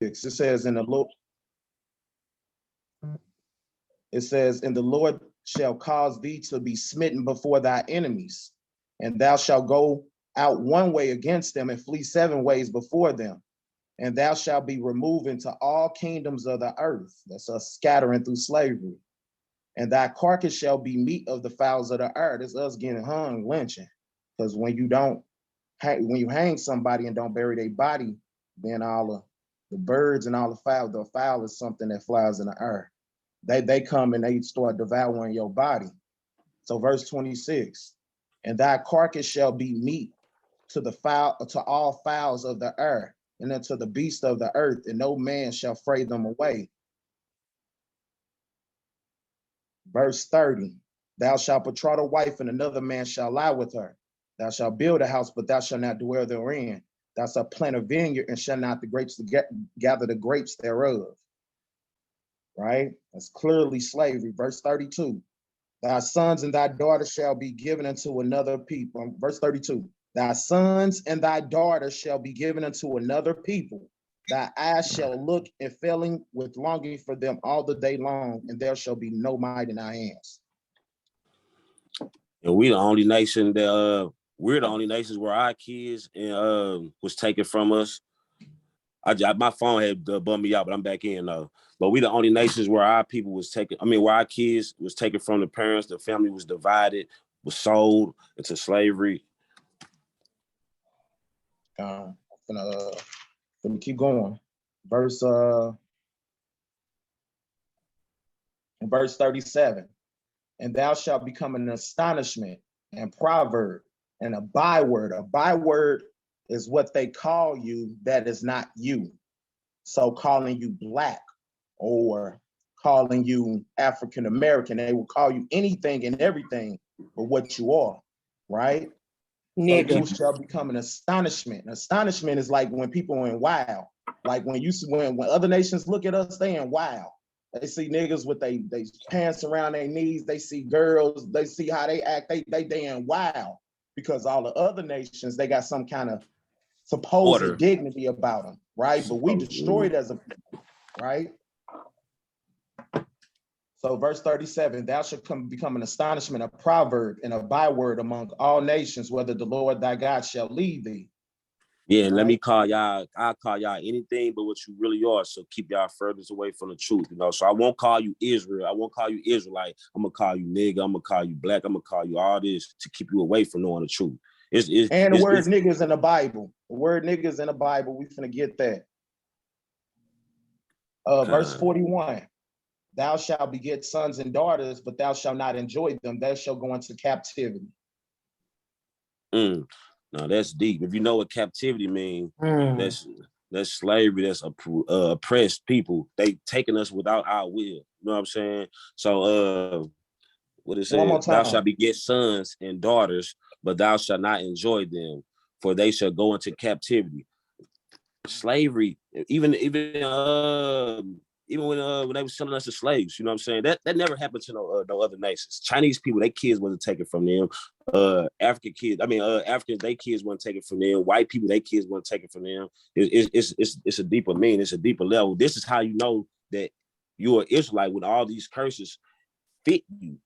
It says in the Lord, it says, and the Lord shall cause thee to be smitten before thy enemies, and thou shalt go out one way against them and flee 7 ways before them. And thou shalt be removed into all kingdoms of the earth. That's us scattering through slavery. And thy carcass shall be meat of the fowls of the earth. That's us getting hung, lynching. Because when you hang somebody and don't bury their body, then all the birds and all the fowl is something that flies in the air. They come and they start devouring your body. So verse 26, and thy carcass shall be meat to all fowls of the earth, and unto the beasts of the earth, and no man shall fray them away. Verse 30, thou shalt betroth a wife, and another man shall lie with her. Thou shalt build a house, but thou shalt not dwell therein. Thou shalt plant a vineyard, and shall not gather the grapes thereof. Right? That's clearly slavery. Verse 32, thy sons and thy daughters shall be given unto another people. Verse 32, thy sons and thy daughters shall be given unto another people. Thy eyes shall look and failing with longing for them all the day long, and there shall be no might in thy hands. And we're the only nation where our kids was taken from us. My phone had bummed me out, but I'm back in though. But we the only nations where our people was taken. Where our kids was taken from the parents. The family was divided, was sold into slavery. I'm gonna keep going. Verse 37. And thou shalt become an astonishment and proverb and a byword. A byword is what they call you that is not you. So calling you black or calling you African American, they will call you anything and everything but what you are, right? Nigga. So you shall become an astonishment. An astonishment is like when people are in wow. Like when other nations look at us, they in wow. They see niggas with they pants around their knees. They see girls. They see how they act. They in wow, because all the other nations, they got some kind of supposed dignity about them, right? But we destroyed as a people, right? So verse 37, thou shalt become an astonishment, a proverb, and a byword among all nations, whether the Lord thy God shall lead thee. Yeah, and I'll call y'all anything but what you really are. So keep y'all furthest away from the truth, So I won't call you Israel. I won't call you Israelite. I'm gonna call you nigga. I'm gonna call you black. I'm gonna call you all this to keep you away from knowing the truth. The word niggas in the Bible. The word niggas in the Bible, we finna get that. Verse 41. Thou shalt beget sons and daughters, but thou shalt not enjoy them. Thou shalt go into captivity. No, that's deep. If you know what captivity means, that's slavery. That's oppressed people. They taking us without our will. You know what I'm saying? So, what it says? Thou shalt beget sons and daughters, but thou shalt not enjoy them, for they shall go into captivity. Slavery, even when they were selling us as slaves, you know what I'm saying? That never happened to no other nations. Chinese people, their kids wasn't taken from them. African kids, Africans, their kids weren't taken from them. White people, their kids weren't taken from them. It's a deeper meaning. It's a deeper level. This is how you know that you're an Israelite when all these curses fit you,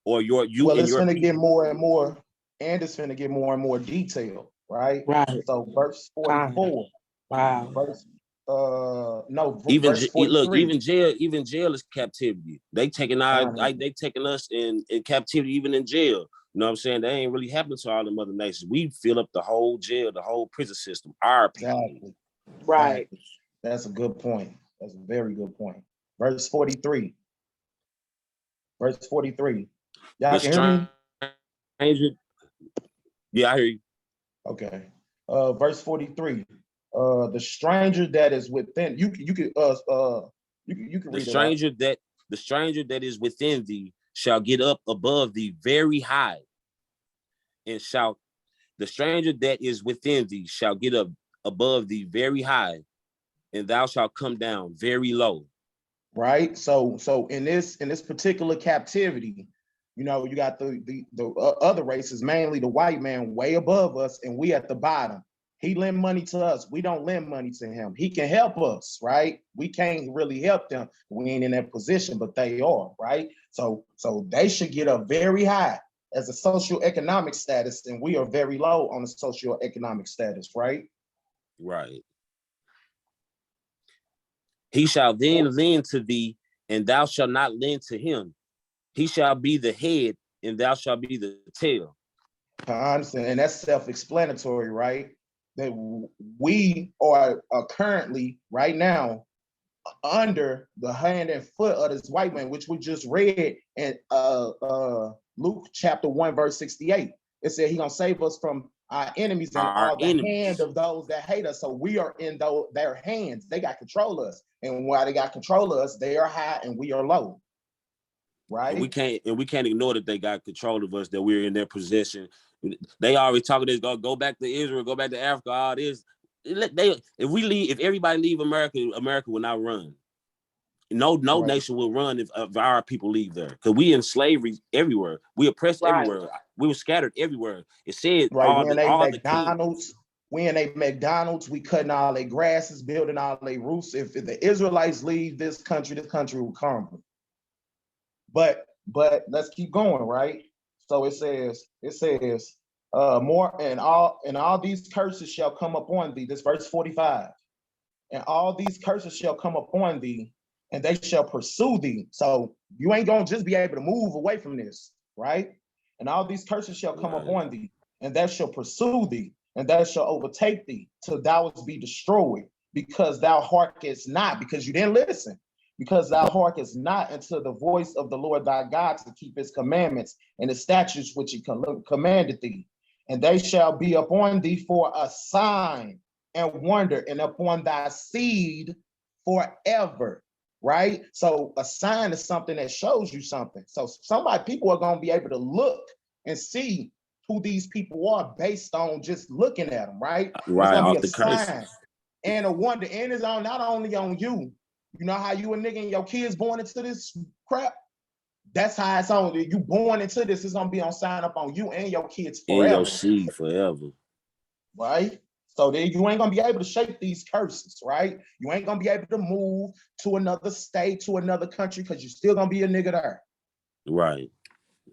or you. Well, it's going to get more and more, and it's going to get more and more detailed, right? Right. So verse 44. Wow. Verse verse 43. Even jail is captivity. They taking us in captivity, even in jail. You know what I'm saying? They ain't really happening to all the other nations. We fill up the whole jail, the whole prison system. Our people. Exactly. Right. That's a good point. That's a very good point. Verse 43. Verse 43. Y'all can hear me? Yeah, I hear you. Okay. Verse 43. The stranger that is within you can read the stranger that is within thee shall get up above thee very high, and the stranger that is within thee shall get up above thee very high, and thou shalt come down very low. Right. So in this particular captivity, you got the other races, mainly the white man, way above us, and we at the bottom. He lend money to us. We don't lend money to him. He can help us, right? We can't really help them. We ain't in that position, but they are, right? So they should get up very high as a socioeconomic status, and we are very low on the socioeconomic status, right? Right. He shall then lend to thee, and thou shalt not lend to him. He shall be the head, and thou shalt be the tail. I understand, and that's self-explanatory, right? That we are currently right now under the hand and foot of this white man, which we just read in Luke chapter 1, verse 68. It said he gonna save us from our enemies and all the hand of those that hate us. So we are in their hands. They got control of us. And while they got control of us, they are high and we are low. Right. And we can't ignore that they got control of us, that we're in their possession. They already talking this, go back to Israel, go back to Africa, all this. If everybody leave America, America will not run. No nation will run if our people leave there. Because we in slavery everywhere. We oppressed everywhere. We were scattered everywhere. It said we in a McDonald's, we cutting all their grasses, building all their roofs. If the Israelites leave this country will crumble. But let's keep going, right? So it says, more and all these curses shall come upon thee. This verse 45. And all these curses shall come upon thee, and they shall pursue thee. So you ain't gonna just be able to move away from this, right? And all these curses shall come upon thee, and that shall pursue thee, and that shall overtake thee, till thou be destroyed, because thou hearkenest not, because you didn't listen, because thou hearkenest not unto the voice of the Lord thy God to keep his commandments and the statutes which he commanded thee. And they shall be upon thee for a sign and wonder, and upon thy seed forever, right? So a sign is something that shows you something. So people are going to be able to look and see who these people are based on just looking at them, right? Right, it's off be a the sign and a wonder, and it's on not only on you. You know how you a nigga and your kids born into this crap? That's how it's on. You born into this, it's gonna be on sign up on you and your kids forever. And your seed forever. Right? So then you ain't gonna be able to shake these curses, right? You ain't gonna be able to move to another state, to another country, because you're still gonna be a nigga there. Right.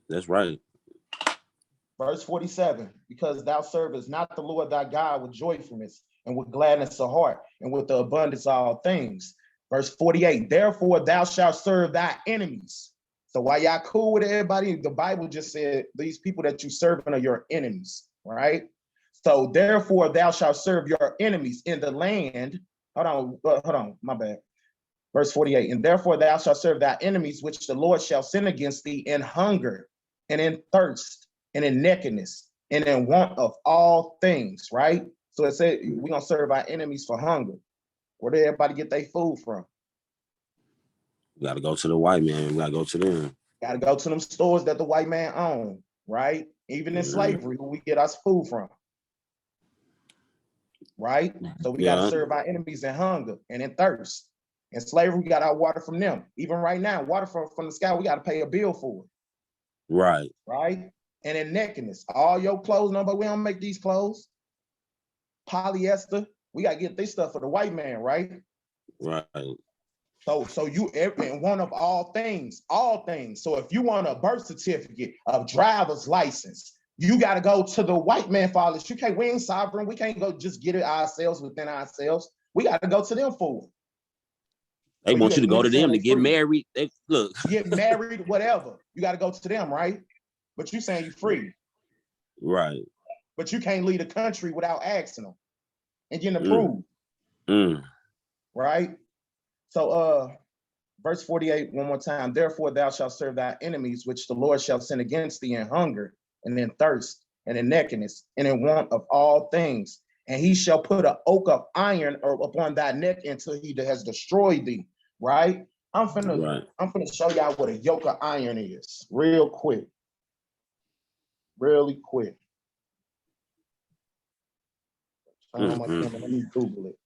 That's right. Verse 47, because thou servest not the Lord thy God with joyfulness and with gladness of heart and with the abundance of all things. Verse 48, therefore thou shalt serve thy enemies. So while y'all cool with everybody, the Bible just said these people that you serving are your enemies, right? So therefore thou shalt serve your enemies in the land. Hold on, my bad. Verse 48, and therefore thou shalt serve thy enemies, which the Lord shall send against thee in hunger and in thirst and in nakedness and in want of all things, right? So it said we're gonna serve our enemies for hunger. Where did everybody get their food from? We gotta go to the white man. We gotta go to them. Gotta go to them stores that the white man owned, right? Even in slavery, who we get our food from. Right? So we gotta serve our enemies in hunger and in thirst. In slavery, we got our water from them. Even right now, water from the sky, we gotta pay a bill for it. Right. Right? And in nakedness, all your clothes, but we don't make these clothes. Polyester, we gotta get this stuff for the white man, right? Right. So you in one of all things. So if you want a birth certificate, a driver's license, you got to go to the white man for all this. We ain't sovereign. We can't go just get it ourselves within ourselves. We got to go to them for it. They want you to go to them to get married. Get married, whatever. You got to go to them, right? But you saying you free. Right. But you can't leave the country without asking them and getting approved. Right? So verse 48, one more time. Therefore thou shalt serve thy enemies, which the Lord shall send against thee in hunger and in thirst and in nakedness and in want of all things. And he shall put an yoke of iron upon thy neck until he has destroyed thee. Right? I'm finna show y'all what a yoke of iron is real quick. Really quick. Let me Google it.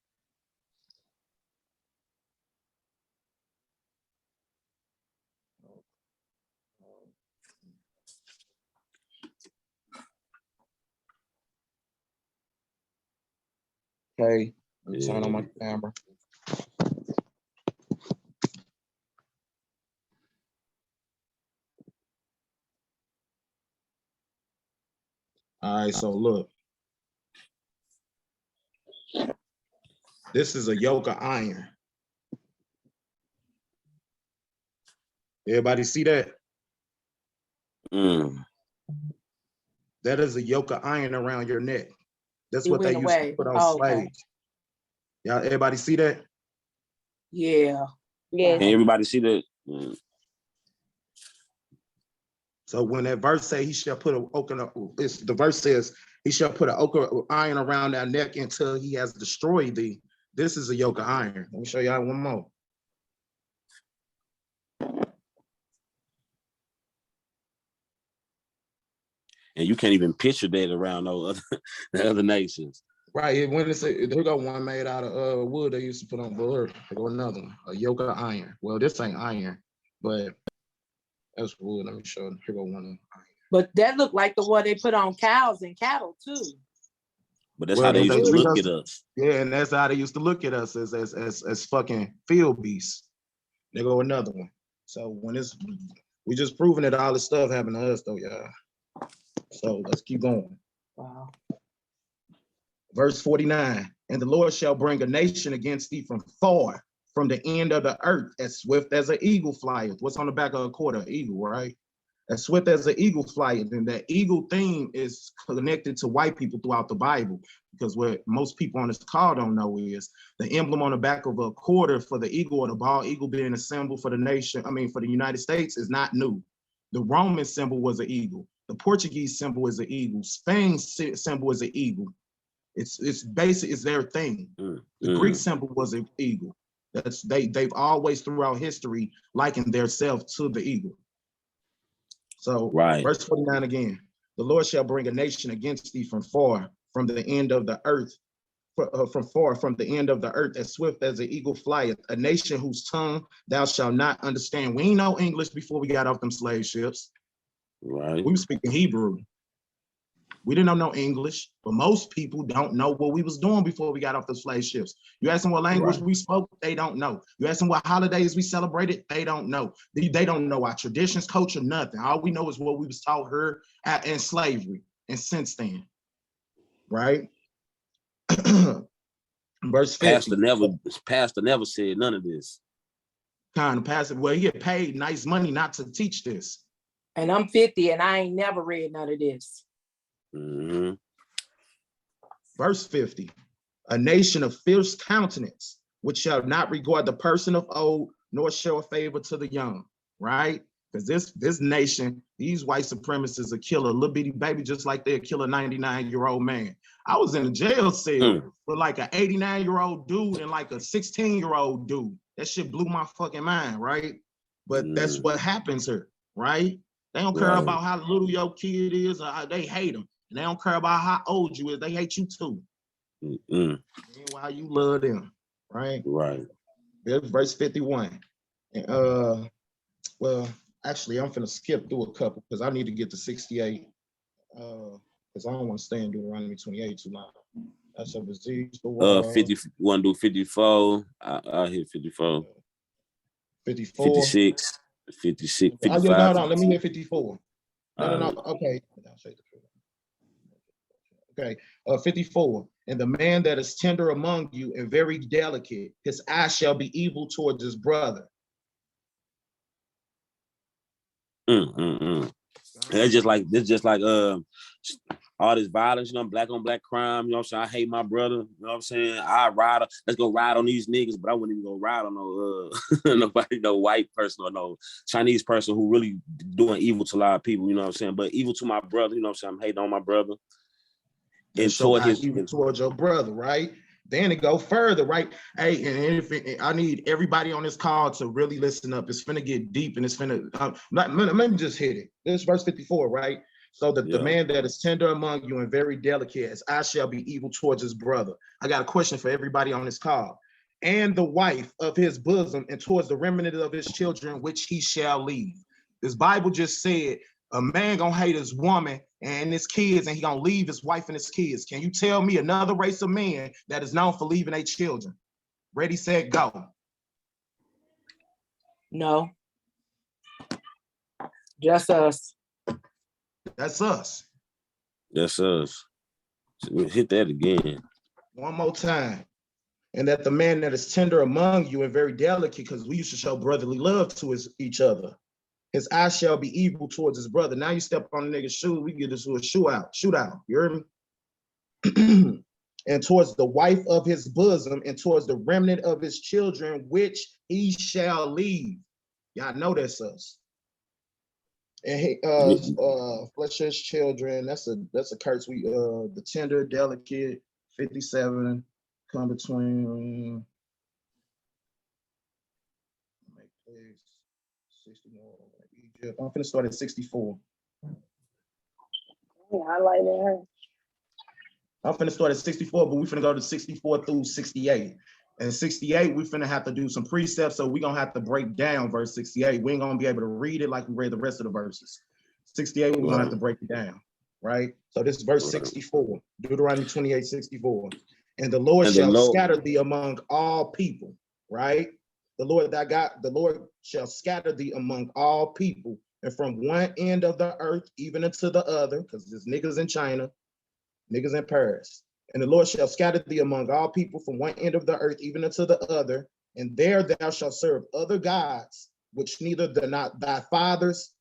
Okay, let me turn on my camera. All right, so look. This is a yoke of iron. Everybody see that? That is a yoke of iron around your neck. That's what they used to put on slaves. Y'all, everybody see that? Yeah. Can everybody see that? So when that verse say he shall put the verse says he shall put an yoke of iron around our neck until he has destroyed thee. This is a yoke of iron. Let me show y'all one more. And you can't even picture that around the other nations. Right. When it's there go one made out of wood they used to put on board. There go another one, a yoke of iron. Well, this ain't iron, but that's wood. Let me show you. Here go one. But that looked like the one they put on cows and cattle too. But that's how they used to look at us. Yeah, and that's how they used to look at us as fucking field beasts. There go another one. So when we just proving that all this stuff happened to us though, y'all. So let's keep going. Wow. Verse 49, and the Lord shall bring a nation against thee from far, from the end of the earth, as swift as an eagle flieth. What's on the back of a quarter? Eagle, right? As swift as an eagle flieth. And that eagle theme is connected to white people throughout the Bible, because what most people on this call don't know is the emblem on the back of a quarter for the eagle, or the bald eagle being a symbol for the nation, for the United States, is not new. The Roman symbol was an eagle. The Portuguese symbol is an eagle. Spain's symbol is an eagle. It's basic, it's their thing. The Greek symbol was an eagle. They've always throughout history likened themselves to the eagle. So verse 49 again, the Lord shall bring a nation against thee from far, from the end of the earth, from the end of the earth, as swift as an eagle flieth, a nation whose tongue thou shalt not understand. We ain't know English before we got off them slave ships. Right. We were speaking Hebrew. We didn't know no English, but most people don't know what we was doing before we got off the slave ships. You ask them what language we spoke, they don't know. You ask them what holidays we celebrated, they don't know. They don't know our traditions, culture, nothing. All we know is what we was taught here in slavery and since then, right? Verse 50. Pastor never said none of this. Kind of pastor, well, he get paid nice money not to teach this. And I'm 50 and I ain't never read none of this. Verse 50, a nation of fierce countenance, which shall not regard the person of old, nor show a favor to the young, right? Because this nation, these white supremacists will kill a little bitty baby just like they'll kill a 99-year-old man. I was in a jail cell with like an 89-year-old dude and like a 16-year-old dude. That shit blew my fucking mind, right? But that's what happens here, right? They don't care about how little your kid is, or they hate them. And they don't care about how old you is. They hate you too. Why you love them, right? Right. There's verse 51. And, well, actually, I'm finna skip through a couple because I need to get to 68. Because I don't want to stay in Deuteronomy 28 too long. That's a disease. 50. Want to do 54? I hit 54. 54. 56. 56. 55. Hold on. Let me hit 54. No. Okay. Okay, 54. And the man that is tender among you and very delicate, his eye shall be evil towards his brother. It's just like all this violence, black on black crime, you know what I'm saying? I hate my brother, you know what I'm saying? Let's go ride on these niggas, but I wouldn't even go ride on nobody, no white person or no Chinese person who really doing evil to a lot of people, you know what I'm saying? But evil to my brother, you know what I'm saying? I'm hating on my brother. And towards your brother, right? Then it go further, right? Hey, and I need everybody on this call to really listen up. It's finna get deep, and it's finna. Let me just hit it. This is verse 54, right? So that the man that is tender among you and very delicate, as I shall be evil towards his brother. I got a question for everybody on this call. And the wife of his bosom, and towards the remnant of his children, which he shall leave. This Bible just said a man gonna hate his woman and his kids, and he gonna leave his wife and his kids. Can you tell me another race of men that is known for leaving their children? Ready, set, go. No. Just us. That's us. That's us. So we'll hit that again. One more time. And that the man that is tender among you and very delicate, because we used to show brotherly love to each other. His eye shall be evil towards his brother. Now you step on the nigga's shoe, we get into a shootout. You heard me? And towards the wife of his bosom, and towards the remnant of his children, which he shall leave. Y'all know that's us. And he, flesh's children. That's a curse. We the tender, delicate, 57 come between. Make this 60 more. Egypt. I'm finna start at 64. Yeah, I like that. I'm finna start at 64, but we finna go to 64 through 68. And 68, we finna have to do some precepts, so we gonna have to break down verse 68. We ain't gonna be able to read it like we read the rest of the verses. 68, we're gonna have to break it down, right? So this is verse 64, Deuteronomy 28, 64. And the Lord shall scatter thee among all people, right? The Lord shall scatter thee among all people, and from one end of the earth even unto the other, because there's niggas in China, niggas in Paris. And the Lord shall scatter thee among all people from one end of the earth even unto the other, and there thou shalt serve other gods, which neither thy fathers,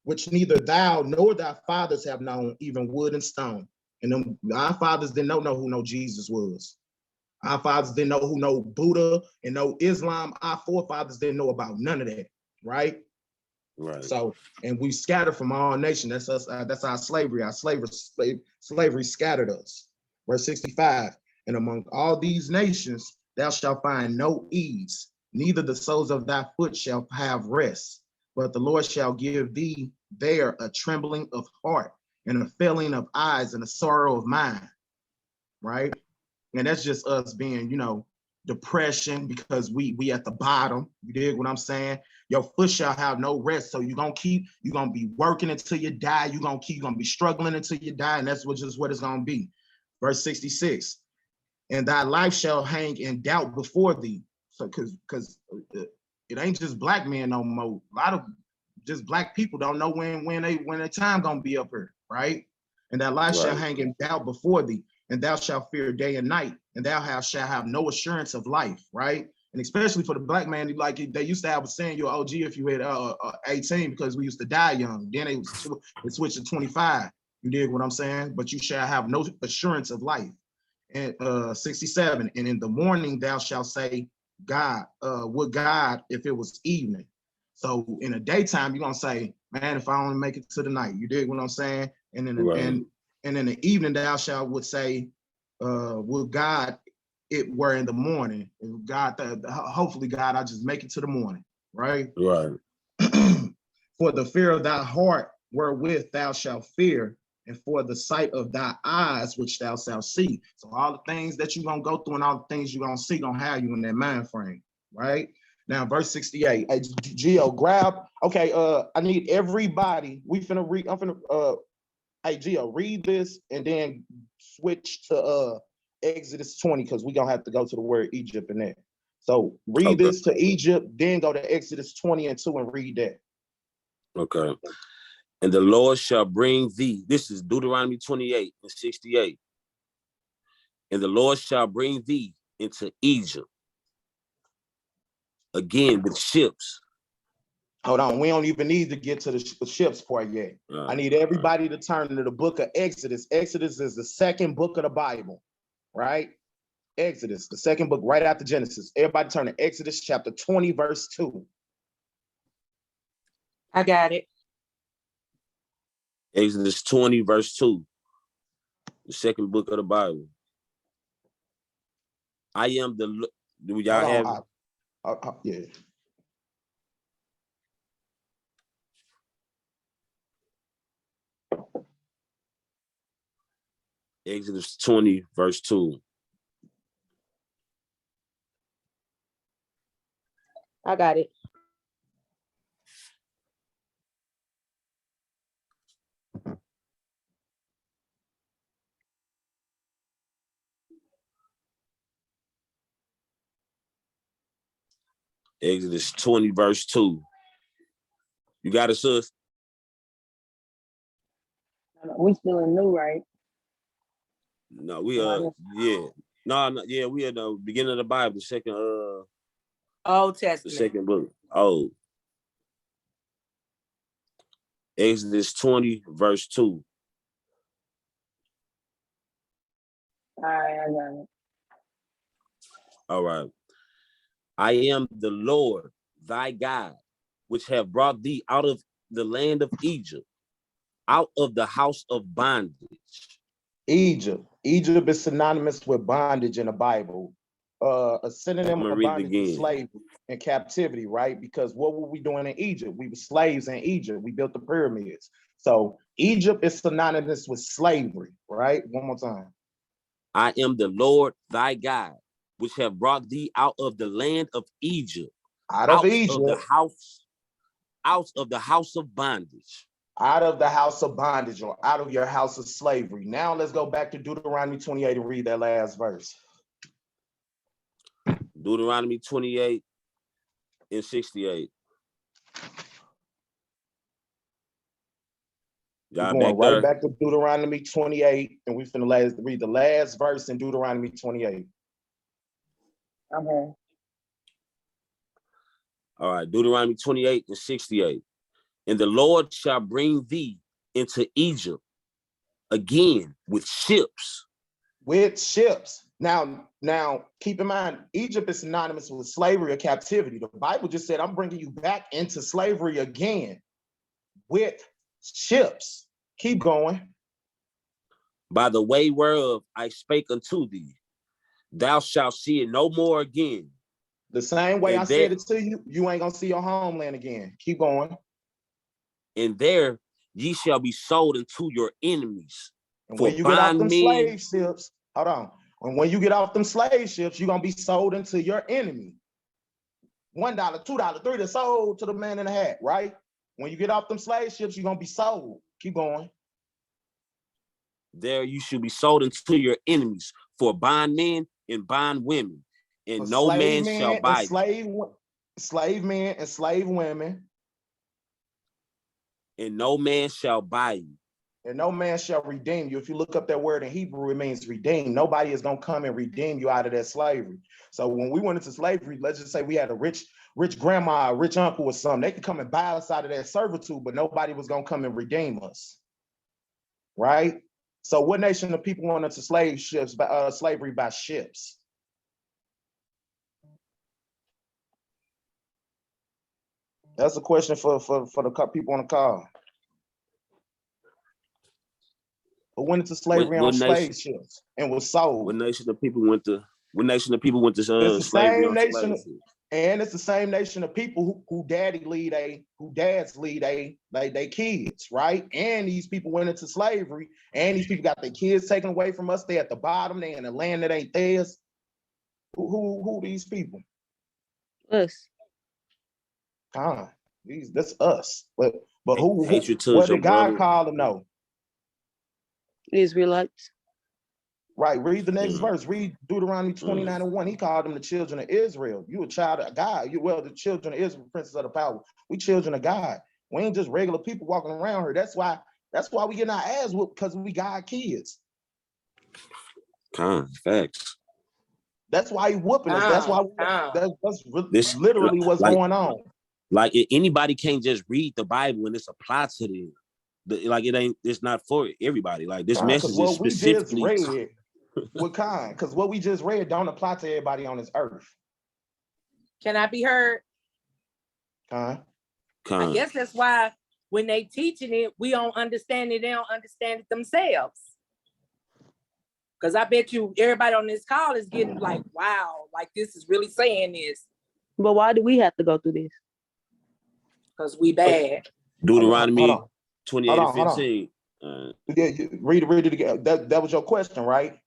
which neither thou nor thy fathers have known, even wood and stone. And our fathers didn't know who Jesus was. Our fathers didn't know who no Buddha and no Islam. Our forefathers didn't know about none of that, right? Right. So, and we scattered from all nations. That's us. That's our slavery. Our slavery scattered us. Verse 65. And among all these nations, thou shalt find no ease, neither the soles of thy foot shall have rest. But the Lord shall give thee there a trembling of heart, and a failing of eyes, and a sorrow of mind. Right? And that's just us being, depression, because we at the bottom. You dig what I'm saying? Your foot shall have no rest. So you're gonna be working until you die. You're gonna be struggling until you die, and that's what it's gonna be. Verse 66. And thy life shall hang in doubt before thee. So because it ain't just black men no more. A lot of just black people don't know when the time gonna be up here, right? And that life shall hang in doubt before thee, and thou shalt fear day and night, and thou shalt have no assurance of life, right? And especially for the black man, like they used to have a saying, you're OG if you had 18, because we used to die young. Then they switched to 25. You dig what I'm saying? But you shall have no assurance of life. And 67, and in the morning thou shalt say, God, would God if it was evening. So in the daytime, you're gonna say, man, if I only make it to the night. You dig what I'm saying? And in the evening, thou shalt would say, would God it were in the morning. God, hopefully, God, I just make it to the morning, right? Right. For the fear of thy heart wherewith thou shalt fear, and for the sight of thy eyes which thou shalt see. So all the things that you're gonna go through and all the things you're gonna see gonna have you in that mind frame, right? Now, verse 68. Hey, Gio, grab. Okay, I need everybody. I'm finna hey Gio, read this and then switch to Exodus 20, because we're gonna have to go to the word Egypt in there. So read this to Egypt, then go to Exodus 20 and 2 and read that. Okay. And the Lord shall bring thee, this is Deuteronomy 28 and 68. And the Lord shall bring thee into Egypt again with ships. Hold on, we don't even need to get to the ships part yet. I need everybody to turn to the book of Exodus. Exodus is the second book of the Bible, right? Exodus, the second book right after Genesis. Everybody turn to Exodus chapter 20, verse 2. I got it. Exodus 20, verse 2. The second book of the Bible. I am the, do y'all have it? Yeah. Exodus 20, verse 2. I got it. Exodus 20, verse 2. You got it, sis? We still in new, right? No, we yeah. No, yeah, we at the beginning of the Bible, the second Old the Testament. second book. Oh. Exodus 20, verse 2. All right, I got it. All right. I am the Lord, thy God, which have brought thee out of the land of Egypt, out of the house of bondage. Egypt. Egypt is synonymous with bondage in the Bible. A synonym I'm gonna of read it bondage is again. slavery and captivity, right? Because what were we doing in Egypt? We were slaves in Egypt. We built the pyramids. So Egypt is synonymous with slavery, right? One more time. I am the Lord thy God, which have brought thee out of the land of Egypt, Out of Egypt, out of the house of bondage. out of the house of bondage, or out of your house of slavery. Now let's go back to Deuteronomy 28 and read that last verse. Deuteronomy 28 and 68. We're Y'all going back right there? back to Deuteronomy 28, and we're finna read the last verse in Deuteronomy 28. Okay. All right, Deuteronomy 28 and 68. And the Lord shall bring thee into Egypt again with ships. With ships. Now, keep in mind, Egypt is synonymous with slavery or captivity. The Bible just said, I'm bringing you back into slavery again with ships. Keep going. By the way whereof I spake unto thee, thou shalt see it no more again. The same way And I said it to you, you ain't gonna see your homeland again. Keep going. And there ye shall be sold unto your enemies. And For when you get off them bondmen, slave ships, hold on. And when you get off them slave ships, you're gonna be sold into your enemy. $1, $2, $3, sold to the man in the hat, right? When you get off them slave ships, you're gonna be sold. Keep going. there you should be sold unto your enemies for bondmen and bondwomen, and For no slave man shall men and buy you, slave men and slave women, and no man shall buy you. and no man shall redeem you. If you look up that word in Hebrew, it means redeem. Nobody is gonna come and redeem you out of that slavery. So when we went into slavery, let's just say we had a rich grandma, a rich uncle or something, they could come and buy us out of that servitude, but nobody was gonna come and redeem us, right? So what nation of people went into slavery by ships? That's a question for the people on the call. Who went into slavery on slave ships and was sold? What nation of people went to? What nation of people went to It's the slavery same on nation, slave ships? and it's the same nation of people who dads lead they kids, right? And these people went into slavery, and these people got their kids taken away from us. They at the bottom. They in a land that ain't theirs. Who these people? Us. That's us. But who hatred towards what your did God brother? call them? No. Israelites. Right, read the next verse. Read Deuteronomy 29 and 1. He called them the children of Israel. You a child of God. The children of Israel, princes of the power. We children of God. We ain't just regular people walking around here. That's why we getting our ass whooped, because we God kids. Facts. That's why he whooping us. That's why that's literally what's going on. Like anybody can't just read the Bible and it's applied to them. It's not for everybody. Like this message is specifically. Because what we just read don't apply to everybody on this earth. Can I be heard? I guess that's why when they teaching it, we don't understand it. They don't understand it themselves. Because I bet you everybody on this call is getting like, wow, like this is really saying this. But why do we have to go through this? Because we bad. Deuteronomy 28 and 15. Yeah, read it again. That was your question, right?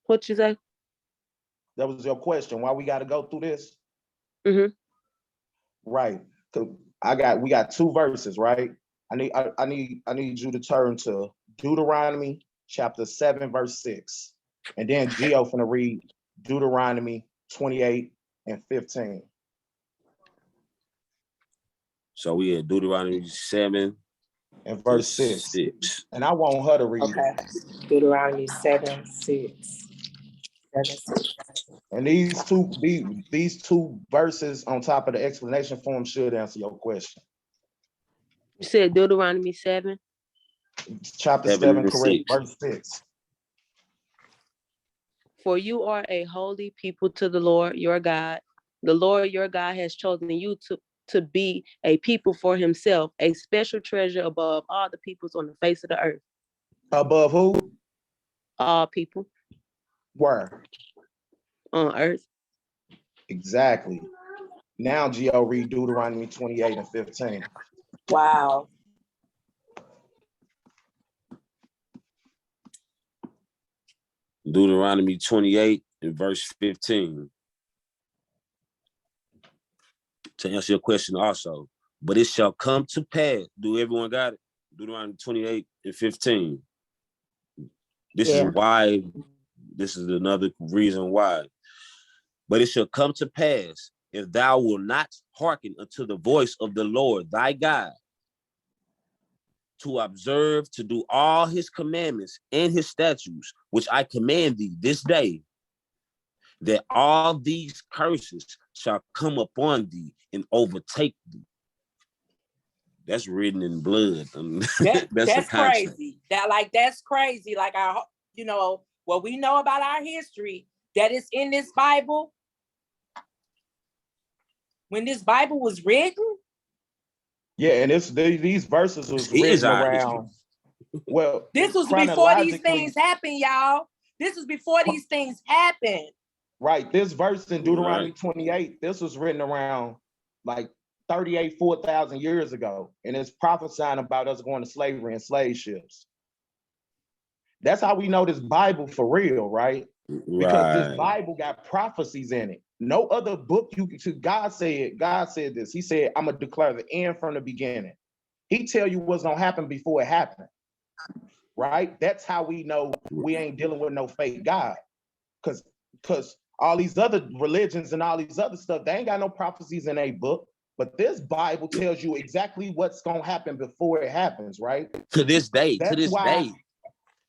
What you say? That was your question. Why we got to go through this? Mm-hmm. Right. We got two verses, right? I need you to turn to Deuteronomy chapter 7, verse 6. And then Gio finna read Deuteronomy 28 and 15. So we had Deuteronomy 7 and verse 6. And I want her to read. Okay. Deuteronomy 7, 6. 7, 6. And these two verses on top of the explanation form should answer your question. You said Deuteronomy 7? Chapter 7, correct, verse 6. For you are a holy people to the Lord your God. The Lord your God has chosen you to be a people for himself, a special treasure above all the peoples on the face of the earth. Above who? All people. Where? On earth. Exactly. Now, Gio, read Deuteronomy 28 and 15. Wow. Deuteronomy 28 and verse 15. To answer your question also. But it shall come to pass. Do everyone got it? Deuteronomy 28 and 15. This is why, this is another reason why. But it shall come to pass, if thou wilt not hearken unto the voice of the Lord thy God, to observe, to do all his commandments and his statutes, which I command thee this day, that all these curses shall come upon thee and overtake thee. That's written in blood. That's crazy. That's crazy. Like what we know about our history, that is in this Bible. When this Bible was written. Yeah, and these verses was written around. Well, this was before these things happened, y'all. This was before these things happened. Right. This verse in Deuteronomy 28, this was written around like 4,000 years ago. And it's prophesying about us going to slavery and slave ships. That's how we know this Bible for real, right? Because this Bible got prophecies in it. No other book God said this. He said, I'm gonna declare the end from the beginning. He tell you what's gonna happen before it happened. Right? That's how we know we ain't dealing with no fake God. Because all these other religions and all these other stuff, they ain't got no prophecies in a book. But this Bible tells you exactly what's gonna happen before it happens, right? To this day.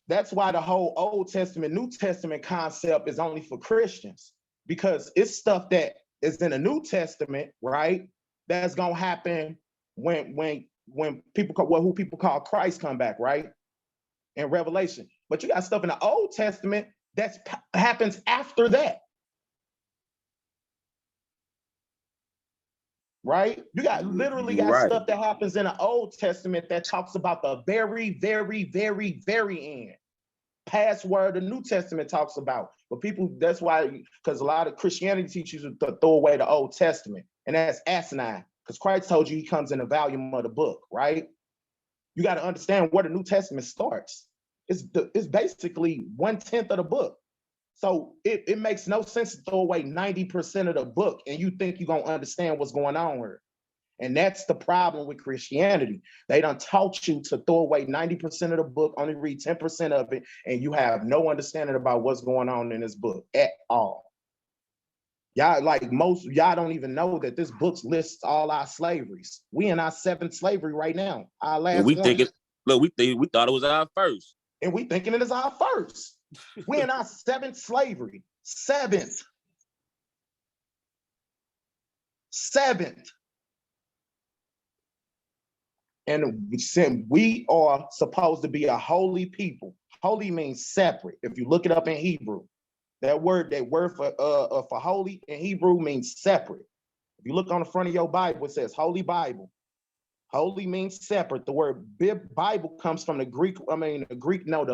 That's why the whole Old Testament, New Testament concept is only for Christians, because it's stuff that is in the New Testament, right? That's gonna happen when who people call Christ come back, right? In Revelation. But you got stuff in the Old Testament that happens after that. Right? You got literally stuff that happens in the Old Testament that talks about the very, very, very, very end. Past where the New Testament talks about. But people, that's why, because a lot of Christianity teaches you to throw away the Old Testament. And that's asinine, because Christ told you he comes in the volume of the book, right? You got to understand where the New Testament starts. It's basically 1/10 of the book. So it makes no sense to throw away 90% of the book and you think you're going to understand what's going on here. And that's the problem with Christianity. They done taught you to throw away 90% of the book, only read 10% of it, and you have no understanding about what's going on in this book at all. Y'all, y'all don't even know that this book lists all our slaveries. We in our 7th slavery right now. Our last we one. We thought it was our first. And we thinking it is our first. We in our 7th slavery. 7th. And we are supposed to be a holy people. Holy means separate. If you look it up in Hebrew, that word for holy in Hebrew means separate. If you look on the front of your Bible, it says Holy Bible. Holy means separate. The word Bible comes from the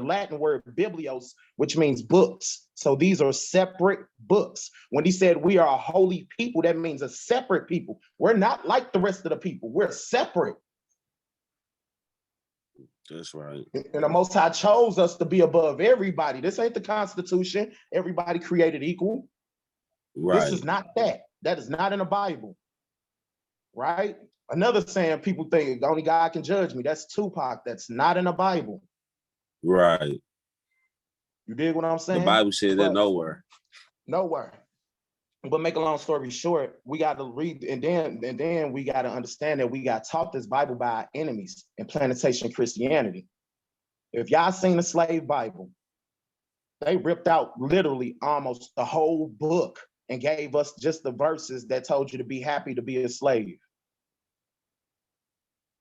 Latin word biblios, which means books. So these are separate books. When he said we are a holy people, that means a separate people. We're not like the rest of the people. We're separate. That's right. And the Most High chose us to be above everybody. This ain't the Constitution. Everybody created equal. Right. This is not that. That is not in the Bible. Right? Another saying people think only God can judge me. That's Tupac. That's not in the Bible. Right. You dig what I'm saying? The Bible says that nowhere. Nowhere. But make a long story short, we got to read, and then we got to understand that we got taught this Bible by our enemies in plantation Christianity. If y'all seen the slave Bible, they ripped out literally almost the whole book and gave us just the verses that told you to be happy to be a slave.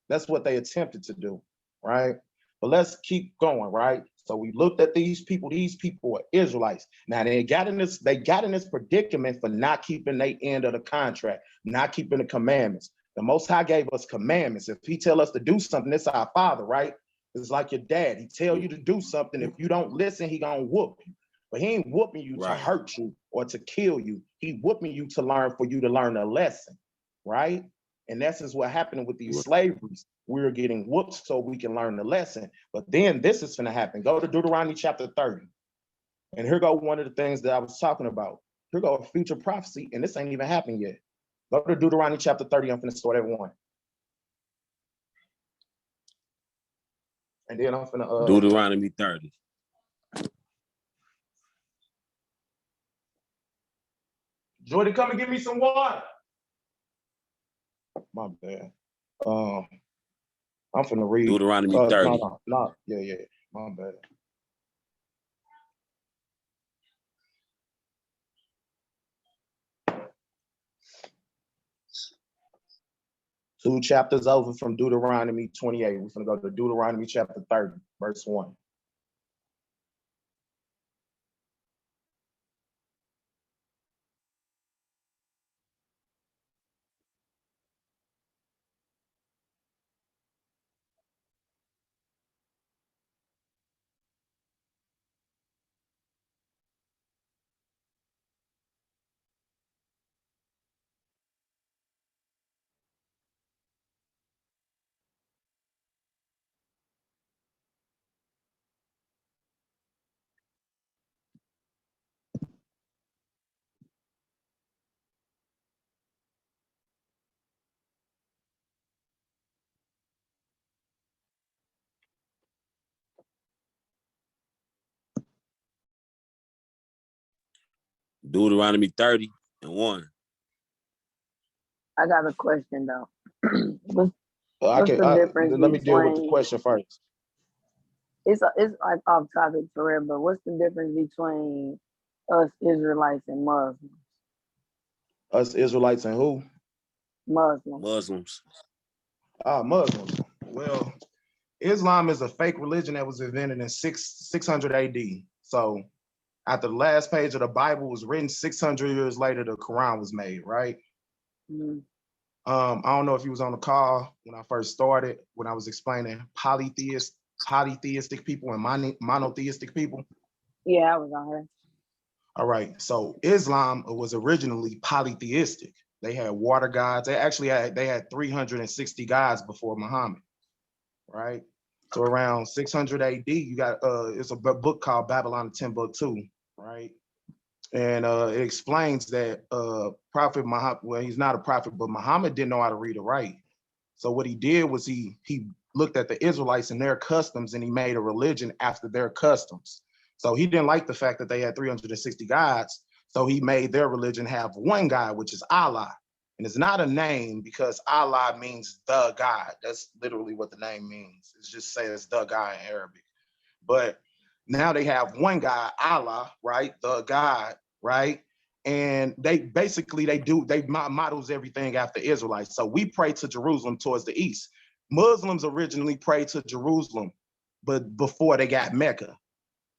That's what they attempted to do, right? But let's keep going, right? So we looked at these people are Israelites. Now they got in this predicament for not keeping their end of the contract, not keeping the commandments. The Most High gave us commandments. If he tell us to do something, it's our Father, right? It's like your dad. He tell you to do something. If you don't listen, he gonna whoop you. But he ain't whooping you to hurt you or to kill you. He whooping you to learn, for you to learn a lesson, right? And that's just what happened with these slaveries. We're getting whooped so we can learn the lesson. But then this is gonna happen. Go to Deuteronomy chapter 30. And here go one of the things that I was talking about. Here go a future prophecy, and this ain't even happened yet. Go to Deuteronomy chapter 30. I'm gonna start at 1. And then I'm gonna Deuteronomy 30. Jordan, come and give me some water. My bad. I'm finna read Deuteronomy 30. No, yeah, my bad. Two chapters over from Deuteronomy 28. We're gonna go to Deuteronomy chapter 30, verse 1. Deuteronomy 30 and 1. I got a question though. What's Let me deal with the question first. It's like off topic for real, but what's the difference between us Israelites and Muslims? Us Israelites and who? Muslims. Muslims. Well, Islam is a fake religion that was invented in 600 AD. So after the last page of the Bible was written, 600 years later, the Quran was made, right? Mm-hmm. I don't know if you was on the call when I first started, when I was explaining polytheistic people and monotheistic people. Yeah, I was on her. All right, so Islam was originally polytheistic. They had water gods. They had 360 gods before Muhammad, right? So around 600 AD, you got it's a book called Babylon Timbuktu, right? And it explains that Prophet Muhammad, well, he's not a prophet, but Muhammad didn't know how to read or write. So what he did was he looked at the Israelites and their customs, and he made a religion after their customs. So he didn't like the fact that they had 360 gods. So he made their religion have one God, which is Allah. And it's not a name because Allah means the God. That's literally what the name means. It just says the God in Arabic. But now they have one God, Allah, right? The God, right? And they models everything after Israelites. So we pray to Jerusalem towards the east. Muslims originally prayed to Jerusalem, but before they got Mecca.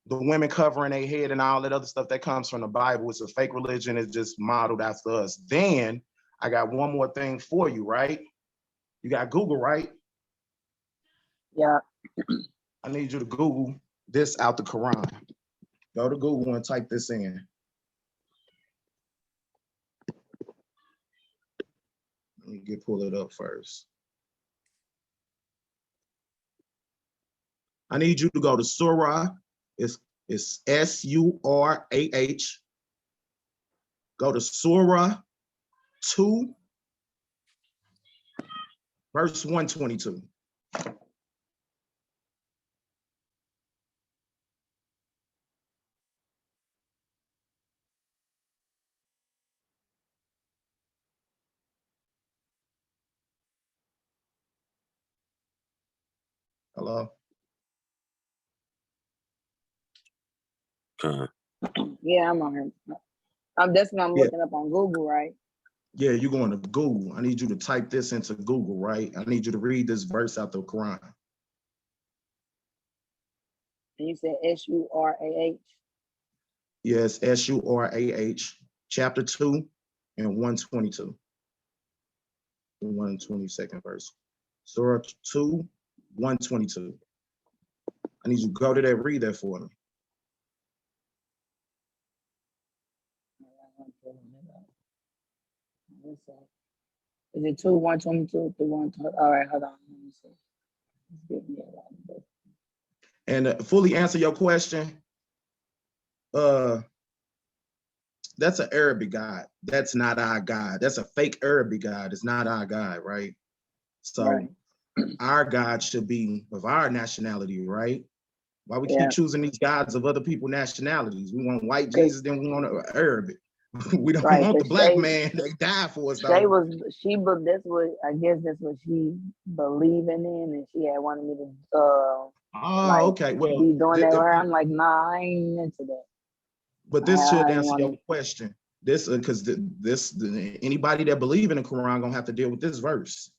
The women covering their head and all that other stuff that comes from the Bible, it's a fake religion. It's just modeled after us. Then I got one more thing for you, right? You got Google, right? Yeah. I need you to Google this out the Quran. Go to Google and type this in. Let me pull it up first. I need you to go to Surah. It's Surah. Go to Surah 2, verse 122. Hello? Yeah, I'm on here. That's what I'm looking up on Google, right? Yeah, you're going to Google. I need you to type this into Google, right? I need you to read this verse out the Quran. And you said S-U-R-A-H? Yes, S-U-R-A-H, chapter 2 and 122. The 122nd verse. Surah 2, 122. I need you to go to that, read that for me. Is it 2, 122 to 1? All right, hold on. Let me see. And fully answer your question, that's an Arabic God. That's not our God. That's a fake Arabic God. It's not our God, right? So our God should be of our nationality, right? Why we keep choosing these gods of other people's nationalities? We want white Jesus, then we want Arabic. We don't want the black man that died for us. That's what I guess that's what she believing in, and she had wanted me to okay. Well, be doing that with her. I'm like, nah, I ain't into that. But this should answer your question. This because anybody that believe in the Quran gonna have to deal with this verse.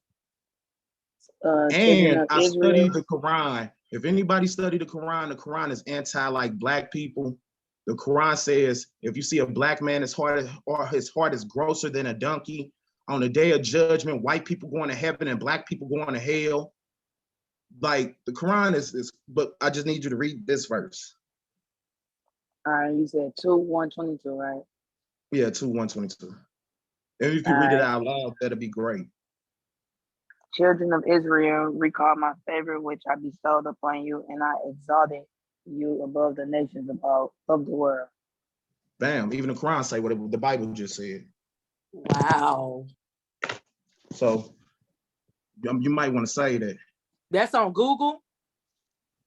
And I studied the Quran. If anybody studied the Quran is anti like black people. The Quran says if you see a black man his heart is grosser than a donkey, on the day of judgment, white people going to heaven and black people going to hell. Like the Quran is but I just need you to read this verse. All right, you said 2:122, right? Yeah, 2:122. If you can read it out loud, that'd be great. Children of Israel, recall my favor which I bestowed upon you, and I exalted you above the nations of the world. Bam! Even the Quran say what the Bible just said. Wow. So you might want to say that. That's on Google.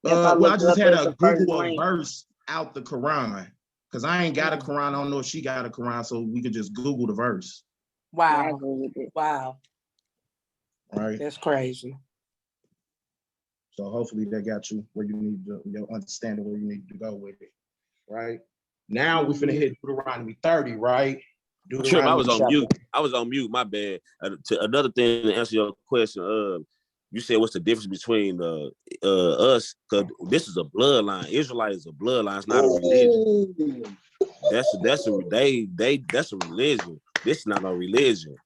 Well, I just had to Google a verse out the Quran because I ain't got a Quran. I don't know if she got a Quran, so we could just Google the verse. Wow. Wow. Right. That's crazy. So hopefully that got you where you need to, your understanding where you need to go with it. Right. Now we finna hit Deuteronomy 30, right? Sure, I was on mute. I was on mute. My bad. Another thing to answer your question. You said what's the difference between us? Because this is a bloodline. Israelite is a bloodline. It's not a religion. That's a religion. This is not a religion.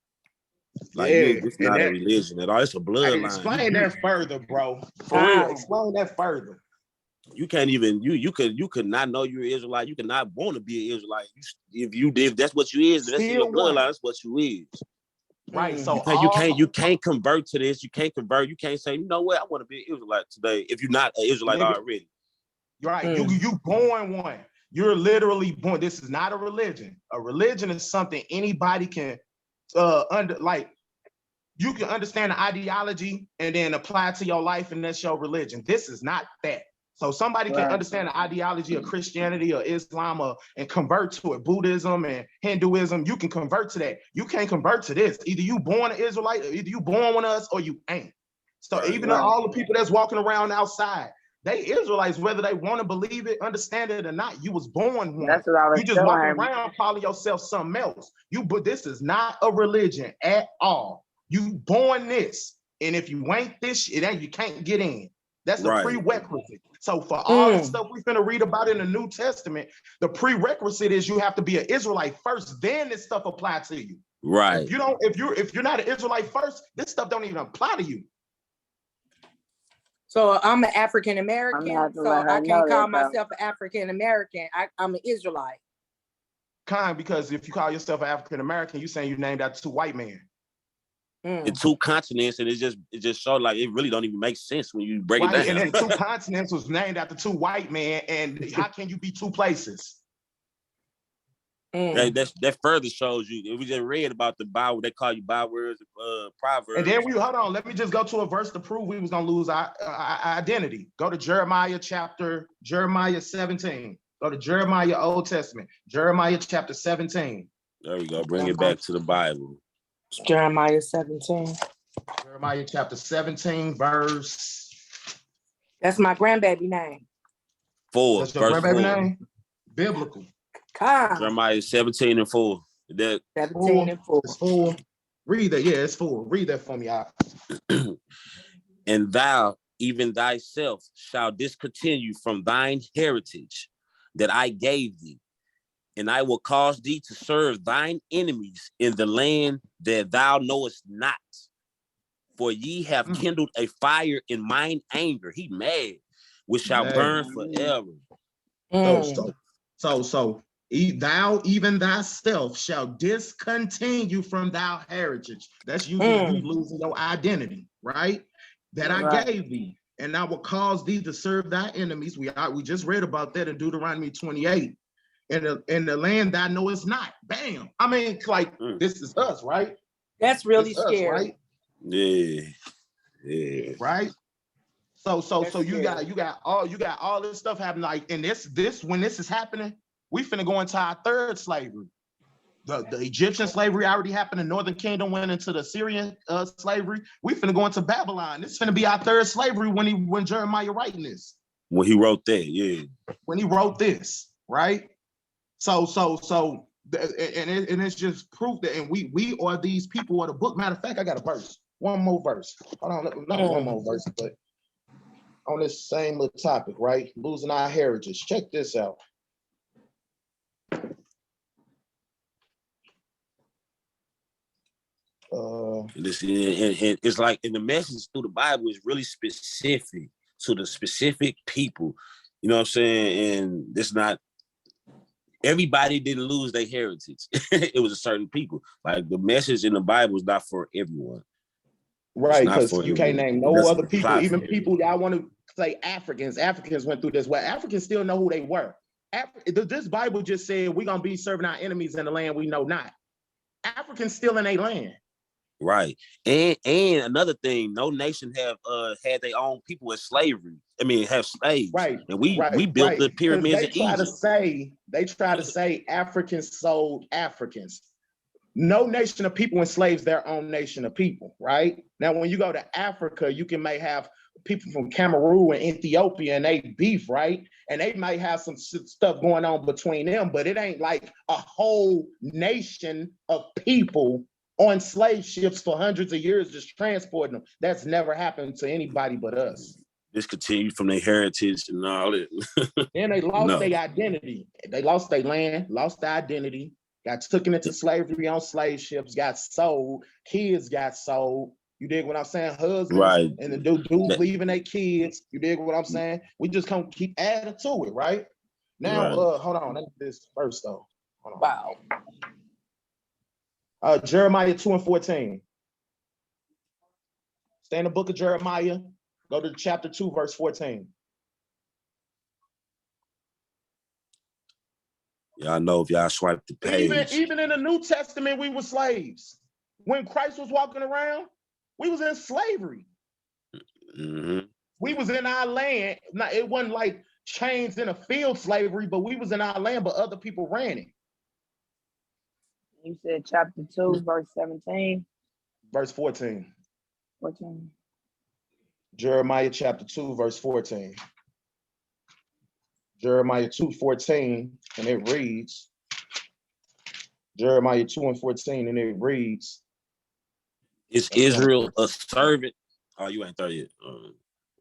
Like it's not a religion at all. It's a bloodline. Explain that further, bro. For real, explain that further. You can't even you could not know you're an Israelite. You could not want to be an Israelite. If that's what you is, that's in your bloodline. That's what you is. Right. So you can't convert to this. You can't convert. You can't say, you know what, I want to be an Israelite today. If you're not an Israelite already. Right. You born one. You're literally born. This is not a religion. A religion is something anybody can you can understand the ideology and then apply it to your life, and that's your religion. This is not that. So somebody can understand the ideology of Christianity or Islam and convert to it, Buddhism and Hinduism. You can convert to that. You can't convert to this. Either you born an Israelite, or either you born with us or you ain't. So all the people that's walking around outside, they Israelites, whether they want to believe it, understand it or not. You was born one. That's what I was you just walking around calling yourself something else. But this is not a religion at all. You born this, and if you ain't this, you can't get in. That's the prerequisite. So for all the stuff we're going to read about in the New Testament, the prerequisite is you have to be an Israelite first, then this stuff apply to you. Right. If you're not an Israelite first, this stuff don't even apply to you. So I'm an African American, so I can't call myself an African American. I'm an Israelite. Because if you call yourself an African American, you're saying you named after two white men. In two continents, and it just showed like it really don't even make sense when you break it down. And then two continents was named after two white men, and how can you be two places? That further shows you. We just read about the Bible. They call you bywords, proverbs. And then hold on. Let me just go to a verse to prove we was gonna lose our identity. Go to Jeremiah 17. Go to Jeremiah Old Testament, Jeremiah chapter 17. There we go. Bring it back to the Bible. Jeremiah 17. Jeremiah chapter 17, verse That's my grandbaby name. 4. That's your grandbaby name? Biblical. Jeremiah 17 and 4. That 17 and 4. It's 4. Read that. Yeah, it's 4. Read that for me, y'all. And thou, even thyself, shall discontinue from thine heritage that I gave thee, and I will cause thee to serve thine enemies in the land that thou knowest not. For ye have kindled a fire in mine anger. He mad, which shall burn forever. So thou even thyself shall discontinue from thy heritage. That's you losing your identity, right? That I gave thee, and I will cause thee to serve thy enemies. We just read about that in Deuteronomy 28. In the land thou knowest not. Bam. I mean, like this is us, right? That's really scary, right? Yeah. Right. So you got all this stuff happening. Like, and this when this is happening, we finna go into our third slavery. The Egyptian slavery already happened. The Northern Kingdom went into the Syrian slavery. We finna go into Babylon. This is finna be our third slavery when Jeremiah writing this. When he wrote that, yeah. When he wrote this, right? So it's just proof that, and we are these people of the book. Matter of fact, I got a verse. One more verse. Hold on, not one more verse, but on this same little topic, right? Losing our heritage. Check this out. It's like in the message through the Bible is really specific to the specific people. You know what I'm saying? And it's not everybody didn't lose their heritage. It was a certain people. Like the message in the Bible is not for everyone. Right, because you can't name no other people, even people y'all want to say Africans. Africans went through this. Well, Africans still know who they were. This Bible just said we're gonna be serving our enemies in the land we know not. Africans still in a land. Right. And another thing, no nation have had their own people in slavery. I mean, have slaves. Right. And we built the pyramids in Egypt. They try to say Africans sold Africans. No nation of people enslaves their own nation of people, right? Now, when you go to Africa, you may have people from Cameroon and Ethiopia, and they beef, right? And they might have some stuff going on between them, but it ain't like a whole nation of people on slave ships for hundreds of years just transporting them. That's never happened to anybody but us. Discontinued from their heritage and all that. Then they lost their identity. They lost their land, lost their identity, got taken into slavery on slave ships, got sold, kids got sold. You dig what I'm saying? Husbands, right? And the dudes leaving their kids. You dig what I'm saying? We just can't keep adding to it, right? Now, hold on. Let me do this first though. Wow. Jeremiah 2:14. Stay in the book of Jeremiah. Go to chapter 2, verse 14. Y'all know if y'all swipe the page. Even in the New Testament, we were slaves. When Christ was walking around, we was in slavery. Mm-hmm. We was in our land. Now, it wasn't like chains in a field slavery, but we was in our land, but other people ran it. You said chapter 2, verse 17. Verse 14. 14. Jeremiah chapter 2, verse 14. Jeremiah 2:14, and it reads, Jeremiah 2:14, and it reads, is Israel a servant? Oh, you ain't there yet.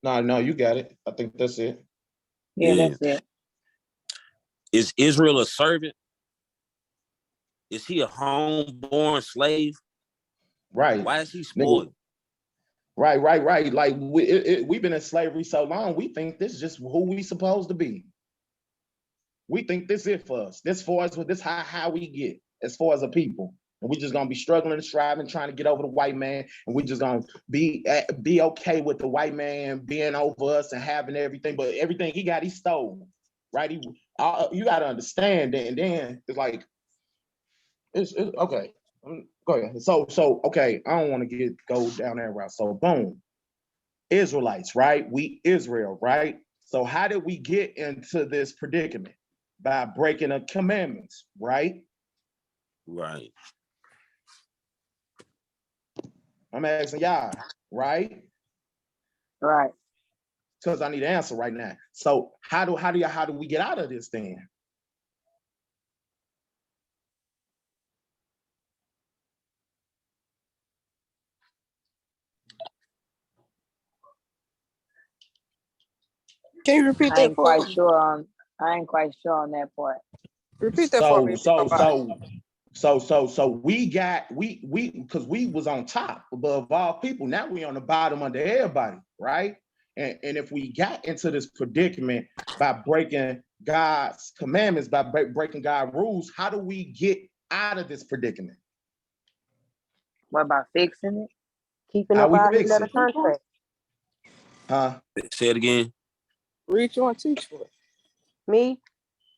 No, you got it. I think that's it. Yeah, that's it. Is Israel a servant? Is he a homeborn slave? Right. Why is he spoiled? Right. Like we've been in slavery so long, we think this is just who we supposed to be. We think this is for us. This for us, this how we get as far as a people. And we just gonna be struggling and striving, trying to get over the white man, and we just gonna be okay with the white man being over us and having everything, but everything he got, he stole, right? You gotta understand that, and then it's like, it's okay. Go ahead. So okay, I don't want to go down that route. So boom, Israelites, right? We Israel, right? So how did we get into this predicament? By breaking the commandments, right? Right. I'm asking y'all, right? Right. because I need an answer right now. So how do we get out of this then? Can you repeat that? I ain't quite sure on that part. Repeat that for me. So we because we was on top above all people. Now we on the bottom under everybody, right? And if we got into this predicament by breaking God's commandments, by breaking God's rules, how do we get out of this predicament? What about fixing it? Keeping up our letter contract. Huh? Say it again. Read you and teach for it. Me?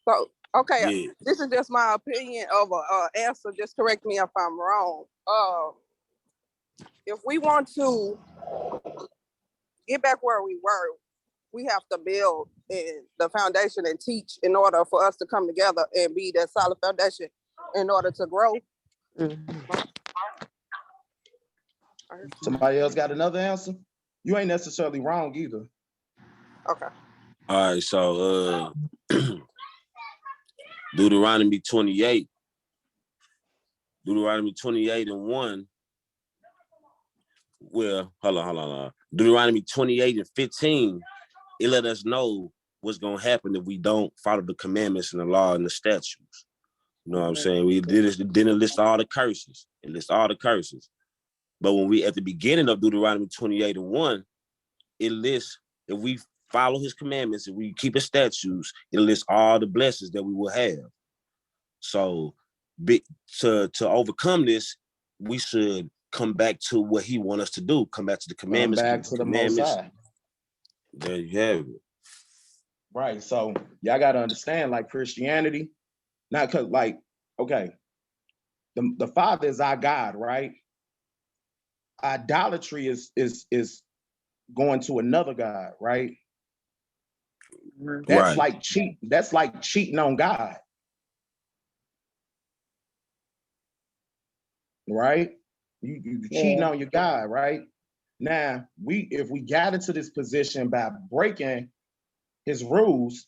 So, okay, Yeah. this is just my opinion of an answer. Just correct me if I'm wrong. If we want to get back where we were, we have to build in the foundation and teach in order for us to come together and be that solid foundation in order to grow. Mm-hmm. Somebody else got another answer? You ain't necessarily wrong either. Okay. All right, so Deuteronomy 28 and 1. Well, hold on. Deuteronomy 28 and 15, it let us know what's gonna happen if we don't follow the commandments and the law and the statutes. You know what I'm saying? We didn't list all the curses. It lists all the curses. But when we at the beginning of Deuteronomy 28 and 1, it lists, if we follow his commandments, if we keep his statutes, it lists all the blessings that we will have. So to overcome this, we should come back to what he wants us to do. Come back to the commandments. Come back to the Most High. There you have it. Right. So y'all got to understand, like Christianity, not because like, okay, the Father is our God, right? Idolatry is going to another God, right? That's like cheating on God. Right? You cheating on your God, right? Now, if we got into this position by breaking his rules,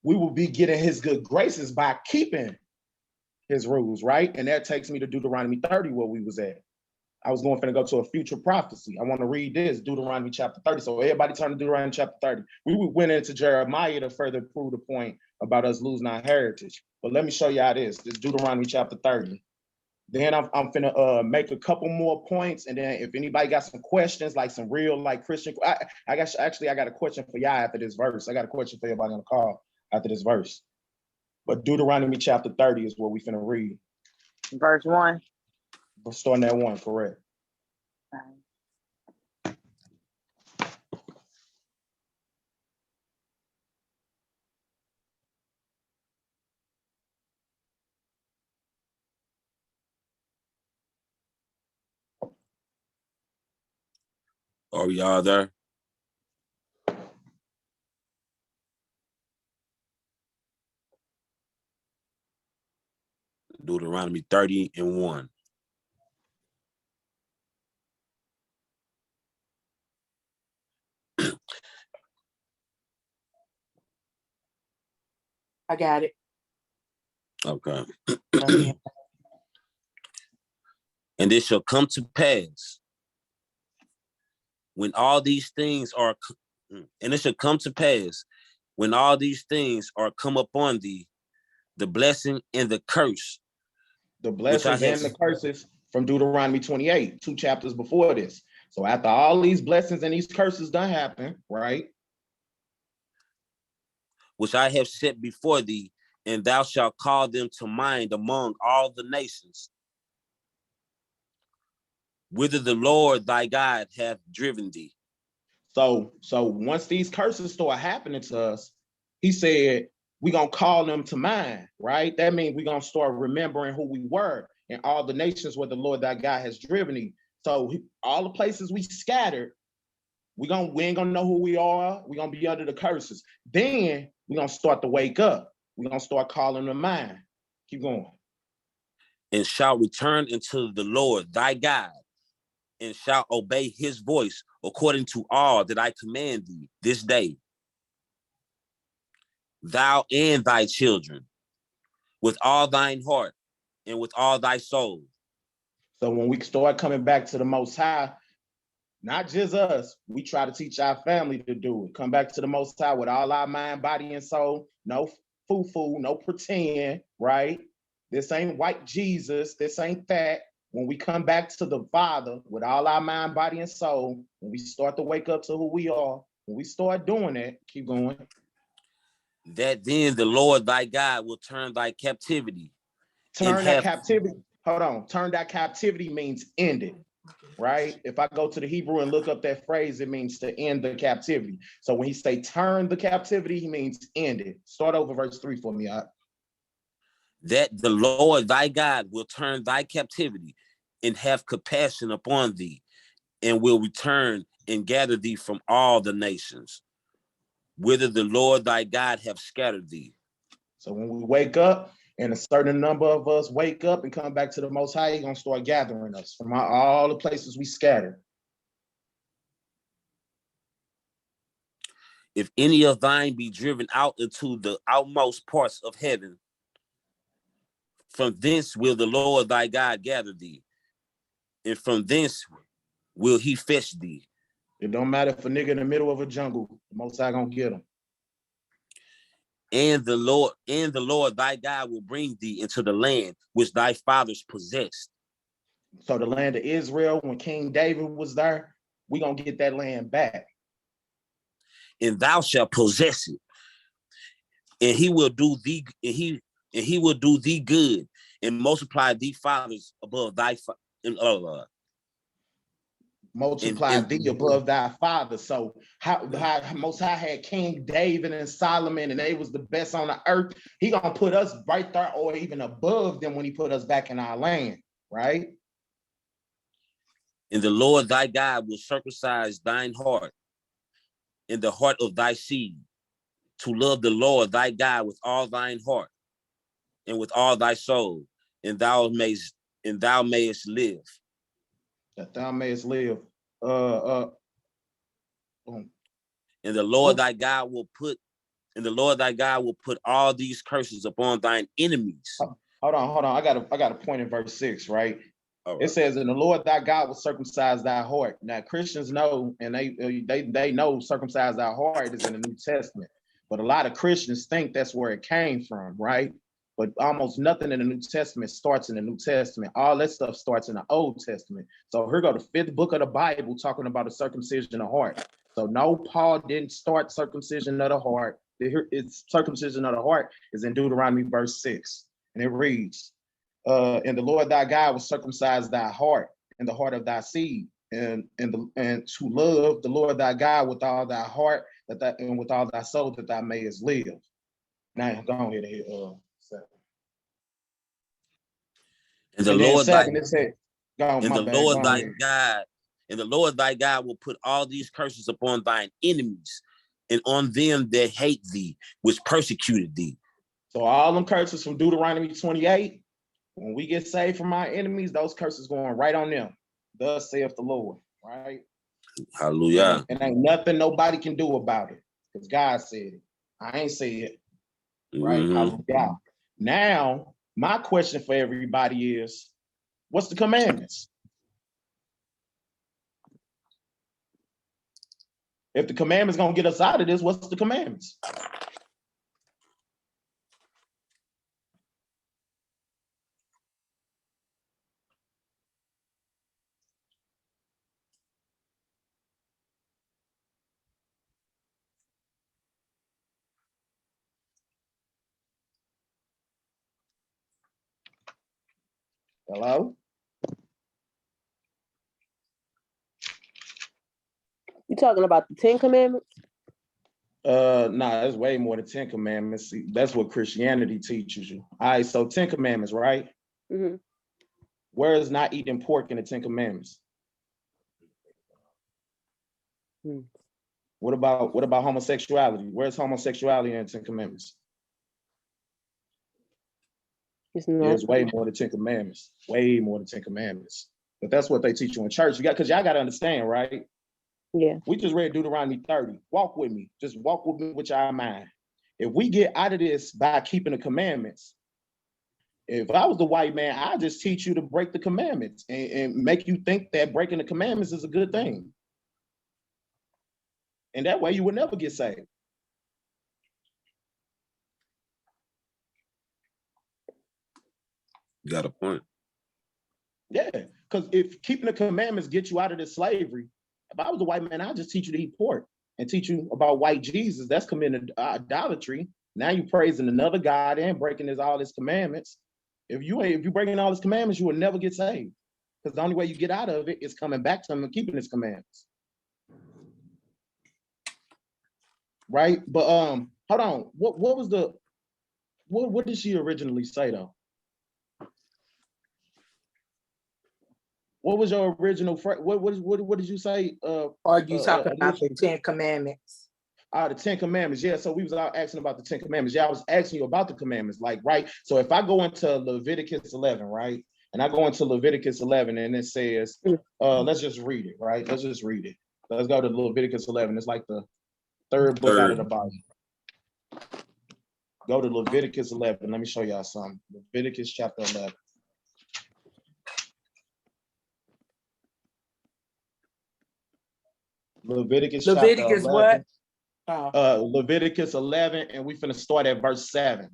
we will be getting his good graces by keeping his rules, right? And that takes me to Deuteronomy 30, where we was at. I was going to go to a future prophecy. I want to read this, Deuteronomy chapter 30. So everybody turn to Deuteronomy chapter 30. We went into Jeremiah to further prove the point about us losing our heritage. But let me show y'all this. This Deuteronomy chapter 30. Then I'm finna make a couple more points, and then if anybody got some questions, like some real like Christian, I got a question for y'all after this verse. I got a question for everybody on the call after this verse. But Deuteronomy chapter 30 is what we finna read. Verse 1. We're starting at 1, correct? Are y'all there? Deuteronomy 30 and 1. I got it. Okay. And it shall come to pass when all these things are, come upon thee, the blessing and the curse. The blessings and the curses from Deuteronomy 28, 2 chapters before this. So after all these blessings and these curses done happen, right? Which I have set before thee, and thou shalt call them to mind among all the nations, whither the Lord thy God hath driven thee. So once these curses start happening to us, he said, we're going to call them to mind, right? That means we're going to start remembering who we were in all the nations where the Lord thy God has driven thee. So all the places we scattered, we ain't going to know who we are. We're going to be under the curses. Then we're going to start to wake up. We're going to start calling them mind. Keep going. And shall return unto the Lord thy God, and shalt obey his voice according to all that I command thee this day, thou and thy children, with all thine heart and with all thy soul. So when we start coming back to the Most High, not just us, we try to teach our family to do it. Come back to the Most High with all our mind, body, and soul. No foo-foo, no pretend, right? This ain't white Jesus. This ain't that. When we come back to the Father with all our mind, body, and soul, when we start to wake up to who we are, when we start doing that, keep going. That then the Lord thy God will turn thy captivity. Turn that captivity. Hold on. Turn that captivity means end it, right? If I go to the Hebrew and look up that phrase, it means to end the captivity. So when he say turn the captivity, he means end it. Start over verse 3 for me. That the Lord thy God will turn thy captivity and have compassion upon thee, and will return and gather thee from all the nations, whither the Lord thy God have scattered thee. So when we wake up, and a certain number of us wake up and come back to the Most High, he's going to start gathering us from all the places we scattered. If any of thine be driven out into the outmost parts of heaven, from thence will the Lord thy God gather thee, and from thence will he fetch thee. It don't matter if a nigga in the middle of a jungle, the Most High gonna get him. And the Lord thy God will bring thee into the land which thy fathers possessed. So the land of Israel, when King David was there, we gonna get that land back. And thou shalt possess it, and he will do thee, and he will do thee good, and multiply thee fathers above thy multiply thee above thy father. So how Most High had King David and Solomon, and they was the best on the earth. He gonna put us right there, or even above them, when he put us back in our land, right? And the Lord thy God will circumcise thine heart and the heart of thy seed, to love the Lord thy God with all thine heart and with all thy soul, and thou mayest live. That thou mayest live. And the Lord thy God will put all these curses upon thine enemies. Hold on. I got a point in verse 6, right? Right. It says, and the Lord thy God will circumcise thy heart. Now Christians know, and they know circumcise thy heart is in the New Testament. But a lot of Christians think that's where it came from, right? But almost nothing in the New Testament starts in the New Testament. All that stuff starts in the Old Testament. So here go the 5th book of the Bible talking about a circumcision of heart. So no, Paul didn't start circumcision of the heart. It's circumcision of the heart is in Deuteronomy verse 6. And it reads, and the Lord thy God will circumcise thy heart and the heart of thy seed, and to love the Lord thy God with all thy heart and with all thy soul, that thou mayest live. Now go on here. And the Lord thy God will put all these curses upon thine enemies, and on them that hate thee, which persecuted thee. So all them curses from Deuteronomy 28. When we get saved from our enemies, those curses going right on them. Thus saith the Lord, right? Hallelujah. And ain't nothing nobody can do about it, because God said it. I ain't say it, right? Mm-hmm. Hallelujah. Now, my question for everybody is, what's the commandments? If the commandments gonna get us out of this, what's the commandments? Hello? You talking about the 10 Commandments? Nah, that's way more than 10 Commandments. See, that's what Christianity teaches you. All right, so 10 Commandments, right? Mm-hmm. Where is not eating pork in the 10 Commandments? Hmm. What about homosexuality? Where's homosexuality in the 10 Commandments? It's way more than 10 Commandments. Way more than 10 Commandments. But that's what they teach you in church. Because y'all got to understand, right? Yeah. We just read Deuteronomy 30. Walk with me. Just walk with me with your mind. If we get out of this by keeping the commandments, if I was the white man, I'd just teach you to break the commandments and make you think that breaking the commandments is a good thing. And that way you would never get saved. You got a point. Yeah, because if keeping the commandments get you out of this slavery, if I was a white man, I'd just teach you to eat pork and teach you about white Jesus. That's committing idolatry. Now you praising another God and breaking all his commandments. If you're breaking all his commandments, you will never get saved. Because the only way you get out of it is coming back to him and keeping his commandments. Right? But hold on. What did she originally say though? What was your original what did you say? Are you talking about the 10 Commandments? The 10 Commandments. Yeah, so we was out asking about the 10 Commandments. Yeah, I was asking you about the commandments, like, right? So if I go into Leviticus 11, right? And I go into Leviticus 11 and it says, let's just read it, right? Let's just read it. Let's go to Leviticus 11. It's like the third book out of the Bible. Go to Leviticus 11. Let me show y'all something. Leviticus chapter 11. Leviticus chapter 11. What? Leviticus 11, and we finna start at verse 7.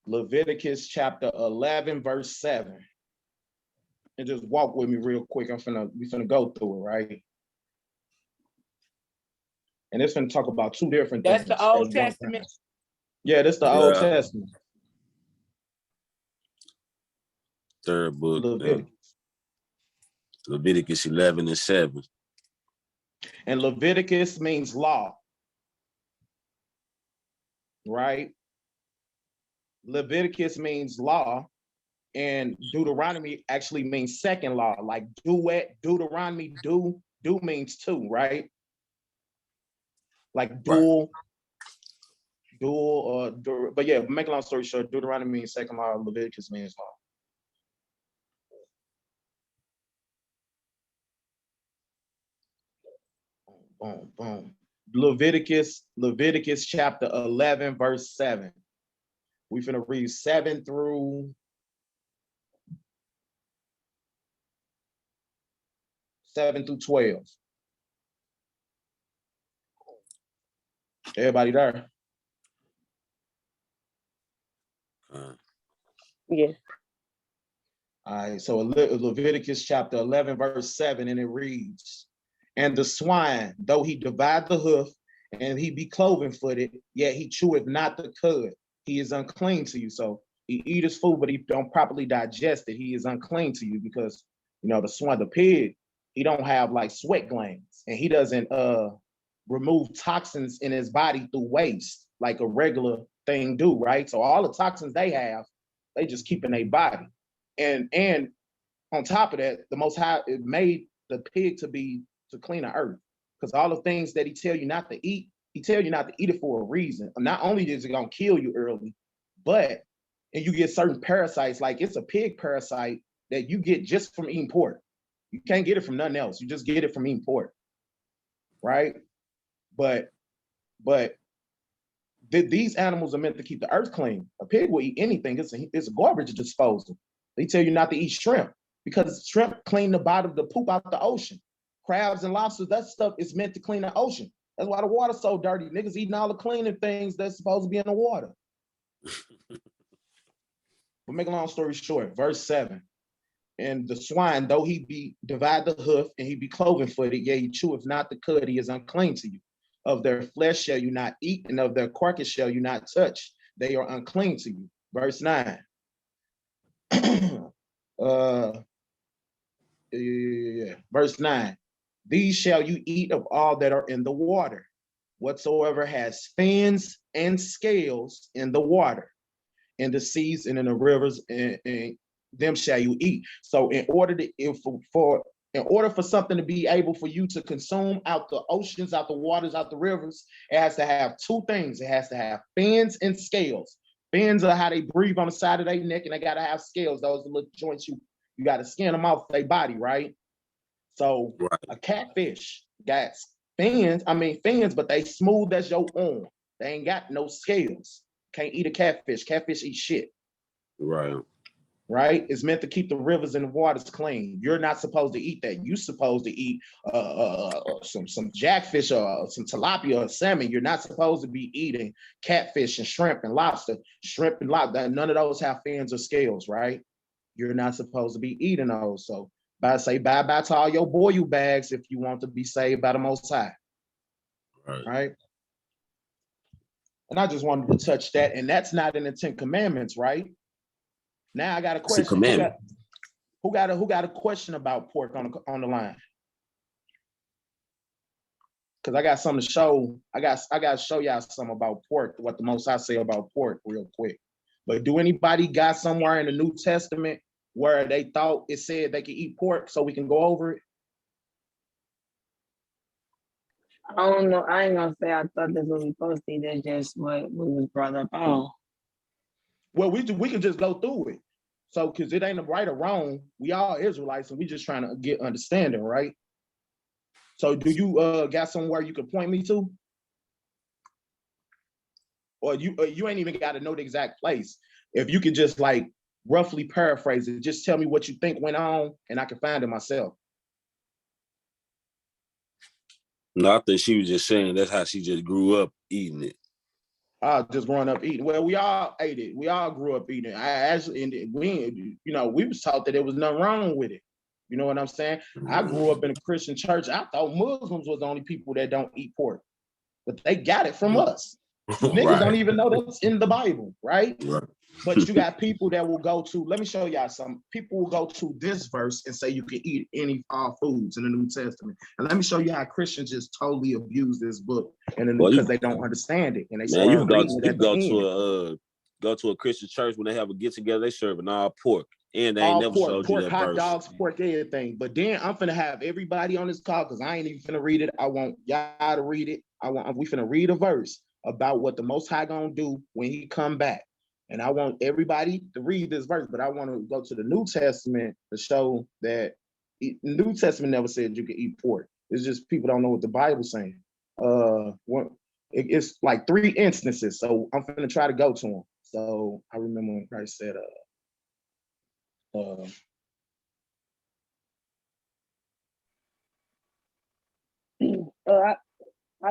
Leviticus chapter 11, verse 7. And just walk with me real quick. We finna go through it, right? And it's finna talk about two different things. That's the Old Testament. Yeah, that's the Old Testament. Third book. Leviticus 11 and 7. And Leviticus means law, right? Leviticus means law, and Deuteronomy actually means second law. Like Deuteronomy, do means two, right? Like dual, but yeah, make a long story short, Deuteronomy means second law, Leviticus means law. Boom, boom. Leviticus chapter 11, verse 7. We're finna read 7 through 12. Everybody there? Yes. All right, so Leviticus chapter 11, verse 7, and it reads, and the swine, though he divide the hoof, and he be cloven-footed, yet he cheweth not the cud. He is unclean to you. So he eat his food, but he don't properly digest it. He is unclean to you because, the swine, the pig, he don't have like sweat glands, and he doesn't remove toxins in his body through waste like a regular thing do, right? So all the toxins they have, they just keep in their body. And on top of that, the Most High made the pig to clean the earth, because all the things that he tell you not to eat, he tell you not to eat it for a reason. Not only is it gonna kill you early, and you get certain parasites, like it's a pig parasite that you get just from eating pork. You can't get it from nothing else. You just get it from eating pork, right? But these animals are meant to keep the earth clean. A pig will eat anything. It's a garbage disposal. They tell you not to eat shrimp because shrimp clean the bottom, the poop out the ocean. Crabs and lobsters, that stuff is meant to clean the ocean. That's why the water's so dirty. Niggas eating all the cleaning things that's supposed to be in the water. But make a long story short, verse 7. And the swine, though he be divide the hoof and he be cloven-footed, yea, he cheweth not the cud, he is unclean to you. Of their flesh shall you not eat, and of their carcass shall you not touch. They are unclean to you. Verse 9. Verse 9. These shall you eat of all that are in the water, whatsoever has fins and scales in the water, in the seas and in the rivers, and them shall you eat. So in order for something to be able for you to consume out the oceans, out the waters, out the rivers, it has to have two things. It has to have fins and scales. Fins are how they breathe on the side of their neck, and they gotta have scales. Those are the little joints you gotta skin them off their body, right? So a catfish got fins, but they smooth as your arm. They ain't got no scales. Can't eat a catfish. Catfish eat shit. Right? It's meant to keep the rivers and the waters clean. You're not supposed to eat that. You're supposed to eat some jackfish or some tilapia or salmon. You're not supposed to be eating catfish and shrimp and lobster. Shrimp and lobster, none of those have fins or scales, right? You're not supposed to be eating those. So say bye-bye to all your boil bags if you want to be saved by the Most High. Right? And I just wanted to touch that. And that's not in the 10 Commandments, right? Now I got a question. Who got a question about pork on the line? Because I got something to show. I got to show y'all something about pork, what the Most High say about pork real quick. But do anybody got somewhere in the New Testament where they thought it said they could eat pork so we can go over it? I don't know. I ain't gonna say I thought this was posted. That's just what we was brought up on. Well, we can just go through it. So, because it ain't a right or wrong, we all Israelites, and we just trying to get understanding, right? So, do you got somewhere you could point me to, or you ain't even got to know the exact place? If you could just like roughly paraphrase it, just tell me what you think went on, and I can find it myself. No, I think she was just saying that's how she just grew up eating it. Just growing up eating. Well, we all ate it. We all grew up eating it. We was taught that there was nothing wrong with it. You know what I'm saying? I grew up in a Christian church. I thought Muslims was the only people that don't eat pork, but they got it from us. Niggas don't even know that's in the Bible, right? But you got people that will go to, let me show y'all something. People will go to this verse and say you can eat any foods in the New Testament. And let me show you how Christians just totally abuse this book because they don't understand it. And they man, you go to a Christian church when they have a get together, they serving all pork. And they ain't never showed you that hot verse. Dogs, pork, everything. But then I'm finna have everybody on this call because I ain't even finna read it. I want y'all to read it. We finna read a verse about what the Most High gonna do when he come back. And I want everybody to read this verse, but I want to go to the New Testament to show that the New Testament never said you could eat pork. It's just people don't know what the Bible's saying. It's like 3 instances, so I'm gonna try to go to them. So I remember when Christ said, I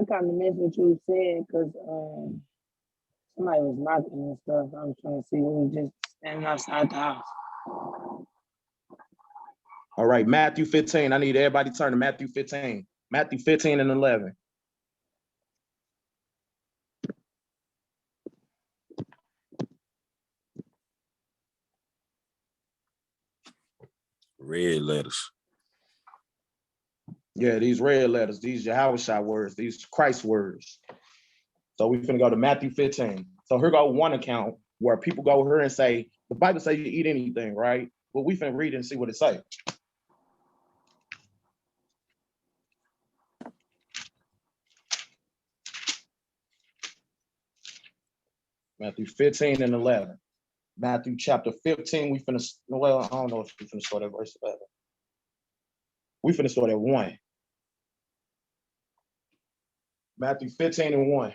kind of missed what you said because somebody was knocking and stuff. I was trying to see who was just standing outside the house. All right, Matthew 15. I need everybody to turn to Matthew 15. Matthew 15 and 11. Red letters. Yeah, these red letters, these Yahushua words, these Christ words. So we're gonna go to Matthew 15. So here go one account where people go here and say, the Bible says you eat anything, right? But we finna read it and see what it says. Matthew 15 and 11. Matthew chapter 15, I don't know if we finna start at verse 11. We finna start at 1. Matthew 15 and 1.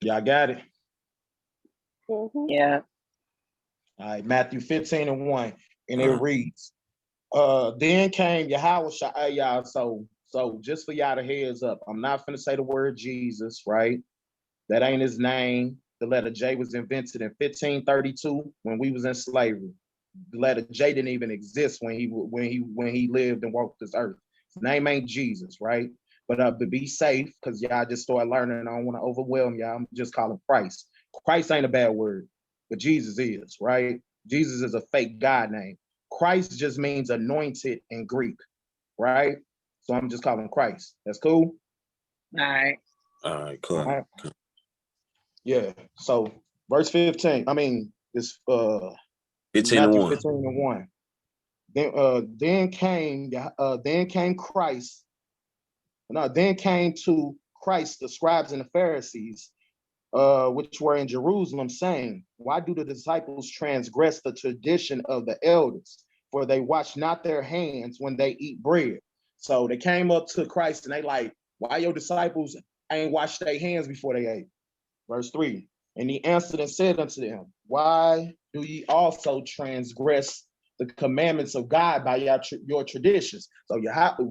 Y'all got it? Yeah. All right, Matthew 15 and 1. And it reads, then came Yahushua, y'all. So just for y'all the heads up, I'm not finna say the word Jesus, right? That ain't his name. The letter J was invented in 1532 when we was in slavery. The letter J didn't even exist when he lived and walked this earth. His name ain't Jesus, right? But to be safe, because y'all just started learning, I don't want to overwhelm y'all. I'm just calling Christ. Christ ain't a bad word, but Jesus is, right? Jesus is a fake God name. Christ just means anointed in Greek, right? So I'm just calling Christ. That's cool? All right, cool. All right. Yeah. So verse 15. I mean, it's 15 and 1. 15 and 1. Then came Christ. No, then came to Christ the scribes and the Pharisees, which were in Jerusalem, saying, why do the disciples transgress the tradition of the elders? For they wash not their hands when they eat bread. So they came up to Christ and they like, why your disciples ain't washed their hands before they ate? Verse 3. And he answered and said unto them, why do ye also transgress the commandments of God by your traditions?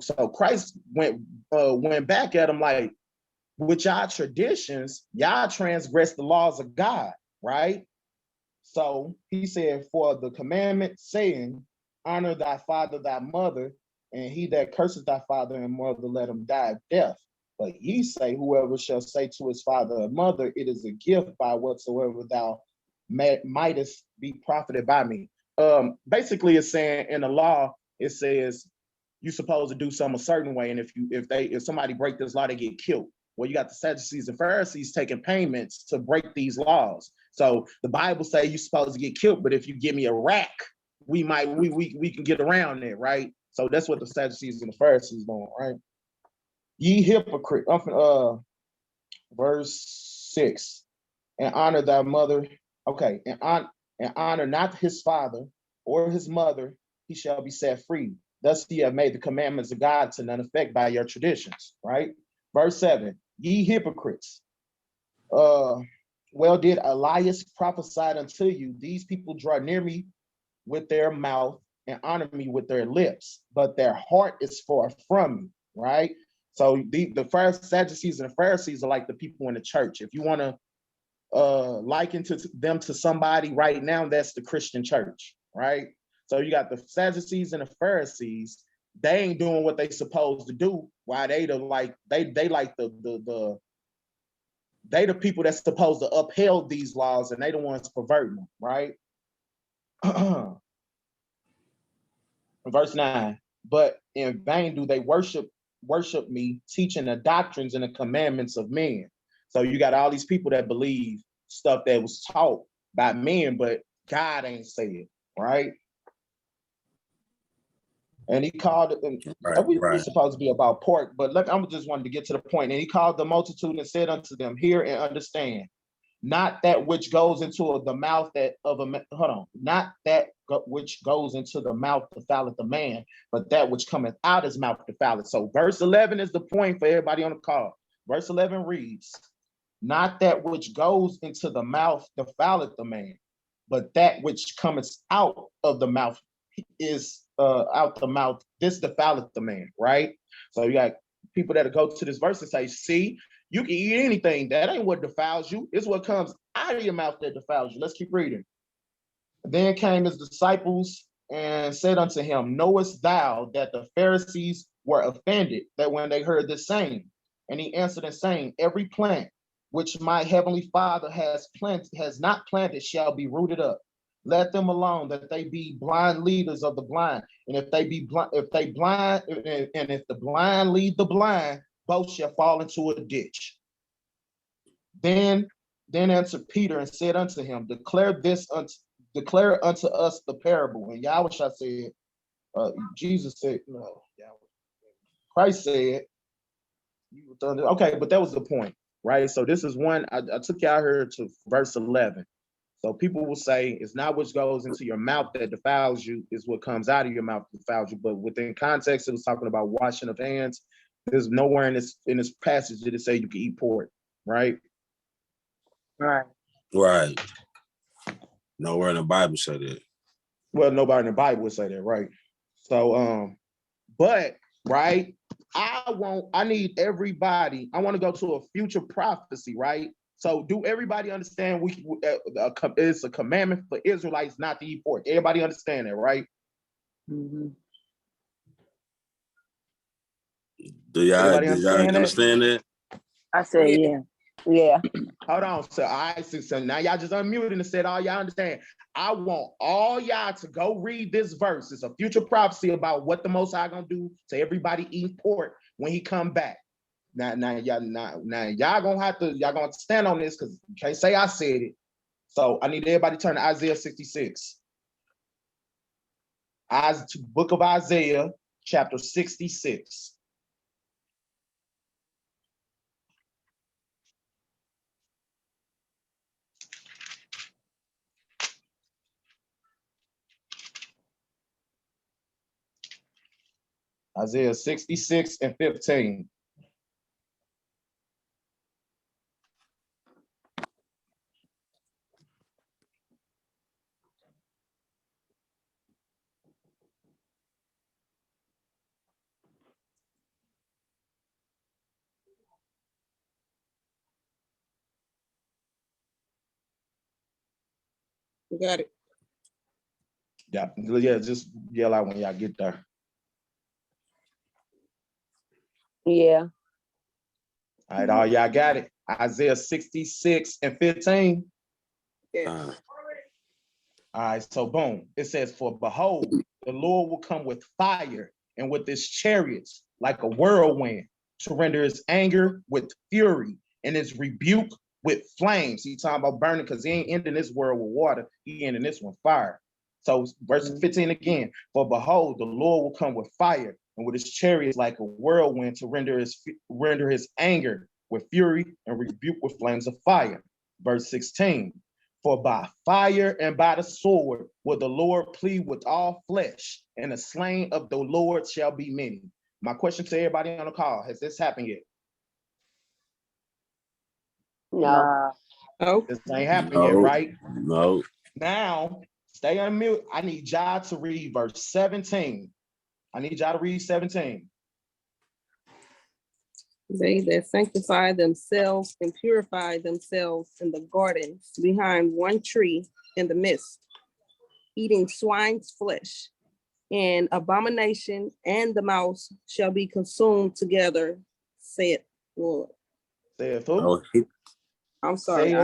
So Christ went back at him like, with y'all traditions, y'all transgress the laws of God, right? So he said, for the commandment saying, honor thy father, thy mother, and he that curses thy father and mother, let him die of death. But ye say, whoever shall say to his father or mother, it is a gift by whatsoever thou mightest be profited by me. Basically, it's saying in the law, it says you're supposed to do something a certain way, and if somebody break this law, they get killed. Well, you got the Sadducees and Pharisees taking payments to break these laws. So the Bible say you're supposed to get killed, but if you give me a rack, we can get around it, right? So that's what the Sadducees and the Pharisees doing, right? Ye hypocrite, verse 6, and honor thy mother. Okay, and honor not his father or his mother, he shall be set free. Thus ye have made the commandments of God to none effect by your traditions, right? Verse 7, ye hypocrites. Well did Elias prophesy unto you, these people draw near me with their mouth and honor me with their lips, but their heart is far from me, right? So the first Sadducees and the Pharisees are like the people in the church. If you want to liken them to somebody right now, that's the Christian church, right? So you got the Sadducees and the Pharisees. They ain't doing what they supposed to do. Why they the people that's supposed to upheld these laws, and they the ones perverting them, right? Verse 9. But in vain do they worship me, teaching the doctrines and the commandments of men. So you got all these people that believe stuff that was taught by men, but God ain't say it, right? And he called it, we're supposed to be about pork, but look, I just wanted to get to the point. And he called the multitude and said unto them, hear and understand, not that which goes into the mouth not that which goes into the mouth defileth the man, but that which cometh out his mouth defileth. So verse 11 is the point for everybody on the call. Verse 11 reads, not that which goes into the mouth defileth the man, but that which cometh out of the mouth is out the mouth, this defileth the man, right? So you got people that go to this verse and say, see, you can eat anything. That ain't what defiles you. It's what comes out of your mouth that defiles you. Let's keep reading. Then came his disciples and said unto him, knowest thou that the Pharisees were offended that when they heard this saying? And he answered and saying, every plant which my heavenly Father has not planted shall be rooted up. Let them alone, that they be blind leaders of the blind. And if the blind lead the blind, both shall fall into a ditch. Then answered Peter and said unto him, declare unto us the parable. And Yahushua said, Jesus said, no, Christ said, okay, but that was the point, right? So this is one, I took y'all here to verse 11. So people will say, it's not what goes into your mouth that defiles you, it's what comes out of your mouth that defiles you. But within context, it was talking about washing of hands. There's nowhere in this passage did it say you can eat pork, right? Right. Nowhere in the Bible said that. Well, nobody in the Bible would say that, right? So, but right, I need everybody. I want to go to a future prophecy, right? So, do everybody understand? It's a commandment for Israelites not to eat pork. Everybody understand that, right? Mm-hmm. Do y'all understand that? I say yeah. Yeah. Hold on. So so now y'all just unmuted and said all y'all understand. I want all y'all to go read this verse. It's a future prophecy about what the Most High gonna do to everybody eating pork when he come back. Now y'all gonna stand on this because you can't say I said it. So I need everybody to turn to Isaiah 66. Book of Isaiah, chapter 66. Isaiah 66 and 15. You got it. Yeah, just yell out when y'all get there. Yeah. All right, all y'all got it. Isaiah 66 and 15. Yeah. All right, so boom. It says, for behold, the Lord will come with fire and with his chariots like a whirlwind to render his anger with fury and his rebuke with flames. He's talking about burning because he ain't ending this world with water. He ending this one fire. So verse 15 again, for behold, the Lord will come with fire and with his chariots like a whirlwind to render his anger with fury and rebuke with flames of fire. Verse 16, for by fire and by the sword will the Lord plead with all flesh, and the slain of the Lord shall be many. My question to everybody on the call, has this happened yet? No. Oh. This ain't happened yet, right? No. Now, stay on mute. I need y'all to read verse 17. I need y'all to read 17. They that sanctify themselves and purify themselves in the gardens behind one tree in the midst, eating swine's flesh, and abomination and the mouse shall be consumed together, saith Lord. Saith who? Oh, I'm sorry.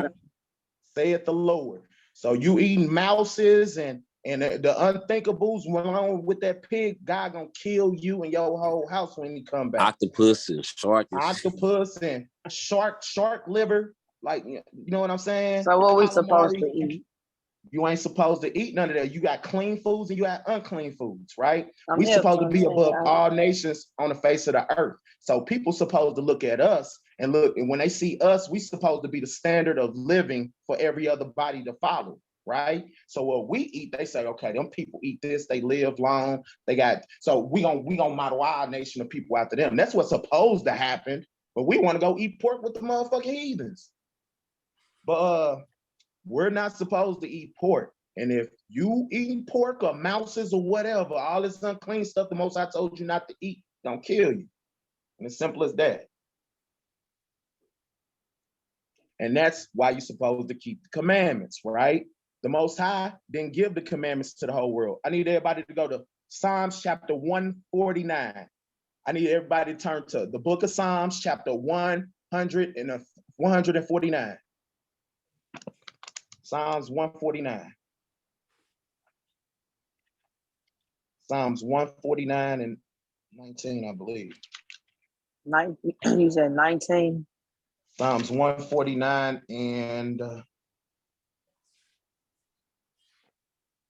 Saith the Lord. So you eating mouses and the unthinkables along with that pig, God gonna kill you and your whole house when you come back. Octopus and shark. Octopus and shark liver. Like, you know what I'm saying? So what we supposed to eat? You ain't supposed to eat none of that. You got clean foods and you got unclean foods, right? We here supposed for to be a above minute. all nations on the face of the earth. So people supposed to look at us and when they see us, we supposed to be the standard of living for every other body to follow, right? So what we eat, they say, okay, them people eat this, they live long, so we gonna model our nation of people after them. That's what's supposed to happen, but we want to go eat pork with the motherfucking heathens. But we're not supposed to eat pork. And if you eating pork or mouses or whatever, all this unclean stuff the Most High told you not to eat, don't kill you. And it's simple as that. And that's why you're supposed to keep the commandments, right? The Most High didn't give the commandments to the whole world. I need everybody to go to Psalms chapter 149. I need everybody to turn to the book of Psalms chapter 149. Psalms 149. Psalms 149 and 19, I believe. 19, you said 19. Psalms 149 and no,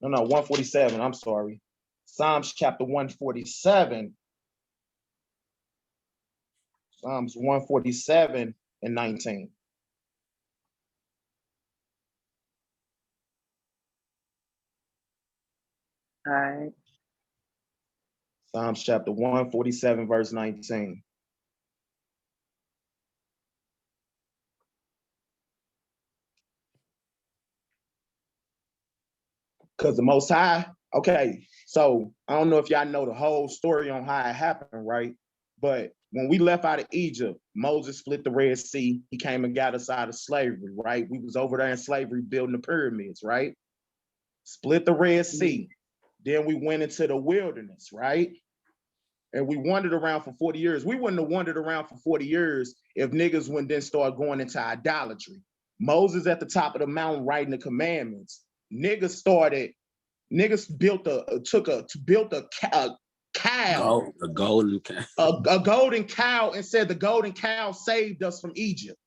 147. I'm sorry. Psalms chapter 147. Psalms 147 and 19. All right. Psalms chapter 147, verse 19. Because the Most High, okay, so I don't know if y'all know the whole story on how it happened, right? But when we left out of Egypt, Moses split the Red Sea. He came and got us out of slavery, right? We was over there in slavery building the pyramids, right? Split the Red Sea. Then we went into the wilderness, right? and we wandered around for 40 years. We wouldn't have wandered around for 40 years if niggas wouldn't then start going into idolatry. Moses at the top of the mountain writing the commandments. Niggas built a cow. A golden cow. A golden cow, and said the golden cow saved us from Egypt.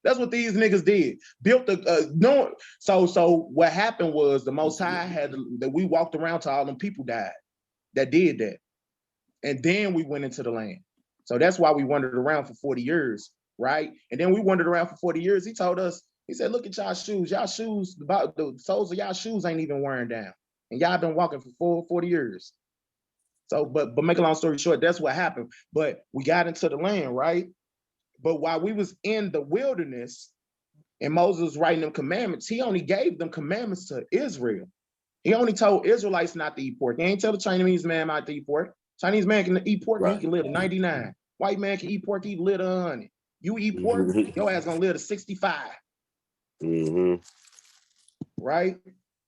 That's what these niggas did. Built the So what happened was the Most High that we walked around till all them people died that did that, and then we went into the land. So that's why we wandered around for 40 years, right? And then we wandered around for 40 years. He told us, he said, "Look at y'all shoes. Y'all shoes, about the soles of y'all shoes ain't even wearing down, and y'all been walking for 40 years." So, but make a long story short, that's what happened. But we got into the land, right? But while we was in the wilderness and Moses was writing them commandments, he only gave them commandments to Israel. He only told Israelites not to eat pork. He ain't tell the Chinese man not to eat pork. Chinese man can eat pork, right. He can live to 99. White man can eat pork, he live to 100. You eat pork, your ass gonna live to 65. Right?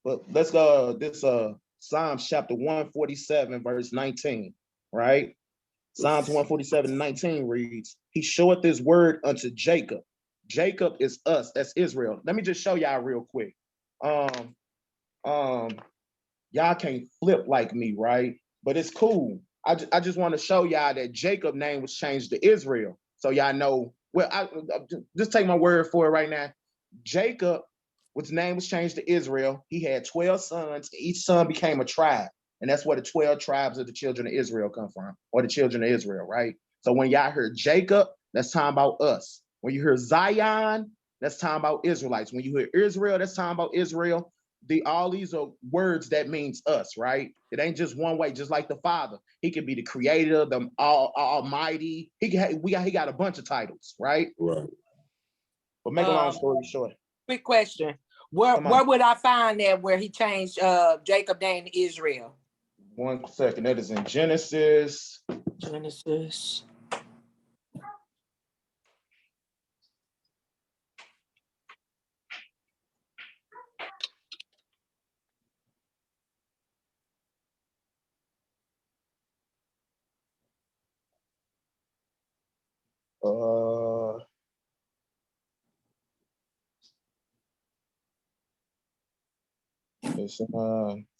But let's go, this Psalms chapter 147, verse 19, right? Psalms 147, 19 reads, "He showeth his word unto Jacob." Jacob is us, that's Israel. Let me just show y'all real quick. Y'all can't flip like me, right? But it's cool. I just want to show y'all that Jacob name was changed to Israel. So y'all know, well, I just take my word for it right now. Jacob, which name was changed to Israel, he had 12 sons. Each son became a tribe. And that's where the 12 tribes of the children of Israel come from, or the children of Israel, right? So when y'all hear Jacob, that's talking about us. When you hear Zion, that's talking about Israelites. When you hear Israel, that's talking about Israel. All these are words that means us, right? It ain't just one way, just like the Father. He could be the creator, the almighty. He got a bunch of titles, right? Right. But make a long story short. Quick question. Where would I find that where he changed Jacob name to Israel? 1 second. That is in Genesis. Genesis.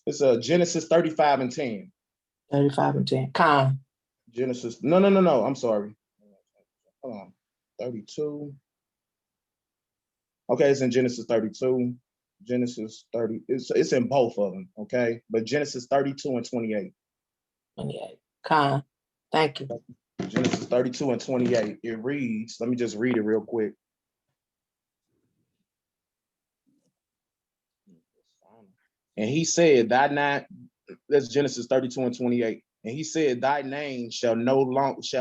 It's Genesis 35 and 10. 35 and 10. Con. Genesis. No. I'm sorry. Hold on. 32. Okay, it's in Genesis 32. Genesis 30. It's in both of them. Okay, but Genesis 32 and 28. 28. Con. Thank you. Genesis 32 and 28. It reads. Let me just read it real quick. And he said, that's Genesis 32 and 28. And he said, "Thy name shall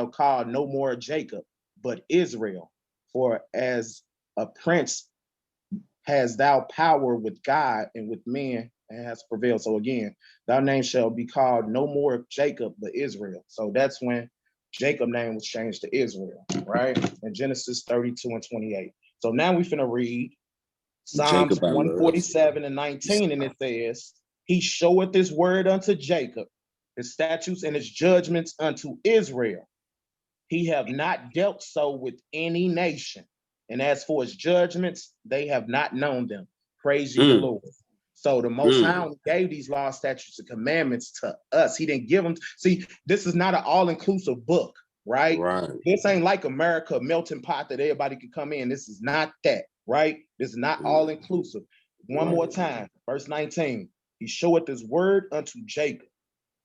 call no more Jacob, but Israel. For as a prince has thou power with God and with men, and has prevailed." So again, thy name shall be called no more Jacob, but Israel. So that's when Jacob's name was changed to Israel, right? In Genesis 32 and 28. So now we finna read Psalms 147 and 19, and it says, "He showeth his word unto Jacob, his statutes and his judgments unto Israel. He have not dealt so with any nation. And as for his judgments, they have not known them. Praise ye the Lord." So the Most High gave these laws, statutes, and commandments to us. He didn't give them. See, this is not an all-inclusive book, right? This ain't like America, a melting pot that everybody can come in. This is not that. Right? This is not all inclusive. One more time, verse 19. "He showeth his word unto Jacob,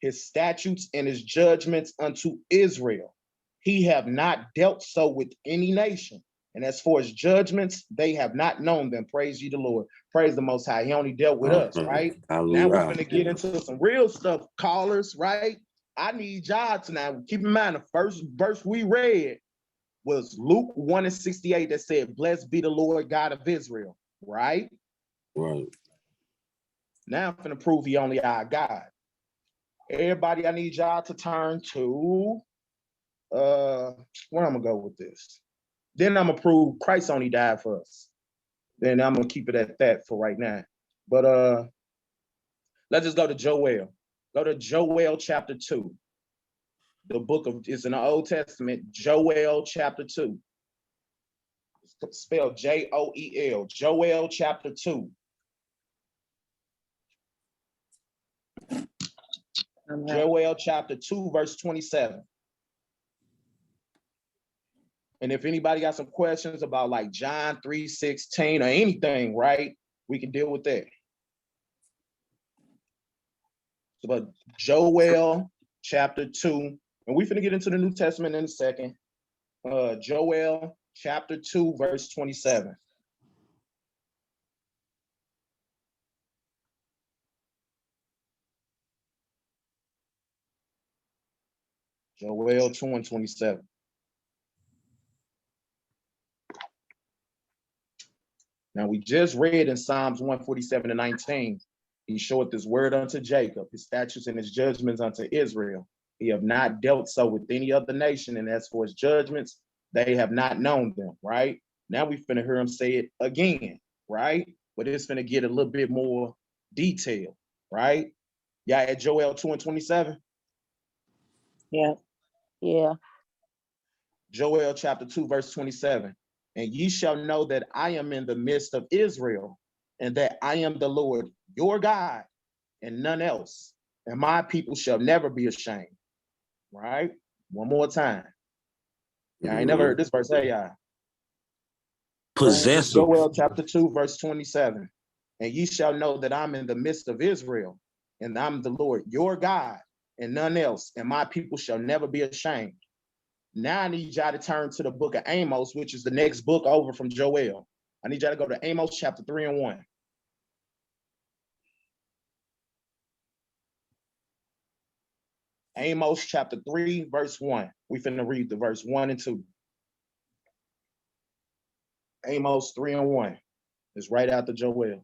his statutes and his judgments unto Israel. He have not dealt so with any nation. And as for his judgments, they have not known them." Praise ye the Lord. Praise the Most High. He only dealt with us, right? Now we're going to get into some real stuff, callers, right? I need y'all tonight. Keep in mind, the first verse we read was Luke 1 and 68 that said, "Blessed be the Lord God of Israel," right? Right. Now I'm finna prove he only our God. Everybody, I need y'all to turn to, where I'm gonna go with this. Then I'm gonna prove Christ only died for us. Then I'm gonna keep it at that for right now. But let's just go to Joel. Go to Joel chapter 2. The book of, it's in the Old Testament, Joel chapter 2. It's spelled Joel, Joel chapter 2. Joel chapter 2, verse 27. And if anybody got some questions about like John 3:16 or anything, right, we can deal with that. But Joel chapter 2, and we're finna get into the New Testament in a second. Joel chapter 2, verse 27. Joel 2 and 27. Now we just read in Psalms 147 and 19, he showeth his word unto Jacob, his statutes and his judgments unto Israel. He have not dealt so with any other nation, and as for his judgments, they have not known them, right? Now we finna hear him say it again, right? But it's finna get a little bit more detail, right? Yeah, at Joel 2 and 27? Yeah. Joel chapter 2, verse 27. And ye shall know that I am in the midst of Israel, and that I am the Lord your God, and none else. And my people shall never be ashamed. Right? One more time. Yeah, I ain't never heard this verse. Hey, y'all. Possessive. Joel chapter 2, verse 27. And ye shall know that I'm in the midst of Israel, and I'm the Lord your God, and none else. And my people shall never be ashamed. Now I need y'all to turn to the book of Amos, which is the next book over from Joel. I need y'all to go to Amos chapter 3 and 1. Amos chapter 3, verse 1. We finna read the verse 1 and 2. Amos 3 and 1. It's right after Joel.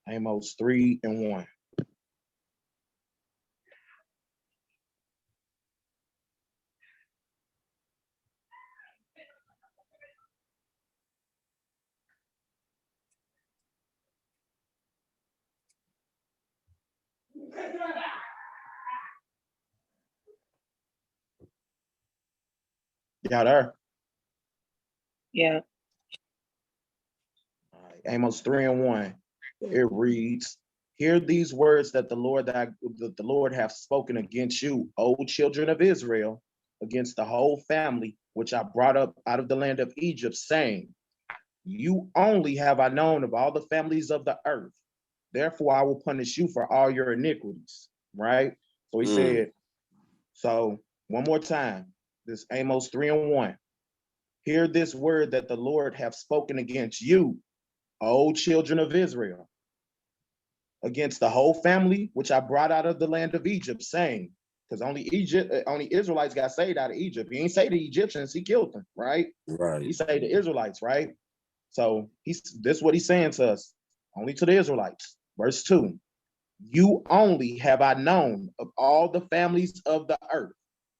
Amos 3 and 1. Y'all there? Yeah. All right. Amos 3 and 1. It reads, hear these words that the Lord hath spoken against you, O children of Israel, against the whole family, which I brought up out of the land of Egypt, saying, you only have I known of all the families of the earth. Therefore, I will punish you for all your iniquities. Right? So he said, so one more time, this Amos 3 and 1. Hear this word that the Lord hath spoken against you, O children of Israel, against the whole family, which I brought out of the land of Egypt, saying, because only Israelites got saved out of Egypt. He ain't say the Egyptians, he killed them, right? Right. He say the Israelites, right? So this is what he's saying to us, only to the Israelites. Verse 2, you only have I known of all the families of the earth.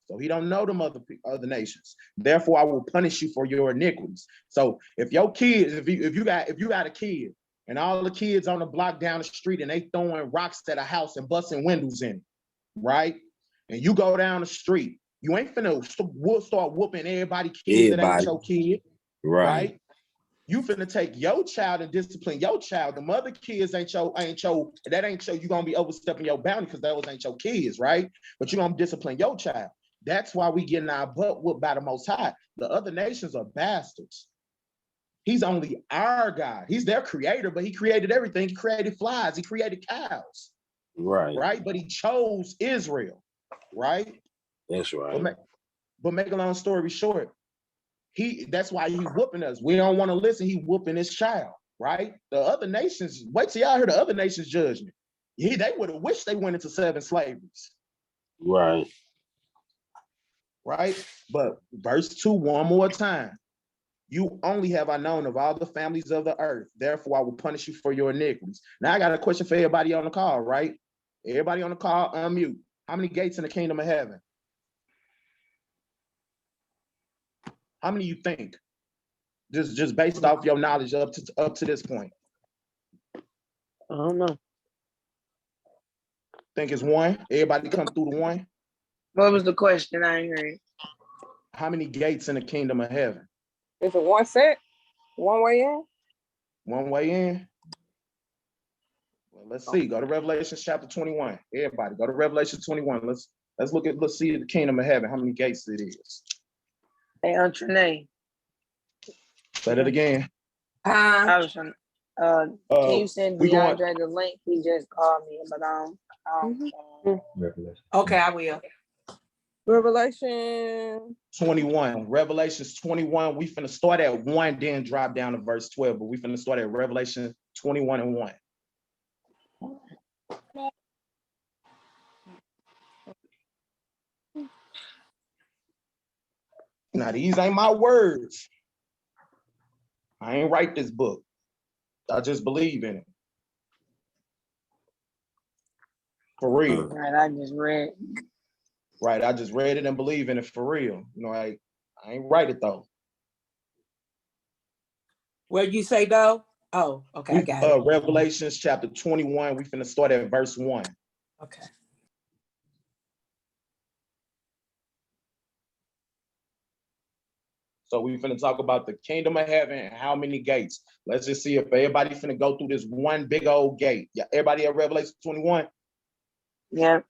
So he don't know them other nations. Therefore, I will punish you for your iniquities. So if your kids, if you got a kid, and all the kids on the block down the street and they throwing rocks at a house and busting windows in it, right? And you go down the street, you ain't finna start whooping everybody kids that ain't your kid, right? You finna take your child and discipline your child. The mother kids that ain't your, you gonna be overstepping your boundary because those ain't your kids, right? But you gonna discipline your child. That's why we getting our butt whooped by the Most High. The other nations are bastards. He's only our God. He's their creator, but he created everything. He created flies. He created cows. Right? But he chose Israel. Right? That's right. But make a long story short, That's why he whooping us. We don't want to listen. He whooping his child, right? The other nations, wait till y'all hear the other nations' judgment. They would have wished they went into 7 slaveries. Right. Right? But verse 2, one more time. You only have I known of all the families of the earth. Therefore, I will punish you for your iniquities. Now, I got a question for everybody on the call, right? Everybody on the call, unmute. How many gates in the kingdom of heaven? How many you think? Just based off your knowledge up to this point. I don't know. Think it's 1? Everybody come through the 1? What was the question? I ain't heard. How many gates in the kingdom of heaven? Is it one set? One way in? One way in? Well, let's see. Go to Revelation chapter 21. Everybody, go to Revelation 21. Let's see the kingdom of heaven, how many gates it is. Hey, Trinae. Say that again. I was trying, can you send DeAndre the link? He just called me, but Okay, I will. Revelation 21. Revelations 21. We finna start at 1, then drop down to verse 12. But we finna start at Revelation 21 and 1. Now, these ain't my words. I ain't write this book. I just believe in it. For real. Right, I just read. Right, I just read it and believe in it for real. You know, I ain't write it though. Where'd you say go? Oh, okay, I got it. Revelations chapter 21. We finna start at verse 1. Okay. So we finna talk about the kingdom of heaven and how many gates. Let's just see if everybody finna go through this one big old gate. Yeah, everybody at Revelation 21? Yeah.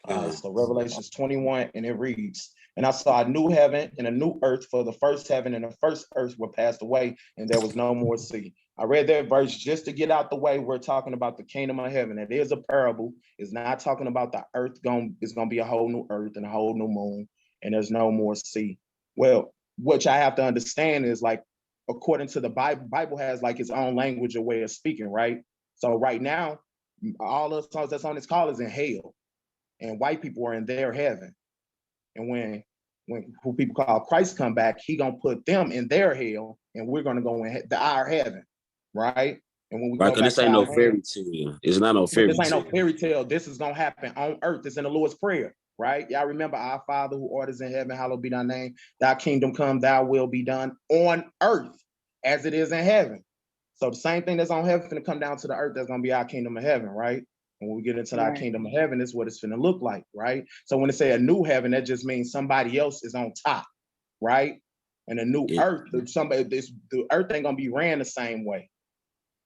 All right, so Revelations 21, and it reads, and I saw a new heaven and a new earth, for the first heaven and the first earth were passed away, and there was no more sea. I read that verse just to get out the way. We're talking about the kingdom of heaven. It is a parable. It's not talking about the earth it's gonna be a whole new earth and a whole new moon, and there's no more sea. Well, which I have to understand is, like, according to the Bible has like its own language or way of speaking, right? So right now, all of us that's on this call is in hell, and white people are in their heaven. And when who people call Christ come back, he gonna put them in their hell, and we're gonna go in our heaven, right? And when we right, go back this ain't no fairy tale. It's not no fairy tale. This ain't no fairy tale. This is gonna happen on earth. It's in the Lord's Prayer, right? Y'all remember, our Father who art in heaven, hallowed be thy name. Thy kingdom come, thy will be done on earth as it is in heaven. So the same thing that's on heaven gonna come down to the earth. That's gonna be our kingdom of heaven, right? When we get into that kingdom of heaven, is what it's gonna look like, right? So when they say a new heaven, that just means somebody else is on top, right? And a new earth, the earth ain't gonna be ran the same way,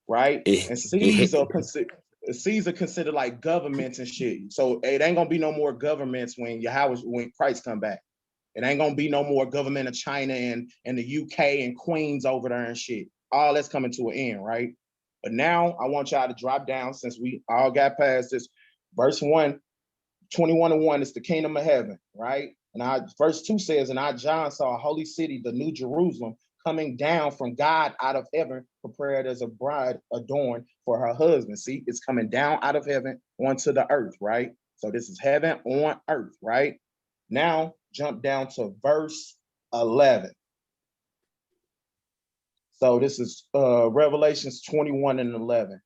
right? And seas are considered like governments and shit. So it ain't gonna be no more governments when Christ come back. It ain't gonna be no more government of China and the UK and Queens over there and shit. All that's coming to an end, right? But now I want y'all to drop down, since we all got past this. Verse 1, 21 and 1 is the kingdom of heaven, right? And verse 2 says, and I, John, saw a holy city, the new Jerusalem, coming down from God out of heaven, prepared as a bride adorned for her husband. See, it's coming down out of heaven onto the earth, right? So this is heaven on earth, right? Now jump down to verse 11. So this is Revelations 21 and 11.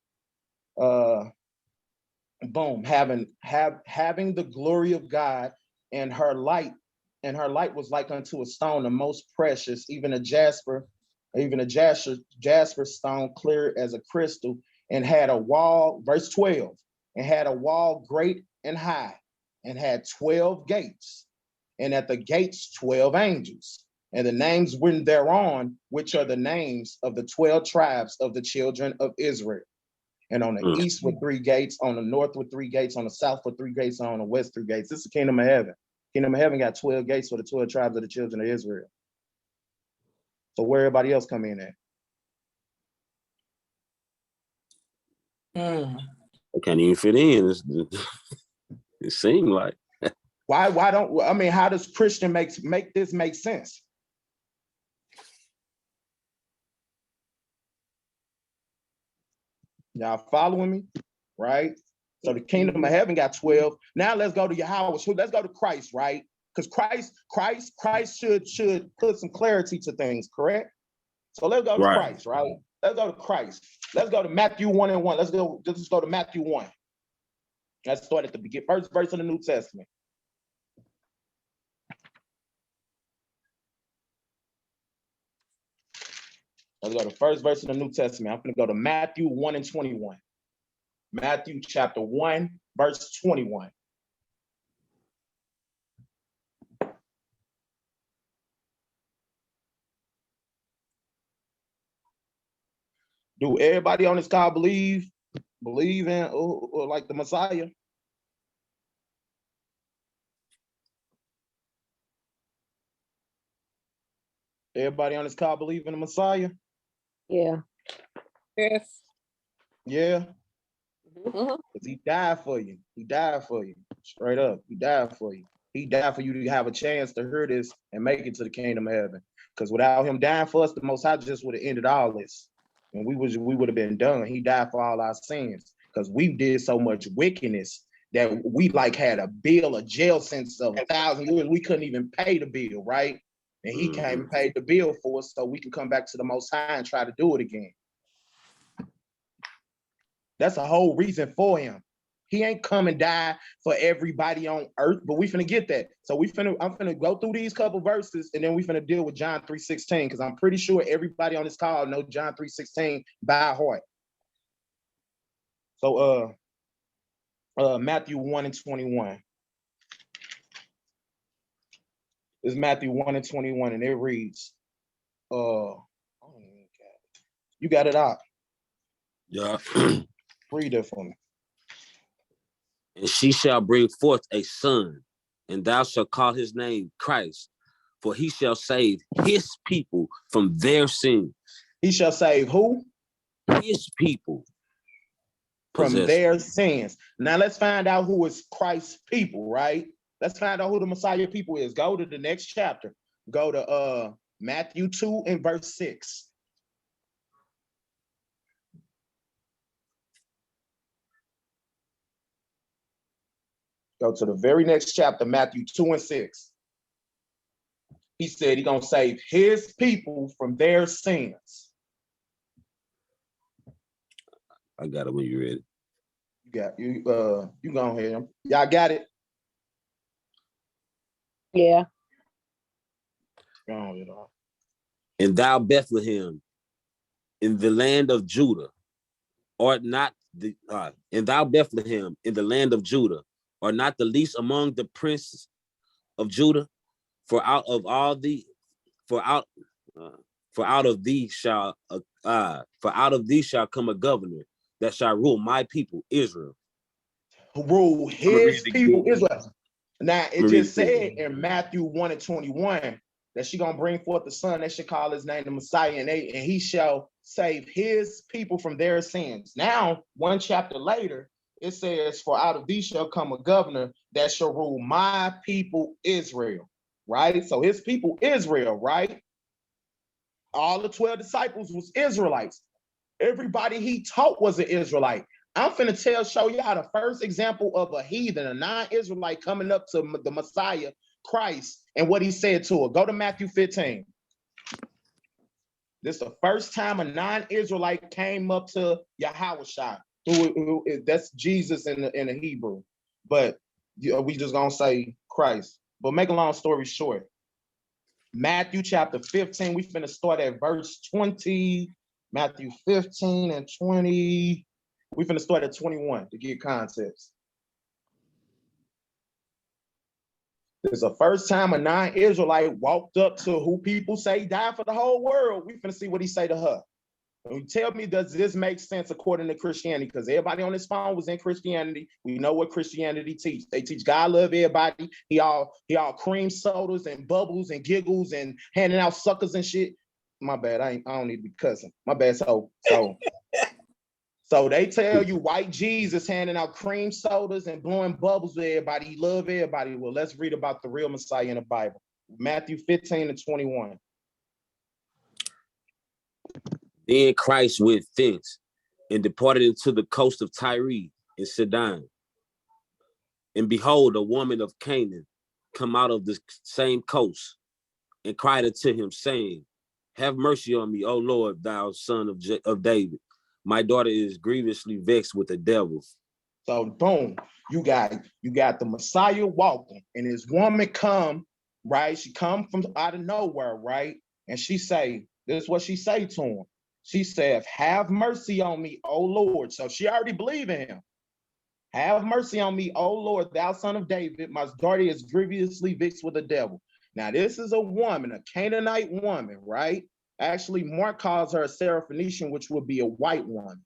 Boom, having the glory of God, and her light was like unto a stone, the most precious, even a jasper stone, clear as a crystal, and had a wall, verse 12, and had a wall great and high, and had 12 gates, and at the gates 12 angels. And the names written thereon, which are the names of the 12 tribes of the children of Israel. And on the east with 3 gates, on the north with 3 gates, on the south with 3 gates, and on the west 3 gates. This is the kingdom of heaven. Kingdom of heaven got 12 gates for the 12 tribes of the children of Israel. So where everybody else come in at? I can't even fit in. It seemed like. How does Christian make this make sense? Y'all following me? Right? So the kingdom of heaven got 12. Now let's go to Yahweh. Let's go to Christ, right? Because Christ should put some clarity to things, correct? So let's go to Christ, right? Let's go to Christ. Let's go to Matthew 1:1. Let's go to Matthew 1. Let's start at the beginning, first verse of the New Testament. Let's go to the first verse of the New Testament. I'm going to go to Matthew 1:21. Matthew chapter 1, verse 21. Do everybody on this call believe in or like the Messiah? Everybody on this call believe in the Messiah? Yeah. Yes. Yeah. Mm-hmm. Because he died for you. He died for you. Straight up. He died for you. He died for you to have a chance to hear this and make it to the kingdom of heaven. Because without him dying for us, the Most High just would have ended all this. And we would have been done. He died for all our sins. Because we did so much wickedness that we like had a jail sentence of 1,000 years. We couldn't even pay the bill, right? And he came and paid the bill for us so we can come back to the Most High and try to do it again. That's the whole reason for him. He ain't come and die for everybody on earth, but we finna get that. So I'm finna go through these couple verses and then we finna deal with John 3:16 because I'm pretty sure everybody on this call know John 3:16 by heart. So Matthew 1:21. It's Matthew 1:21 and it reads, you got it out. Yeah. Read it for me. And she shall bring forth a son, and thou shalt call his name Christ, for he shall save his people from their sins. He shall save who? His people. From their sins. Now let's find out who is Christ's people, right? Let's find out who the Messiah people is. Go to the next chapter. Go to Matthew 2 and verse 6. Go to the very next chapter, Matthew 2 and 6. He said he's gonna save his people from their sins. I got it when you're ready. You go ahead. Y'all got it? Yeah. Go ahead. And thou, Bethlehem, in the land of Judah, art not the and thou, Bethlehem, in the land of Judah, are not the least among the princes of Judah, for out of thee shall come a governor that shall rule my people Israel. Rule his people Israel. Now it just said in Matthew 1:21 that she gonna bring forth the son. They should call his name the Messiah, and he shall save his people from their sins. Now, one chapter later, it says, for out of thee shall come a governor that shall rule my people Israel, right? So his people Israel, right? All the 12 disciples was Israelites. Everybody he taught was an Israelite. I'm finna show y'all the first example of a heathen, a non-Israelite coming up to the Messiah, Christ, and what he said to her. Go to Matthew 15. This is the first time a non-Israelite came up to Yahushua. That's Jesus in the Hebrew, but we just gonna say Christ. But make a long story short, Matthew chapter 15, we finna start at verse 20. Matthew 15 and 20. We finna start at 21 to get context. This is the first time a non-Israelite walked up to who people say died for the whole world. We finna see what he say to her. And tell me, does this make sense according to Christianity? Because everybody on this phone was in Christianity. We know what Christianity teach. They teach God love everybody. He all cream sodas and bubbles and giggles and handing out suckers and shit. My bad. I don't need to be cussing. My bad. So they tell you white Jesus handing out cream sodas and blowing bubbles to everybody. He love everybody. Well, let's read about the real Messiah in the Bible. Matthew 15 and 21. Then Christ went thence and departed into the coast of Tyre and Sidon. And behold, a woman of Canaan come out of the same coast and cried unto him, saying, have mercy on me, O Lord, thou son of David. My daughter is grievously vexed with the devil. So boom, you got the Messiah walking, and this woman come, right? She come from out of nowhere, right? And she say, this is what she say to him. She said, have mercy on me, O Lord. So she already believed in him. Have mercy on me, O Lord, thou son of David. My daughter is grievously vexed with the devil. Now, this is a woman, a Canaanite woman, right? Actually, Mark calls her a Syrophoenician, which would be a white one,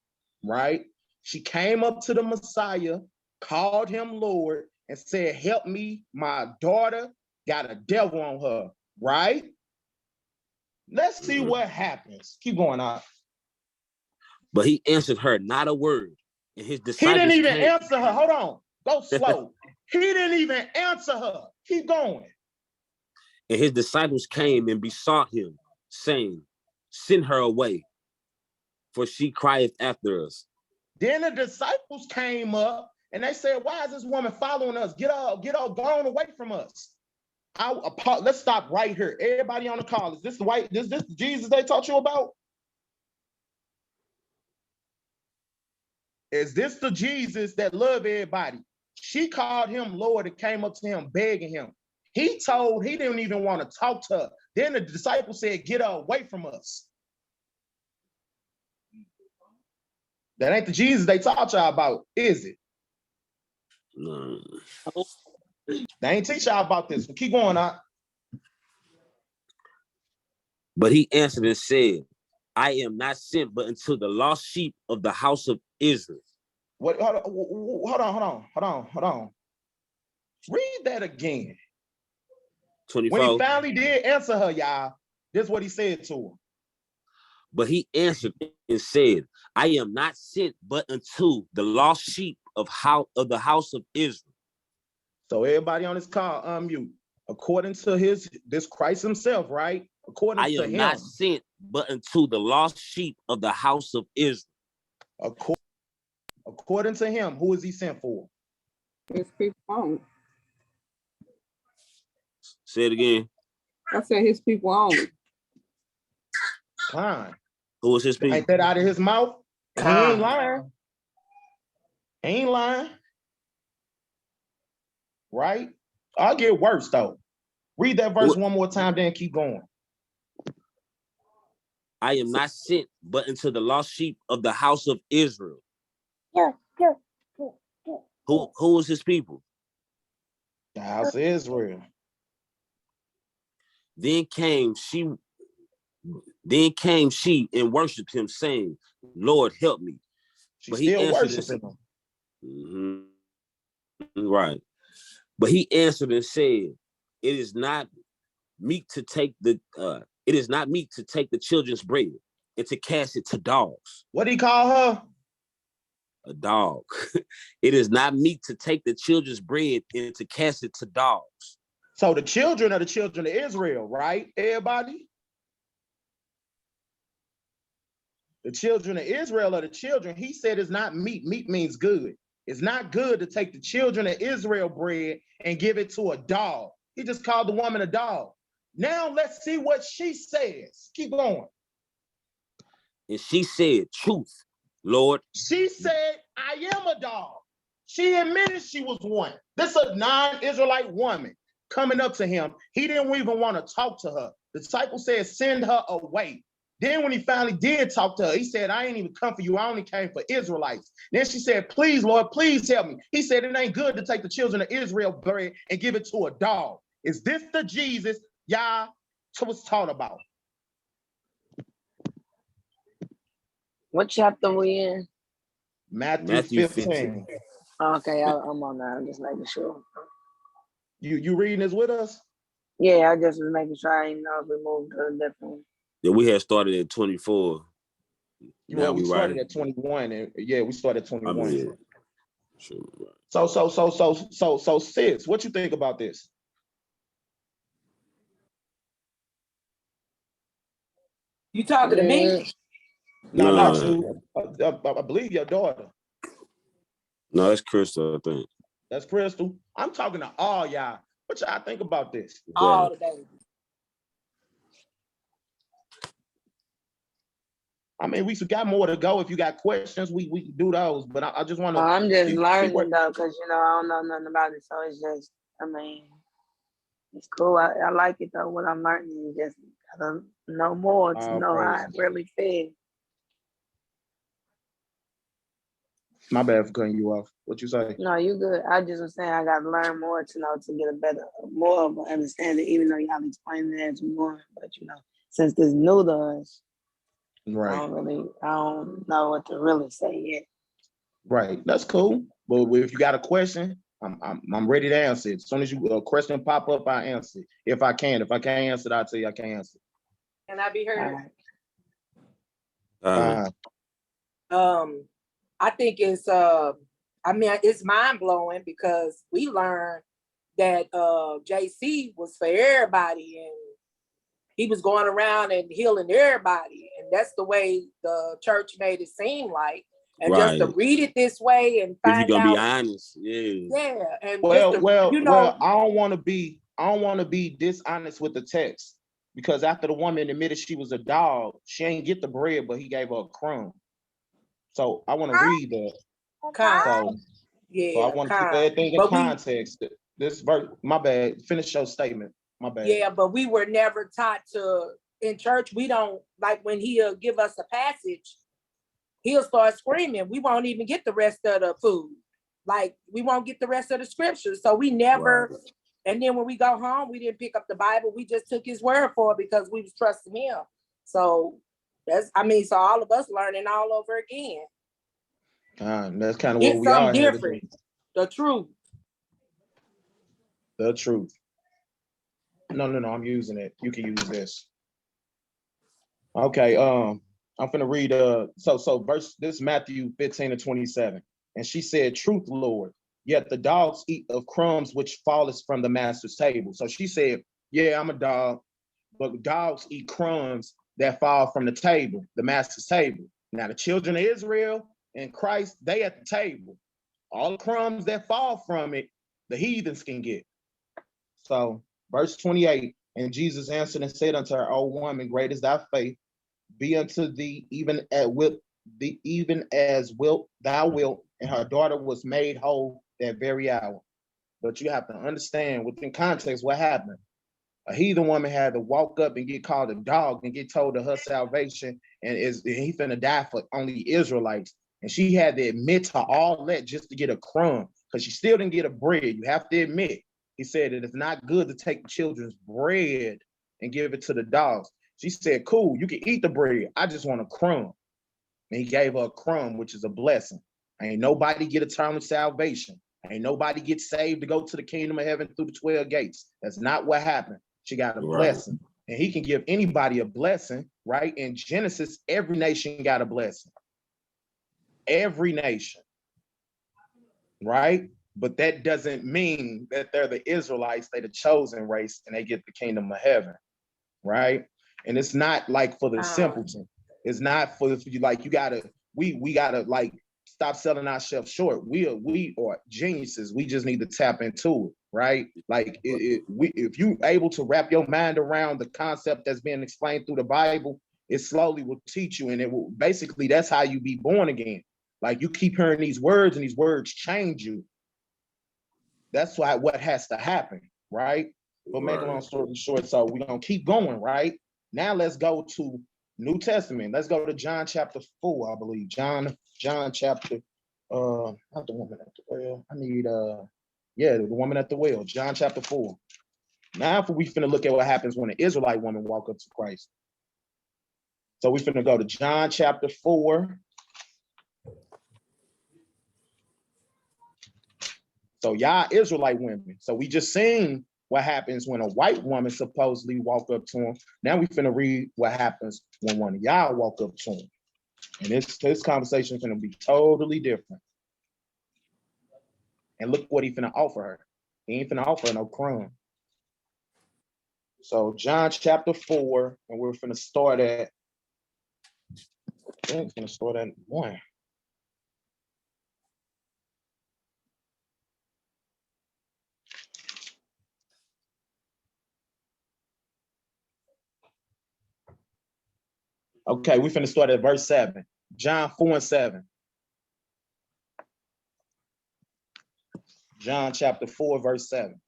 right? She came up to the Messiah, called him Lord, and said, help me, my daughter got a devil on her, right? Let's see what happens. Keep going on. But he answered her not a word. And his disciples he didn't even answer her. Hold on. Go slow. He didn't even answer her. Keep going. And his disciples came and besought him, saying, send her away, for she crieth after us. Then the disciples came up and they said, why is this woman following us? Get up, go on away from us. Let's stop right here. Everybody on the call, is this the Jesus they taught you about? Is this the Jesus that loved everybody? She called him Lord and came up to him begging him. He didn't even want to talk to her. Then the disciples said, get her away from us. That ain't the Jesus they taught y'all about, is it? No. They ain't teach y'all about this. Keep going on. But he answered and said, I am not sent but unto the lost sheep of the house of Israel. What? Hold on. Read that again. 24. When he finally did answer her, y'all, this is what he said to her. But he answered and said, I am not sent but unto the lost sheep of the house of Israel. So everybody on this call, unmute. According to this Christ himself, right? According to him. I am not sent but unto the lost sheep of the house of Israel. According to him, who is he sent for? His people only. Say it again. I said his people only. Fine. Who is his people? Ain't that out of his mouth? He ain't lying. He ain't lying. Right? I'll get worse though. Read that verse one more time, then keep going. I am not sent but into the lost sheep of the house of Israel. Who is his people? The house of Israel. Then came she and worshipped him, saying, Lord, help me. But he still worshiping him. Mm-hmm. Right. But he answered and said, it is not meet to take the children's bread and to cast it to dogs. What do he call her? A dog. It is not meet to take the children's bread and to cast it to dogs. So the children are the children of Israel, right? Everybody? The children of Israel are the children. He said it's not meat. Meat means good. It's not good to take the children of Israel bread and give it to a dog. He just called the woman a dog. Now let's see what she says. Keep going. And she said, truth, Lord. She said, I am a dog. She admitted she was one. This is a non-Israelite woman coming up to him. He didn't even want to talk to her. The disciple said, send her away. Then when he finally did talk to her, he said, I ain't even come for you. I only came for Israelites. Then she said, please, Lord, please help me. He said, it ain't good to take the children of Israel bread and give it to a dog. Is this the Jesus y'all was taught about? What chapter we in? Matthew 15. Okay, I'm on that. I'm just making sure. You reading this with us? Yeah, I just was making sure I didn't know if we moved to a different one. Yeah, we had started at 24. Now we started at 21, and yeah, we started at 21. I mean, sure. So, sis, what you think about this? You talking to me? No, not you. I believe your daughter. No, that's Crystal, I think. That's Crystal. I'm talking to all y'all. What y'all think about this? All the babies. I mean, we got more to go. If you got questions, we can do those. But I just want to. I'm just learning though, because I don't know nothing about it. So it's just, I mean, it's cool. I like it though. What I'm learning is just gotta know more to know how it really feels. My bad for cutting you off. What you say? No, you good. I just was saying I got to learn more to know to get more of an understanding, even though y'all explaining it as we going. But since this new to us, right. I don't know what to really say yet. Right, that's cool. But if you got a question, I'm ready to answer it. As soon as a question pop up, I answer it. If I can't answer it, I'll tell you I can't answer it. Can I be heard? I think it's it's mind-blowing because we learned that JC was for everybody and he was going around and healing everybody, and that's the way the church made it seem like. And just to read it this way and find out, if you're gonna be honest, yeah. And well, I don't want to be dishonest with the text, because after the woman admitted she was a dog, she ain't get the bread, but he gave her a crumb. So I want to read that. So I want to keep everything in context. This verse, my bad. Finish your statement. My bad. Yeah, but we were never taught to in church. We don't like when he'll give us a passage. He'll start screaming. We won't even get the rest of the food. Like we won't get the rest of the scriptures. So we never. Right. And then when we go home, we didn't pick up the Bible. We just took his word for it because we was trusting him. So so all of us learning all over again. That's kind of what we are. Different. The truth. The truth. No, I'm using it. You can use this. Okay, I'm gonna read so verse, this is Matthew 15:27. And she said, "Truth, Lord, yet the dogs eat of crumbs which falleth from the master's table." So she said, yeah, I'm a dog, but dogs eat crumbs that fall from the table, the master's table. Now the children of Israel and Christ, they at the table. All the crumbs that fall from it, the heathens can get. So verse 28, and Jesus answered and said unto her, "O woman, great is thy faith, be unto thee even as wilt thou wilt." And her daughter was made whole that very hour. But you have to understand within context what happened. A heathen woman had to walk up and get called a dog and get told of her salvation and he finna die for only Israelites. And she had to admit to all that just to get a crumb, because she still didn't get a bread. You have to admit. He said that it's not good to take the children's bread and give it to the dogs. She said, cool, you can eat the bread. I just want a crumb. And he gave her a crumb, which is a blessing. Ain't nobody get eternal salvation. Ain't nobody get saved to go to the kingdom of heaven through the 12 gates. That's not what happened. She got a blessing. And he can give anybody a blessing, right? In Genesis, every nation got a blessing. Every nation, right? But that doesn't mean that they're the Israelites, they're the chosen race, and they get the kingdom of heaven, right? And it's not like for the simpleton. It's not for like you gotta, we gotta like stop selling ourselves short. We are geniuses. We just need to tap into it, right? Like if you able to wrap your mind around the concept that's being explained through the Bible, it slowly will teach you, and it will basically, that's how you be born again. Like you keep hearing these words and these words change you. That's why what has to happen, right? But make a long story short, so we're gonna keep going, right? Now let's go to New Testament. Let's go to John chapter 4, I believe. John chapter, not the woman at the well. I need the woman at the well, John chapter 4. Now we finna look at what happens when an Israelite woman walk up to Christ. So we finna go to John chapter 4. So y'all Israelite women. So we just seen what happens when a white woman supposedly walk up to him. Now we finna read what happens when one of y'all walk up to him. And this conversation is gonna be totally different. And look what he finna offer her. He ain't finna offer her no crumb. So John chapter 4, and we're finna start at I'm gonna start at 1. Okay, we finna start at verse 7. John 4:7. John chapter 4, verse 7.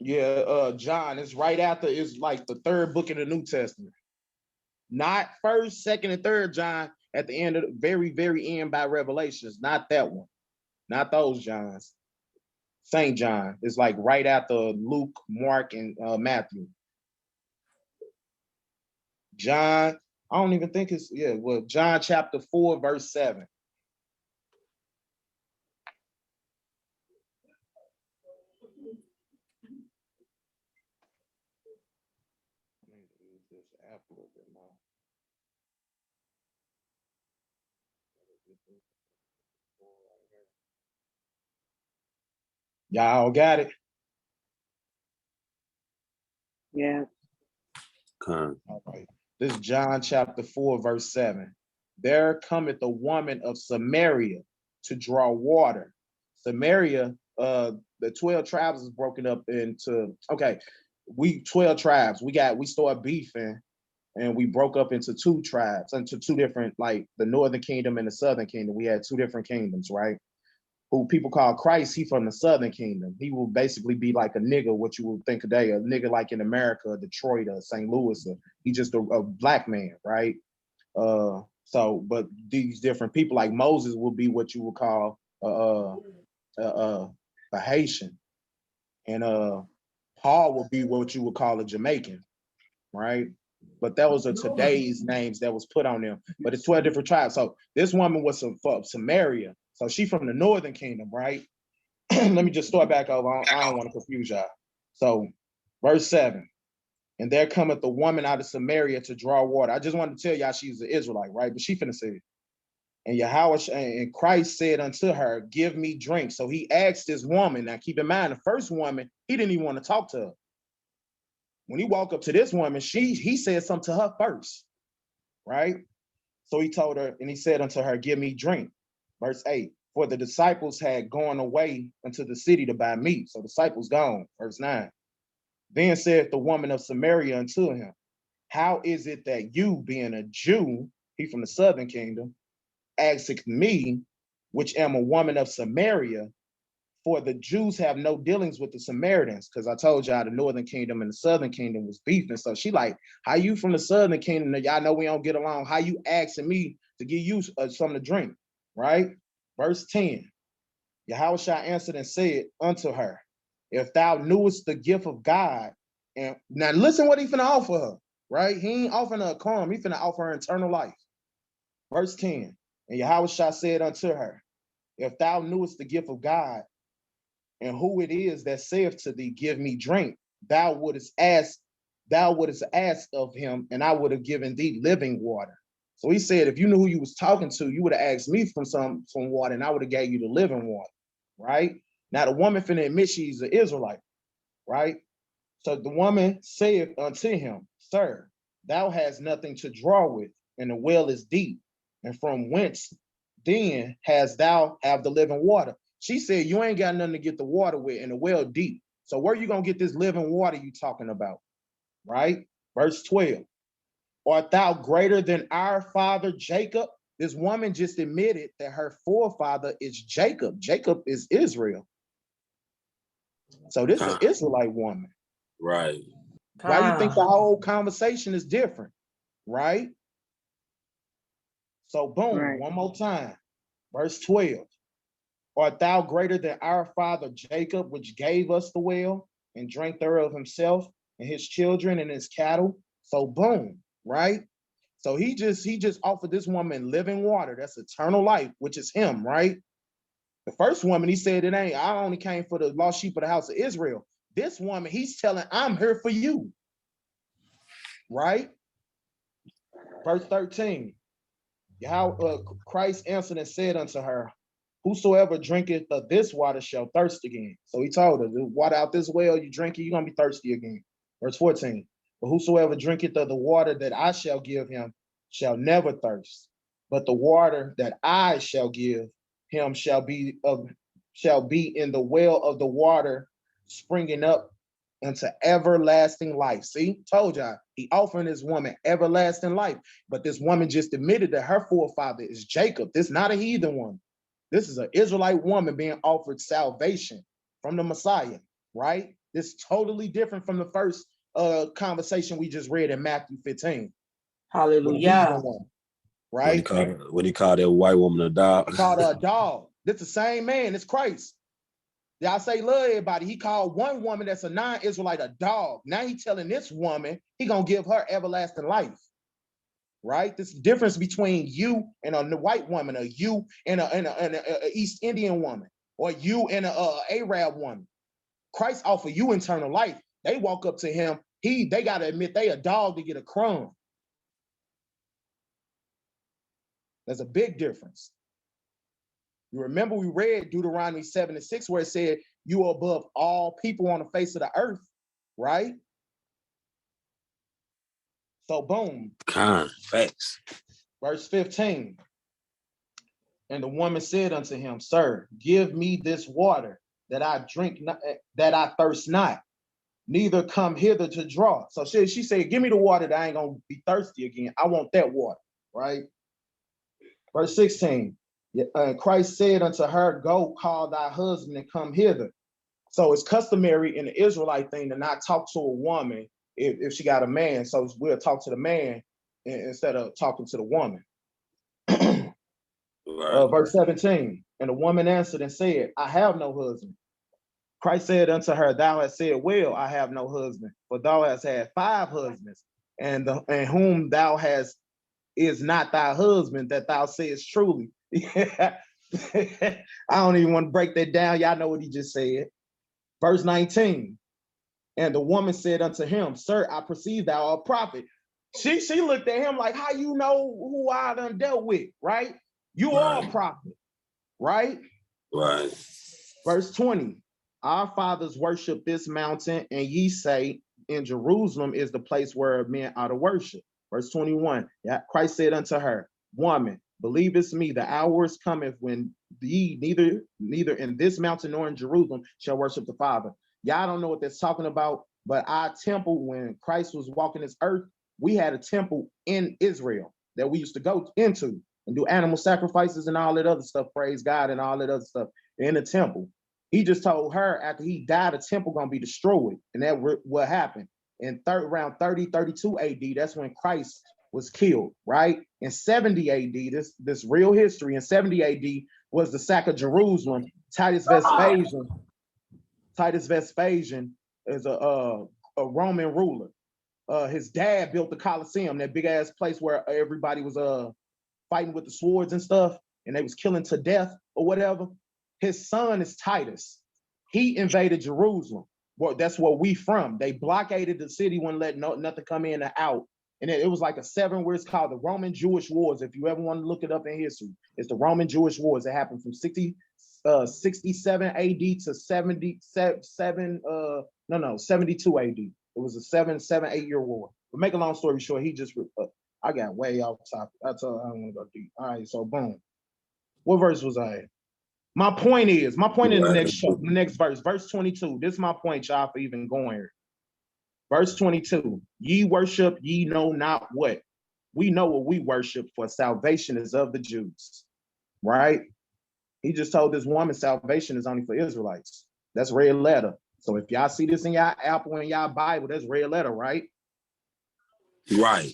Yeah, John, it's right after, it's like the 3rd book in the New Testament. Not 1st, 2nd, and 3rd John at the end of the very end by Revelations. Not that one. Not those Johns. St. John. It's like right after Luke, Mark, and Matthew. John, I don't even think it's, well, John chapter 4, verse 7. Y'all got it? Yeah. All right. This is John chapter 4, verse 7. There cometh a woman of Samaria to draw water. Samaria, the 12 tribes is broken up into, 12 tribes. We started beefing and we broke up into 2 tribes, into 2 different, like the northern kingdom and the southern kingdom. We had 2 different kingdoms, right? Who people call Christ, he from the southern kingdom. He will basically be like a nigga, what you would think today, a nigga like in America, Detroit, or St. Louis. He just a black man, right? But these different people, like Moses, will be what you would call a Haitian, and Paul will be what you would call a Jamaican, right? But that was today's names that was put on them. But it's 12 different tribes. So this woman was from Samaria. So she from the northern kingdom, right? Let me just start back over. I don't want to confuse y'all. So verse 7. And there cometh the woman out of Samaria to draw water. I just wanted to tell y'all she's an Israelite, right? But she finna say it. And Yahweh and Christ said unto her, give me drink. So he asked this woman. Now keep in mind, the first woman, he didn't even want to talk to her. When he walked up to this woman, he said something to her first, right? So he told her, and he said unto her, give me drink. Verse 8, for the disciples had gone away into the city to buy meat. So disciples gone. Verse 9. Then said the woman of Samaria unto him, how is it that you, being a Jew, he from the southern kingdom, asketh me, which am a woman of Samaria, for the Jews have no dealings with the Samaritans, because I told y'all the northern kingdom and the southern kingdom was beefing. So she like, how you from the southern kingdom, y'all know we don't get along, how you asking me to give you something to drink, right? Verse 10, Yahushua answered and said unto her, if thou knewest the gift of God, and now listen what he finna offer her, right? He ain't offering her a calm, he finna offer her eternal life. Verse 10, and Yahushua said unto her, if thou knewest the gift of God, and who it is that saith to thee, give me drink, thou wouldest ask of him, and I would have given thee living water. So he said, if you knew who you was talking to, you would have asked me for some water, and I would have gave you the living water, right? Now the woman finna admit she's an Israelite, right? So the woman said unto him, sir, thou hast nothing to draw with, and the well is deep, and from whence then hast thou have the living water? She said, you ain't got nothing to get the water with, and the well deep. So where you gonna get this living water you talking about, right? Verse 12, art thou greater than our father Jacob? This woman just admitted that her forefather is Jacob. Jacob is Israel. So this is an Israelite woman. Right. Why you think the whole conversation is different, right? So boom, one more time. Verse 12. Art thou greater than our father Jacob, which gave us the well and drank thereof himself and his children and his cattle? So boom, right? So he just offered this woman living water. That's eternal life, which is him, right? The first woman, he said, it ain't, I only came for the lost sheep of the house of Israel. This woman, he's telling, I'm here for you, right? Verse 13, how Christ answered and said unto her, whosoever drinketh of this water shall thirst again. So he told her, the water out this well, you drink it, you're going to be thirsty again. Verse 14, but whosoever drinketh of the water that I shall give him shall never thirst, but the water that I shall give him shall be in the well of the water springing up into everlasting life. See, told y'all, he offering this woman everlasting life, but this woman just admitted that her forefather is Jacob. This is not a heathen woman. This is an Israelite woman being offered salvation from the Messiah, right? This is totally different from the first conversation we just read in Matthew 15. Hallelujah. Woman, right? When he called that white woman a dog. He called her a dog. This the same man, it's Christ. Y'all say love everybody. He called one woman that's a non-Israelite a dog. Now he telling this woman he gonna give her everlasting life. Right? This difference between you and a white woman, or you and a East Indian woman, or you and a Arab woman. Christ offer you eternal life. They walk up to him. They gotta admit they a dog to get a crumb. There's a big difference. You remember we read Deuteronomy 7:6 where it said you are above all people on the face of the earth, right? So boom. Facts. Verse 15. And the woman said unto him, Sir, give me this water that I drink, that I thirst not, neither come hither to draw. So she said, give me the water that I ain't gonna be thirsty again. I want that water, right? Verse 16. Christ said unto her, Go call thy husband and come hither. So it's customary in the Israelite thing to not talk to a woman if she got a man. So we'll talk to the man instead of talking to the woman. Verse 17, and the woman answered and said, I have no husband. Christ said unto her, Thou hast said well, I have no husband, for thou hast had 5 husbands, and whom thou hast is not thy husband, that thou sayest truly. I don't even want to break that down. Y'all know what he just said. Verse 19, and the woman said unto him, Sir, I perceive thou art a prophet. She looked at him like, how you know who I done dealt with, right? You are a prophet, right? Right. Verse 20, our fathers worship this mountain, and ye say, in Jerusalem is the place where men ought to worship. Verse 21, Christ said unto her, Woman, believest me, the hour is cometh when ye neither in this mountain nor in Jerusalem shall worship the Father. Y'all don't know what that's talking about, but our temple, when Christ was walking this earth, we had a temple in Israel that we used to go into and do animal sacrifices and all that other stuff, praise God and all that other stuff in the temple. He just told her after he died, the temple gonna be destroyed. And that what happened. In around 32 AD, that's when Christ was killed, right? In 70 AD, this real history, in 70 AD was the sack of Jerusalem. Titus Vespasian is a Roman ruler. His dad built the Colosseum, that big ass place where everybody was fighting with the swords and stuff, and they was killing to death or whatever. His son is Titus. He invaded Jerusalem. Well, that's where we from. They blockaded the city, wouldn't let nothing come in or out. And it was like a 7 where it's called the Roman Jewish Wars. If you ever want to look it up in history, it's the Roman Jewish Wars. It happened from 67 AD to 72 AD. It was a 7-8 year war. But make a long story short, he just I got way off topic. I don't want to go deep. All right, so boom. What verse was I at? My point is the next verse, verse 22. This is my point, y'all, for even going here. Verse 22, ye worship, ye know not what. We know what we worship, for salvation is of the Jews, right? He just told this woman salvation is only for Israelites. That's red letter. So if y'all see this in y'all Apple and y'all Bible, that's red letter, right? Right.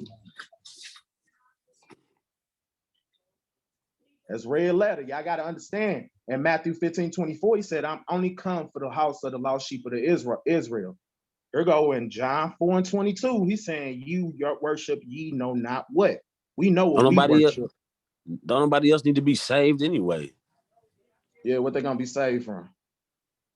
That's red letter. Y'all got to understand. In Matthew 15:24, he said, I'm only come for the house of the lost sheep of the Israel. Here go in John 4:22, he's saying, you your worship, ye know not what. We know what we worship. Don't nobody else need to be saved anyway. Yeah, what they gonna be saved from?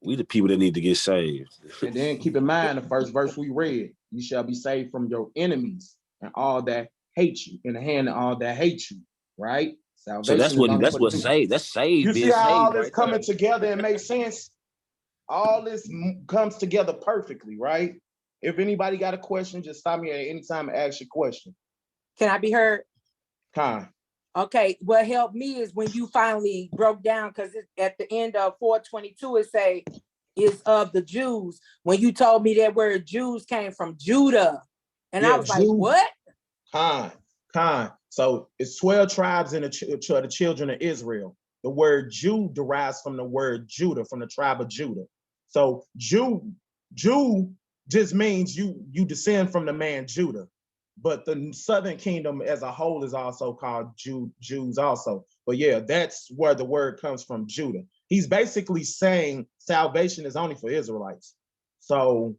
We the people that need to get saved. And then keep in mind the first verse we read: you shall be saved from your enemies and all that hate you, in the hand of all that hate you. Right? Salvation. So that's what saved. That's saved. You see how all this coming together and makes sense? All this comes together perfectly, right? If anybody got a question, just stop me at any time and ask your question. Can I be heard? Con. Okay, what helped me is when you finally broke down, because at the end of 422, it say is of the Jews. When you told me that word Jews came from Judah. And I was like, what? Con. So it's 12 tribes in the children of Israel. The word Jew derives from the word Judah, from the tribe of Judah. So Jew just means you descend from the man Judah. But the southern kingdom as a whole is also called Jews also. But yeah, that's where the word comes from, Judah. He's basically saying salvation is only for Israelites. So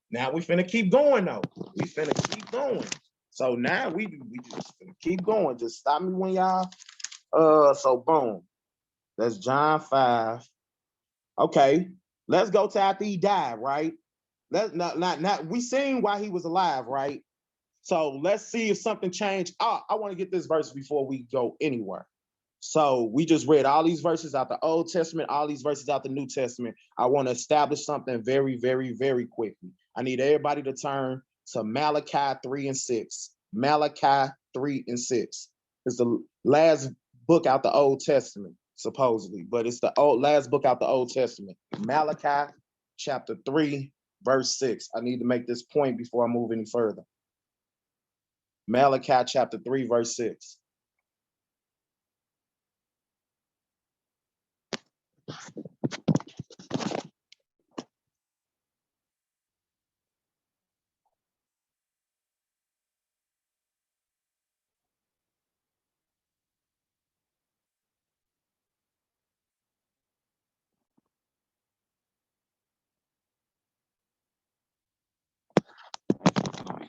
now we finna keep going though. We finna keep going. So now we just finna keep going. Just stop me when y'all. So boom. That's John 5. Okay, let's go to after he died, right? Let's not we seen why he was alive, right? So let's see if something changed. I want to get this verse before we go anywhere. So we just read all these verses out the Old Testament, all these verses out the New Testament. I want to establish something very, very, very quickly. I need everybody to turn to Malachi 3 and 6. Malachi 3 and 6. It's the last book out the Old Testament, supposedly, but it's the last book out the Old Testament. Malachi chapter 3, verse 6. I need to make this point before I move any further. Malachi chapter 3, verse 6.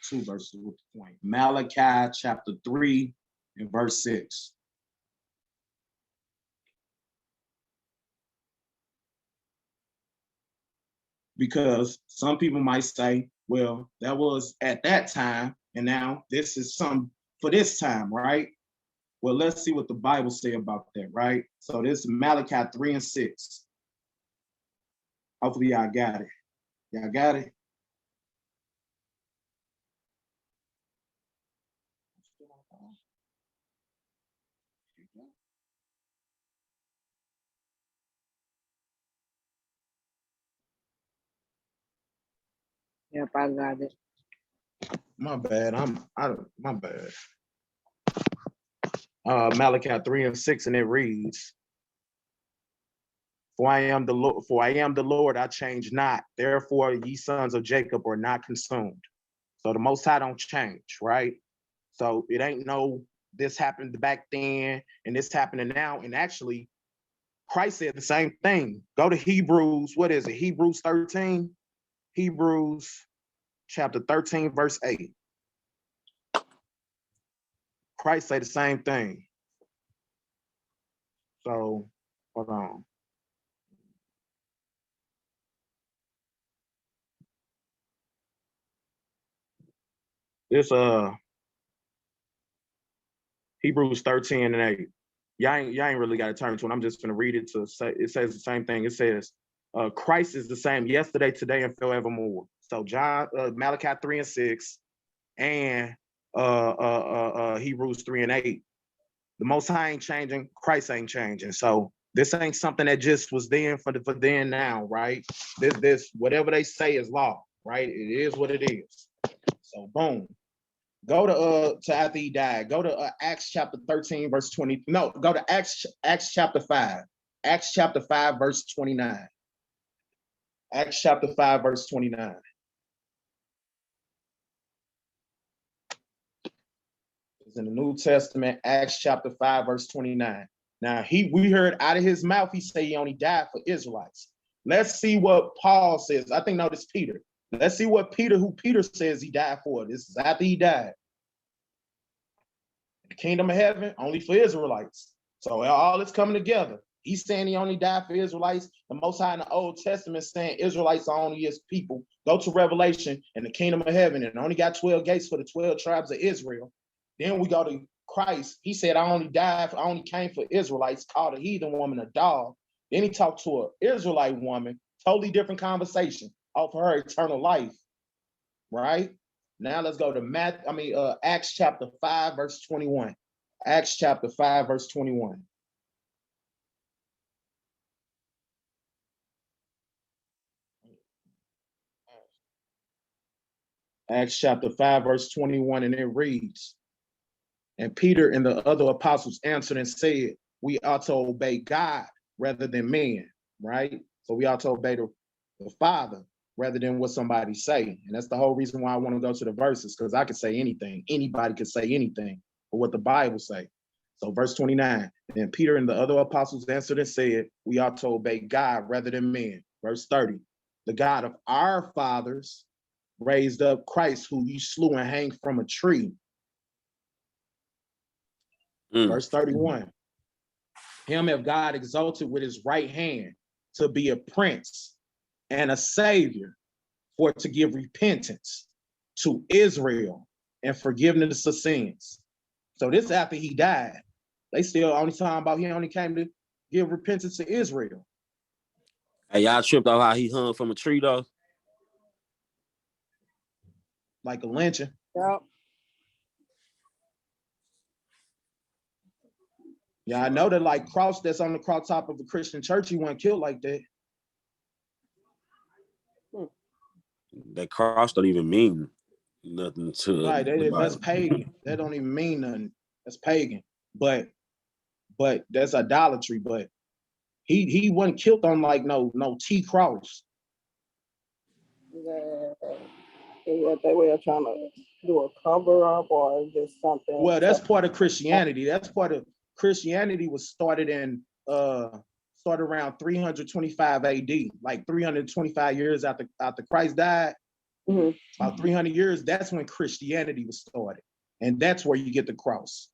Two verses with the point. Malachi chapter 3 and verse 6. Because some people might say, well, that was at that time, and now this is some for this time, right? Well, let's see what the Bible say about that, right? So this is Malachi 3 and 6. Hopefully y'all got it. Y'all got it? Yep, I got it. My bad. My bad. Malachi 3 and 6, and it reads, For I am the Lord, I change not. Therefore, ye sons of Jacob are not consumed. So the Most High don't change, right? So it ain't no this happened back then and this happening now. And actually, Christ said the same thing. Go to Hebrews, what is it? Hebrews 13? Hebrews chapter 13, verse 8. Christ said the same thing. So, hold on. This Hebrews 13 and 8. Y'all ain't really got to turn to it. I'm just gonna read it to say it says the same thing. It says, Christ is the same yesterday, today, and forevermore. So Malachi 3 and 6 and Hebrews 3 and 8. The Most High ain't changing, Christ ain't changing. So this ain't something that just was then for then now, right? This whatever they say is law, right? It is what it is. So boom. Go to after he died. Go to Acts chapter 13, verse 20. No, go to Acts chapter 5. Acts chapter 5, verse 29. Acts chapter 5, verse 29. It's in the New Testament, Acts chapter 5, verse 29. Now, we heard out of his mouth, he said he only died for Israelites. Let's see what Paul says. I think, no, this is Peter. Let's see what who Peter says he died for. This is after he died. The kingdom of heaven, only for Israelites. So all it's coming together. He's saying he only died for Israelites. The Most High in the Old Testament saying Israelites are only his people. Go to Revelation and the kingdom of heaven, and only got 12 gates for the 12 tribes of Israel. Then we go to Christ. He said, I only came for Israelites, called a heathen woman a dog. Then he talked to an Israelite woman, totally different conversation, offer her eternal life. Right? Now let's go to Acts chapter 5, verse 21. Acts chapter 5, verse 21. Acts chapter 5, verse 21, and it reads, and Peter and the other apostles answered and said, we ought to obey God rather than men, right? So we ought to obey the Father rather than what somebody say. And that's the whole reason why I want to go to the verses, because I could say anything. Anybody could say anything for what the Bible say. So verse 29, and Peter and the other apostles answered and said, we ought to obey God rather than men. Verse 30, the God of our fathers raised up Christ, who you slew and hanged from a tree. Verse 31, him have God exalted with his right hand to be a prince and a savior, for to give repentance to Israel and forgiveness of sins. So this after he died. They still only talking about he only came to give repentance to Israel. Hey, y'all tripped out how he hung from a tree though? Like a lynching. Yep. Yeah, I know that like cross that's on the cross top of a Christian church, he wasn't killed like that. That cross don't even mean nothing to right. That's pagan. That don't even mean nothing. That's pagan. But that's idolatry. But he wasn't killed on like no T cross. They were trying to do a cover up or just something. Well, that's part of Christianity. That's part of Christianity was started around 325 AD, like 325 years after Christ died. Mm-hmm. About 300 years, that's when Christianity was started. And that's where you get the cross.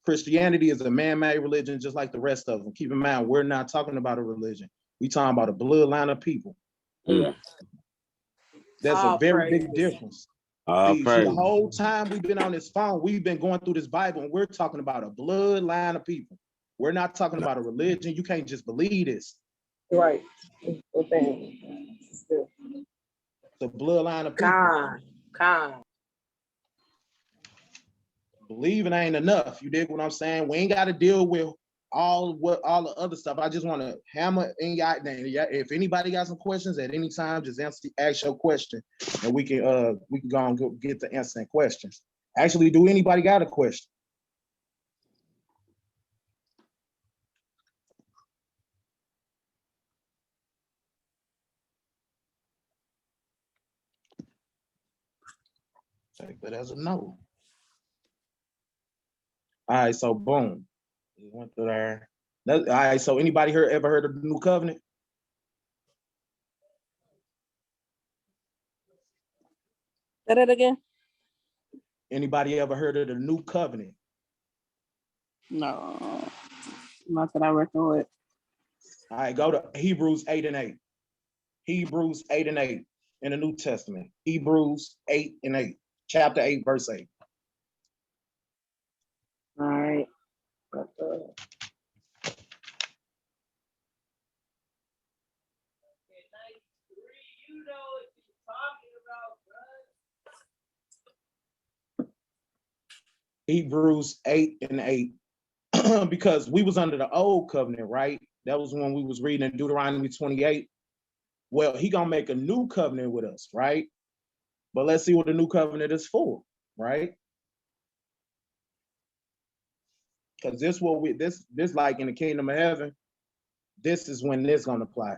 Christianity is a man-made religion just like the rest of them. Keep in mind, we're not talking about a religion. We're talking about a bloodline of people. Mm. That's a very big difference. See, the whole time we've been on this phone, we've been going through this Bible, and we're talking about a bloodline of people. We're not talking about a religion. You can't just believe this. Right. The bloodline of people. Believing ain't enough. You dig what I'm saying? We ain't got to deal with all the other stuff. I just want to hammer in y'all. If anybody got some questions at any time, just ask your question, and we can go and get the answering questions. Actually, do anybody got a question? Take that as a no. All right, so boom. We went through there. All right, so anybody here ever heard of the New Covenant? Say that again. Anybody ever heard of the New Covenant? No, not that I reckon. All right, go to Hebrews 8 and 8. Hebrews 8 and 8 in the New Testament. Hebrews 8 and 8. Chapter 8, verse 8. All right. Hebrews 8 and 8. Because we was under the old covenant, right? That was when we was reading in Deuteronomy 28. Well, he gonna make a new covenant with us, right? But let's see what the new covenant is for, right? Because this like in the kingdom of heaven, this is when this gonna apply.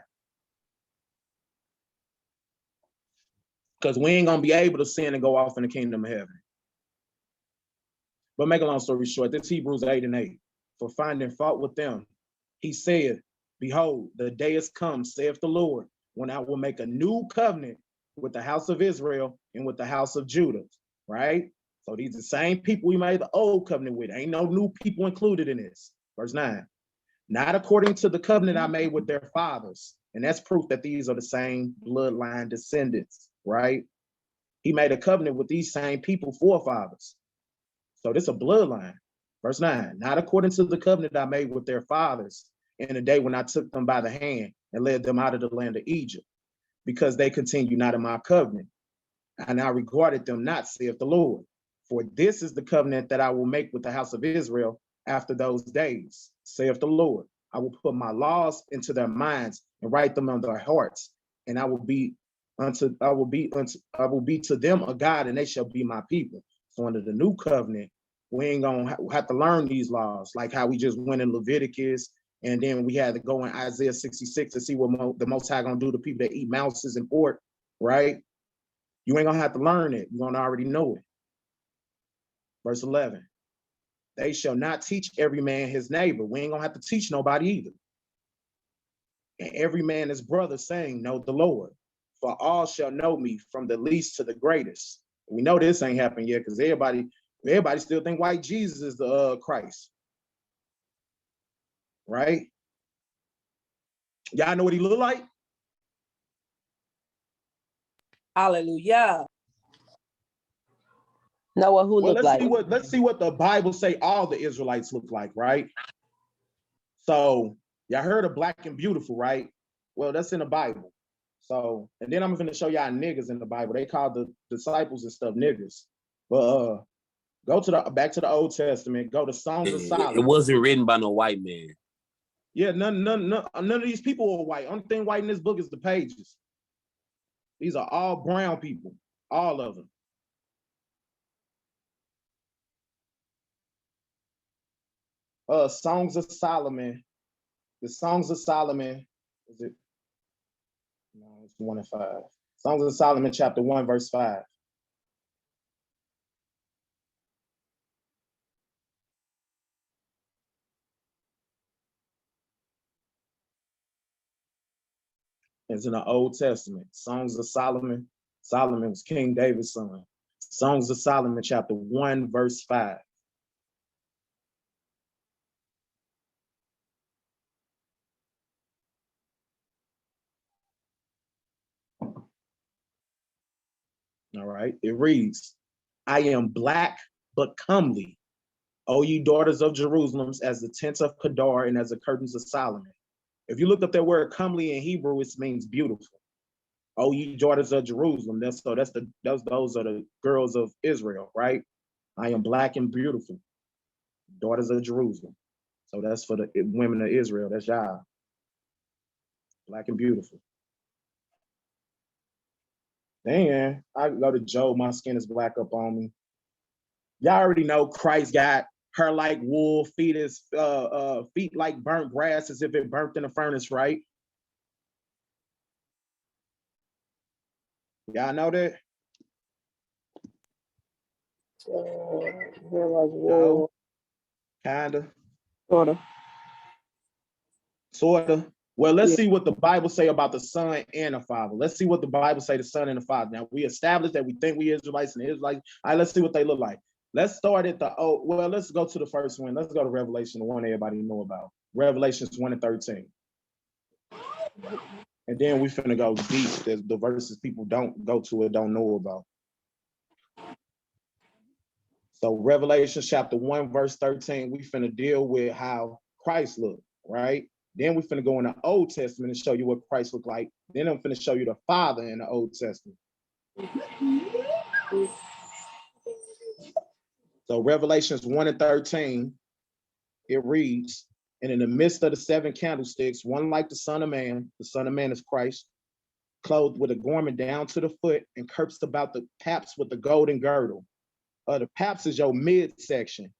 Because we ain't gonna be able to sin and go off in the kingdom of heaven. But make a long story short, this Hebrews 8 and 8. For finding fault with them, he said, behold, the day is come, saith the Lord, when I will make a new covenant with the house of Israel and with the house of Judah. right? So these are the same people we made the old covenant with. Ain't no new people included in this. Verse 9. Not according to the covenant I made with their fathers. And that's proof that these are the same bloodline descendants, right? He made a covenant with these same people, forefathers. So this is a bloodline. Verse 9. Not according to the covenant I made with their fathers in the day when I took them by the hand and led them out of the land of Egypt, because they continue not in my covenant. And I regarded them not, saith the Lord. For this is the covenant that I will make with the house of Israel after those days, saith the Lord. I will put my laws into their minds and write them on their hearts, and I will be to them a God, and they shall be my people. So under the new covenant, we ain't gonna have to learn these laws, like how we just went in Leviticus, and then we had to go in Isaiah 66 to see what the Most High gonna do to people that eat mouses and pork, right? You ain't gonna have to learn it. You're gonna already know it. Verse 11. They shall not teach every man his neighbor. We ain't gonna have to teach nobody either. And every man his brother, saying, know the Lord. For all shall know me, from the least to the greatest. We know this ain't happened yet, because everybody still think white Jesus is the Christ. Right? Y'all know what he look like? Hallelujah. Noah, who look like? Let's see what the Bible say all the Israelites look like, right? So y'all heard of black and beautiful, right? Well, that's in the Bible. So, and then I'm going to show y'all niggas in the Bible. They call the disciples and stuff niggas. But go to back to the Old Testament. Go to Songs of Solomon. It wasn't written by no white man. Yeah, none of these people are white. Only thing white in this book is the pages. These are all brown people, all of them. Songs of Solomon. The Songs of Solomon, is it? No, it's 1 and 5. Songs of Solomon, chapter 1, verse 5. It's in the Old Testament. Songs of Solomon. Solomon was King David's son. Songs of Solomon, chapter 1, verse 5. All right, it reads, I am black but comely, O ye daughters of Jerusalem, as the tents of Kedar and as the curtains of Solomon. If you look up that word comely in Hebrew, it means beautiful. O ye daughters of Jerusalem. Those are the girls of Israel, right? I am black and beautiful, daughters of Jerusalem. So that's for the women of Israel. That's y'all. Black and beautiful. Then I go to Job. My skin is black up on me. Y'all already know Christ got hair like wool, feet like burnt grass, as if it burnt in a furnace, right? Y'all know that? No, kinda. Sorta. Well, let's see what the Bible say about the Son and the Father. Let's see what the Bible say the Son and the Father. Now, we established that we think we Israelites and the Israelites. All right, let's see what they look like. Let's start at let's go to the first one. Let's go to Revelation, the one everybody know about. Revelations 1 and 13. And then we finna go deep, the verses people don't go to or don't know about. So Revelation chapter 1, verse 13, we finna deal with how Christ looked, right? Then we finna go in the Old Testament and show you what Christ looked like. Then I'm finna show you the Father in the Old Testament. So Revelations 1 and 13, it reads, and in the midst of the 7 candlesticks, one like the Son of Man is Christ, clothed with a garment down to the foot and cursed about the paps with the golden girdle. The paps is your midsection.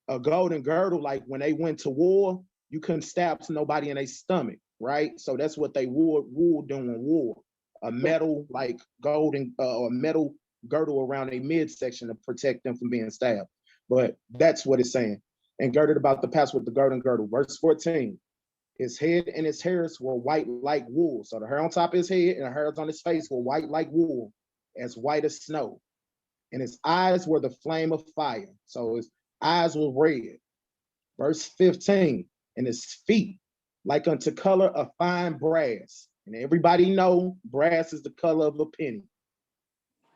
A golden girdle, like when they went to war, you couldn't stab to nobody in their stomach, right? So that's what they wore during war. A metal like golden or metal girdle around a midsection to protect them from being stabbed. But that's what it's saying. And girded about the paps with the golden girdle. Verse 14. His head and his hairs were white like wool. So the hair on top of his head and the hairs on his face were white like wool, as white as snow. and his eyes were the flame of fire. So his eyes were red. Verse 15, and his feet like unto color of fine brass. And everybody know brass is the color of a penny.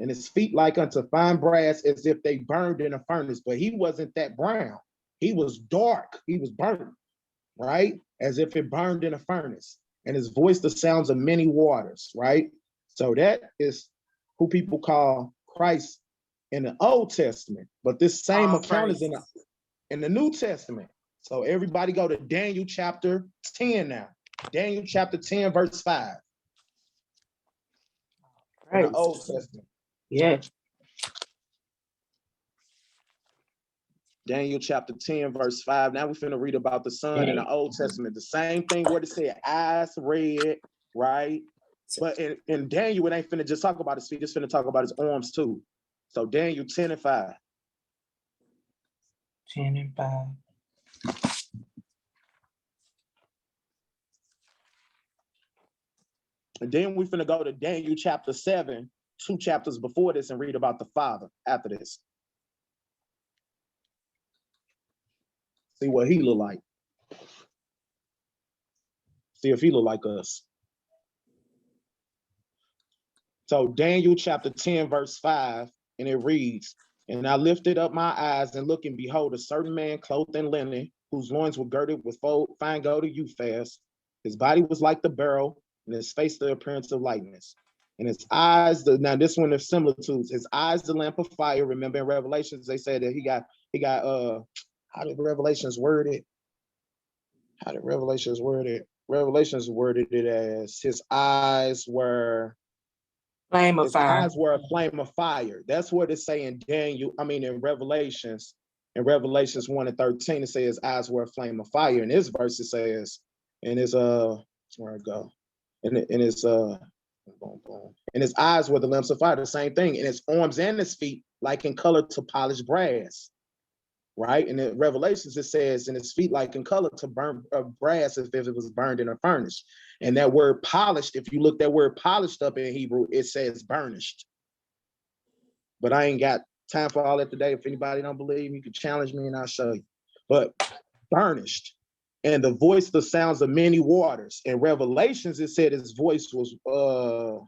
And his feet like unto fine brass, as if they burned in a furnace. But he wasn't that brown. He was dark. He was burnt, right? As if it burned in a furnace. And his voice the sounds of many waters, right? So that is who people call Christ in the Old Testament. But this same account is in the New Testament. So everybody go to Daniel chapter 10 now. Daniel chapter 10, verse 5. Right. In the Old Testament. Yeah. Daniel chapter 10, verse 5. Now we're finna read about the Son in the Old Testament. The same thing where it said eyes red, right? But in Daniel, it ain't finna just talk about his feet, it's finna talk about his arms too. So Daniel 10 and 5. 10 and 5. And then we're finna go to Daniel chapter 7, 2 chapters before this, and read about the Father after this. See what he look like. See if he look like us. So Daniel chapter 10, verse 5, and it reads, and I lifted up my eyes and looked, and behold, a certain man clothed in linen, whose loins were girded with fine gold of Uphaz. His body was like the beryl, and his face the appearance of lightness. And his eyes, now this one is similitudes, his eyes the lamp of fire. Remember in Revelations, they said that he got how did Revelations word it? How did Revelations word it? Revelations worded it as his eyes were flame of fire. His eyes were a flame of fire. That's what it's saying in Revelations. In Revelations 1 and 13, it says his eyes were a flame of fire. In this verse, it says, and it's where I go. And it's boom, boom. And his eyes were the lamps of fire, the same thing. And his arms and his feet like in color to polished brass. Right? And in Revelations, it says, and his feet like in color to burn brass as if it was burned in a furnace. And that word polished, if you look that word polished up in Hebrew, it says burnished. But I ain't got time for all that today. If anybody don't believe me, you can challenge me and I'll show you. But burnished. And the voice, the sounds of many waters. In Revelations, it said his voice was the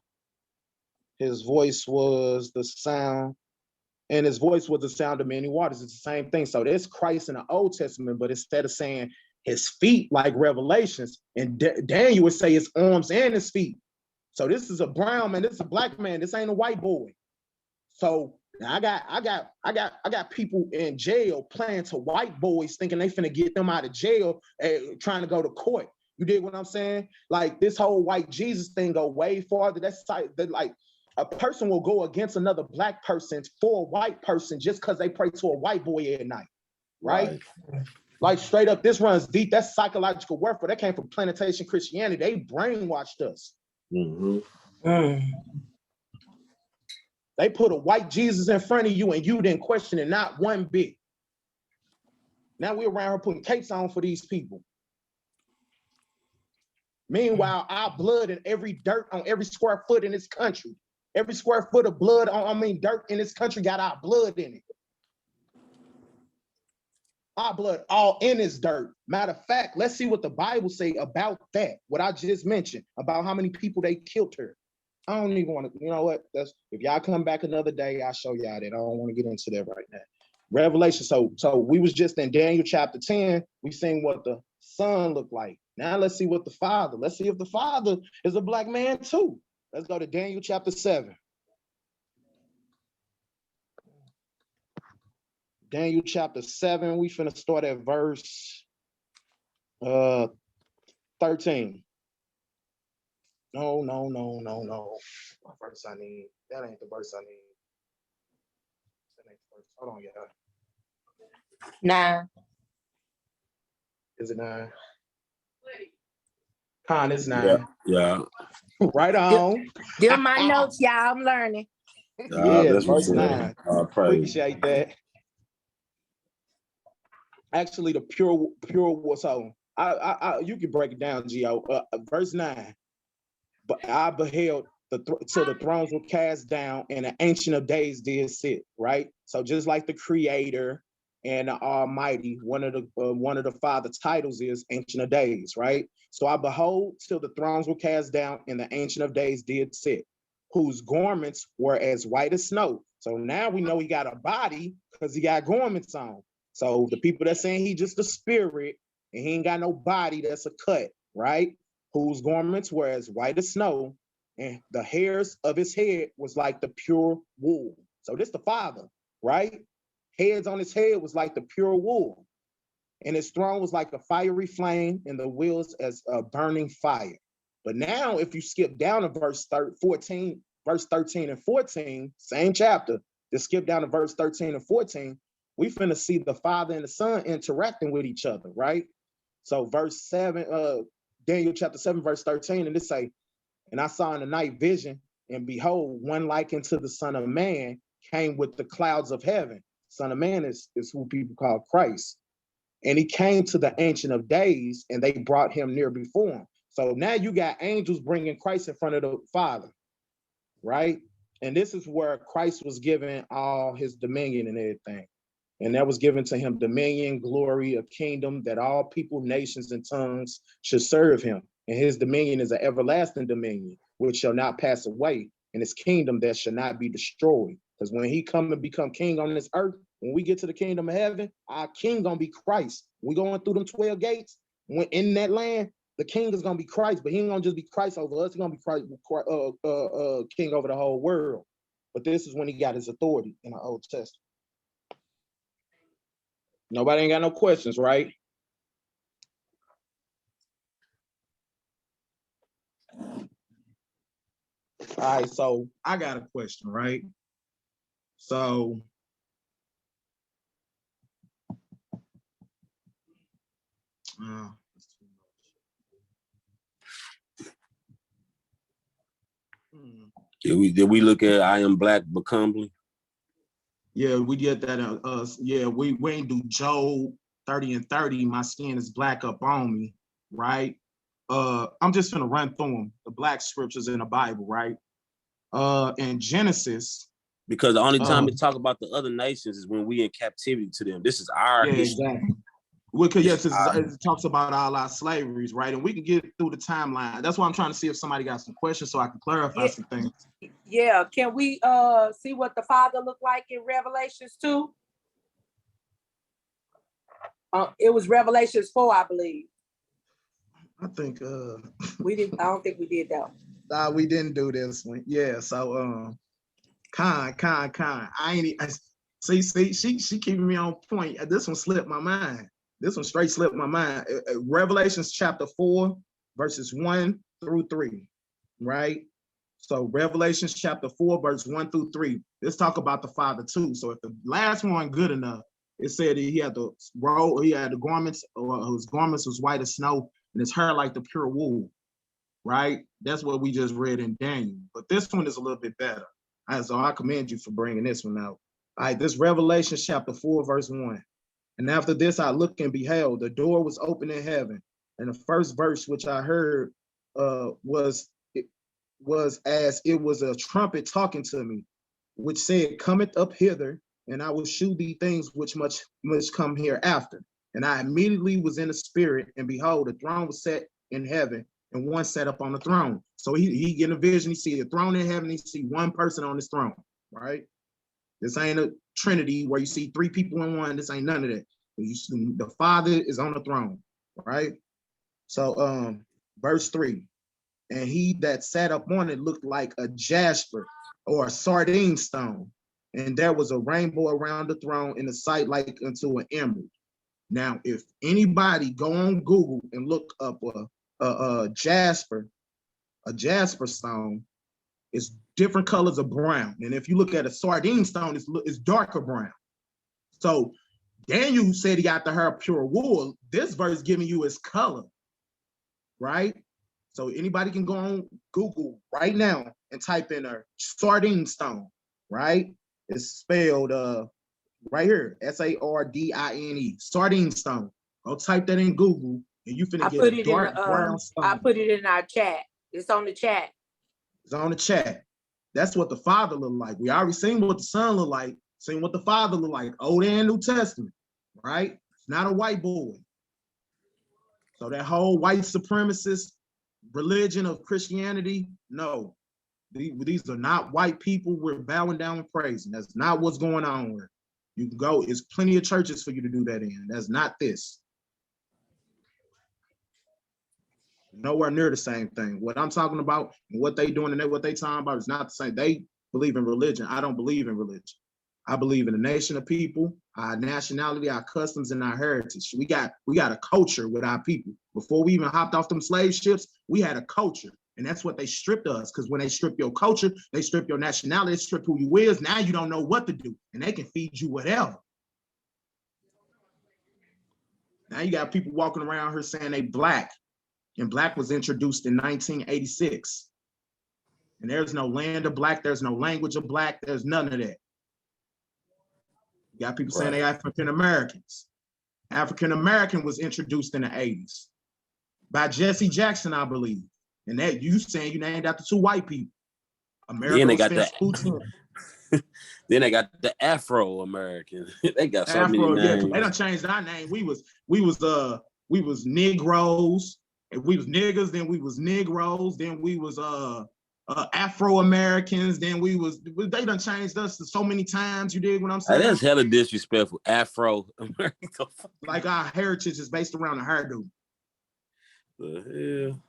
sound. And his voice was the sound of many waters. It's the same thing. So there's Christ in the Old Testament, but instead of saying his feet like Revelations, and Daniel would say his arms and his feet. So this is a brown man, this is a black man, this ain't a white boy. So I got people in jail playing to white boys thinking they finna get them out of jail, trying to go to court. You dig what I'm saying? Like this whole white Jesus thing go way farther. That's like a person will go against another black person for a white person just because they pray to a white boy at night, right? Like straight up, this runs deep. That's psychological warfare. That came from plantation Christianity. They brainwashed us. Mm-hmm. They put a white Jesus in front of you and you didn't question it, not one bit. Now we're around here putting capes on for these people. Meanwhile, our blood and every dirt on every square foot in this country, every square foot of blood, dirt in this country got our blood in it. Our blood all in this dirt. Matter of fact, let's see what the Bible say about that. What I just mentioned about how many people they killed her. I don't even want to, you know what? If y'all come back another day, I'll show y'all that. I don't want to get into that right now. Revelation. So we was just in Daniel chapter 10. We seen what the Son looked like. Now let's see what the Father. Let's see if the Father is a black man too. Let's go to Daniel chapter 7. Daniel chapter 7, we finna start at verse 13. No. What verse I need? That ain't the verse I need. That ain't the verse. Hold on, y'all. 9. Is it 9? Con, it's 9. Yeah. Right on. Give my notes, y'all. I'm learning. Yeah, verse 9. Appreciate that. Actually, the pure was so. You can break it down, Gio. Verse 9. But I beheld till the thrones were cast down, and the Ancient of Days did sit, right? So just like the Creator and the Almighty, one of the Father titles is Ancient of Days, right? So I behold till the thrones were cast down, and the Ancient of Days did sit, whose garments were as white as snow. So now we know he got a body because he got garments on. So the people that saying he just a spirit and he ain't got no body, that's a cut, right? Whose garments were as white as snow, and the hairs of his head was like the pure wool. So this the Father, right? Heads on his head was like the pure wool. And his throne was like a fiery flame, and the wheels as a burning fire. But now, if you skip down to verse 13 and 14, same chapter, just skip down to verse 13 and 14, we finna see the Father and the Son interacting with each other, right? So verse 7, Daniel chapter 7, verse 13, and it say, and I saw in the night vision, and behold, one like unto the Son of Man came with the clouds of heaven. Son of Man is who people call Christ. And he came to the Ancient of Days, and they brought him near before him. So now you got angels bringing Christ in front of the Father, right? And this is where Christ was given all his dominion and everything. And that was given to him dominion, glory, a kingdom that all people, nations, and tongues should serve him. And his dominion is an everlasting dominion, which shall not pass away, and his kingdom that shall not be destroyed. Because when he come and become king on this earth, when we get to the kingdom of heaven, our king gonna be Christ. We going through them 12 gates. When in that land, the king is gonna be Christ, but he ain't gonna just be Christ over us. He's gonna be Christ, king over the whole world. But this is when he got his authority in the Old Testament. Nobody ain't got no questions, right? All right, so I got a question, right? So Did we look at I Am Black but Comely? Yeah, we did that. Yeah, we ain't do Job 30 and 30. My skin is black up on me, right? I'm just gonna run through them, the black scriptures in the Bible, right? In Genesis. Because the only time we talk about the other nations is when we in captivity to them. This is our history. Exactly. Because yes, it talks about all our slaveries, right? And we can get through the timeline. That's why I'm trying to see if somebody got some questions so I can clarify some things. Yeah, can we see what the Father looked like in Revelations 2? It was Revelations 4, I believe. I think we didn't. I don't think we did that one. Nah, we didn't do this one. Yeah, so Con. See, she keeping me on point. This one slipped my mind. This one straight slipped my mind. Revelations chapter 4, verses 1 through 3, right? So Revelations chapter 4, verse 1 through 3. Let's talk about the Father too. So if the last one good enough, it said he had the robe, he had the garments, or his garments was white as snow, and his hair like the pure wool, right? That's what we just read in Daniel. But this one is a little bit better. So I commend you for bringing this one out. All right, this Revelation chapter 4, verse 1. And after this, I looked and beheld, the door was open in heaven. And the first verse which I heard was as it was a trumpet talking to me, which said, cometh up hither, and I will shew thee things which must come hereafter. And I immediately was in the spirit, and behold, a throne was set in heaven, and one sat up on the throne. So he get a vision, he see a throne in heaven, he see one person on this throne, right? This ain't a Trinity where you see three people in one. This ain't none of that. The Father is on the throne, right? So verse 3, and he that sat up on it looked like a jasper or a sardine stone, and there was a rainbow around the throne in the sight like unto an emerald. Now, if anybody go on Google and look up a jasper stone, it's different colors of brown. And if you look at a sardine stone, it's darker brown. So Daniel said he got the hair pure wool. This verse giving you his color, right? So anybody can go on Google right now and type in a sardine stone, right? It's spelled right here, S-A-R-D-I-N-E, sardine stone. Go type that in Google and you finna get a dark brown stone. I put it in our chat. It's on the chat. It's on the chat. That's what the Father looked like. We already seen what the Son looked like, seen what the Father looked like, Old and New Testament, right? It's not a white boy. So that whole white supremacist religion of Christianity, no. These are not white people we're bowing down and praising. That's not what's going on here. You can go, there's plenty of churches for you to do that in. That's not this. Nowhere near the same thing. What I'm talking about and what they doing and what they talking about is not the same. They believe in religion. I don't believe in religion. I believe in a nation of people, our nationality, our customs, and our heritage. We got a culture with our people. Before we even hopped off them slave ships, we had a culture. And that's what they stripped us. Because when they strip your culture, they strip your nationality, they strip who you is. Now you don't know what to do. And they can feed you whatever. Now you got people walking around here saying they black. And black was introduced in 1986. And there's no land of black, there's no language of black, there's none of that. You got people saying they African Americans. African American was introduced in the 80s by Jesse Jackson, I believe. And that you saying you named after two white people. America then they got then they got the Afro American. They got so many names. Yeah, they done changed our name. We was Negroes. And we was niggas, then we was Negroes, then we was Afro Americans, then they done changed us so many times. You dig what I'm saying? That's hella disrespectful. Afro American. Like our heritage is based around the hairdo. The hell?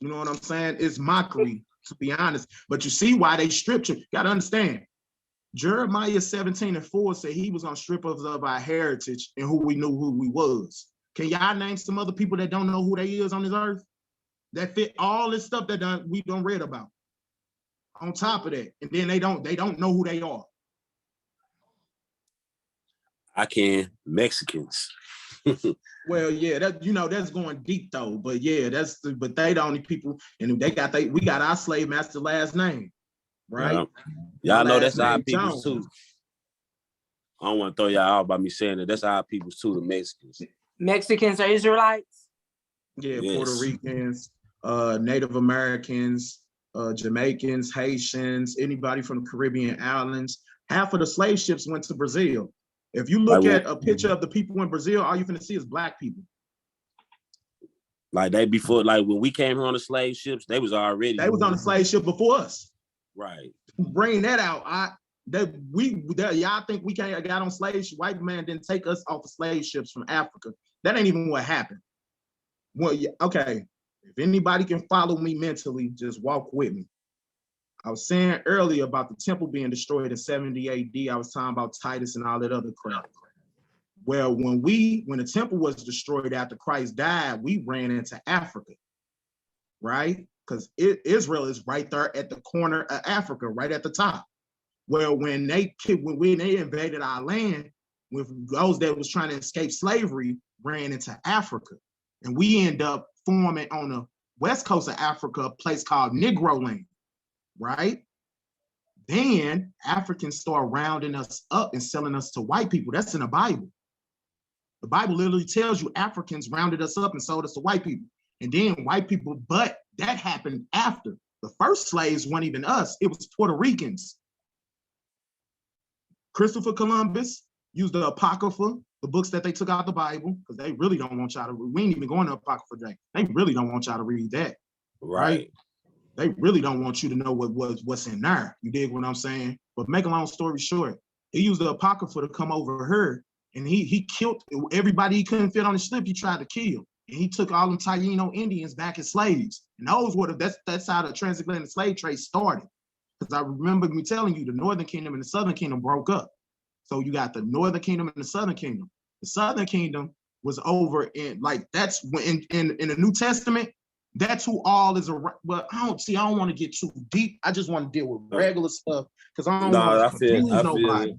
You know what I'm saying? It's mockery, to be honest. But you see why they stripped you. You gotta understand. Jeremiah 17:4 said he was gonna strip us of our heritage and who we knew who we was. Can y'all name some other people that don't know who they is on this earth? That fit all this stuff that we don't read about. On top of that, and then they don't know who they are. I can. Mexicans. Well, yeah, that's going deep though. But yeah, but they the only people, and we got our slave master last name, right? Yeah. Y'all know that's our people too. I don't want to throw y'all out by me saying that. That's our people too, the Mexicans. Mexicans are Israelites? Yeah, yes. Puerto Ricans, Native Americans, Jamaicans, Haitians, anybody from the Caribbean islands. Half of the slave ships went to Brazil. If you look at a picture of the people in Brazil, all you're gonna see is black people. Like when we came here on the slave ships, they was on the slave ship before us. Right. Bring that out. Y'all think we can't got on slave ships? White man didn't take us off of slave ships from Africa. That ain't even what happened. Well, yeah, okay. If anybody can follow me mentally, just walk with me. I was saying earlier about the temple being destroyed in 70 AD. I was talking about Titus and all that other crap. Well, when the temple was destroyed after Christ died, we ran into Africa, right? Because Israel is right there at the corner of Africa, right at the top. Well, when they invaded our land, with those that was trying to escape slavery, ran into Africa. And we end up forming on the west coast of Africa, a place called Negro Land, right? Then Africans start rounding us up and selling us to white people. That's in the Bible. The Bible literally tells you Africans rounded us up and sold us to white people. And then white people, but that happened after. The first slaves weren't even us, it was Puerto Ricans. Christopher Columbus used the Apocrypha, the books that they took out the Bible, because they really don't want y'all to, we ain't even going to Apocrypha Day. They really don't want y'all to read that. Right? They really don't want you to know what's in there. You dig what I'm saying? But make a long story short, he used the Apocrypha to come over here, and he killed everybody he couldn't fit on his ship. He tried to kill, and he took all them Taino Indians back as slaves. And that's how the transatlantic slave trade started. Because I remember me telling you, the Northern Kingdom and the Southern Kingdom broke up. So you got the Northern Kingdom and the Southern Kingdom. The Southern Kingdom was over in, that's when in the New Testament, that's who all is around. But I don't want to get too deep. I just want to deal with regular stuff because I don't want to confuse nobody.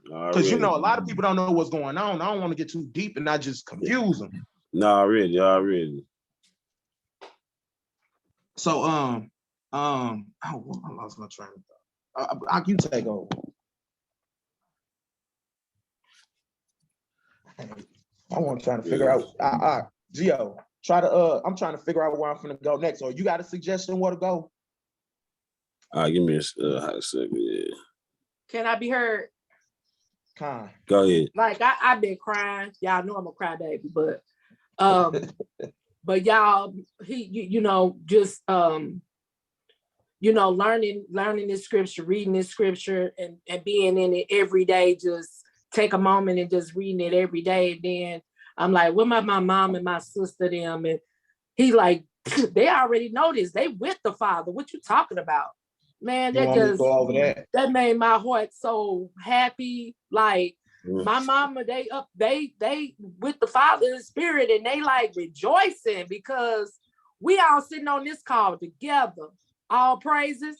Because a lot of people don't know what's going on. I don't want to get too deep and not just confuse them. No, already. So I lost my train of thought. You take over. I want to try to figure out. Gio, I'm trying to figure out where I'm gonna go next. Or you got a suggestion where to go? Give me a hot second. Yeah. Can I be heard? Go ahead. Like I've been crying. Y'all know I'm a crybaby, but but y'all, just learning this scripture, reading this scripture, and being in it every day. Just take a moment and just reading it every day. And then I'm like, what about my mom and my sister them? And he like, they already know this. They with the Father. What you talking about? Man, that made my heart so happy. Like my mama, they with the Father and the Spirit, and they like rejoicing because we all sitting on this call together. All praises.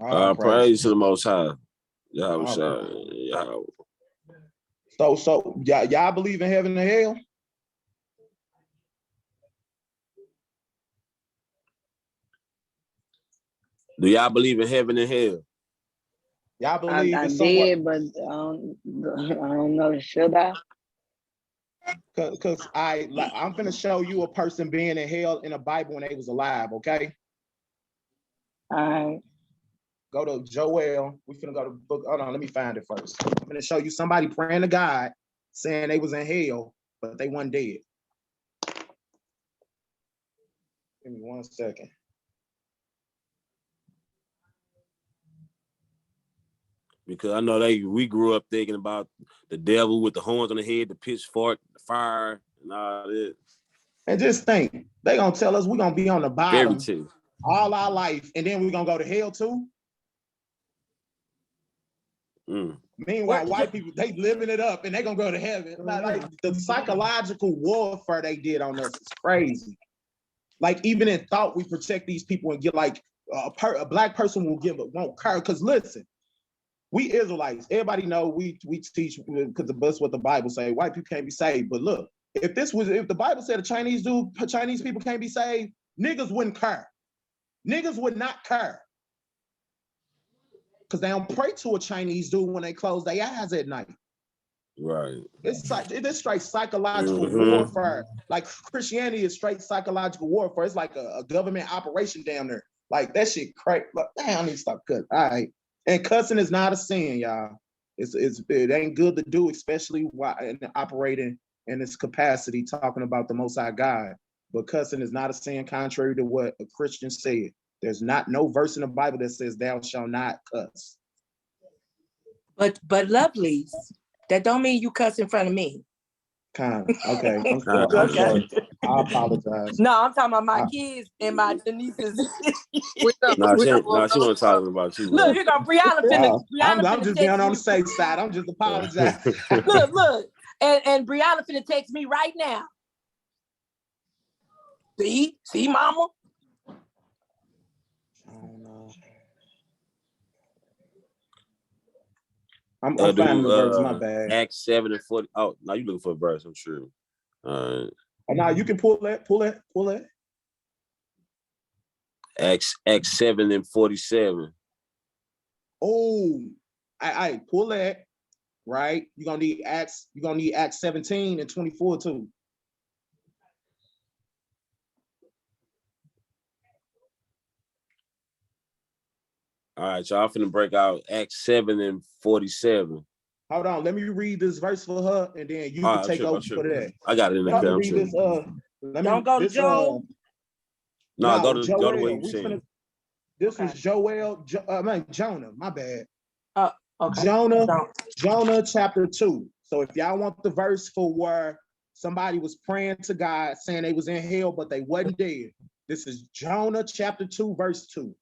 All praise to the Most High. Y'all, So y'all believe in heaven and hell? Do y'all believe in heaven and hell? Y'all believe I in did, but I don't know. Should I? Because I'm gonna show you a person being in hell in the Bible when they was alive. Okay. All right. Go to Joel. We're gonna go to book. Hold on, let me find it first. I'm gonna show you somebody praying to God, saying they was in hell, but they weren't dead. Give me 1 second. Because I know we grew up thinking about the devil with the horns on the head, the pitchfork, the fire, and all that. And just think, they gonna tell us we're gonna be on the bottom all our life, and then we're gonna go to hell too. Meanwhile, white people, they living it up and they gonna go to heaven. Like the psychological warfare they did on us is crazy. Like even in thought, we protect these people and get like a black person won't care. Because listen, we Israelites, everybody know we teach because that's what the Bible say. White people can't be saved. But look, if the Bible said Chinese people can't be saved, niggas wouldn't care. Niggas would not care. Because they don't pray to a Chinese dude when they close their eyes at night. Right. It's like this straight psychological warfare. Like Christianity is straight psychological warfare. It's like a government operation down there. Like that shit crazy. Damn, I need to stop cussing. All right. And cussing is not a sin, y'all. It ain't good to do, especially while operating in this capacity, talking about the Most High God. But cussing is not a sin, contrary to what a Christian said. There's no verse in the Bible that says thou shalt not cuss. But lovelies, that don't mean you cuss in front of me. Kind of. Okay. I'm sorry. I apologize. No, I'm talking about my kids and my nieces. She wasn't talking about you. Look, here go Brianna finna. I'm just being on the safe side. I'm just apologizing. Look. And Brianna finna text me right now. See, mama? I'm finding the verse, my bad. Acts 7 and 40. Oh, now you looking for a verse, I'm sure. Now you can pull that. Acts 7 and 47. Oh, I pull that, right? You're gonna need Acts 17 and 24 too. All right, y'all finna break out Acts 7 and 47. Hold on, let me read this verse for her, and then you can take over for that. I got it in the camera. Don't go to Joel. No, go to where you saying. This was Jonah. My bad. Okay. Jonah chapter 2. So if y'all want the verse for where somebody was praying to God, saying they was in hell, but they wasn't dead. This is Jonah chapter 2, verse 2.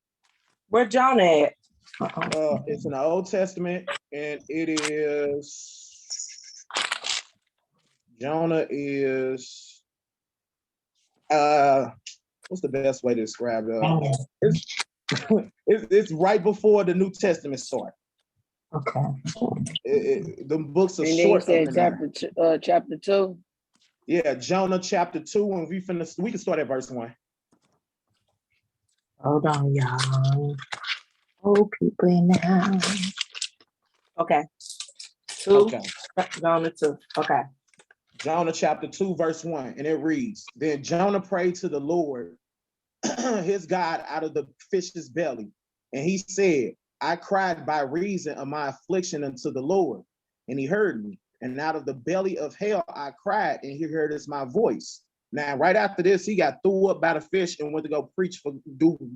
Where Jonah at? It's in the Old Testament, and it is Jonah is what's the best way to describe it? It's right before the New Testament start. Okay. The books are and short. Said chapter 2. Yeah, Jonah chapter 2, and we can start at verse 1. Hold on, y'all. Oh, people in the house. Okay. 2. Okay. Jonah 2. Okay. Jonah chapter 2, verse 1, and it reads, Then Jonah prayed to the Lord, his God, out of the fish's belly. And he said, I cried by reason of my affliction unto the Lord, and he heard me. And out of the belly of hell I cried, and he heard my voice. Now, right after this, he got threw up by the fish and went to go preach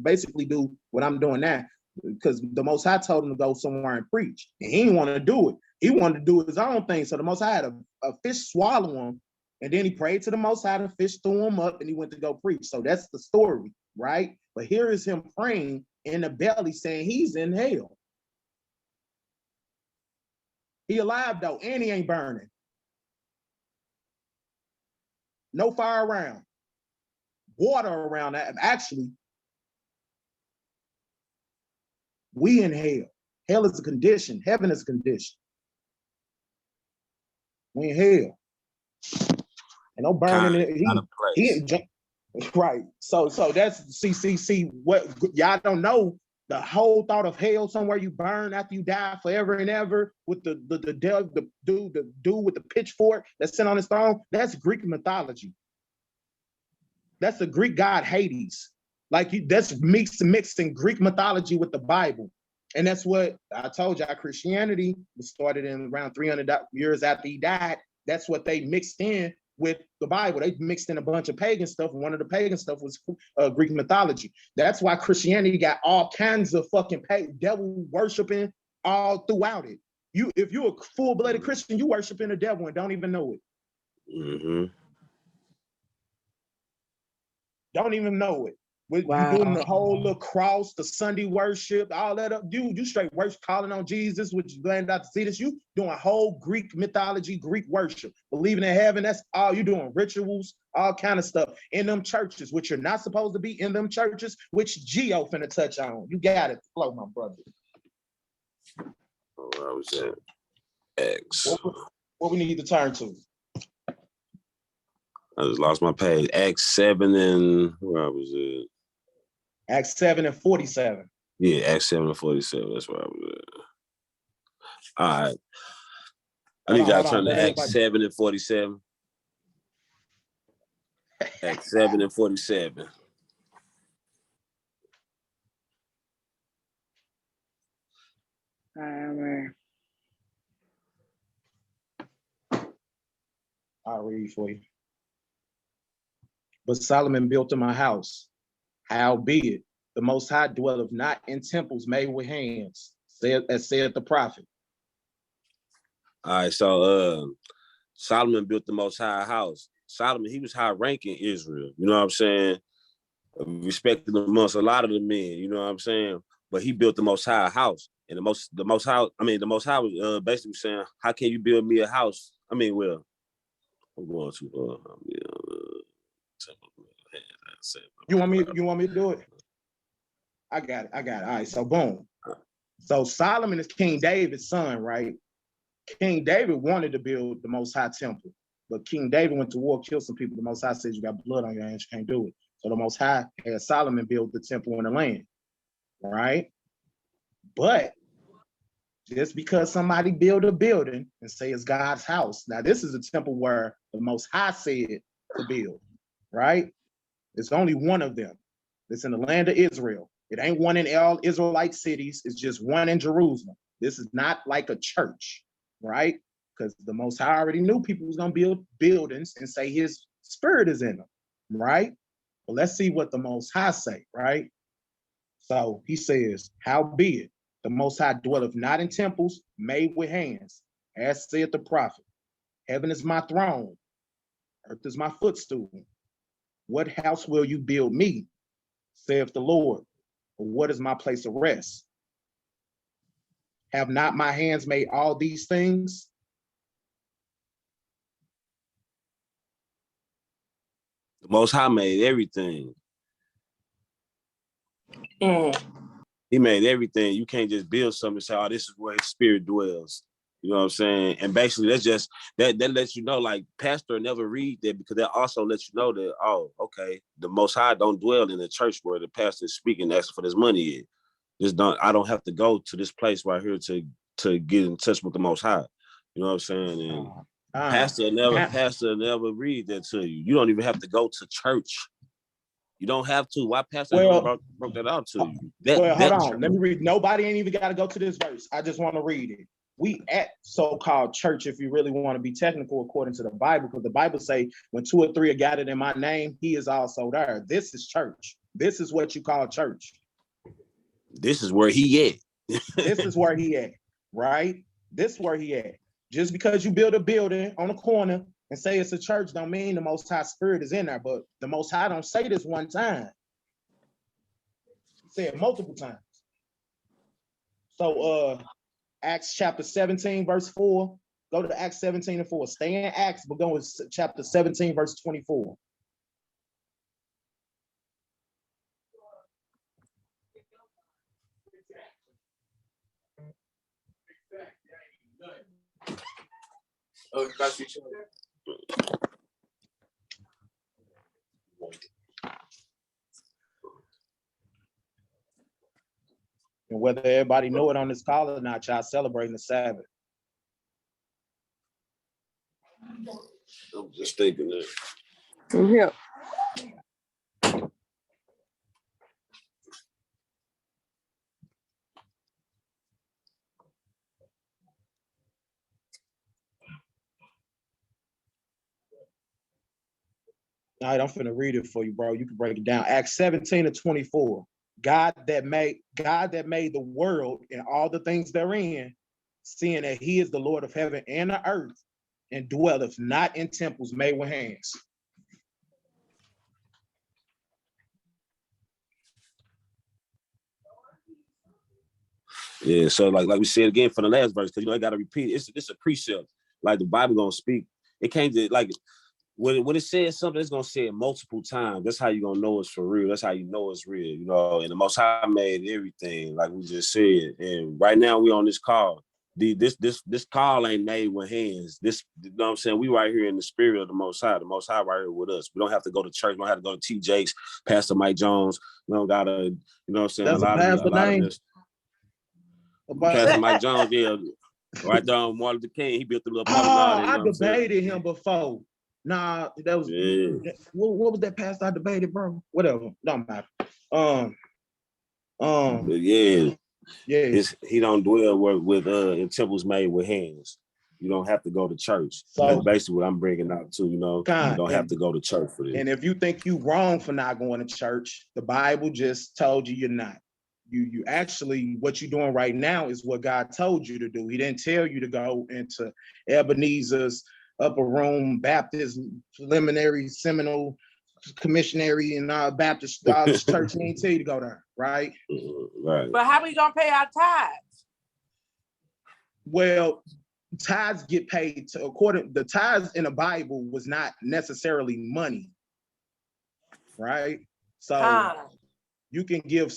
basically do what I'm doing now. Because the Most High told him to go somewhere and preach. And he didn't want to do it. He wanted to do his own thing. So the Most High had a fish swallow him. And then he prayed to the Most High, the fish threw him up, and he went to go preach. So that's the story, right? But here is him praying in the belly saying he's in hell. He alive though, and he ain't burning. No fire around. Water around that. Actually, we in hell. Hell is a condition. Heaven is a condition. We in hell. And no burning. Right. So that's see what y'all don't know. The whole thought of hell, somewhere you burn after you die forever and ever, with the dude with the pitchfork that's sitting on his throne. That's Greek mythology. That's the Greek god Hades. That's mixing Greek mythology with the Bible. And that's what I told y'all. Christianity was started in around 300 years after he died. That's what they mixed in with the Bible. They mixed in a bunch of pagan stuff, and one of the pagan stuff was Greek mythology. That's why Christianity got all kinds of fucking devil worshiping all throughout it. If you're a full-blooded Christian, you worshiping the devil and don't even know it. Mm-hmm. Don't even know it. Wow. You doing the whole little cross, the Sunday worship, all that up. You straight worship, calling on Jesus, which you learned out to see this. You doing whole Greek mythology, Greek worship, believing in heaven. That's all you doing. Rituals, all kind of stuff in them churches, which you're not supposed to be in them churches, which Geo finna touch on. You got it, flow, my brother. Where I was at X. What we need to turn to? I just lost my page. Acts 7 and where I was at. Acts 7 and 47. Yeah, Acts 7 and 47. That's where I was at. All right. I need y'all to turn to Acts 7 and 47. Acts 7 and 47. I'll read for you. But Solomon built him a house. Howbeit, the Most High dwelleth not in temples made with hands, as saith the prophet. All right, so Solomon built the Most High house. Solomon, he was high ranking Israel. You know what I'm saying? Respected amongst a lot of the men. You know what I'm saying? But he built the Most High house, and the Most High was basically saying, "How can you build me a house?" I'm going to. You want me to do it? I got it. All right, so boom. So Solomon is King David's son, right? King David wanted to build the Most High temple, but King David went to war, killed some people. The Most High says you got blood on your hands, you can't do it. So the Most High had Solomon build the temple in the land, right? But just because somebody build a building and say it's God's house, now this is a temple where the Most High said to build, right? It's only one of them. It's in the land of Israel. It ain't one in all Israelite cities. It's just one in Jerusalem. This is not like a church, right? Because the Most High already knew people was going to build buildings and say his spirit is in them, right? But let's see what the Most High say, right? So he says, howbeit, the Most High dwelleth not in temples made with hands, as saith the prophet. Heaven is my throne. Earth is my footstool. What house will you build me, saith the Lord? Or what is my place of rest? Have not my hands made all these things? The Most High made everything. He made everything. You can't just build something and say, oh, this is where his spirit dwells. You know what I'm saying? And basically, that's just, that lets you know, like, pastor never read that, because that also lets you know that, oh, okay, the Most High don't dwell in the church where the pastor is speaking, asking for this money. I don't have to go to this place right here to get in touch with the Most High. You know what I'm saying? And Pastor never read that to you. You don't even have to go to church. You don't have to. Why Pastor broke that out to you? Hold on. Let me read. Nobody ain't even got to go to this verse. I just want to read it. We at so-called church, if you really want to be technical, according to the Bible, because the Bible say when 2 or 3 are gathered in my name, he is also there. This is church. This is what you call church. This is where he at. This is where he at, right? This is where he at. Just because you build a building on a corner and say it's a church don't mean the Most High Spirit is in there, but the Most High don't say this one time. He said multiple times. So Acts chapter 17, verse 4. Go to Acts 17 and 4. Stay in Acts, but go with chapter 17, verse 24. And whether everybody know it on this call or not, y'all celebrating the Sabbath. I'm just thinking that. Yeah. All right, I'm finna read it for you, bro. You can break it down. Acts 17 and 24. God that made the world and all the things therein, seeing that he is the Lord of heaven and the earth, and dwelleth not in temples made with hands. Yeah, so like we said again for the last verse, because I gotta repeat it. It's a precept. Like the Bible gonna speak. It can't like when it says something, it's gonna say it multiple times. That's how you gonna know it's for real. That's how you know it's real, And the Most High made everything, like we just said. And right now we on this call. This call ain't made with hands. This, you know what I'm saying? We right here in the spirit of the Most High. The Most High right here with us. We don't have to go to church. We don't have to go to TJ's, Pastor Mike Jones. We don't gotta, you know what I'm saying? That's a lot of this. Pastor Mike Jones, yeah. Right there on Martin Luther King, he built the little. I debated him before. Nah, that was what was that pastor I debated, bro? Whatever, don't matter. But yeah, he don't dwell with in temples made with hands. You don't have to go to church. So that's basically what I'm bringing out too. You don't have to go to church for this. And if you think you wrong for not going to church, the Bible just told you you're not. You actually, what you're doing right now is what God told you to do. He didn't tell you to go into Ebenezer's upper room, Baptist, preliminary, seminal, commissionary, and Baptist, all this church. He didn't tell you to go there, right? Right. But how we gonna pay our tithes? Well, tithes get paid the tithes in the Bible was not necessarily money, right? So you can give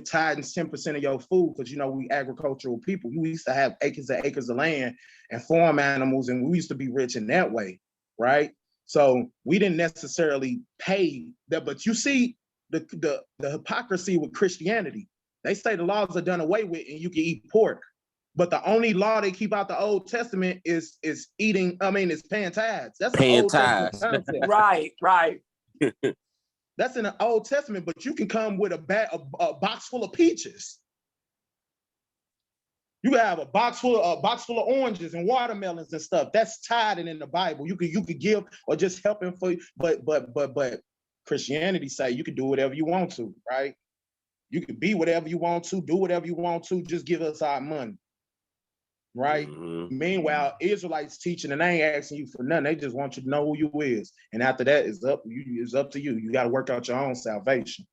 tithes 10% of your food, because we agricultural people. We used to have acres and acres of land and farm animals, and we used to be rich in that way, right? So we didn't necessarily pay that, but you see the hypocrisy with Christianity. They say the laws are done away with and you can eat pork, but the only law they keep out the Old Testament is paying tithes. That's an Old Testament concept. Right. That's in the Old Testament, but you can come with a box full of peaches. You can have a box full of oranges and watermelons and stuff. That's tithing in the Bible. You could give or just helping for you. But Christianity say you can do whatever you want to, right? You can be whatever you want to, do whatever you want to, just give us our money. Right? Mm-hmm. Meanwhile, Israelites teaching and they ain't asking you for nothing. They just want you to know who you is. And after that, it's up to you. You got to work out your own salvation.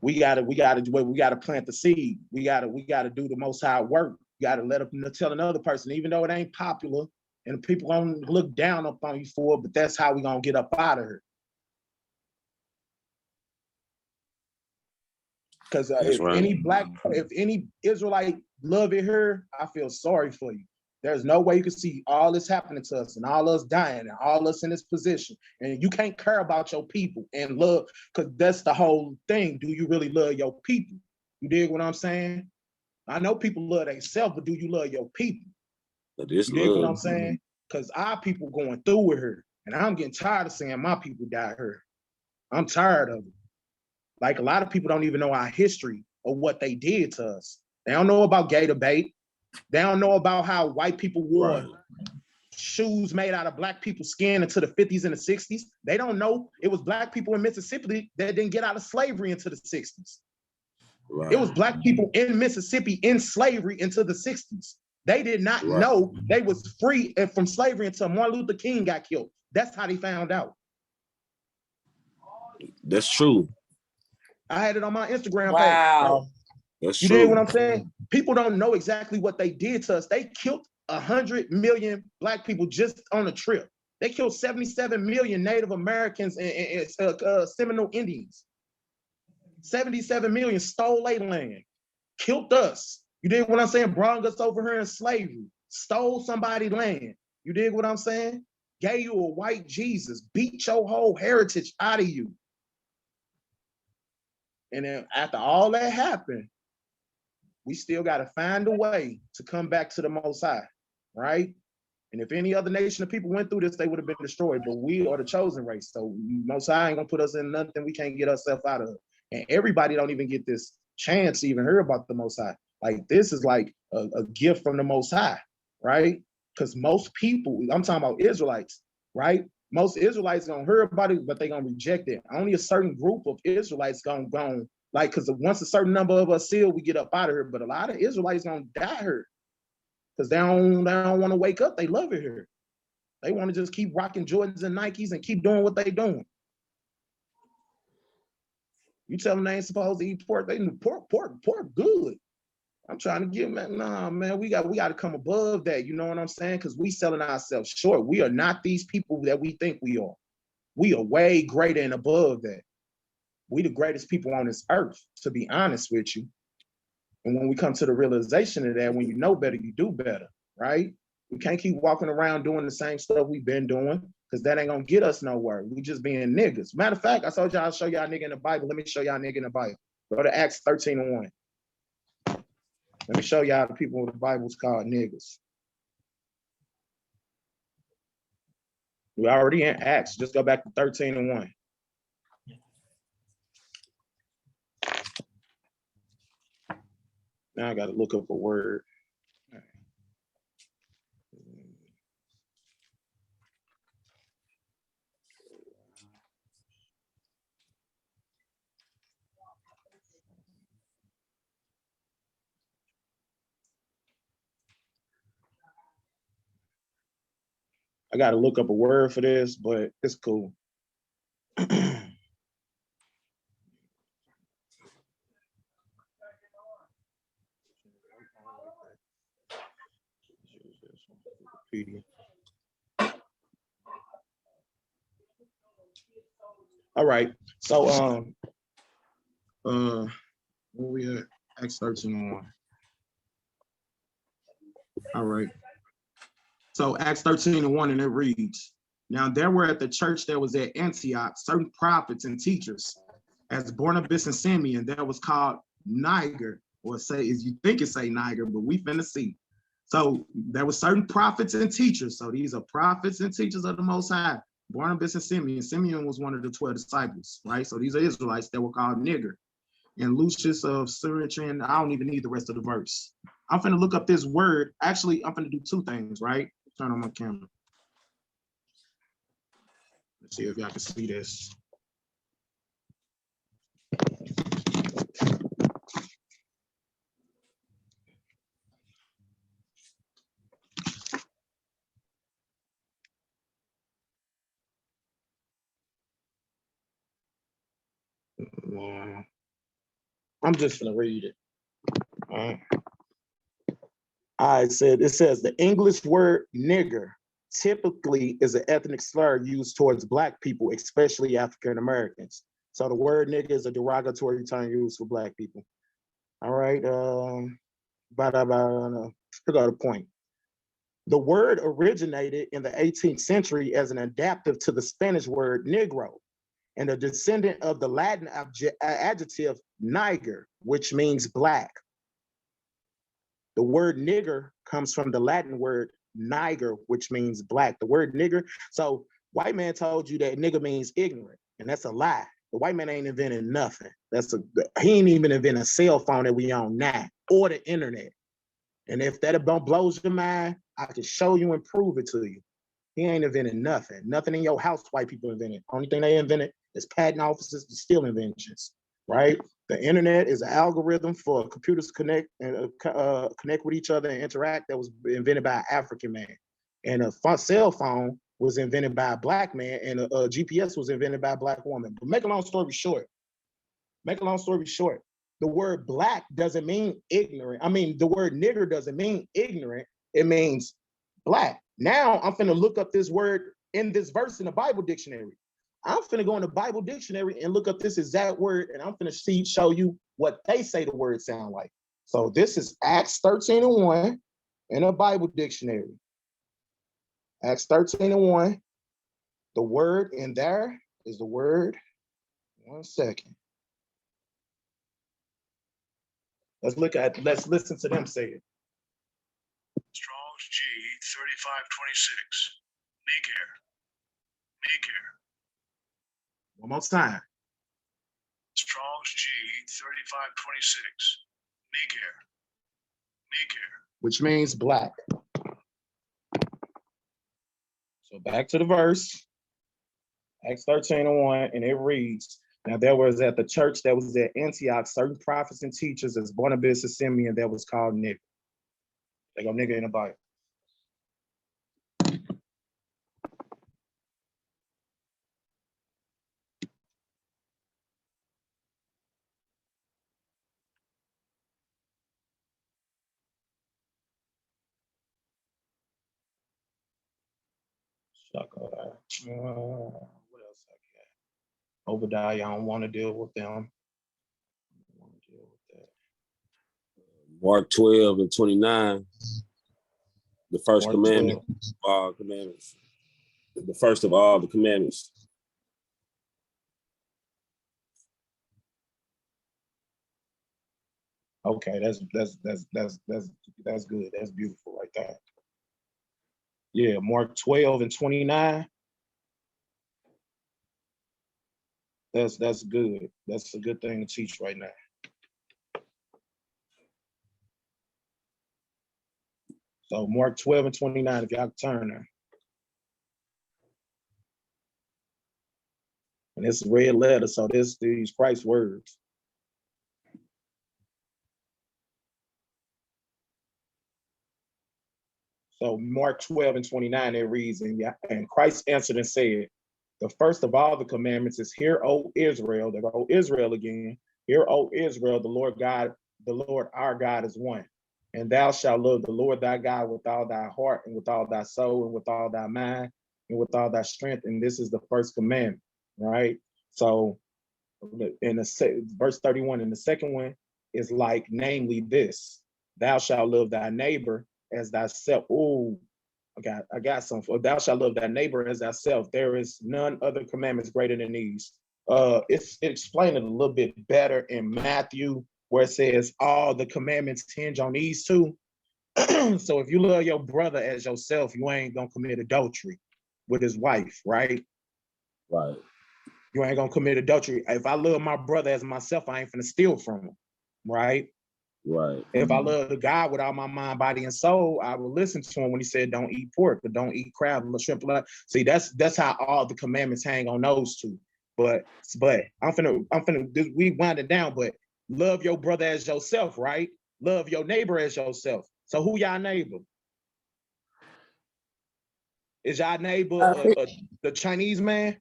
We gotta plant the seed. We gotta do the Most High work. You gotta tell another person, even though it ain't popular and people gonna look down upon you for it, but that's how we gonna get up out of here. Because if any Israelite love it here, I feel sorry for you. There's no way you can see all this happening to us and all us dying and all us in this position. And you can't care about your people and love, because that's the whole thing. Do you really love your people? You dig what I'm saying? I know people love themselves, but do you love your people? But this you dig what I'm saying? Because our people going through with her. And I'm getting tired of saying my people died her. I'm tired of it. Like a lot of people don't even know our history of what they did to us. They don't know about gay debate. They don't know about how white people wore shoes made out of black people's skin into the 50s and the 60s. They don't know it was black people in Mississippi that didn't get out of slavery into the 60s. Right. It was black people in Mississippi in slavery into the 60s. They did not know they was free from slavery until Martin Luther King got killed. That's how they found out. That's true. I had it on my Instagram page. Wow. That's you true. Did what I'm saying? People don't know exactly what they did to us. They killed 100 million black people just on a trip. They killed 77 million Native Americans and Seminole Indians. 77 million stole their land, killed us. You dig what I'm saying? Brought us over here in slavery, stole somebody's land. You dig what I'm saying? Gave you a white Jesus, beat your whole heritage out of you. And then after all that happened, we still got to find a way to come back to the Most High, right? And if any other nation of people went through this, they would have been destroyed. But we are the chosen race. So Most High ain't gonna put us in nothing we can't get ourselves out of. And everybody don't even get this chance to even hear about the Most High. Like this is like a gift from the Most High, right? Because most people, I'm talking about Israelites, right? Most Israelites gonna hear about it, but they gonna reject it. Only a certain group of Israelites gonna like, because once a certain number of us seal, we get up out of here. But a lot of Israelites gonna die here because they don't want to wake up. They love it here. They want to just keep rocking Jordans and Nikes and keep doing what they doing. You tell them they ain't supposed to eat pork. They pork good. I'm trying to give them, nah, man, we got to come above that. You know what I'm saying? Because we selling ourselves short. We are not these people that we think we are. We are way greater and above that. We the greatest people on this earth, to be honest with you. And when we come to the realization of that, when you know better, you do better, right? We can't keep walking around doing the same stuff we've been doing, because that ain't gonna get us nowhere. We just being niggas. Matter of fact, I told y'all I'll show y'all nigga in the Bible. Let me show y'all nigga in the Bible. Go to Acts 13:1. Let me show y'all the people in the Bible's called niggas. We already in Acts. Just go back to 13:1. Now I got to look up a word. I got to look up a word for this, but it's cool. All right. So where we at? Acts 13:1. All right. So Acts 13:1, and it reads, now there were at the church that was at Antioch certain prophets and teachers, as Barnabas and Simeon, that was called Niger, or say, as you think it say Niger, but we finna see. So there were certain prophets and teachers. So these are prophets and teachers of the Most High. Barnabas and Simeon. Simeon was one of the 12 disciples, right? So these are Israelites that were called Niger. And Lucius of Syrian, I don't even need the rest of the verse. I'm finna look up this word. Actually, I'm finna do two things, right? Turn on my camera. Let's see if y'all can see this. I'm just gonna read it. All right. It says the English word nigger typically is an ethnic slur used towards Black people, especially African Americans. So the word nigger is a derogatory term used for Black people. All right. To go to the point. The word originated in the 18th century as an adaptive to the Spanish word negro, and a descendant of the Latin adjective niger, which means Black. The word nigger comes from the Latin word niger, which means black. The word nigger. So white man told you that nigger means ignorant, and that's a lie. The white man ain't invented nothing. He ain't even invented a cell phone that we own now, or the internet. And if that blows your mind, I can show you and prove it to you. He ain't invented nothing. Nothing in your house white people invented. Only thing they invented is patent offices to steal inventions, right? The internet is an algorithm for computers to connect with each other and interact that was invented by an African man. And a cell phone was invented by a black man, and a GPS was invented by a black woman. But make a long story short, the word black doesn't mean ignorant. I mean, the word nigger doesn't mean ignorant. It means black. Now I'm finna look up this word in this verse in the Bible dictionary. I'm finna go in the Bible dictionary and look up this exact word, and I'm finna show you what they say the word sound like. So this is Acts 13:1 in a Bible dictionary. Acts 13:1. The word in there is the word. 1 second. Let's listen to them say it. Strong's G 3526. Niger. One more time. Strong's G 3526. Niger. Which means black. So back to the verse. Acts 13:1, and it reads, now there was at the church that was at Antioch certain prophets and teachers as Barnabas and Simeon that was called nigger. They go nigger in the Bible. What else I got? Obadiah, I don't want to deal with them. Mark 12:29. The first commandment of all commandments. The first of all the commandments. Okay, that's good. That's beautiful right there. Yeah, Mark 12:29. That's good. That's a good thing to teach right now. So Mark 12:29, if y'all turn there. And it's a red letter, so these Christ words. So Mark 12:29, it reads, and Christ answered and said, the first of all the commandments is, hear, O Israel, there go Israel again, hear, O Israel, the Lord our God is one. And thou shalt love the Lord thy God with all thy heart and with all thy soul and with all thy mind and with all thy strength. And this is the first commandment, right? So in verse 31, in the second one is like, namely this, thou shalt love thy neighbor as thyself. Oh, I got some. Thou shalt love thy neighbor as thyself. There is none other commandments greater than these. It's explained it a little bit better in Matthew, where it says all the commandments hinge on these two. So if you love your brother as yourself, you ain't gonna commit adultery with his wife, right? Right. You ain't gonna commit adultery. If I love my brother as myself, I ain't finna steal from him, right? Right. If I love the God with all my mind, body, and soul, I will listen to him when he said, don't eat pork, but don't eat crab, shrimp. See, that's how all the commandments hang on those two. But I'm finna we wind it down, but love your brother as yourself, right? Love your neighbor as yourself. So who y'all neighbor? Is y'all neighbor the Chinese man?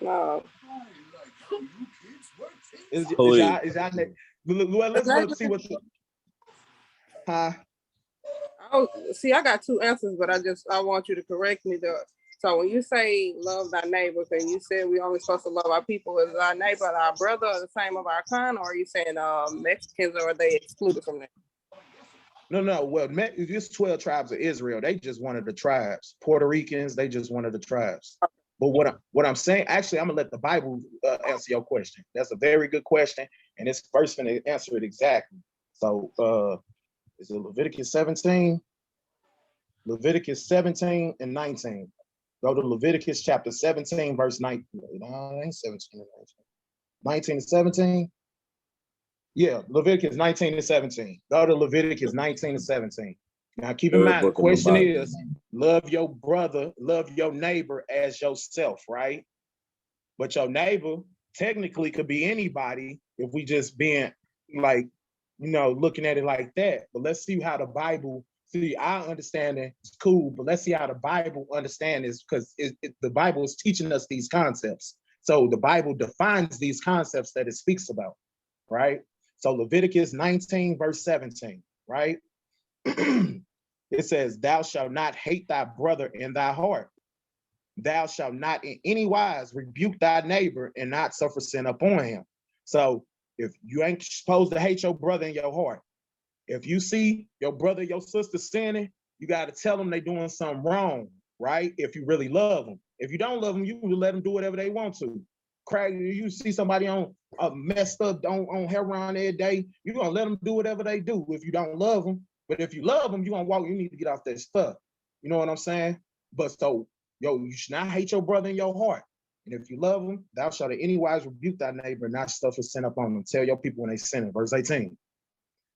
No. Is y'all neighbor? Let's see what. Huh? See, I got two answers, but I want you to correct me though. So when you say love thy neighbors, and you said we only supposed to love our people as our neighbor, our brother, or the same of our kind, or are you saying Mexicans, or are they excluded from that? No. Well, this 12 tribes of Israel, they just one of the tribes. Puerto Ricans, they just one of the tribes. But what I'm saying, actually, I'm gonna let the Bible answer your question. That's a very good question, and it's first gonna answer it exactly. So is it Leviticus 17? Leviticus 17 and 19. Go to Leviticus chapter 17, verse 19. No, it ain't 17 and 19. 19 and 17? Yeah, Leviticus 19 and 17. Go to Leviticus 19 and 17. Now keep in mind, the question is, love your brother, love your neighbor as yourself, right? But your neighbor technically could be anybody if we just being like, looking at it like that. But let's see how the Bible, our understanding is cool, but let's see how the Bible understands this, because the Bible is teaching us these concepts. So the Bible defines these concepts that it speaks about, right? So Leviticus 19, verse 17, right? It says, thou shalt not hate thy brother in thy heart. Thou shalt not in any wise rebuke thy neighbor and not suffer sin upon him. So if you ain't supposed to hate your brother in your heart, if you see your brother, your sister sinning, you got to tell them they doing something wrong, right? If you really love them. If you don't love them, you will let them do whatever they want to. Crack, you see somebody on messed up on heroin every day, you're going to let them do whatever they do if you don't love them. But if you love them, you're going to walk, you need to get off that stuff. You know what I'm saying? But so, you should not hate your brother in your heart. And if you love them, thou shalt in any wise rebuke thy neighbor and not suffer sin upon them. Tell your people when they sin. Verse 18.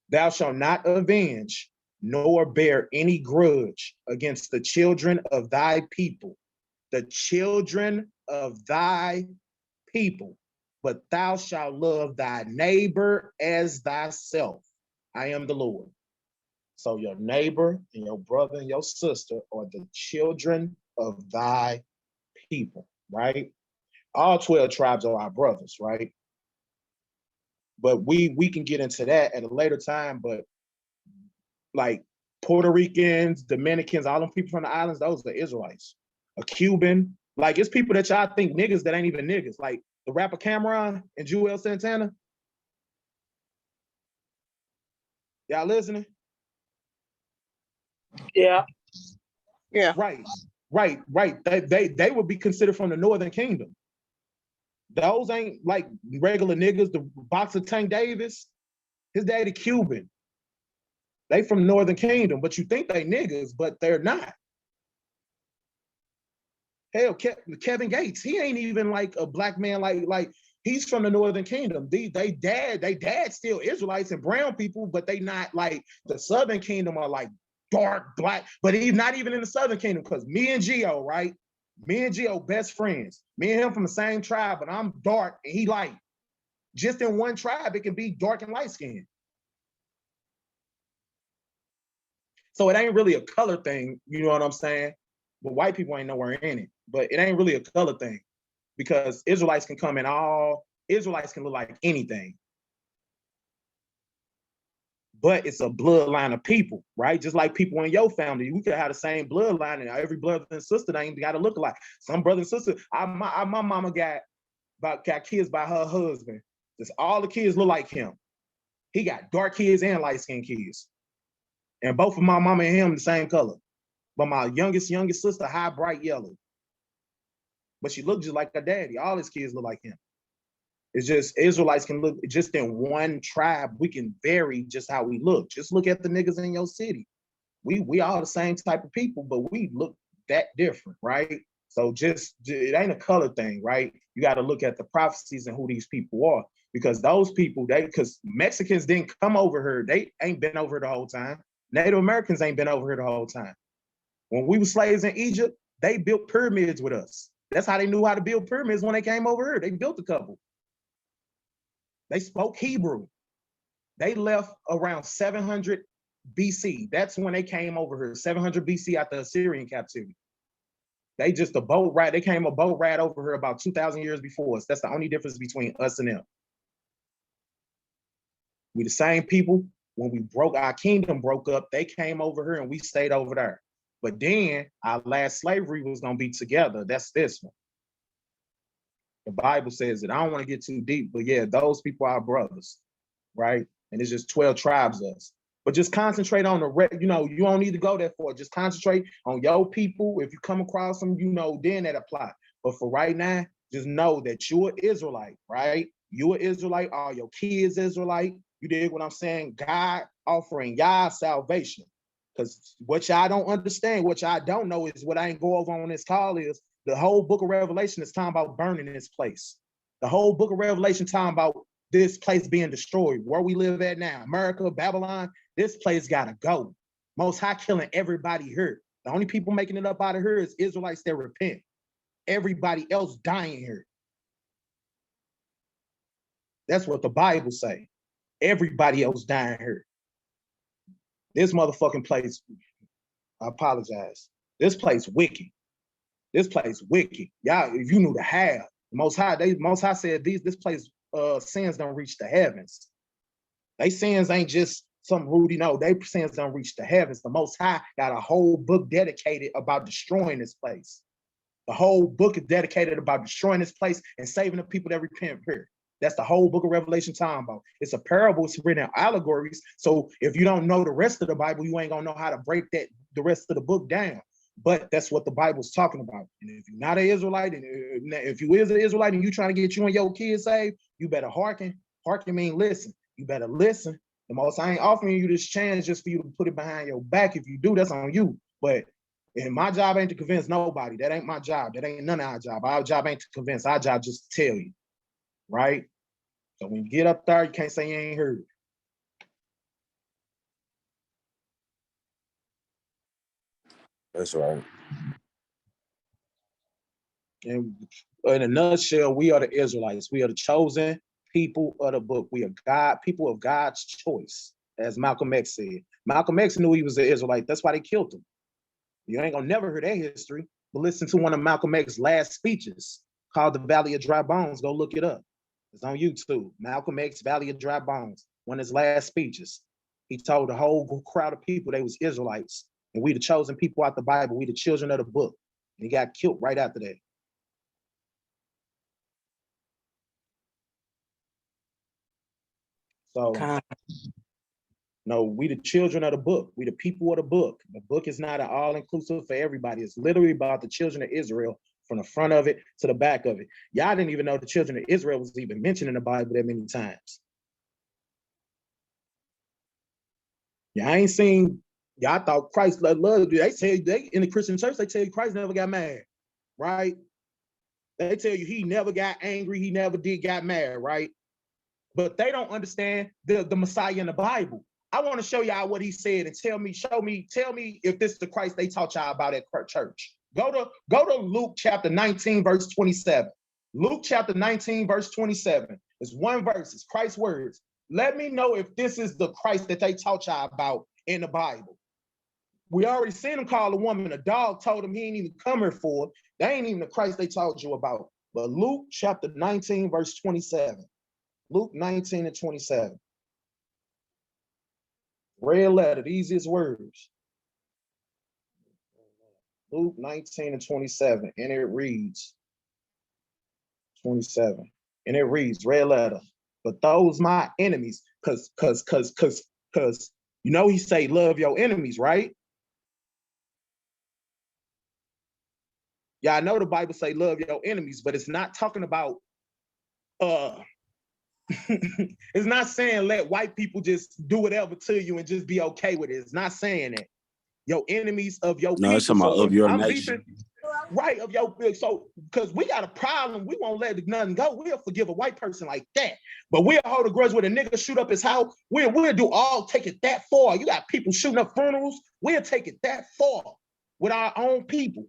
Thou shalt not avenge nor bear any grudge against the children of thy people, the children of thy people, but thou shalt love thy neighbor as thyself. I am the Lord. So your neighbor and your brother and your sister are the children of thy people, right? All 12 tribes are our brothers, right? But we can get into that at a later time, but like Puerto Ricans, Dominicans, all them people from the islands, those are Israelites. A Cuban, like it's people that y'all think niggas that ain't even niggas, like the rapper Cameron and Joel Santana. Y'all listening? Yeah. Right. They would be considered from the Northern Kingdom. Those ain't like regular niggas. The boxer Tank Davis, his daddy Cuban. They from Northern Kingdom, but you think they niggas, but they're not. Hell, Kevin Gates, he ain't even like a black man. Like he's from the Northern Kingdom. They dad still Israelites and brown people, but they not like the Southern Kingdom are like dark black. But he's not even in the Southern Kingdom, because me and Gio, right? Me and Gio best friends. Me and him from the same tribe, but I'm dark and he light. Just in one tribe, it can be dark and light skinned. So it ain't really a color thing, you know what I'm saying? But white people ain't nowhere in it. But it ain't really a color thing, because Israelites can come in Israelites can look like anything. But it's a bloodline of people, right? Just like people in your family, we could have the same bloodline, and every brother and sister ain't got to look alike. Some brother and sister, my mama got kids by her husband. Just all the kids look like him. He got dark kids and light-skinned kids. And both of my mama and him the same color. But my youngest sister, high bright yellow. But she looked just like her daddy. All his kids look like him. It's just Israelites can look just in one tribe. We can vary just how we look. Just look at the niggas in your city. We all the same type of people, but we look that different, right? So just it ain't a color thing, right? You got to look at the prophecies and who these people are, because those people, because Mexicans didn't come over here. They ain't been over here the whole time. Native Americans ain't been over here the whole time. When we were slaves in Egypt, they built pyramids with us. That's how they knew how to build pyramids when they came over here. They built a couple. They spoke Hebrew. They left around 700 BC. That's when they came over here, 700 BC after Assyrian captivity. They just a boat ride. They came a boat ride over here about 2,000 years before us. That's the only difference between us and them. We the same people. When our kingdom broke up, they came over here and we stayed over there. But then our last slavery was going to be together. That's this one. The Bible says it. I don't want to get too deep, but yeah, those people are brothers, right? And it's just 12 tribes of us. But just concentrate on you don't need to go there for it. Just concentrate on your people. If you come across them, then that apply. But for right now, just know that you're an Israelite, right? You're an Israelite. All your kids Israelite. You dig what I'm saying? God offering y'all salvation. Because what y'all don't understand, what y'all don't know is what I ain't go over on this call is the whole book of Revelation is talking about burning this place. The whole book of Revelation talking about this place being destroyed. Where we live at now, America, Babylon, this place gotta go. Most High killing everybody here. The only people making it up out of here is Israelites that repent. Everybody else dying here. That's what the Bible say. Everybody else dying here. This motherfucking place, I apologize. This place wicked. This place wicked. Y'all, if you knew the half, Most High said this place sins don't reach the heavens. They sins ain't just some Rudy, no, they sins don't reach the heavens. The Most High got a whole book dedicated about destroying this place. The whole book is dedicated about destroying this place and saving the people that repent here. That's the whole book of Revelation talking about. It's a parable, it's written in allegories. So if you don't know the rest of the Bible, you ain't gonna know how to break the rest of the book down. But that's what the Bible's talking about. And if you're not an Israelite, and if you is an Israelite and you trying to get you and your kids saved, you better hearken. Hearken mean listen. You better listen. The Most High ain't offering you this chance just for you to put it behind your back. If you do, that's on you. But and my job ain't to convince nobody. That ain't my job. That ain't none of our job. Our job ain't to convince. Our job just to tell you, right? So when you get up there, you can't say you ain't heard. That's right. And in a nutshell, we are the Israelites. We are the chosen people of the book. We are people of God's choice, as Malcolm X said. Malcolm X knew he was an Israelite. That's why they killed him. You ain't gonna never hear that history, but listen to one of Malcolm X's last speeches called The Valley of Dry Bones. Go look it up. It's on YouTube. Malcolm X, Valley of Dry Bones. One of his last speeches. He told the whole crowd of people they was Israelites. And we the chosen people out the Bible. We the children of the book. And he got killed right after that. So, no, we the children of the book. We the people of the book. The book is not an all-inclusive for everybody. It's literally about the children of Israel from the front of it to the back of it. Y'all didn't even know the children of Israel was even mentioned in the Bible that many times. Y'all ain't seen, y'all thought Christ loved you. They tell you, in the Christian church, they tell you Christ never got mad, right? They tell you he never got angry, he never got mad, right? But they don't understand the Messiah in the Bible. I want to show y'all what he said and tell me if this is the Christ they taught y'all about at church. Go to Luke chapter 19, verse 27. Luke chapter 19, verse 27. It's one verse, it's Christ's words. Let me know if this is the Christ that they taught y'all about in the Bible. We already seen him call a woman a dog, told him he ain't even come here for it. That ain't even the Christ they told you about. But Luke chapter 19, verse 27. Luke 19 and 27. Red letter, the easiest words. Luke 19 and 27, and it reads, 27, and it reads, red letter, but those my enemies, cause you know he say love your enemies, right? Yeah, I know the Bible say love your enemies, but it's not talking about it's not saying let white people just do whatever to you and just be okay with it. It's not saying that. Your enemies of your people. No, it's about of your nation. Right, of your, so, because we got a problem, we won't let nothing go. We'll forgive a white person like that. But we'll hold a grudge with a nigga shoot up his house. We'll do all, take it that far. You got people shooting up funerals. We'll take it that far with our own people.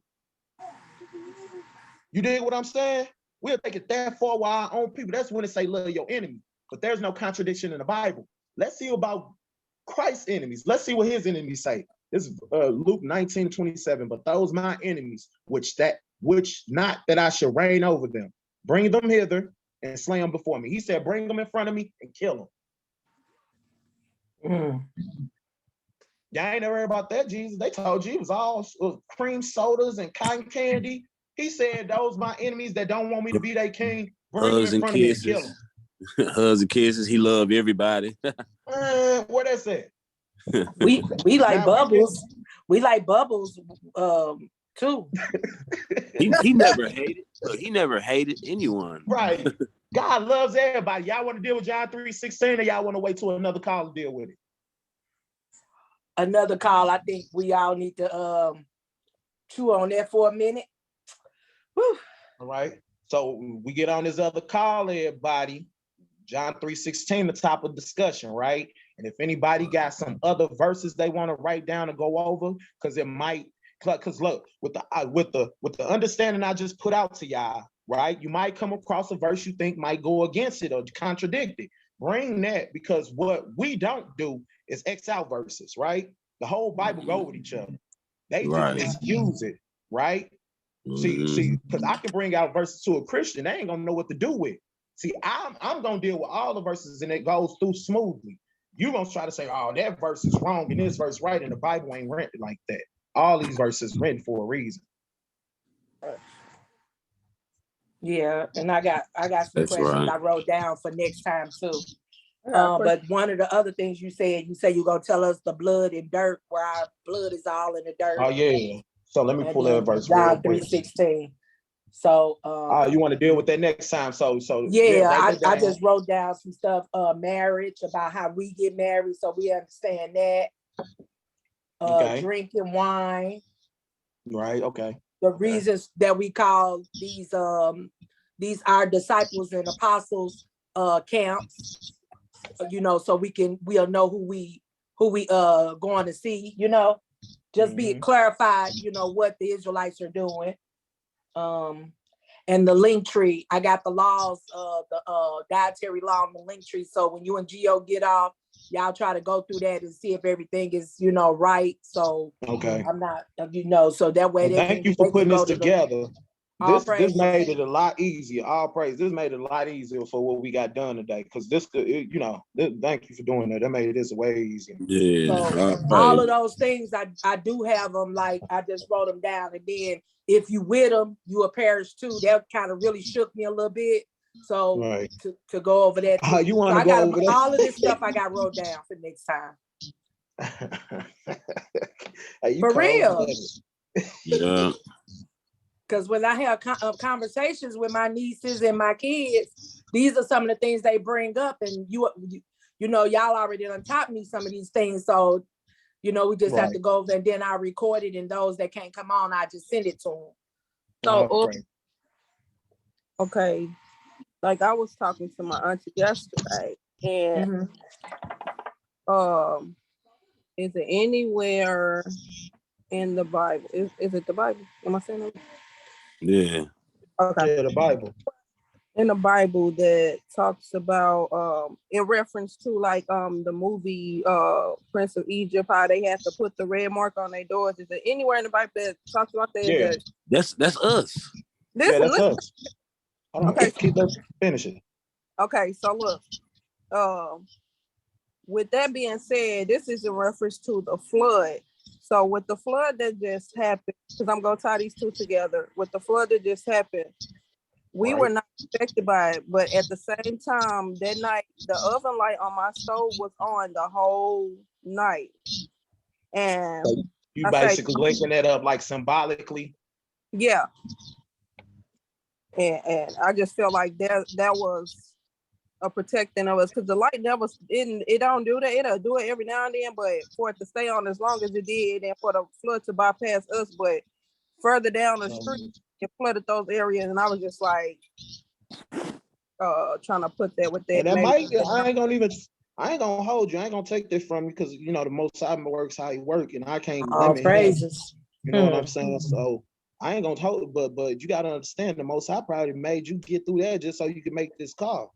You dig what I'm saying? We'll take it that far with our own people. That's when it say love your enemy. But there's no contradiction in the Bible. Let's see about Christ's enemies. Let's see what his enemies say. This is Luke 19, 27. But those my enemies, which not that I should reign over them. Bring them hither and slay them before me. He said, bring them in front of me and kill them. Y'all ain't never heard about that, Jesus. They told you it was all cream sodas and cotton candy. He said, those my enemies that don't want me to be their king, bring them in front of me and kill them. Hugs and kisses. He loved everybody. Where that's at? We like Bubbles. We like Bubbles too. he never hated. He never hated anyone. Right. God loves everybody. Y'all want to deal with John 3:16, or y'all want to wait till another call to deal with it? another call. I think we all need to chew on that for a minute. Whew. All right. So we get on this other call, everybody. John 3:16, the top of discussion, right? And if anybody got some other verses they want to write down and go over, because it might, because look, with the understanding I just put out to y'all, right? You might come across a verse you think might go against it or contradict it. Bring that, because what we don't do is X out verses, right? The whole Bible go with each other. They just misuse it, right? See, because I can bring out verses to a Christian, they ain't gonna know what to do with. See, I'm gonna deal with all the verses and it goes through smoothly. You gonna try to say, oh, that verse is wrong and this verse right, and the Bible ain't written like that. All these verses written for a reason. Yeah, and I got some questions I wrote down for next time too. But one of the other things you said you're gonna tell us the blood and dirt, where our blood is all in the dirt. Oh yeah. So let me pull that verse. John 3:16. So you want to deal with that next time. So yeah, I just wrote down some stuff, marriage, about how we get married, so we understand that. Drinking wine. Right, okay. The reasons that we call these our disciples and apostles camps, so we'll know who we going to see, just be clarified, what the Israelites are doing. And the link tree, I got the laws of the dietary law and the link tree. So when you and Geo get off, y'all try to go through that and see if everything is, right. So I'm not, so that way. Thank you for putting this together. This made it a lot easier. All praise. This made it a lot easier for what we got done today. Because this could, thank you for doing that. That made this way easier. Yeah. So, all of those things, I do have them. Like, I just wrote them down. And then if you with them, you will perish too. That kind of really shook me a little bit. So to go over that. You want to go over that? All of this stuff I got wrote down for next time. For real. Yeah. Because when I have conversations with my nieces and my kids, these are some of the things they bring up, and y'all already done taught me some of these things. So, we just have to go over, and then I record it, and those that can't come on, I just send it to them. So, okay, like I was talking to my auntie yesterday, and is it anywhere in the Bible? Is it the Bible? Am I saying that? Yeah. Okay. Yeah, the Bible. In the Bible that talks about in reference to like the movie Prince of Egypt, how they have to put the red mark on their doors. Is there anywhere in the Bible that talks about that? Yeah. That's us. Listen, us. Okay, keep finishing. Okay, so look, with that being said, this is in reference to the flood. So with the flood that just happened, because I'm going to tie these two together, with the flood that just happened, we were not affected by it. But at the same time, that night, the oven light on my stove was on the whole night. And so you basically linking that up like symbolically? Yeah. And I just felt like that was a protecting of us, because the light never it don't do that. It'll do it every now and then, but for it to stay on as long as it did, and for the flood to bypass us, but further down the street it flooded those areas, and I was just like trying to put that with that. And that I ain't gonna hold you. I ain't gonna take this from you, because the Most High works how he work, and I can't limit praises. You know what I'm saying? So I ain't gonna hold it, but you gotta understand, the Most High probably made you get through that just so you can make this call.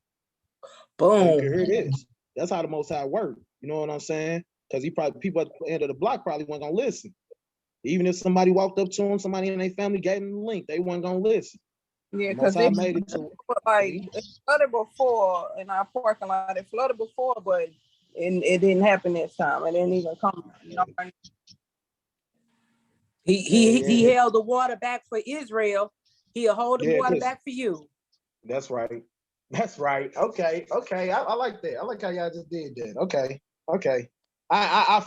Boom. Here it is. That's how the Most High work. You know what I'm saying? Because people at the end of the block probably weren't gonna listen. Even if somebody walked up to him, somebody in their family gave them the link, they weren't gonna listen. Yeah, because it flooded before in our parking lot. It flooded before, but it didn't happen this time. It didn't even come. He held the water back for Israel. He'll hold the water back for you. That's right. That's right. Okay. I like that. I like how y'all just did that. Okay. I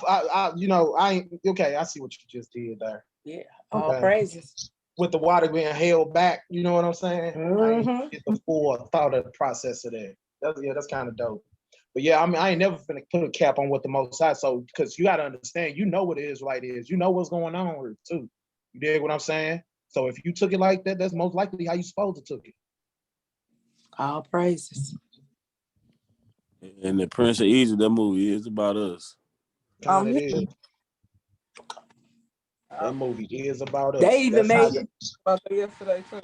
see what you just did there. Yeah. All praises. With the water being held back, you know what I'm saying? I didn't get the full thought of the process of that. That's kind of dope. But yeah, I mean, I ain't never finna put a cap on what the Most High. So, because you got to understand, you know what an Israelite is. You know what's going on here too. You dig what I'm saying? So if you took it like that, that's most likely how you supposed to took it. All praises. And the Prince of Egypt, that movie is about us. It is. That movie is about us. They even made it yesterday too.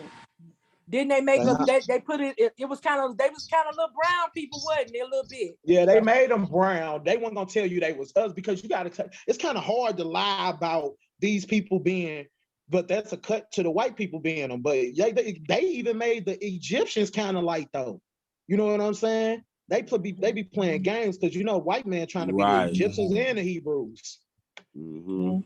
Didn't they make them? They put it. It was kind of. They was kind of little brown people, wasn't they? A little bit. Yeah, they made them brown. They weren't gonna tell you they was us because you got to. It's kind of hard to lie about these people being, but that's a cut to the white people being them. But they even made the Egyptians kind of like though. You know what I'm saying? They be playing games because white man trying to be the Egyptians and the Hebrews. Mm-hmm.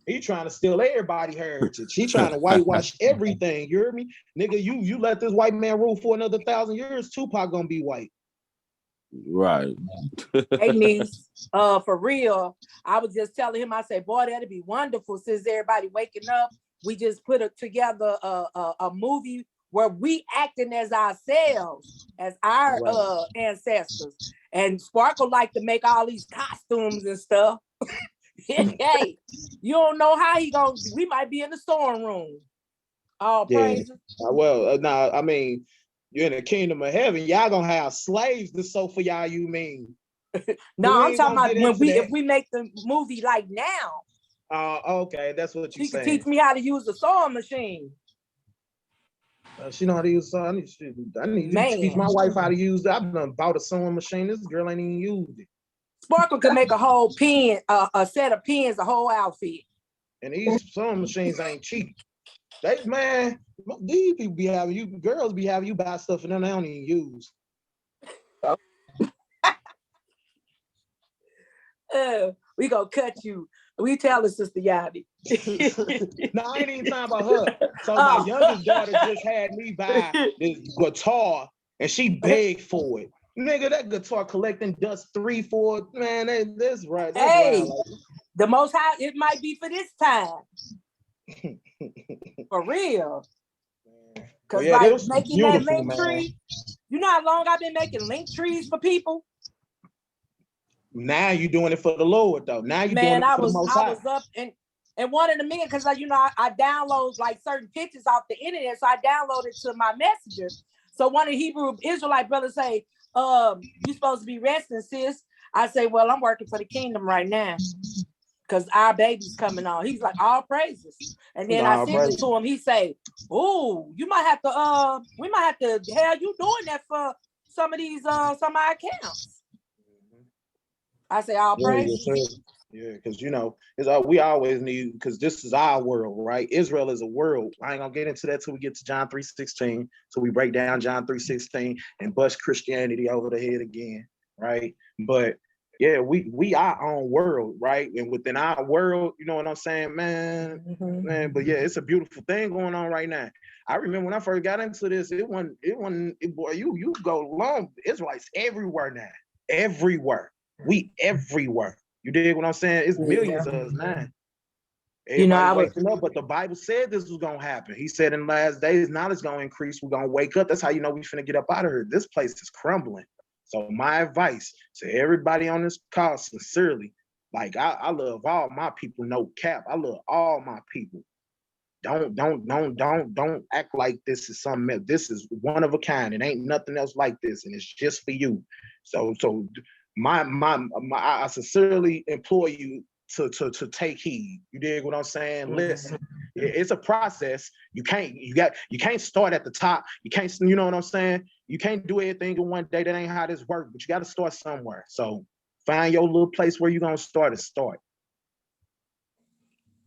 He trying to steal everybody's heritage. He trying to whitewash everything. You hear me? Nigga, you let this white man rule for another 1,000 years, Tupac gonna be white. Right. Hey, niece, for real, I was just telling him, I said, boy, that'd be wonderful since everybody waking up. We just put together a movie where we acting as ourselves, as our ancestors. And Sparkle like to make all these costumes and stuff. Hey, you don't know how we might be in the storm room. All praises. Well, nah, I mean, you're in the kingdom of heaven. Y'all gonna have slaves to sew for y'all, you mean? No, I'm talking about if we make the movie like now. Okay, that's what you're saying. She could teach me how to use the sewing machine. She know how to use I need to teach my wife how to use that. I've done bought a sewing machine. This girl ain't even used it. Sparkle could make a whole pen, a set of pins, a whole outfit. And these sewing machines ain't cheap. These people be having you, girls be having you buy stuff and then they don't even use. We gonna cut you. We tell her, Sister Yadi. No, I ain't even talking about her. So my youngest daughter just had me buy this guitar and she begged for it. Nigga, that guitar collecting dust 3-4. Man, that's right. Hey, the Most High, it might be for this time. For real. Because making that link tree, you know how long I've been making link trees for people? Now you're doing it for the Lord, though. Now you're doing it for the Most High. I was up and one in a minute because I download like certain pictures off the internet, so I downloaded to my messenger. So one of the Hebrew Israelite brothers say, you supposed to be resting, sis. I say, well, I'm working for the kingdom right now because our baby's coming on. He's like, all praises. And then I sent it to him. He say, oh, we might have to have you doing that for some of our accounts. I say, all praises. Yeah, because we always need, because this is our world, right? Israel is a world. I ain't gonna get into that till we get to John 3:16, till we break down John 3:16 and bust Christianity over the head again, right? But yeah, we our own world, right? And within our world, you know what I'm saying, man. But yeah, it's a beautiful thing going on right now. I remember when I first got into this, it wasn't boy, you go long, Israelites everywhere now, everywhere. We everywhere. You dig what I'm saying? It's millions of us now. Everybody waking up, but the Bible said this was gonna happen. He said in the last days, knowledge gonna increase. We're gonna wake up. That's how you know we finna get up out of here. This place is crumbling. So my advice to everybody on this call, sincerely, like I love all my people, no cap. I love all my people. Don't act like this is something. This is one of a kind. It ain't nothing else like this, and it's just for you. So I sincerely implore you to take heed. You dig what I'm saying? Listen, it's a process. You can't start at the top. You can't, you know what I'm saying? You can't do everything in one day. That ain't how this works. But you got to start somewhere. So find your little place where you're gonna start.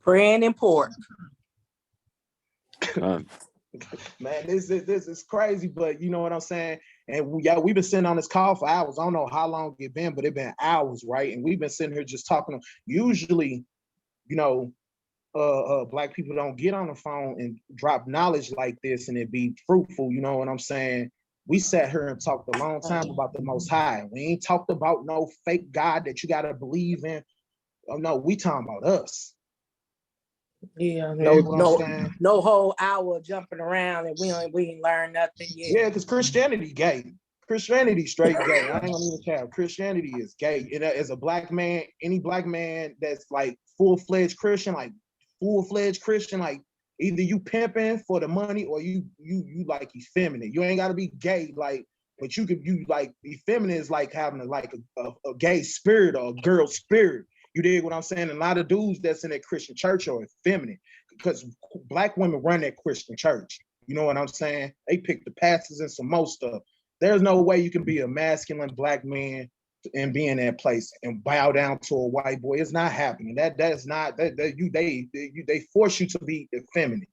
Praying and pork. Man, this is crazy, but you know what I'm saying? And we've been sitting on this call for hours. I don't know how long it's been, but it's been hours, right? And we've been sitting here just talking. Usually, Black people don't get on the phone and drop knowledge like this and it be fruitful. You know what I'm saying? We sat here and talked a long time about the Most High. We ain't talked about no fake God that you got to believe in. Oh, no, we talking about us. Yeah, no whole hour jumping around and we ain't learned nothing yet. Yeah, because Christianity gay. Christianity straight gay. I ain't gonna even care. Christianity is gay. And as a black man, any black man that's like full-fledged Christian, like either you pimping for the money or you like effeminate. You ain't gotta be gay, like, but you like effeminate is like having a gay spirit or a girl spirit. You dig what I'm saying? A lot of dudes that's in that Christian church are effeminate because black women run that Christian church. You know what I'm saying? They pick the pastors and some more stuff. There's no way you can be a masculine black man and be in that place and bow down to a white boy. It's not happening. That's not that they force you to be effeminate.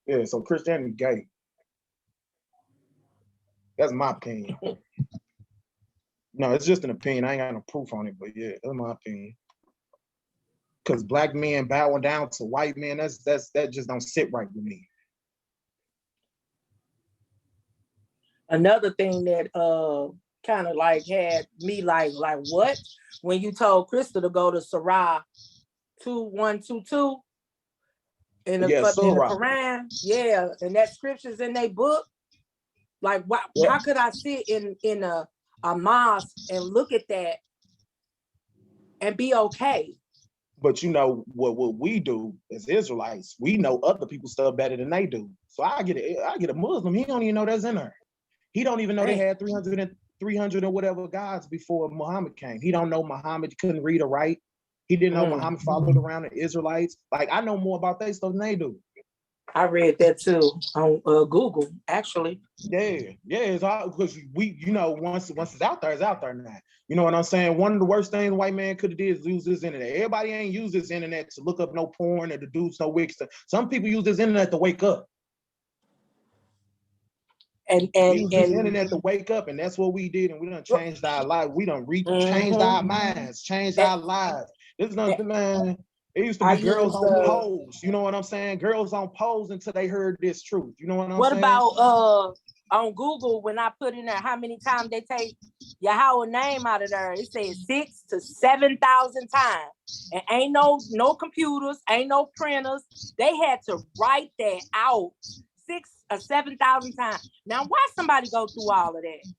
Yeah, so Christianity gay. That's my opinion. No, it's just an opinion. I ain't got no proof on it, but yeah, that's my opinion. Because black men bowing down to white men, that just don't sit right with me. Another thing that kind of like had me like what? When you told Krista to go to Surah 2122 in the Quran, yeah, and that scripture's in their book. Like, how could I sit in a mosque and look at that and be okay? But you know what we do as Israelites, we know other people's stuff better than they do. So I get a Muslim, he don't even know that's in there. He don't even know they had 300 or whatever gods before Muhammad came. He don't know Muhammad couldn't read or write. He didn't know Muhammad followed around the Israelites. Like, I know more about their stuff than they do. I read that too on Google, actually. Yeah, it's all because once it's out there, it's out there now. You know what I'm saying? One of the worst things white man could have did is use this internet. Everybody ain't use this internet to look up no porn or to do no wicked stuff. Some people use this internet to wake up. And use this internet to wake up, and that's what we did, and we done changed our life. We done changed our minds, changed our lives. This is nothing, man. It used to be girls on poles. You know what I'm saying? Girls on poles until they heard this truth. You know what I'm saying? What about on Google, when I put in there how many times they take Yahweh name out of there, it says 6,000 to 7,000 times. And ain't no computers, ain't no printers. They had to write that out 6,000 or 7,000 times. Now, why somebody go through all of that?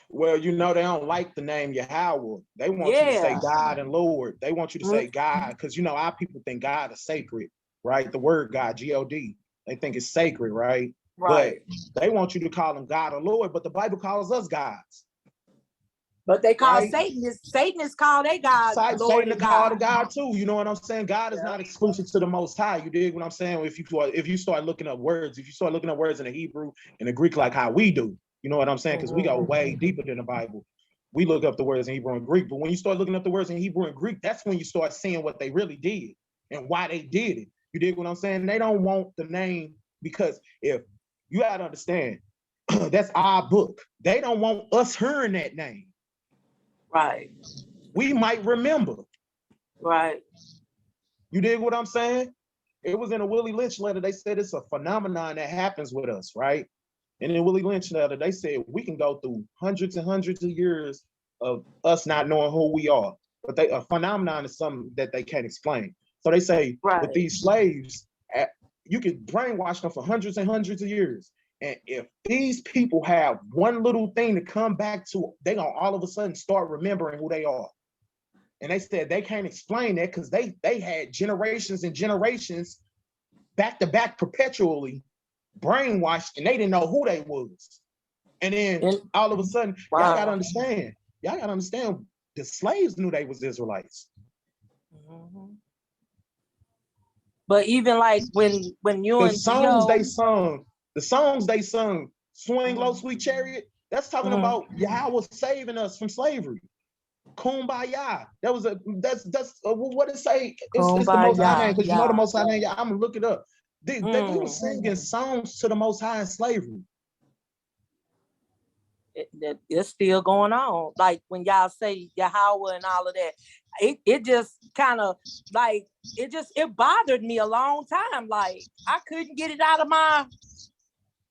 Well, they don't like the name Yahweh. They want you to say God and Lord. They want you to say God, because our people think God is sacred, right? The word God, G-O-D. They think it's sacred, right? Right. But they want you to call him God or Lord, but the Bible calls us gods. But they call Satan is called a God. Satan is called a God too. You know what I'm saying? God is not exclusive to the Most High. You dig what I'm saying? If you start looking up words, in the Hebrew and the Greek like how we do, you know what I'm saying? Because we go way deeper than the Bible. We look up the words in Hebrew and Greek, but when you start looking up the words in Hebrew and Greek, that's when you start seeing what they really did and why they did it. You dig what I'm saying? They don't want the name because if you gotta understand, that's our book. They don't want us hearing that name. Right. We might remember. Right. You dig what I'm saying? It was in a Willie Lynch letter. They said it's a phenomenon that happens with us, right? And in Willie Lynch letter, they said we can go through hundreds and hundreds of years of us not knowing who we are. But a phenomenon is something that they can't explain. So they say with these slaves, you could brainwash them for hundreds and hundreds of years. And if these people have one little thing to come back to, they gonna all of a sudden start remembering who they are. And they said they can't explain that because they had generations and generations back to back perpetually brainwashed, and they didn't know who they was. And then all of a sudden, y'all gotta understand, the slaves knew they was Israelites. Mm-hmm. But even like when you the songs they sung, Swing Low Sweet Chariot, that's talking about Yahweh saving us from slavery. Kumbaya. That's what it say. It's the Most High name, because you know the Most High name. I'm gonna look it up. They were singing songs to the Most High in slavery. It's still going on. Like when y'all say Yahweh and all of that, it just kind of like it bothered me a long time. Like I couldn't get it out of my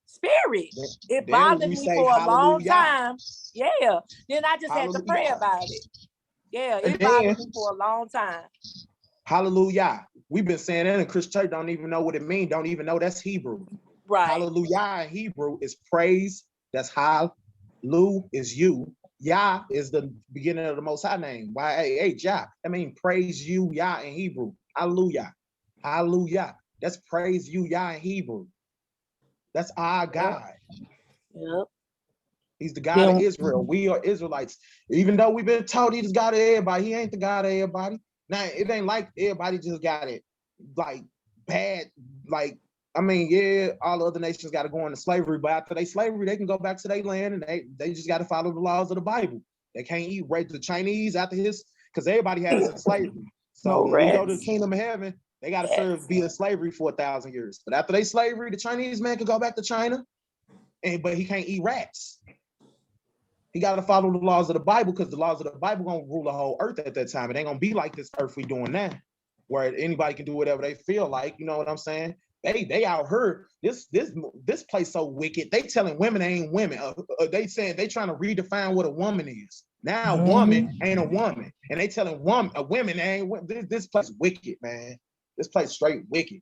spirit. It bothered me for a long time. Yeah. Then I just had to pray about it. Yeah, it bothered me for a long time. Hallelujah. We've been saying that in Christian church, don't even know what it means, don't even know that's Hebrew. Right. Hallelujah in Hebrew is praise. That's Lu is you. Yah is the beginning of the Most High name. Y-A-H, Yah. I mean, praise you, Yah in Hebrew. Hallelujah. Hallelujah. That's praise you, Yah in Hebrew. That's our God. Yep. He's the God of Israel. We are Israelites. Even though we've been told he's the God of everybody, he ain't the God of everybody. Now, it ain't like everybody just got it like bad. Like, I mean, yeah, all the other nations got to go into slavery, but after they slavery, they can go back to their land and they just got to follow the laws of the Bible. They can't eat right. The Chinese after his, because everybody had us in slavery. So when we go to the kingdom of heaven, they got to be in slavery for 1,000 years. But after they slavery, the Chinese man can go back to China, but he can't eat rats. He got to follow the laws of the Bible because the laws of the Bible gonna rule the whole earth at that time. It ain't gonna be like this earth we doing now, where anybody can do whatever they feel like. You know what I'm saying? They out here. This place so wicked. They telling women they ain't women. They saying they trying to redefine what a woman is. Now a woman ain't a woman, and they telling women ain't. This place wicked, man. This place straight wicked.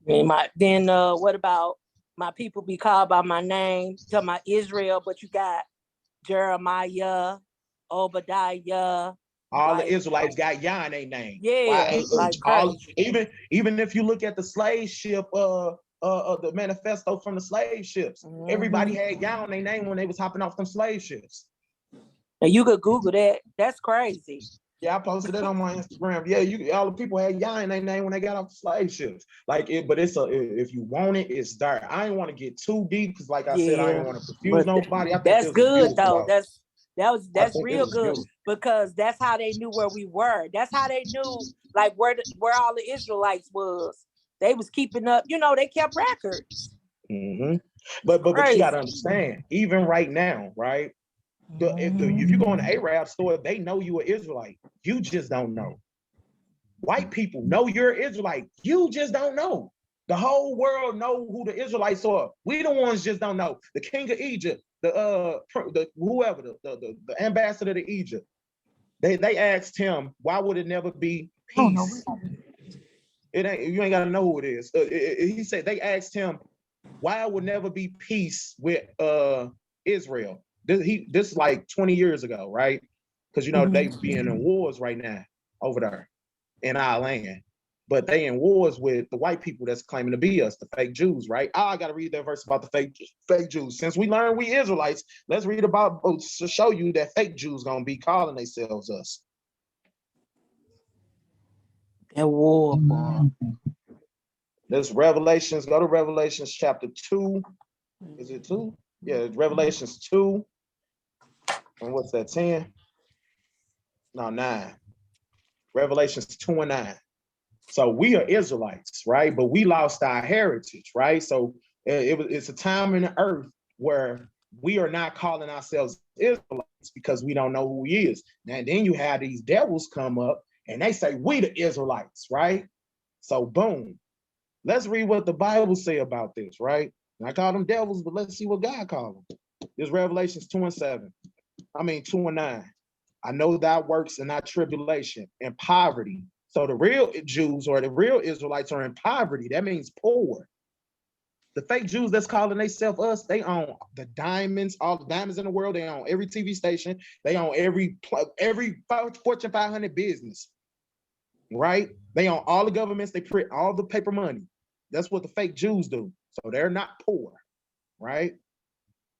Then what about my people be called by my name? Tell my Israel, but you got Jeremiah, Obadiah. All the Israelites got Yah in their name. Yeah, even if you look at the slave ship, the manifesto from the slave ships, everybody had Yah in their name when they was hopping off them slave ships. And you could Google that. That's crazy. Yeah, I posted it on my Instagram. Yeah, all the people had Yah in their name when they got off the slave ships. Like it, but if you want it, it's there. I didn't want to get too deep because, like I said, I didn't want to confuse nobody. I think that's good though. That's real good beautiful. Because that's how they knew where we were. That's how they knew like where all the Israelites was. They was keeping up. You know, they kept records. Mm-hmm. But you gotta understand, even right now, right? If you go in the Arab store, they know you an Israelite. You just don't know. White people know you're an Israelite. You just don't know. The whole world know who the Israelites are. We the ones just don't know. The king of Egypt, the ambassador to Egypt, they asked him, why would it never be peace? You ain't gotta know who it is. He said they asked him, why would never be peace with Israel? This is like 20 years ago, right? Because they being in wars right now over there in our land. But they in wars with the white people that's claiming to be us, the fake Jews, right? I gotta read that verse about the fake Jews. Since we learned we Israelites, let's read about to show you that fake Jews gonna be calling themselves us. And war. This Revelations, go to Revelations chapter 2. Is it 2? Yeah, it's Revelations 2. And what's that, 10? No, 9. Revelations 2 and 9. So we are Israelites, right? But we lost our heritage, right? So it's a time in the earth where we are not calling ourselves Israelites because we don't know who he is. Now, then you have these devils come up and they say, we the Israelites, right? So boom. Let's read what the Bible say about this, right? And I call them devils, but let's see what God called them. This Revelations 2 and 7. 2 and 9. I know thy works and thy tribulation and poverty. So the real Jews or the real Israelites are in poverty. That means poor. The fake Jews that's calling themselves us, they own the diamonds, all the diamonds in the world. They own every TV station. They own every Fortune 500 business, right? They own all the governments. They print all the paper money. That's what the fake Jews do. So they're not poor, right?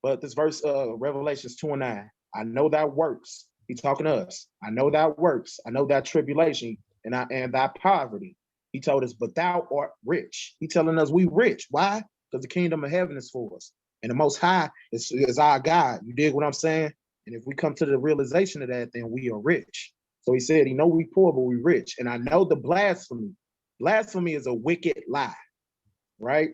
But this verse, Revelations 2 and 9, I know thy works. He's talking to us. I know thy works. I know thy tribulation and thy poverty. He told us, but thou art rich. He's telling us we rich. Why? Because the kingdom of heaven is for us. And the Most High is our God. You dig what I'm saying? And if we come to the realization of that, then we are rich. So he said, he know we poor, but we rich. And I know the blasphemy. Blasphemy is a wicked lie, right?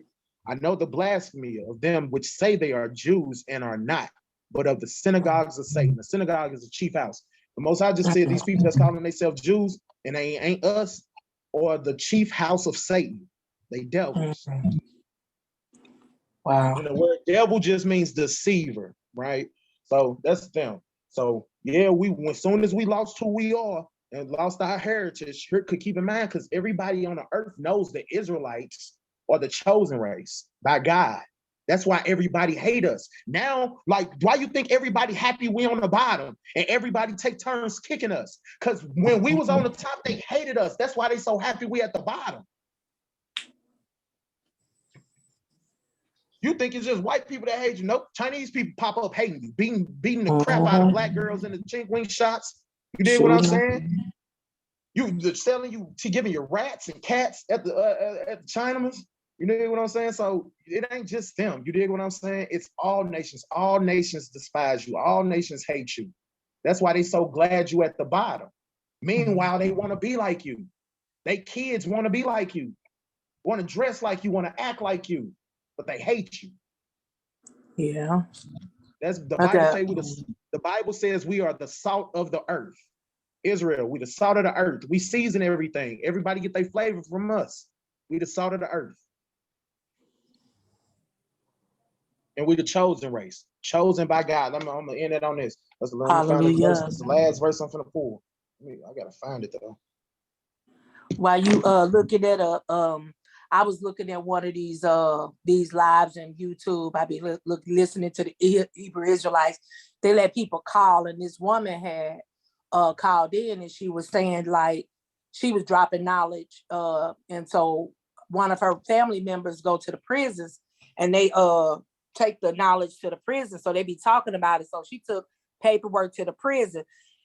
I know the blasphemy of them which say they are Jews and are not, but of the synagogues of Satan. The synagogue is a chief house. The Most High just said these people that's calling themselves Jews and they ain't us, or the chief house of Satan. They devils. Wow. And the word devil just means deceiver, right? So that's them. So yeah, as soon as we lost who we are and lost our heritage, could keep in mind, because everybody on the earth knows the Israelites are the chosen race by God. That's why everybody hate us. Now, like, why you think everybody happy we on the bottom and everybody take turns kicking us? Because when we was on the top, they hated us. That's why they so happy we at the bottom. You think it's just white people that hate you? Nope. Chinese people pop up hating you, beating the crap out of black girls in the chink wing shots. You dig what I'm saying? You selling you, giving you rats and cats at the Chinamas. You dig what I'm saying? So it ain't just them. You dig what I'm saying? It's all nations. All nations despise you. All nations hate you. That's why they so glad you at the bottom. Meanwhile, they want to be like you. They kids want to be like you, want to dress like you, want to act like you, but they hate you. Yeah. That's the Bible say the Bible says we are the salt of the earth. Israel, we the salt of the earth. We season everything. Everybody get their flavor from us. We the salt of the earth. And we the chosen race, chosen by God. I'm gonna end it on this. That's the last verse I'm finna pull. I gotta find it though. While you looking at I was looking at one of these lives on YouTube. I be listening to the Hebrew Israelites. They let people call, and this woman had called in, and she was saying like she was dropping knowledge, and so one of her family members go to the prisons, and they take the knowledge to the prison, so they be talking about it. So she took paperwork to the prison,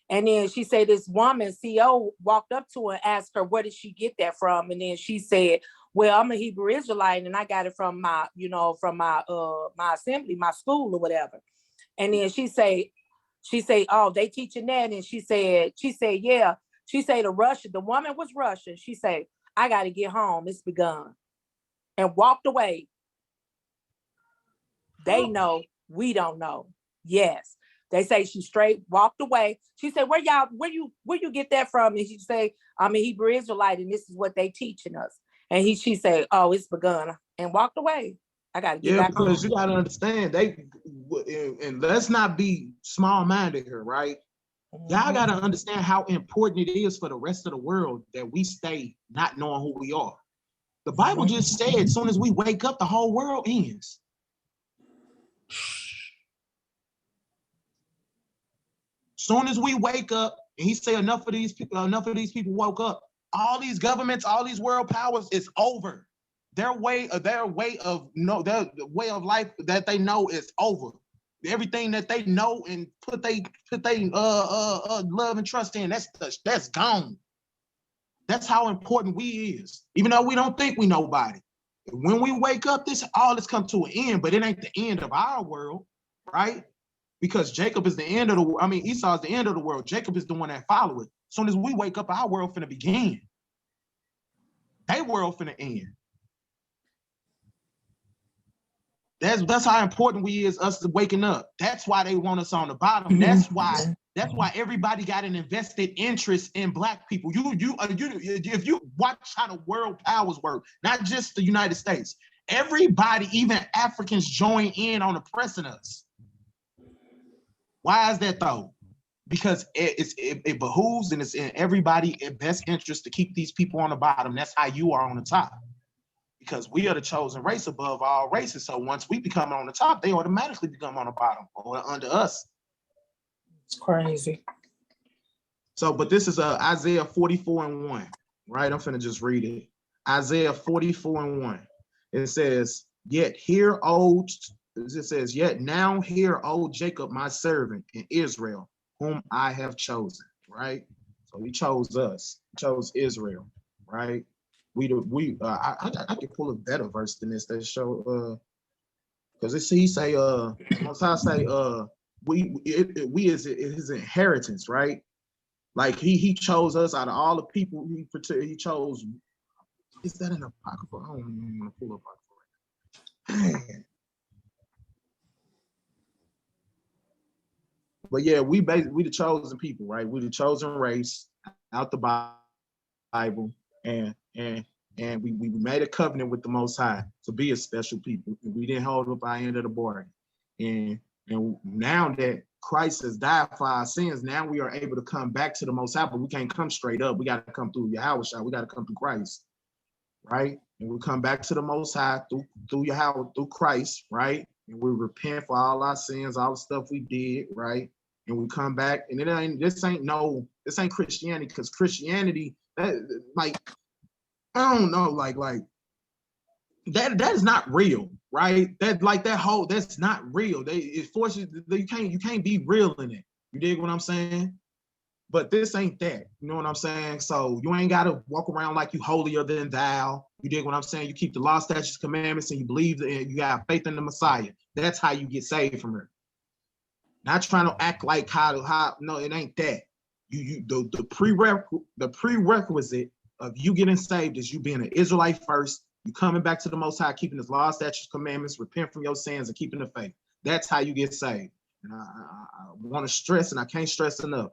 and then she said this woman CO walked up to her and asked her, where did she get that from? And then she said, well, I'm a Hebrew Israelite and I got it from my, my assembly, my school or whatever. And then she say, oh, they teaching that. And she said, yeah. She said the woman was Russian. She said, I got to get home. It's begun. And walked away. They know, we don't know. Yes. They say she straight walked away. She said, where you get that from? And she say, I'm a Hebrew Israelite and this is what they teaching us. And she said, oh, it's begun, and walked away. I got to get back because home. You got to understand, and let's not be small-minded here, right? Y'all got to understand how important it is for the rest of the world that we stay not knowing who we are. The Bible just said, as soon as we wake up, the whole world ends. Soon as we wake up, and he said enough of these people woke up, all these governments, all these world powers, it's over. Their way of life that they know is over. Everything that they know and put they love and trust in, that's gone. That's how important we is. Even though we don't think we nobody. When we wake up, all this come to an end, but it ain't the end of our world, right? Because Jacob is the end of Esau is the end of the world. Jacob is the one that follow it. As soon as we wake up, our world finna begin. They world finna end. That's how important we is, us waking up. That's why they want us on the bottom. That's why everybody got an invested interest in Black people. If you watch how the world powers work, not just the United States, everybody, even Africans, join in on oppressing us. Why is that though? Because it behooves and it's in everybody's best interest to keep these people on the bottom. That's how you are on the top. Because we are the chosen race above all races. So once we become on the top, they automatically become on the bottom or under us. It's crazy. So, but this is Isaiah 44:1, right? I'm finna just read it. Isaiah 44:1. It says, yet now hear, O Jacob, my servant, and Israel, whom I have chosen, right? So he chose us, he chose Israel, right? I can pull a better verse than this that show because he say most I say we is his inheritance, right? Like he chose us out of all the people he chose. Is that in the apocrypha? I don't even want to pull up apocrypha right now. But yeah, we the chosen people, right? We the chosen race out the Bible, and we made a covenant with the Most High to be a special people. And we didn't hold up our end of the bargain. And now that Christ has died for our sins, now we are able to come back to the Most High, but we can't come straight up. We got to come through Yahweh. We got to come through Christ, right? And we come back to the Most High through Christ, right? And we repent for all our sins, all the stuff we did, right? And we come back, and this ain't Christianity, because Christianity, like, I don't know, like that is not real, right? That's not real. It forces you can't be real in it. You dig what I'm saying? But this ain't that. You know what I'm saying? So you ain't gotta walk around like you holier than thou. You dig what I'm saying? You keep the law, statutes, commandments, and you believe that you got faith in the Messiah. That's how you get saved from her. Not trying to act like how no, it ain't that. The prerequisite of you getting saved is you being an Israelite first, you coming back to the Most High, keeping his law, statutes, commandments, repent from your sins, and keeping the faith. That's how you get saved. And I want to stress, and I can't stress enough,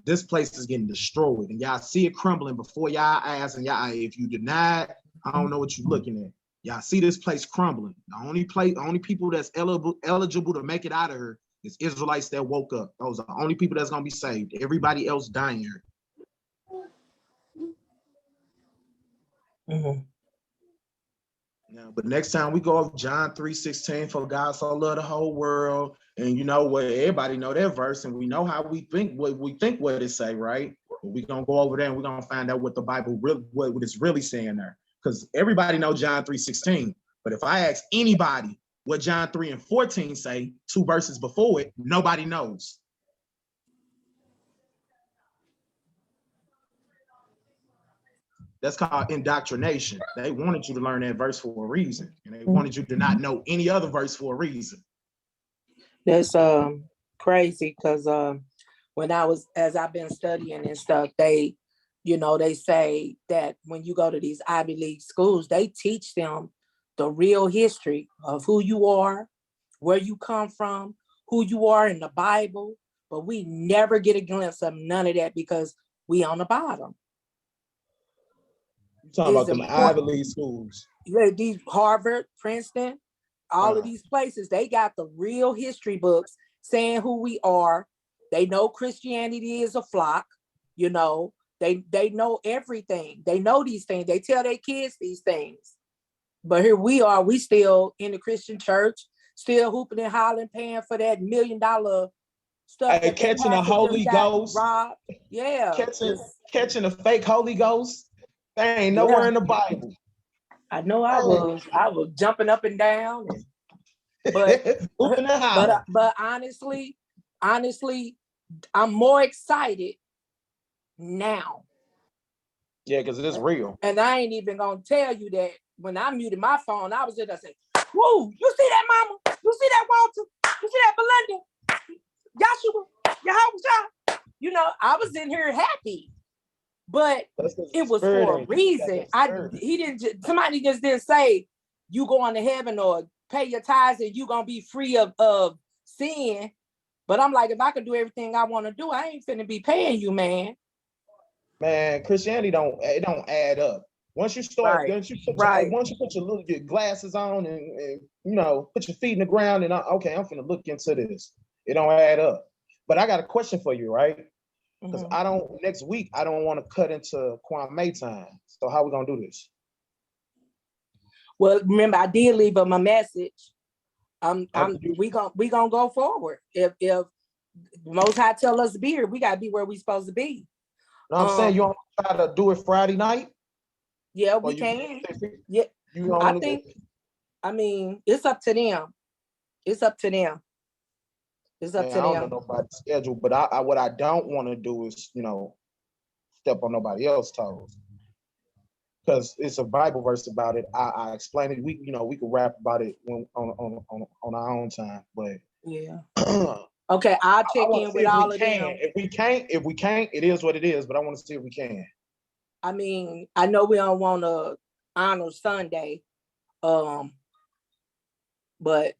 this place is getting destroyed, and y'all see it crumbling before y'all eyes. And y'all, if you deny it, I don't know what you're looking at. Y'all see this place crumbling. The only people that's eligible to make it out of her is Israelites that woke up. Those are the only people that's gonna be saved. Everybody else dying here. Mm-hmm. Yeah, but next time we go up John 3:16, for God so loved the whole world, and you know what, everybody know that verse, and we know how we think what it say, right? But we gonna go over there and we're gonna find out what the Bible what it's really saying there. Because everybody know John 3:16, but if I ask anybody what John 3:14 say, 2 verses before it, nobody knows. That's called indoctrination. They wanted you to learn that verse for a reason, and they wanted you to not know any other verse for a reason. That's crazy, because as I've been studying and stuff, they say that when you go to these Ivy League schools, they teach them the real history of who you are, where you come from, who you are in the Bible, but we never get a glimpse of none of that because we on the bottom. You talking about them Ivy League schools? Yeah, these Harvard, Princeton, all of these places, they got the real history books saying who we are. They know Christianity is a flock, you know. They know everything. They know these things. They tell their kids these things. But here we are, we still in the Christian church, still hooping and hollering, paying for that $1 million stuff. Hey, catching the Holy Ghost. Robbed. Yeah. Catching the fake Holy Ghost. They ain't nowhere in the Bible. I know I was jumping up and down. But honestly, I'm more excited now. Yeah, because it is real. And I ain't even gonna tell you that when I muted my phone, I was just gonna say, "Whoa, you see that, Mama? You see that, Walter? You see that, Belinda? Joshua, Yahweh? You know, I was in here happy, but it was for a reason. Somebody just didn't say you going to heaven or pay your tithes and you gonna be free of sin. But I'm like, if I could do everything I want to do, I ain't finna be paying you, man. Man, Christianity don't add up. Once you start, once you put your glasses on and you know, put your feet in the ground and okay, I'm finna look into this. It don't add up. But I got a question for you, right? Because next week I don't want to cut into Kwame time. So how we gonna do this? Well, remember, I did leave him a message. We gonna go forward. If the Most High tell us to be here, we gotta be where we supposed to be. No, I'm saying you don't try to do it Friday night. Yeah, we can. Yeah, I mean, it's up to them. It's up to them. I don't know nobody's schedule, but what I don't want to do is, you know, step on nobody else's toes. Because it's a Bible verse about it. I explain it. We could rap about it on our own time. But yeah. Okay, I'll check in with all of them. If we can't, it is what it is. But I want to see if we can. I mean, I know we don't want to honor Sunday, but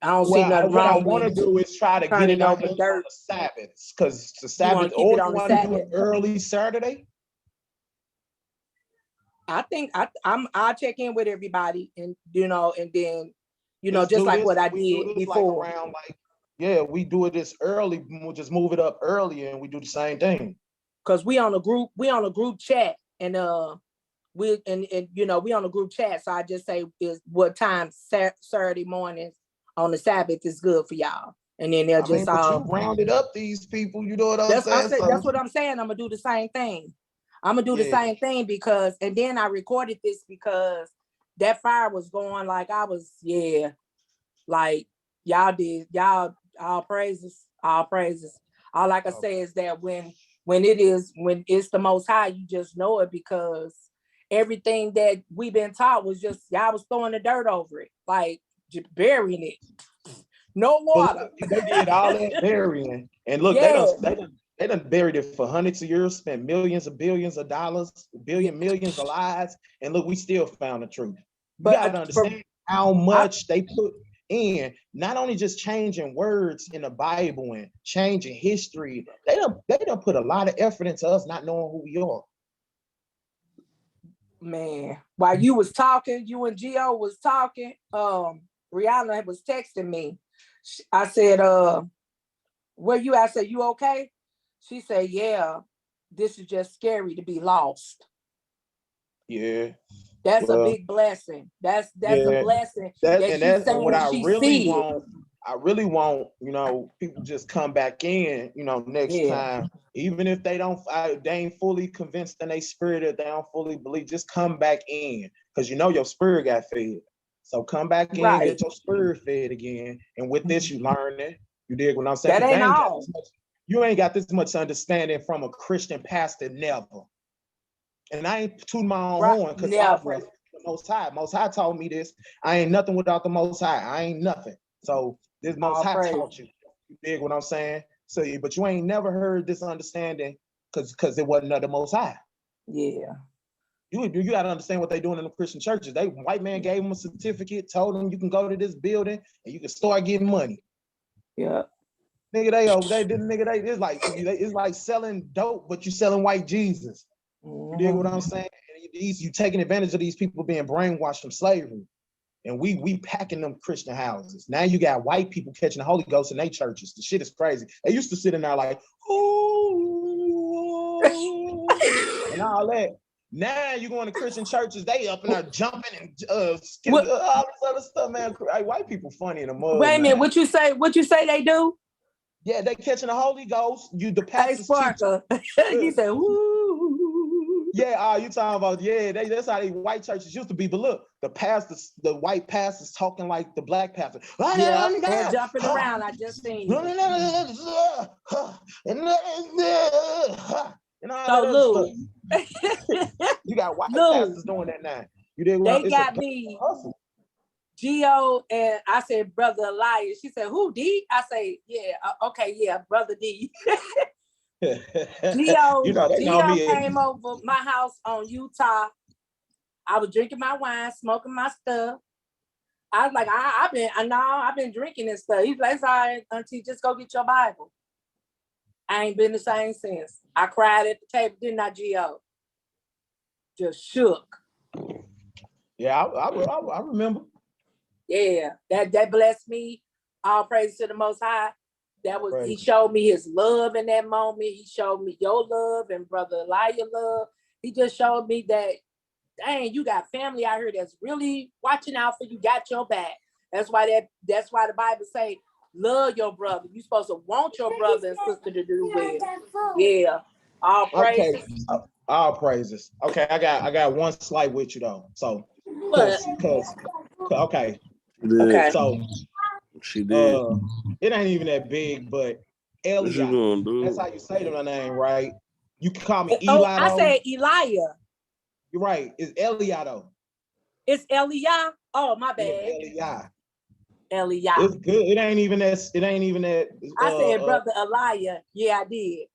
I don't see nothing wrong. What I want to do is try to get it on the Sabbaths, because the Sabbath. Or you want to do it early Saturday? I think I'll check in with everybody, and and then just like what I did before. Like we do it this early. We'll just move it up earlier, and we do the same thing. Cause we on a group chat, and we and you know, we on a group chat, so I just say is what time Saturday mornings on the Sabbath is good for y'all, and then they'll just all rounded up these people. You know what I'm saying? That's what I'm saying. I'm gonna do the same thing. I'm gonna do the same thing because, and then I recorded this because that fire was going like I was, like y'all did, y'all all praises. All I can say is that when it's the Most High, you just know it because everything that we've been taught was just y'all was throwing the dirt over it, like just burying it. No water. They did all that burying, and look, they done buried it for hundreds of years, spent millions of billions of dollars, millions of lives, and look, we still found the truth. You gotta understand how much they put in, not only just changing words in the Bible and changing history. They done put a lot of effort into us not knowing who we are. Man, while you was talking, you and Gio was talking, Rihanna was texting me. I said, where you at? I said, you okay? She said, yeah, this is just scary to be lost. Yeah. That's a big blessing. That's a blessing. That's what I really want. I really want, you know, people just come back in, you know, next time. Even if they ain't fully convinced in their spirit, if they don't fully believe, just come back in. Because you know your spirit got fed. So come back in, get your spirit fed again. And with this, you learn it. You dig what I'm saying? That ain't all. You ain't got this much understanding from a Christian pastor, never. And I ain't tooting my own horn because I pray for the Most High. Most High told me this. I ain't nothing without the Most High. I ain't nothing. So this Most High taught you. You dig what I'm saying? So, but you ain't never heard this understanding because it wasn't of the Most High. Yeah. You got to understand what they doing in the Christian churches. White man gave them a certificate, told them you can go to this building and you can start getting money. Yeah. Nigga, it's like selling dope, but you selling white Jesus. You dig what I'm saying? You taking advantage of these people being brainwashed from slavery. And we packing them Christian houses. Now you got white people catching the Holy Ghost in their churches. The shit is crazy. They used to sit in there like, oh, and all that. Now you going to Christian churches, they up and there jumping and skipping, all this other stuff, man. White people funny in the mud. Wait a minute, what you say they do? Yeah, they catching the Holy Ghost. The pastors he said, woo. Yeah, you talking about, that's how these white churches used to be. But look, the white pastors talking like the black pastor. Yeah, they're jumping around. I just seen you. So Lou, you got white pastors doing that now. They got me, Gio, and I said, Brother Elias. She said, who, D? I say, Brother D. Gio came over my house on Utah. I was drinking my wine, smoking my stuff. I was like, I've been drinking this stuff. He's like, sorry, auntie, just go get your Bible. I ain't been the same since. I cried at the table, didn't I, Gio? Just shook. Yeah, I remember. Yeah, that blessed me. All praise to the Most High. He showed me his love in that moment. He showed me your love and Brother Elijah love. He just showed me that, dang, you got family out here that's really watching out for you, got your back. That's why the Bible say, love your brother. You're supposed to want your brother and sister to do well. Yeah. All praises. Okay. All praises. Okay, I got one slight with you though. So okay. So she did. It ain't even that big, but Eliah. That's how you say my name, right? You can call me Eli. I said Elijah. You're right. It's Eliah though. It's Eliah. Oh, my bad. Eliah. It's good. It ain't even that. I said Brother Elijah. Yeah, I did.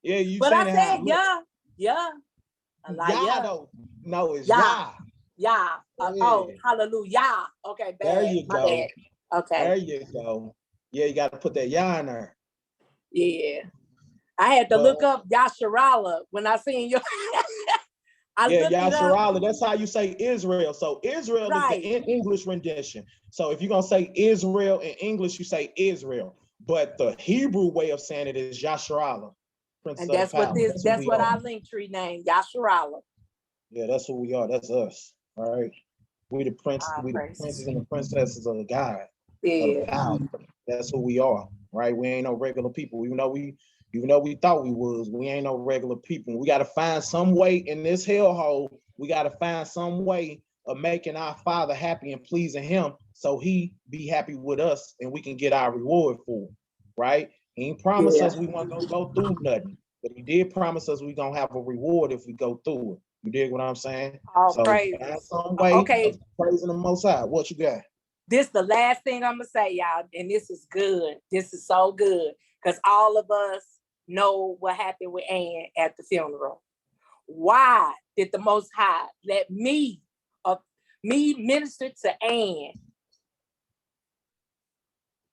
Yeah, you. But I said yeah. Elijah. Though. No, it's Yah. Yeah. Oh, hallelujah. Okay, bad. There you go. Bad. Okay. There you go. Yeah, you got to put that Yah in there. Yeah. I had to look up Yasharala when I seen you. Yasharala. That's how you say Israel. So Israel is the English rendition. So if you're going to say Israel in English, you say Israel. But the Hebrew way of saying it is Yasharala. And that's what our link tree name, Yasharala. Yeah, that's who we are. That's us. All right. We the princes and the princesses of the God. Yeah. God. That's who we are. Right. We ain't no regular people. Even though we thought we was, we ain't no regular people. We gotta find some way in this hellhole. We gotta find some way of making our Father happy and pleasing him so he be happy with us and we can get our reward for him. Right. He ain't promised us we want to go through nothing, but he did promise us we gonna have a reward if we go through it. You dig what I'm saying? All so praise. Some way okay. Praising the Most High. What you got? This the last thing I'm gonna say, y'all, and this is good. This is so good because all of us know what happened with Ann at the funeral. Why did the Most High let me minister to Ann?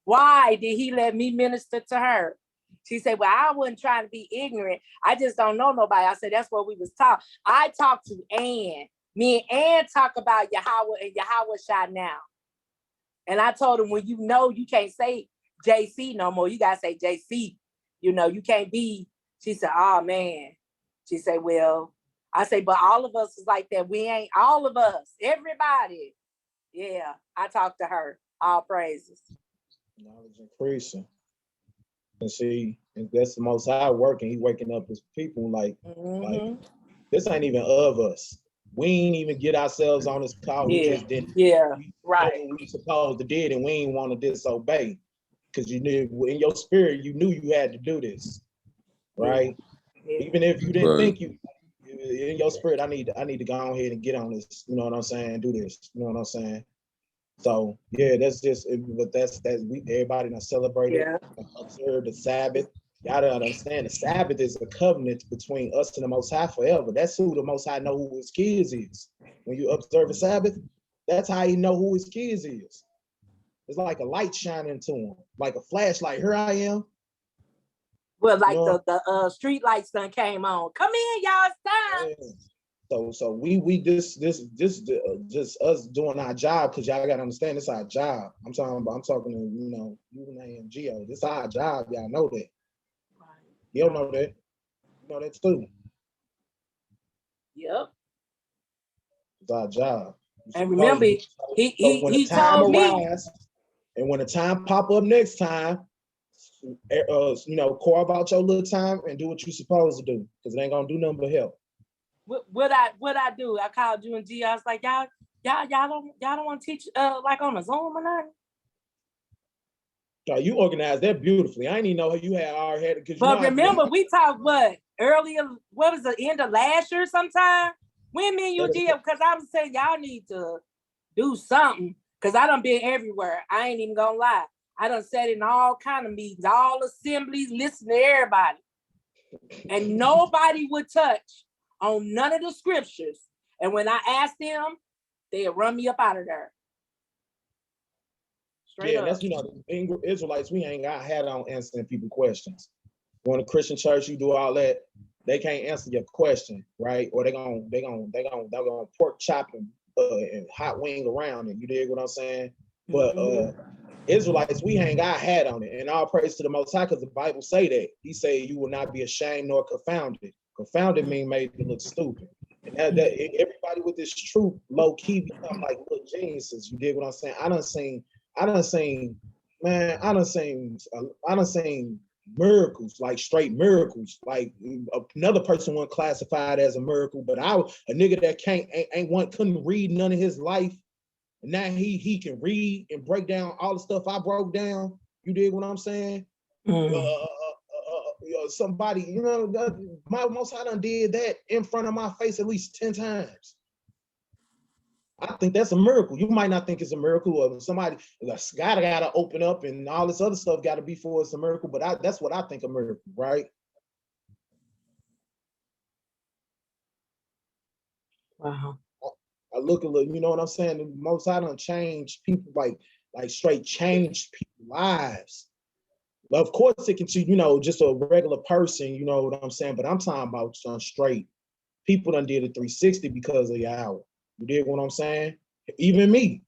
Why did he let me minister to her? She said, well, I wasn't trying to be ignorant. I just don't know nobody. I said, that's what we was taught. I talked to Ann. Me and Ann talk about Yahweh and Yahweh Shai now. And I told him, when you know you can't say JC no more, you got to say JC. You know, you can't be. She said, oh, man. She said, well, I say, but all of us is like that. We ain't, all of us, everybody. Yeah, I talked to her. All praises. Knowledge increasing. And see, and that's the Most High working. He waking up his people like this ain't even of us. We ain't even get ourselves on this call. We just didn't. Yeah, right. We supposed to did, and we ain't want to disobey. Because you knew in your spirit, you knew you had to do this. Right? Yeah. Even if you didn't think you in your spirit, I need to go on ahead and get on this. You know what I'm saying? Do this. You know what I'm saying? So yeah, that's just, but that's we everybody done celebrated, observe the Sabbath. Y'all don't understand the Sabbath is a covenant between us and the Most High forever. That's who the Most High know who his kids is. When you observe the Sabbath, that's how you know who his kids is. It's like a light shining to him, like a flashlight. Here I am. Well, like the street lights done came on. Come in, y'all, it's time. Yeah. So we just us doing our job, because y'all gotta understand this our job. I'm talking to you and Geo. This our job. Y'all know that. Right. You don't know that. You know that too. Yep. It's our job. And remember, he told me. And when the time pop up next time, carve out your little time and do what you're supposed to do, because it ain't gonna do nothing but help. What I do? I called you and G. I was like, y'all don't want to teach like on a Zoom or nothing. You organized that beautifully. I didn't even know you had our head. But remember, we talked earlier? What was the end of last year sometime? When me and you, G, because I was saying y'all need to do something, because I done been everywhere. I ain't even gonna lie. I done sat in all kind of meetings, all assemblies, listen to everybody. And nobody would touch on none of the scriptures. And when I asked them, they'd run me up out of there. Straight up. That's, the Israelites, we ain't got hat on answering people questions. Going to Christian church, you do all that, they can't answer your question, right? Or they're gonna pork chop and hot wing around it. You dig what I'm saying? But Israelites, we ain't got hat on it. And all praise to the Most High, because the Bible say that. He say you will not be ashamed nor confounded. Confounded mean made to look stupid. And that everybody with this truth low key become like little geniuses. You dig what I'm saying? I done seen miracles, like straight miracles. Like another person wasn't classified as a miracle, but a nigga that couldn't read none of his life. And now he can read and break down all the stuff I broke down. You dig what I'm saying? Somebody, my Most High done did that in front of my face at least 10 times. I think that's a miracle. You might not think it's a miracle, or somebody, the sky gotta open up and all this other stuff gotta be for it's a miracle, but that's what I think a miracle, right? Wow. I look a little, you know what I'm saying? The Most High done change people, like straight change people's lives. But of course it can, just a regular person, you know what I'm saying? But I'm talking about straight. People done did a 360 because of Yahweh. You dig what I'm saying? Even me.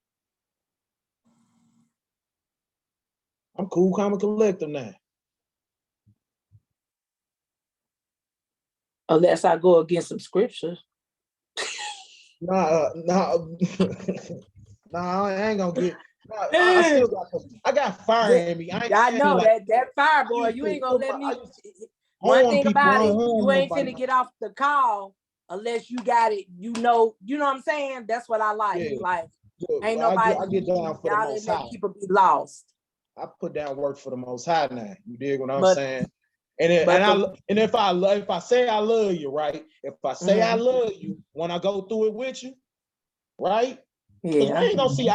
I'm cool, calm, and collective now. Unless I go against some scriptures. I ain't gonna get. I still got fire in me. I know like, that fire, boy. You ain't gonna let me. One thing about it, you ain't finna get off the call unless you got it. You know what I'm saying? That's what I like. Yeah. Like, ain't nobody. I get down for the Most High. People be lost. I put down work for the Most High now. You dig what I'm saying? And if I say I love you, right? If I say I love you, when I go through it with you, right? Yeah. We ain't gonna see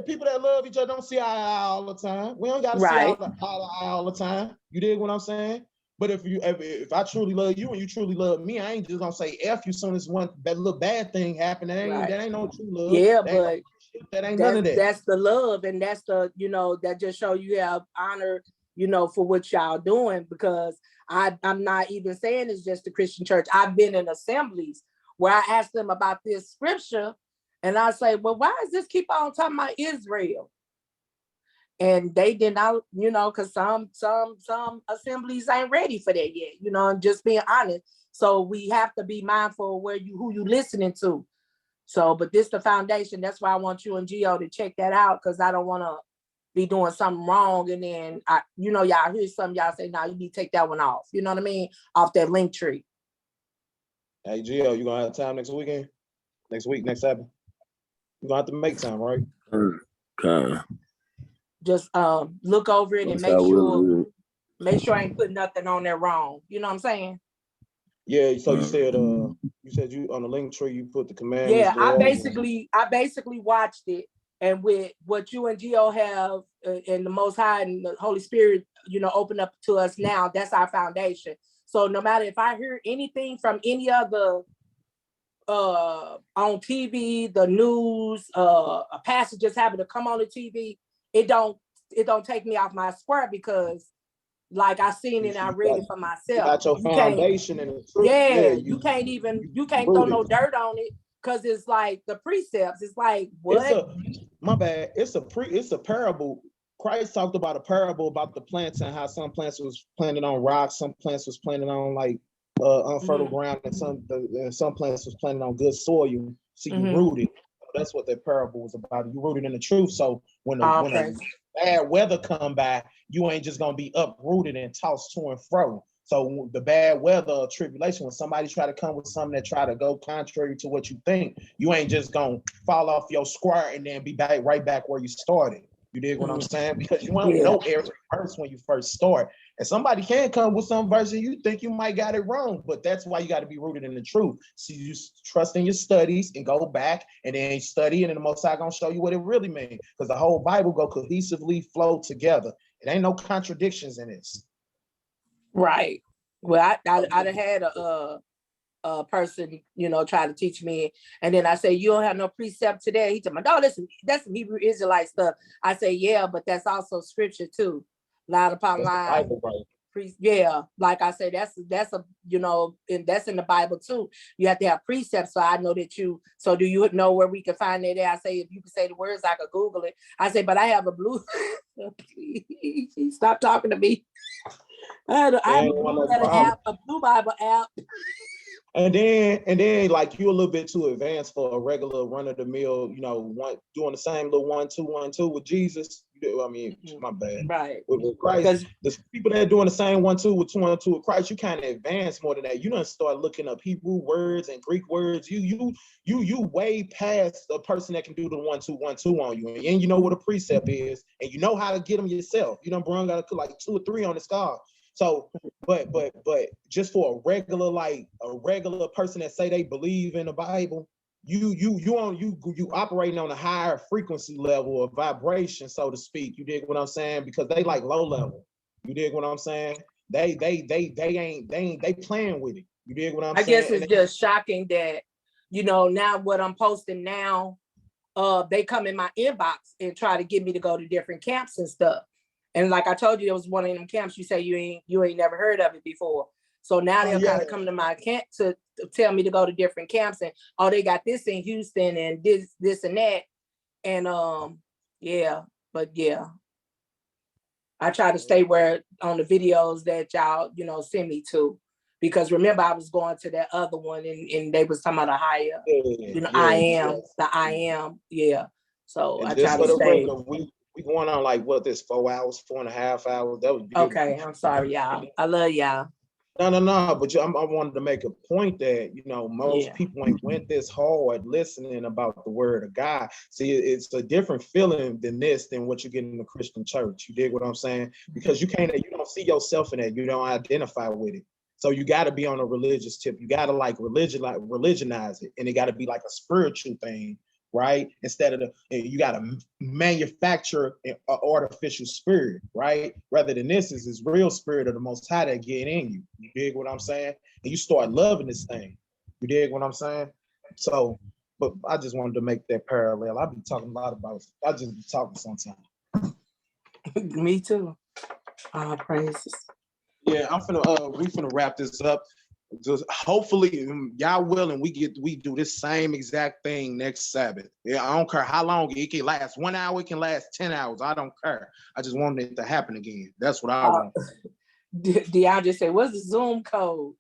people that love each other don't see eye to eye all the time. We don't gotta see eye to eye all the time. You dig what I'm saying? But if I truly love you and you truly love me, I ain't just gonna say F you soon as that little bad thing happened. That ain't no true love. Yeah, but that ain't none of that. That's the love, and that's the, that just show you have honor, for what y'all doing, because I'm not even saying it's just the Christian church. I've been in assemblies where I asked them about this scripture. And I say, well, why does this keep on talking about Israel? And they did not, because some assemblies ain't ready for that yet, I'm just being honest. So we have to be mindful of who you listening to. So, but this the foundation. That's why I want you and Gio to check that out, because I don't want to be doing something wrong. And then, y'all hear something, y'all say, no, you need to take that one off. You know what I mean? Off that link tree. Hey, Gio, you going to have time next weekend? Next week, next Sabbath? You're going to have to make time, right? Okay. Just look over it and make sure I ain't putting nothing on there wrong. You know what I'm saying? Yeah, so you said you on the link tree you put the commandments. Yeah, I basically watched it, and with what you and Gio have and the Most High and the Holy Spirit, open up to us now, that's our foundation. So no matter if I hear anything from any other on TV, the news, a pastor just having to come on the TV, it don't take me off my square, because like I seen it and I read it for myself. You got your foundation in the truth. Yeah, you can't throw no dirt on it, because it's like the precepts. It's like, what? It's a parable. Christ talked about a parable about the plants and how some plants was planted on rocks, some plants was planted on like unfertile ground, and some plants was planted on good soil. So you rooted. That's what that parable was about. You rooted in the truth. So when the bad weather come by, you ain't just gonna be uprooted and tossed to and fro. So the bad weather or tribulation, when somebody try to come with something that try to go contrary to what you think, you ain't just gonna fall off your square and then be right back where you started. You dig what I'm saying? Because you won't know every verse when you first start. And somebody can come with some verse and you think you might got it wrong, but that's why you got to be rooted in the truth. So you trust in your studies and go back and then study, and then the Most High gonna show you what it really means. Because the whole Bible go cohesively flow together. It ain't no contradictions in this. Right. Well, I'd have had a person, try to teach me, and then I say, you don't have no precept today. He told me, no, that's some Hebrew Israelite stuff. I say, yeah, but that's also scripture too. Line upon line. Yeah, like I say, that's a and that's in the Bible too. You have to have precepts, so I know that you. So do you know where we can find it? I say, if you can say the words, I could Google it. I say, but I have a blue. Please stop talking to me. I have a Blue Bible app. And then like you're a little bit too advanced for a regular run-of-the-mill, doing the same little 1 2 1 2 with Jesus. I mean, my bad. Right. With Christ, the people that are doing the same 1 2 with 2 1 2 with Christ, you kind of advance more than that. You don't start looking up Hebrew words and Greek words. You way past a person that can do the 1 2 1 2 on you, and you know what a precept is, and you know how to get them yourself. You done got to put like 2 or 3 on the scar. So, but just for a regular person that say they believe in the Bible, you operating on a higher frequency level of vibration, so to speak. You dig what I'm saying? Because they like low level. You dig what I'm saying? They playing with it. You dig what I'm saying? I guess it's just shocking that, now what I'm posting now, they come in my inbox and try to get me to go to different camps and stuff. And like I told you, there was one of them camps you say you ain't never heard of it before. So now they'll kind of come to my camp to tell me to go to different camps, and they got this in Houston and this and that. And I try to stay where on the videos that y'all, send me to. Because remember, I was going to that other one and they was talking about a higher, I am, the I am, So and I try to stay. We going on like what, this 4 hours, 4.5 hours. That was beautiful. Okay, I'm sorry, y'all. I love y'all. No, but I wanted to make a point that, most people ain't went this hard listening about the word of God. See, it's a different feeling than what you get in the Christian church. You dig what I'm saying? Because you don't see yourself in that. You don't identify with it. So you got to be on a religious tip. You got to religionize it. And it got to be like a spiritual thing, right? Instead of you got to manufacture an artificial spirit, right? Rather than this real spirit of the Most High that get in you. You dig what I'm saying? And you start loving this thing. You dig what I'm saying? So, but I just wanted to make that parallel. I be talking a lot about it. I just be talking sometimes. Me too. Praises. Yeah, we finna wrap this up. Just hopefully y'all will, and we do this same exact thing next Sabbath. Yeah, I don't care how long it can last. 1 hour, it can last 10 hours. I don't care. I just want it to happen again. That's what I want. DeAndre said, "What's the Zoom code?"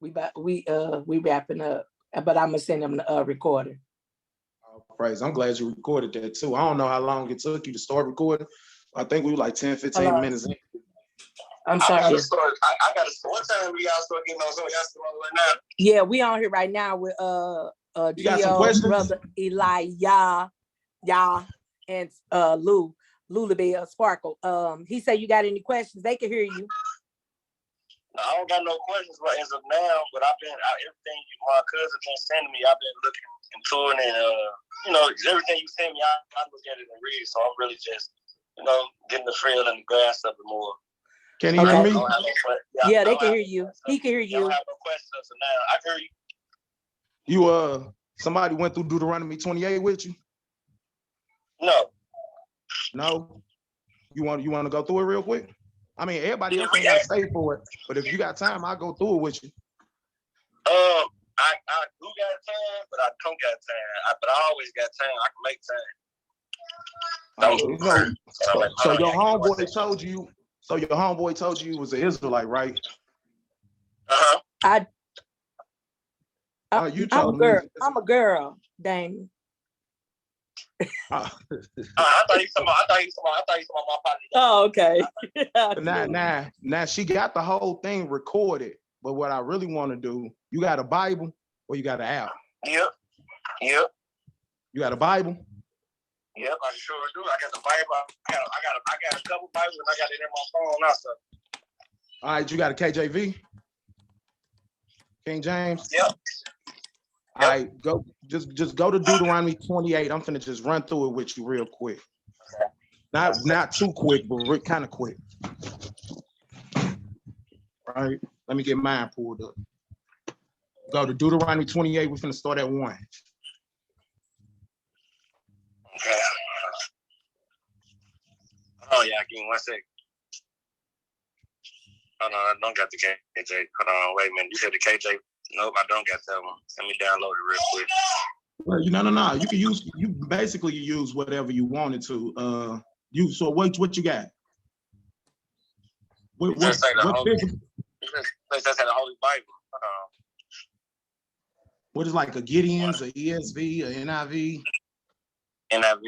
We wrapping up, but I'm gonna send them the recording. Oh, praise! I'm glad you recorded that too. I don't know how long it took you to start recording. I think we were like 10, 15 minutes in. I'm sorry. I got to start. What time we y'all start getting on? So y'all still on right now? Yeah, we on here right now with Gio, brother Elijah, and Lula Bell Sparkle. He said, you got any questions? They can hear you. I don't got no questions as of now, but everything my cousin been sending me, I've been looking into it, and everything you send me, I look at it and read. So I'm really just getting the feel and the grasp of it more. Can you hear me? Yeah, they can hear you. He can hear you. I don't have no questions now. I can hear you. You somebody went through Deuteronomy 28 with you? No. You want to go through it real quick? I mean, everybody else ain't got to stay for it, but if you got time, I'll go through it with you. I do got time, but I don't got time. But I always got time. I can make time. So your homeboy told you. So your homeboy told you was an Israelite, right? I'm a girl, dang. I thought you talking about my partner. Oh, okay. Now she got the whole thing recorded, but what I really want to do, you got a Bible or you got an app? Yep. You got a Bible? Yep, I sure do. I got the Bible. I got a couple Bibles, and I got it in my phone also. All right, you got a KJV? King James? Yep. All right, just go to Deuteronomy 28. I'm finna just run through it with you real quick. Okay. Not too quick, but kind of quick. All right, let me get mine pulled up. Go to Deuteronomy 28. We're finna start at 1. Okay. Oh yeah, give me 1 second. Oh no, I don't got the KJ. Hold on, wait a minute. You said the KJ? Nope, I don't got that one. Let me download it real quick. Well, no. You basically use whatever you wanted to. So what you got? Just say the Holy Bible. What is like a Gideon's, a ESV, a NIV? NIV.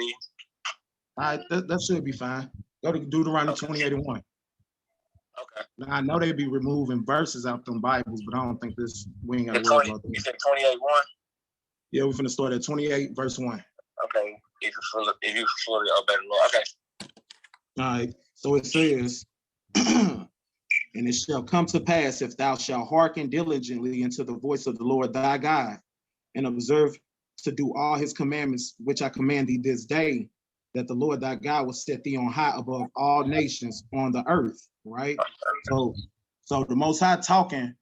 All right, that should be fine. Go to Deuteronomy 28 and 1. Okay. Now, I know they be removing verses out them Bibles, but I don't think we ain't got to worry about that. You said 28:1? Yeah, we're finna start at 28 verse 1. Okay. If you fully obey the Lord. Okay. All right. So it says, and it shall come to pass if thou shalt hearken diligently unto the voice of the Lord thy God, and observe to do all his commandments, which I command thee this day, that the Lord thy God will set thee on high above all nations on the earth, right? So the Most High talking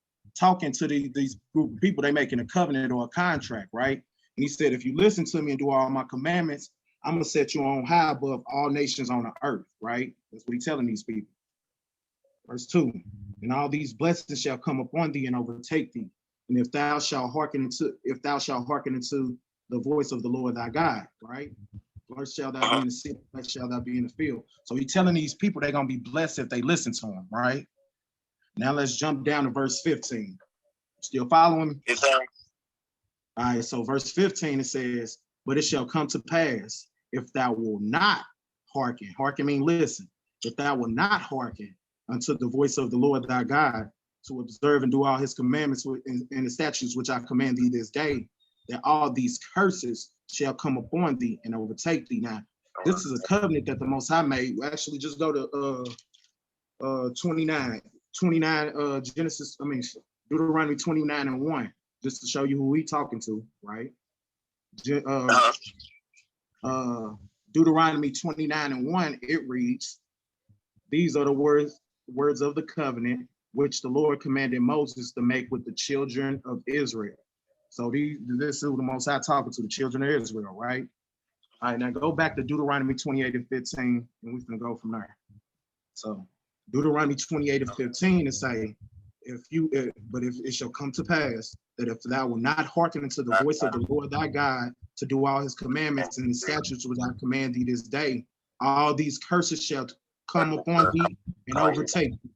to these group of people, they making a covenant or a contract, right? And he said, if you listen to me and do all my commandments, I'm gonna set you on high above all nations on the earth, right? That's what he's telling these people. Verse 2, and all these blessings shall come upon thee and overtake thee. And if thou shalt hearken unto the voice of the Lord thy God, right? Blessed shall thou be in the city, blessed shall thou be in the field. So he's telling these people they're gonna be blessed if they listen to him, right? Now let's jump down to verse 15. Still following me? Yes, sir. All right, so verse 15, it says, but it shall come to pass, if thou wilt not hearken mean listen, if thou wilt not hearken unto the voice of the Lord thy God, to observe and do all his commandments and the statutes which I command thee this day, that all these curses shall come upon thee and overtake thee. Now, this is a covenant that the Most High made. Actually, just go to 29 Genesis, Deuteronomy 29:1, just to show you who we talking to, right? Deuteronomy 29:1, it reads, these are the words of the covenant which the Lord commanded Moses to make with the children of Israel. So this is the Most High talking to the children of Israel, right? All right, now go back to Deuteronomy 28:15, and we can go from there. So Deuteronomy 28:15 is saying, but if it shall come to pass that if thou wilt not hearken unto the voice of the Lord thy God to do all his commandments and the statutes which I command thee this day, all these curses shall come upon thee and overtake thee.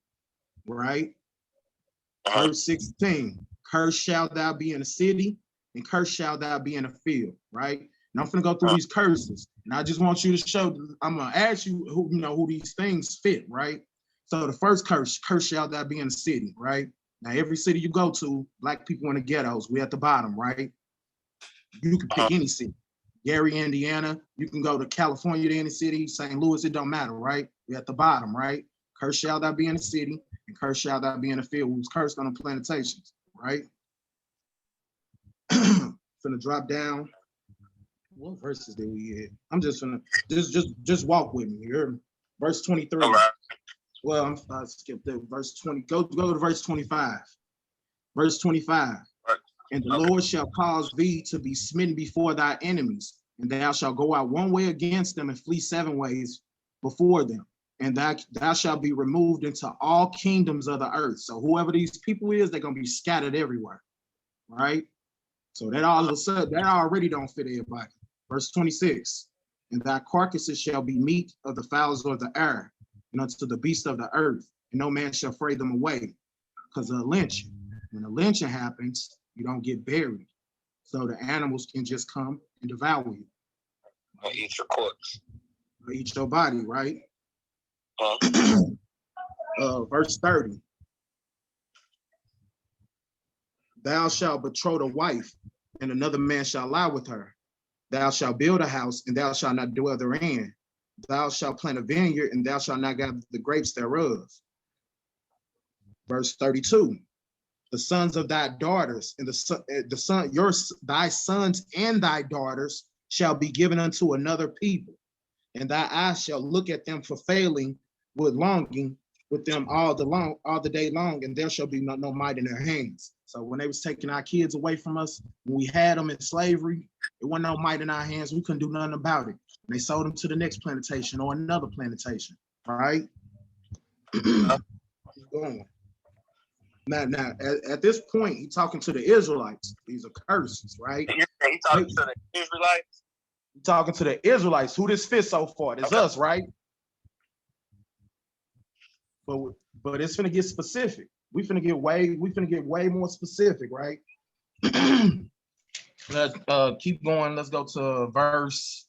Right? Verse 16, cursed shalt thou be in the city, and cursed shalt thou be in the field. Right? And I'm gonna go through these curses, and I just want you to show. I'm gonna ask you who these things fit. Right? So the first curse shalt thou be in the city. Right? Now every city you go to, black people in the ghettos, we at the bottom. Right? You can pick any city. Gary, Indiana. You can go to California, to any city. St. Louis, it don't matter. Right? We at the bottom. Right? Cursed shall thou be in the city, and cursed shall thou be in the field. Who's cursed on the plantations, right? Finna drop down. What verses did we hit? I'm just gonna just walk with me here. Verse 23. All right. Well, I skipped the verse 20. Go to verse 25. Verse 25. Right. And the Lord shall cause thee to be smitten before thy enemies, and thou shalt go out one way against them and flee 7 ways before them. And thou shalt be removed into all kingdoms of the earth. So whoever these people is, they're gonna be scattered everywhere, right? So that all of a sudden, that already don't fit everybody. Verse 26, and thy carcasses shall be meat of the fowls of the air, and unto the beasts of the earth, and no man shall fray them away. Because of a lynching. When a lynching happens, you don't get buried. So the animals can just come and devour you. Or eat your corpse. Or eat your body, right? Verse 30. Thou shalt betroth a wife, and another man shall lie with her. Thou shalt build a house, and thou shalt not dwell therein. Thou shalt plant a vineyard, and thou shalt not gather the grapes thereof. Verse 32. The sons of thy daughters and thy sons and thy daughters shall be given unto another people, and thy eyes shall look at them for failing with longing with them all the day long, and there shall be no might in their hands. So when they was taking our kids away from us, when we had them in slavery, it wasn't no might in our hands. We couldn't do nothing about it. And they sold them to the next plantation or another plantation, right? Going. Now, at this point, he's talking to the Israelites. These are curses, right? He's talking to the Israelites? He's talking to the Israelites. Who this fits so far? It's us, right? But it's finna get specific. We finna get way more specific, right? Let's keep going. Let's go to verse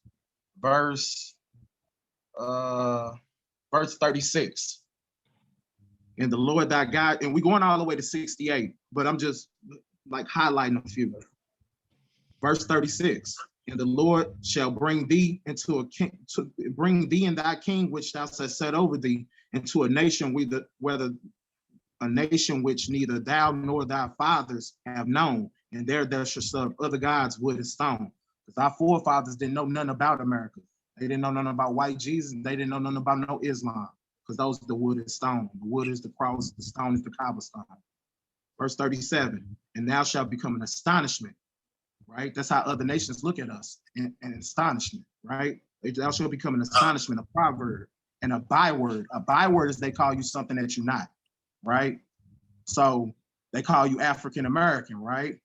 36. And the Lord thy God, and we're going all the way to 68, but I'm just like highlighting a few. Verse 36. And the Lord shall bring thee into a king, to bring thee and thy king, which thou hast set over thee, into a nation which neither thou nor thy fathers have known, and there shall serve other gods, wood and stone. Because our forefathers didn't know nothing about America. They didn't know nothing about white Jesus. They didn't know nothing about no Islam, because those are the wood and stone. The wood is the cross, the stone is the cobblestone. Verse 37, and thou shalt become an astonishment, right? That's how other nations look at us, in astonishment, right? Thou shalt become an astonishment, a proverb, and a byword. A byword is they call you something that you're not, right? So they call you African American, right?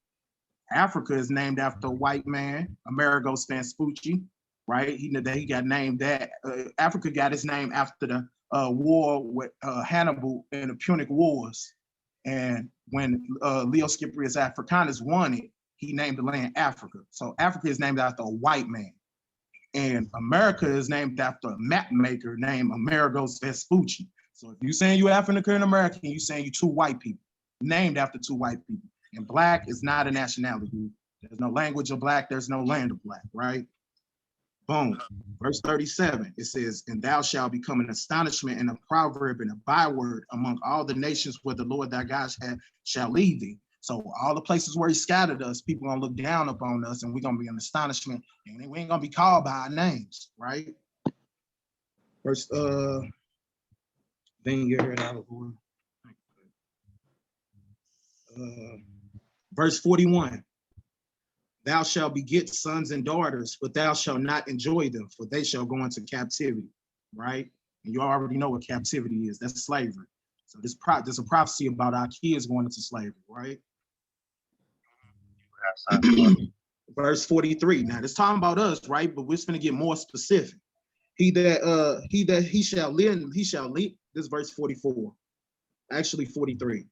Africa is named after a white man, Amerigo Vespucci, right? He got named that. Africa got its name after the war with Hannibal in the Punic Wars. And when Leo Scipius Africanus won it, he named the land Africa. So Africa is named after a white man. And America is named after a map maker named Amerigos Vespucci. So if you're saying you're African American, you're saying you're two white people, named after two white people. And black is not a nationality. There's no language of black, there's no land of black, right? Boom. Verse 37, it says, and thou shalt become an astonishment and a proverb and a byword among all the nations where the Lord thy God shall lead thee. So all the places where he scattered us, people gonna look down upon us and we're gonna be an astonishment and we ain't gonna be called by our names, right? Verse, then you heard out of order. Verse 41. Thou shalt beget sons and daughters, but thou shalt not enjoy them, for they shall go into captivity, right? And you already know what captivity is. That's slavery. So there's a prophecy about our kids going into slavery, right? Verse 43. Now, it's talking about us, right? But we're going to get more specific. He shall lead. This is verse 44. Actually, 43.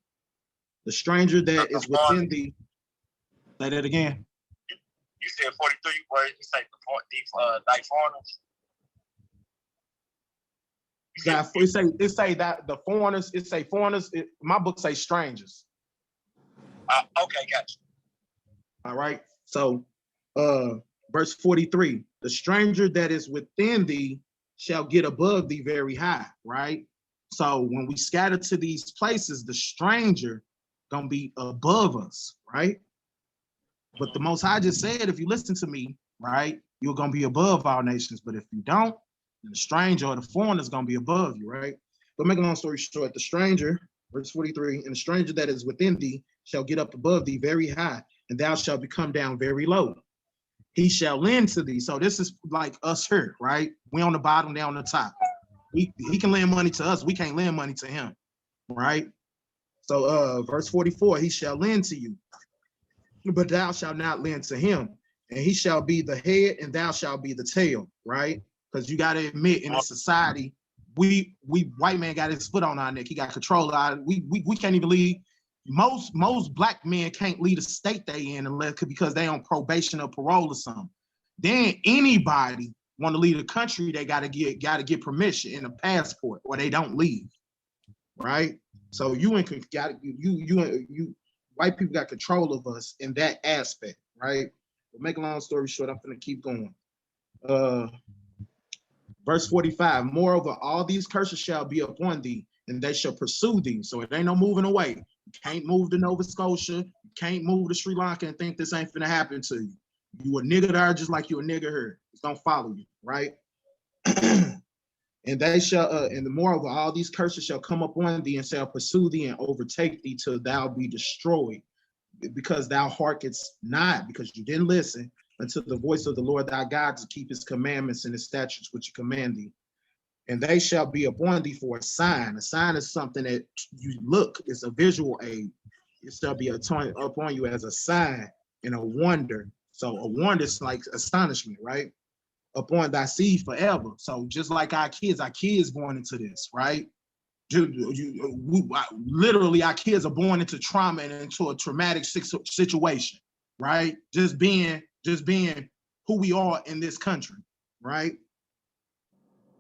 The stranger that is within thee. Say that again. You said 43, where you say thy foreigners? It say that the foreigners, it say foreigners, my book say strangers. Okay, gotcha. All right. So verse 43, the stranger that is within thee shall get above thee very high, right? So when we scatter to these places, the stranger gonna be above us, right? But the Most High just said, if you listen to me, right, you're going to be above all nations. But if you don't, then the stranger or the foreigner is going to be above you, right? But make a long story short, the stranger, verse 43, and the stranger that is within thee shall get up above thee very high, and thou shalt become down very low. He shall lend to thee. So this is like us here, right? We on the bottom, they on the top. He can lend money to us. We can't lend money to him, right? So verse 44, he shall lend to you, but thou shalt not lend to him, and he shall be the head and thou shalt be the tail, right? Because you got to admit, in a society, we white man got his foot on our neck. He got control of our, we can't even lead. Most black men can't lead a state they in unless because they on probation or parole or something. Then anybody want to lead a country, they got to get permission and a passport, or they don't leave, right? So you white people got control of us in that aspect, right? But make a long story short, I'm gonna keep going. Verse 45, moreover, all these curses shall be upon thee, and they shall pursue thee. So it ain't no moving away. You can't move to Nova Scotia, you can't move to Sri Lanka and think this ain't gonna happen to you. You a nigga there just like you a nigga here. It's gonna follow you, right? And they shall, and the moreover, all these curses shall come upon thee and shall pursue thee and overtake thee till thou be destroyed, because thou hearkenest not, because you didn't listen unto the voice of the Lord thy God to keep his commandments and his statutes which he command thee. And they shall be upon thee for a sign. A sign is something that you look, it's a visual aid. It shall be upon you as a sign and a wonder. So a wonder is like astonishment, right? Upon thy seed forever. So just like our kids born into this, right? Literally, our kids are born into trauma and into a traumatic situation, right? Just being who we are in this country, right?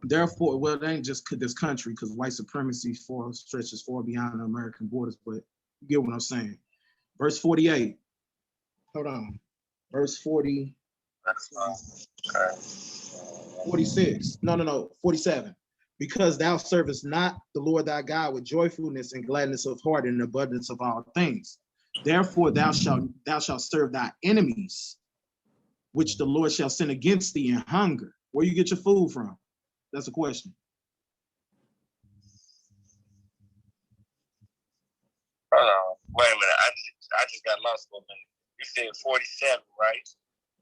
Therefore, well, it ain't just this country, because white supremacy stretches far beyond the American borders, but you get what I'm saying. Verse 48. Hold on. Verse 40. 46. No, 47. Because thou servest not the Lord thy God with joyfulness and gladness of heart and abundance of all things. Therefore thou shalt serve thy enemies, which the Lord shall send against thee in hunger. Where you get your food from? That's a question. Wait a minute. I just got lost for a minute. You said 47, right?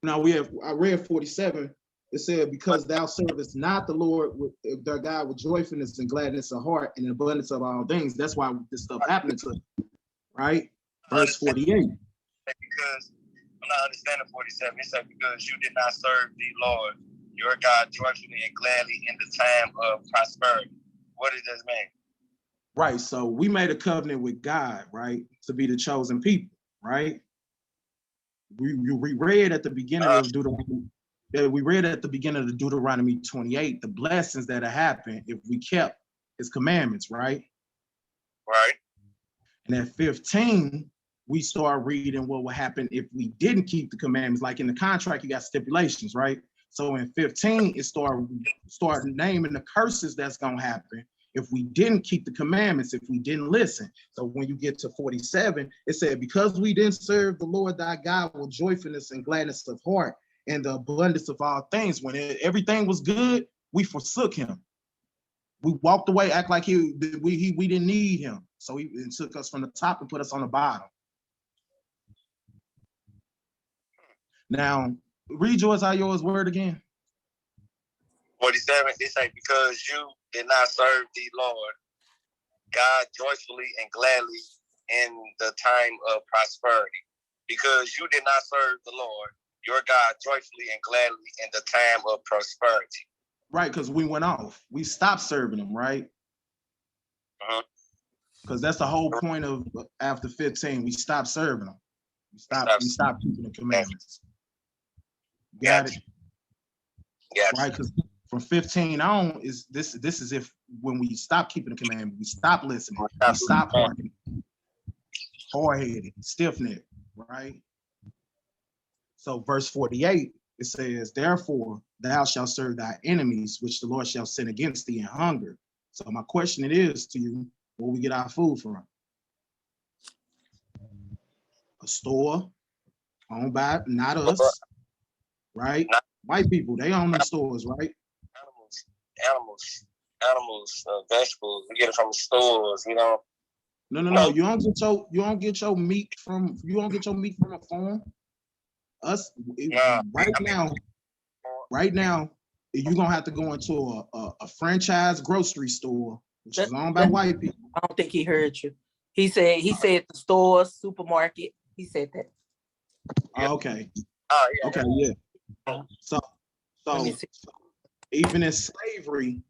Now I read 47. It said, because thou servest not the Lord with thy God with joyfulness and gladness of heart and abundance of all things. That's why this stuff happening to you, right? Verse 48. Because I'm not understanding 47. It said, because you did not serve the Lord, your God, joyfully and gladly in the time of prosperity. what does this mean? Right. So we made a covenant with God, right, to be the chosen people, right? We read at the beginning of Deuteronomy. We read at the beginning of Deuteronomy 28 the blessings that have happened if we kept His commandments, right? Right. And at 15, we start reading what will happen if we didn't keep the commandments. Like in the contract, you got stipulations, right? So in 15, it start naming the curses that's gonna happen if we didn't keep the commandments, if we didn't listen. So when you get to 47, it said, because we didn't serve the Lord thy God with joyfulness and gladness of heart and the abundance of all things, when everything was good, we forsook Him. We walked away, act like we didn't need Him. So He took us from the top and put us on the bottom. Now, read yours out yours word again. 47, it say, because you did not serve the Lord God joyfully and gladly in the time of prosperity. Because you did not serve the Lord your God joyfully and gladly in the time of prosperity. Right, because we went off. We stopped serving Him, right? Because that's the whole point of after 15. We stopped serving Him. We stopped keeping the commandments. Got it? Yes. Right, because from 15 on is this is if when we stop keeping the commandment, we stop listening, we stop hearkening, hard-headed, stiff-necked, right? So verse 48, it says, therefore thou shalt serve thy enemies, which the Lord shall send against thee in hunger. So my question it is to you, where we get our food from? A store owned by not us, right? White people, they own them stores, right? Animals, vegetables. We get it from the stores, you know. No. You don't get your meat from a farm. Us right now, you're gonna have to go into a franchise grocery store, which is owned by white people. I don't think he heard you. He said the store, supermarket. He said that. Okay. Yeah. Okay, yeah. So even in slavery,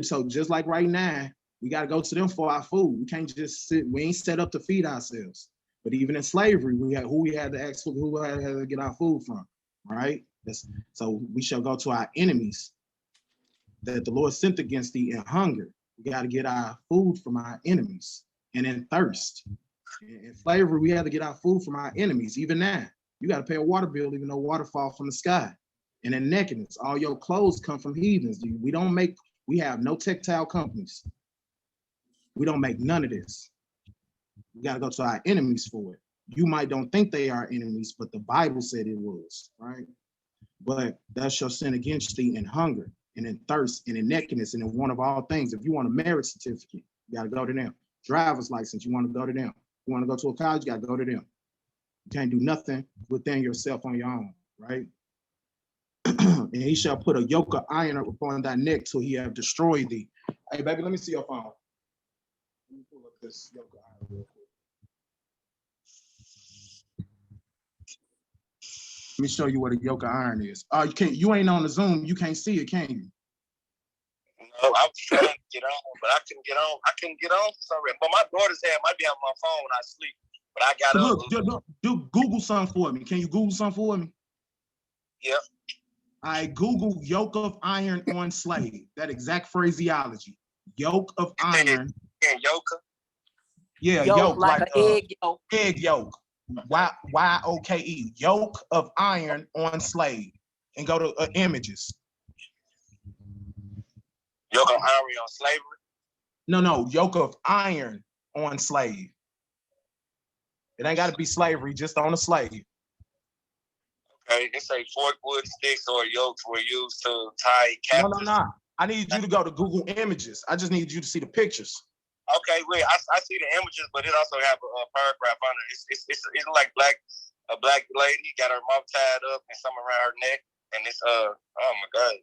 so just like right now, we got to go to them for our food. We can't just sit. We ain't set up to feed ourselves. But even in slavery, we had to ask who had to get our food from, right? So we shall go to our enemies that the Lord sent against thee in hunger. We got to get our food from our enemies, and in thirst. In slavery, we had to get our food from our enemies. Even now, you got to pay a water bill, even though water falls from the sky. And in nakedness, all your clothes come from heathens. We have no textile companies. We don't make none of this. We got to go to our enemies for it. You might don't think they are enemies, but the Bible said it was, right? But thou shalt sin against thee in hunger and in thirst and in nakedness and in want of all things. If you want a marriage certificate, you got to go to them. Driver's license, you want to go to them. You want to go to a college, you got to go to them. You can't do nothing within yourself on your own, right? And he shall put a yoke of iron upon thy neck till he have destroyed thee. Hey, baby, let me see your phone. Let me pull up this yoke of iron real quick. Let me show you what a yoke of iron is. You ain't on the Zoom. You can't see it, can you? No, I was trying to get on, but I couldn't get on. I couldn't get on for some reason. But my daughter's head might be on my phone when I sleep. But I got look, do Google something for me. Can you Google something for me? Yep. I Google yoke of iron on slave. That exact phraseology. Yoke of iron. Yoke? Yeah, yoke like an egg yolk. Egg yolk. Y-O-K-E. Yoke of iron on slave. And go to images. Yoke of iron on slavery? No. Yoke of iron on slave. It ain't got to be slavery, just on a slave. Okay, they say fork wood sticks or yokes were used to tie captives. No. I need you to go to Google Images. I just need you to see the pictures. Okay, wait. I see the images, but it also have a paragraph on it. It's like a black lady got her mouth tied up and something around her neck, and it's oh my God,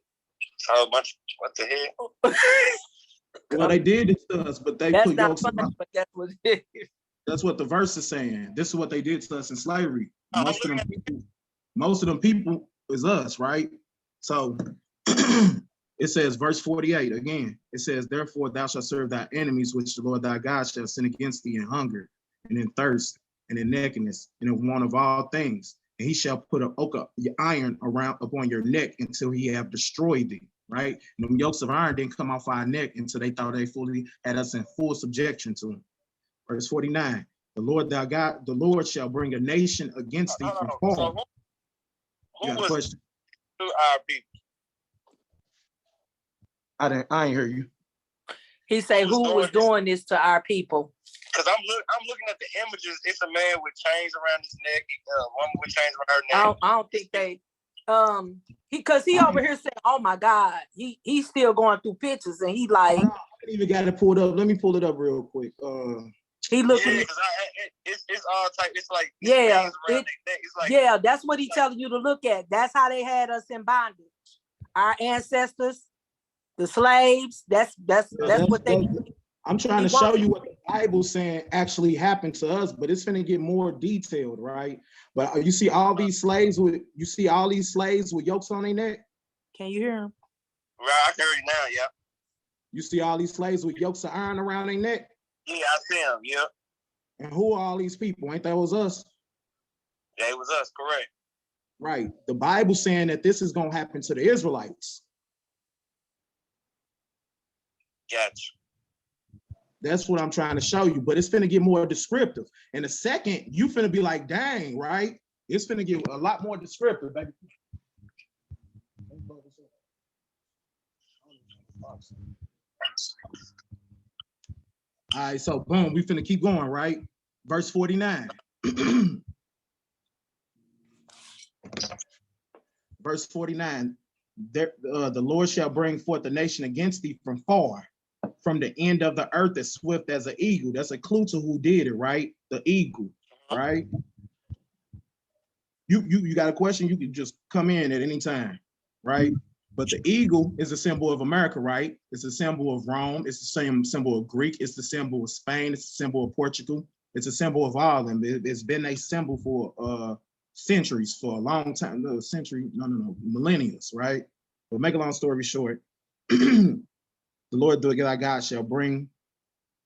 it's a whole bunch. What the hell? Well, they did it to us, but they put yokes. But that's what it is. That's what the verse is saying. This is what they did to us in slavery. Most of them people is us, right? So It says, verse 48 again, it says, therefore thou shalt serve thy enemies, which the Lord thy God shall send against thee in hunger, and in thirst, and in nakedness, and in want of all things. And he shall put an yoke of iron around upon your neck until he have destroyed thee. Right? And them yokes of iron didn't come off our neck until they thought they fully had us in full subjection to him. Verse 49, the Lord thy God, the Lord shall bring a nation against thee from far. So who You got a question? To our people? I ain't hear you. He said, who was doing this to our people? Because I'm looking at the images. It's a man with chains around his neck, a woman with chains around her neck. I don't think they he over here saying, oh my God, he's still going through pictures and he like I even got it pulled up. Let me pull it up real quick. He looking it's all type. It's like that's what he telling you to look at. That's how they had us in bondage. Our ancestors, the slaves. That's what they. I'm trying to show you what the Bible's saying actually happened to us, but it's gonna get more detailed, right? But you see all these slaves with yokes on their neck. Can you hear him? Right, I can hear you now. Yeah. You see all these slaves with yokes of iron around their neck. Yeah, I see them. Yeah. And who are all these people? Ain't that was us? Yeah, it was us. Correct. Right. The Bible's saying that this is gonna happen to the Israelites. Gotcha. That's what I'm trying to show you, but it's finna get more descriptive. In a second, you finna be like, dang, right? It's finna get a lot more descriptive, baby. All right, so boom, we finna keep going, right? Verse 49. Verse 49, the Lord shall bring forth a nation against thee from far, from the end of the earth as swift as an eagle. That's a clue to who did it, right? The eagle, right? You got a question, you can just come in at any time, right? But the eagle is a symbol of America, right? It's a symbol of Rome. It's the same symbol of Greek. It's the symbol of Spain. It's the symbol of Portugal. It's a symbol of all of them. It's been a symbol for centuries, for a long time. No, millennia, right? But make a long story short, the Lord thy God shall bring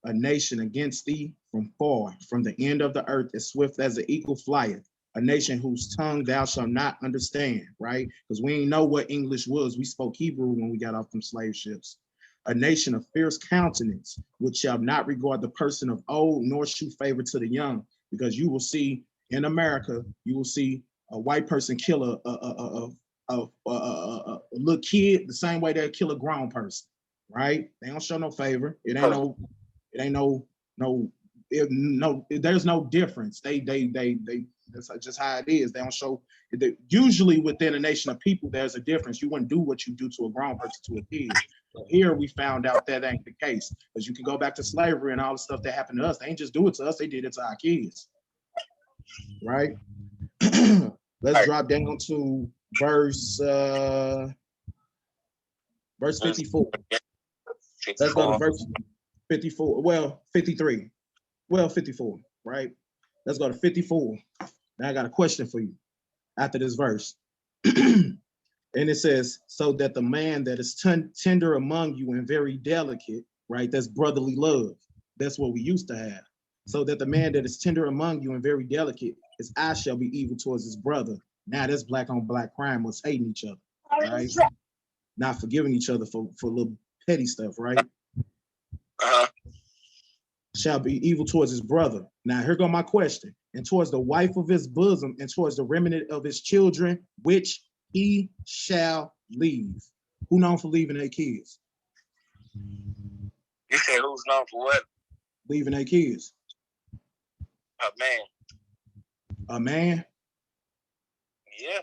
a nation against thee from far, from the end of the earth, as swift as an eagle flieth. A nation whose tongue thou shalt not understand, right? Because we ain't know what English was. We spoke Hebrew when we got off them slave ships. A nation of fierce countenance, which shall not regard the person of old, nor shew favor to the young. Because you will see in America, you will see a white person kill a little kid the same way they kill a grown person, right? They don't show no favor. There's no difference. That's just how it is. They don't show. Usually within a nation of people, there's a difference. You wouldn't do what you do to a grown person to a kid. But here we found out that ain't the case. Because you can go back to slavery and all the stuff that happened to us. They ain't just do it to us, they did it to our kids. Right? Let's drop down to verse 54. Let's go to verse 54. Well, 53. Well, 54, right? Let's go to 54. Now I got a question for you after this verse. And it says, so that the man that is tender among you and very delicate, right? That's brotherly love. That's what we used to have. So that the man that is tender among you and very delicate, his eye shall be evil towards his brother. Now that's black on black crime, was hating each other, right? Not forgiving each other for little petty stuff, right? Shall be evil towards his brother. Now here go my question. And towards the wife of his bosom, and towards the remnant of his children, which he shall leave. Who known for leaving their kids? You said who's known for what? Leaving their kids. A man. A man? Yeah.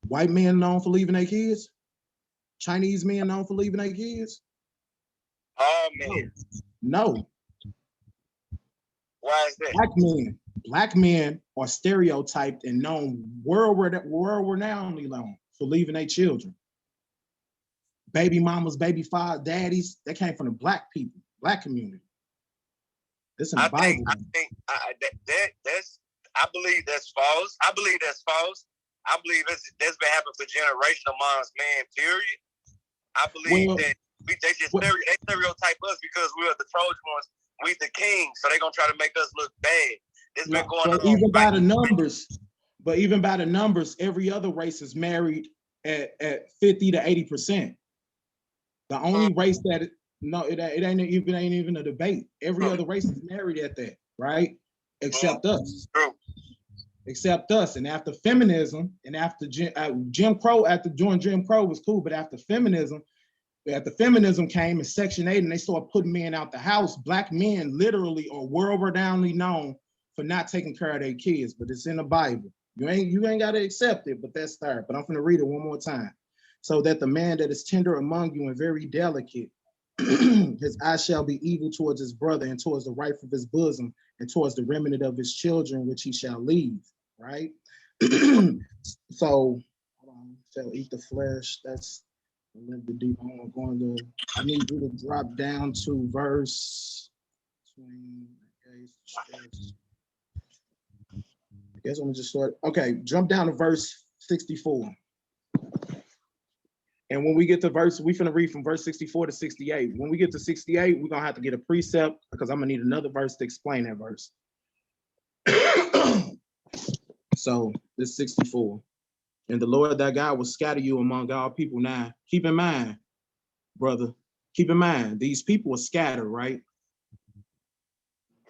White men known for leaving their kids? Chinese men known for leaving their kids? All men. No. Why is that? Black men are stereotyped and known world renownedly known for leaving their children. Baby mamas, baby fathers, daddies, they came from the black people, black community. This in the Bible. I believe that's false. I believe that's been happening for generations amongst men, period. I believe that they stereotype us because we are the Trojan ones. We the kings, so they're gonna try to make us look bad. It's been going on. Even by the numbers, even by the numbers, every other race is married at 50 to 80%. The only race that it ain't even a debate. Every other race is married at that, right? Except us. Except us. And after feminism, and after Jim Crow, during Jim Crow was cool, but after feminism came in Section 8 and they started putting men out the house, Black men literally are world-renownedly known for not taking care of their kids, but it's in the Bible. You ain't got to accept it, but that's there. But I'm going to read it one more time. So that the man that is tender among you and very delicate, his eye shall be evil towards his brother and towards the wife of his bosom and towards the remnant of his children, which he shall leave, right? So, shall eat the flesh. That's a little bit deep. I need you to drop down to verse 20. I guess I'm gonna just start. Okay, jump down to verse 64. And when we get to verse, we're gonna read from verse 64 to 68. When we get to 68, we're gonna have to get a precept because I'm gonna need another verse to explain that verse. So this is 64. And the Lord thy God will scatter you among all people. Now, keep in mind, brother, keep in mind, these people are scattered, right?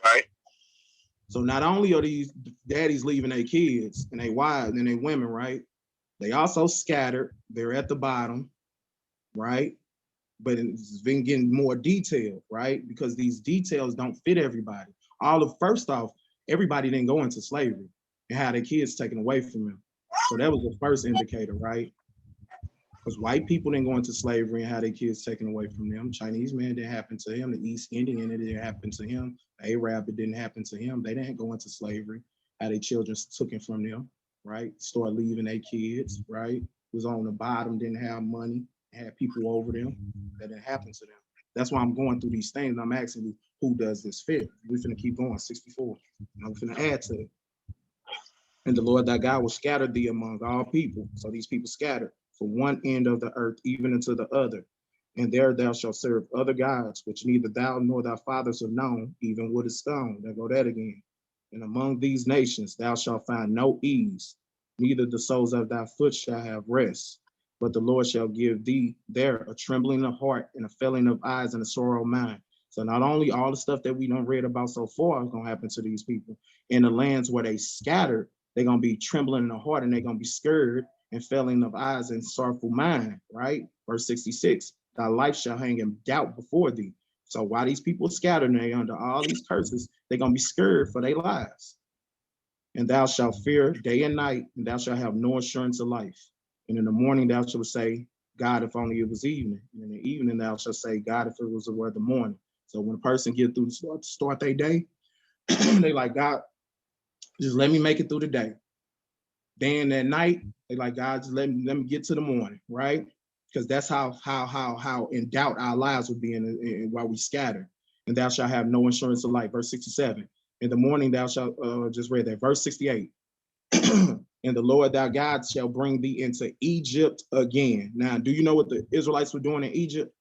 Right. So not only are these daddies leaving their kids and their wives and their women, right? They also scattered. They're at the bottom, right? But it's been getting more detailed, right? Because these details don't fit everybody. First off, everybody didn't go into slavery and have their kids taken away from them. So that was the first indicator, right? Because white people didn't go into slavery and have their kids taken away from them. Chinese man didn't happen to him. The East Indian, it didn't happen to him. The Arab, it didn't happen to him. They didn't go into slavery, had their children taken from them, right? Start leaving their kids, right? Was on the bottom, didn't have money, had people over them. That didn't happen to them. That's why I'm going through these things. I'm asking you, who does this fit? We're finna keep going, 64. I'm finna add to it. And the Lord thy God will scatter thee among all people. So these people scattered from one end of the earth, even unto the other. And there thou shalt serve other gods, which neither thou nor thy fathers have known, even wood and stone. There go that again. And among these nations thou shalt find no ease, neither the soles of thy foot shall have rest. But the Lord shall give thee there a trembling of heart and a failing of eyes and a sorrow of mind. So not only all the stuff that we don't read about so far is going to happen to these people, in the lands where they scattered, they're going to be trembling in the heart and they're going to be scared and failing of eyes and sorrowful mind, right? Verse 66, thy life shall hang in doubt before thee. So while these people scattered and they under all these curses, they're going to be scared for their lives. And thou shalt fear day and night, and thou shalt have no assurance of life. And in the morning thou shalt say, God, if only it was evening. And in the evening thou shalt say, God, if it was the morning. So when a person get through start their day, they like, God, just let me make it through the day. Then at night, they like, God, just let me get to the morning, right? Because that's how in doubt our lives will be in while we scatter. And thou shalt have no assurance of life. Verse 67. In the morning thou shalt, just read that. Verse 68. And the Lord thy God shall bring thee into Egypt again. Now, do you know what the Israelites were doing in Egypt?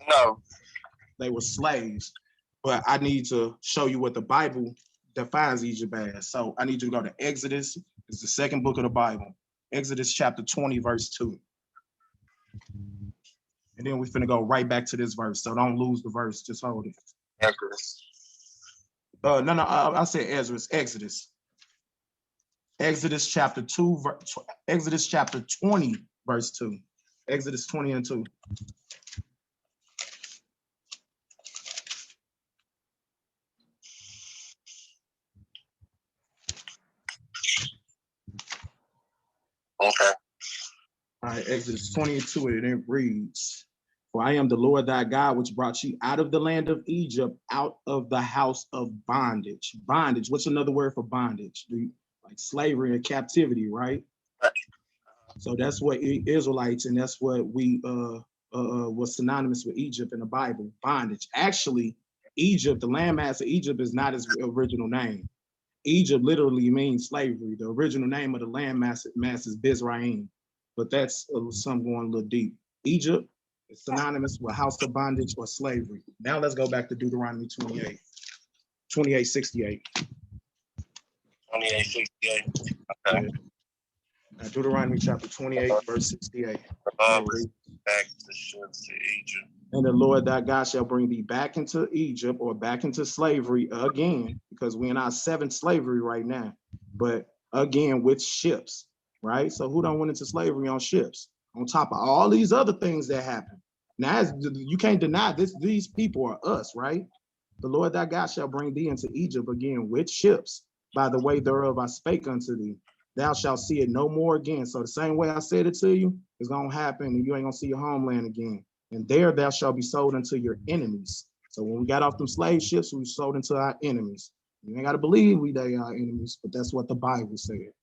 No. They were slaves. But I need to show you what the Bible defines Egypt as. So I need you to go to Exodus. It's the second book of the Bible. Exodus chapter 20, verse 2. And then we're finna go right back to this verse. So don't lose the verse. Just hold it. Exodus. I said Ezra. It's Exodus. Exodus chapter 2, Exodus chapter 20, verse 2. Exodus 20 and 2. Okay. All right, Exodus 20 and 2, and it reads, for I am the Lord thy God, which brought you out of the land of Egypt, out of the house of bondage. Bondage, what's another word for bondage? Like slavery and captivity, right? So that's what Israelites, and that's what we was synonymous with Egypt in the Bible, bondage. Actually, Egypt, the landmass of Egypt is not his original name. Egypt literally means slavery. The original name of the landmass is Bizraim, but that's something going a little deep. Egypt is synonymous with house of bondage or slavery. Now let's go back to Deuteronomy 28, 28:68. 28:68. Okay. Yeah. Deuteronomy chapter 28, verse 68. Back the ships to Egypt. And the Lord thy God shall bring thee back into Egypt or back into slavery again, because we're in our seventh slavery right now, but again with ships, right? So who don't went into slavery on ships? On top of all these other things that happen. Now, you can't deny this, these people are us, right? The Lord thy God shall bring thee into Egypt again with ships, by the way thereof I spake unto thee. Thou shalt see it no more again. So the same way I said it to you, it's gonna happen, and you ain't gonna see your homeland again. And there thou shalt be sold unto your enemies. So when we got off them slave ships, we sold into our enemies. You ain't gotta believe they are enemies, but that's what the Bible said.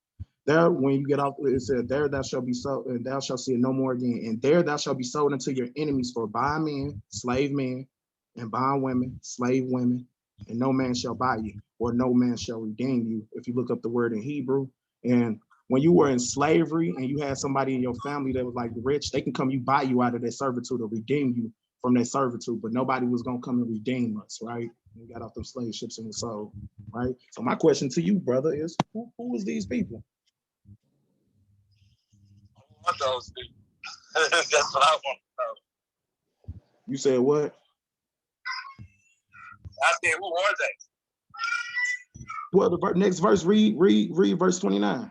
There, when you get off, it said, there thou shalt be sold, and thou shalt see it no more again. And there thou shalt be sold unto your enemies for bondmen, slave men, and bondwomen, slave women, and no man shall buy you, or no man shall redeem you. If you look up the word in Hebrew. And when you were in slavery and you had somebody in your family that was like rich, they can come buy you out of their servitude or redeem you from their servitude, but nobody was gonna come and redeem us, right? We got off them slave ships and we sold, right? So my question to you, brother, is who was these people? What those people? That's what I want to know. You said what? I said, who are they? Well, the next verse, read verse 29.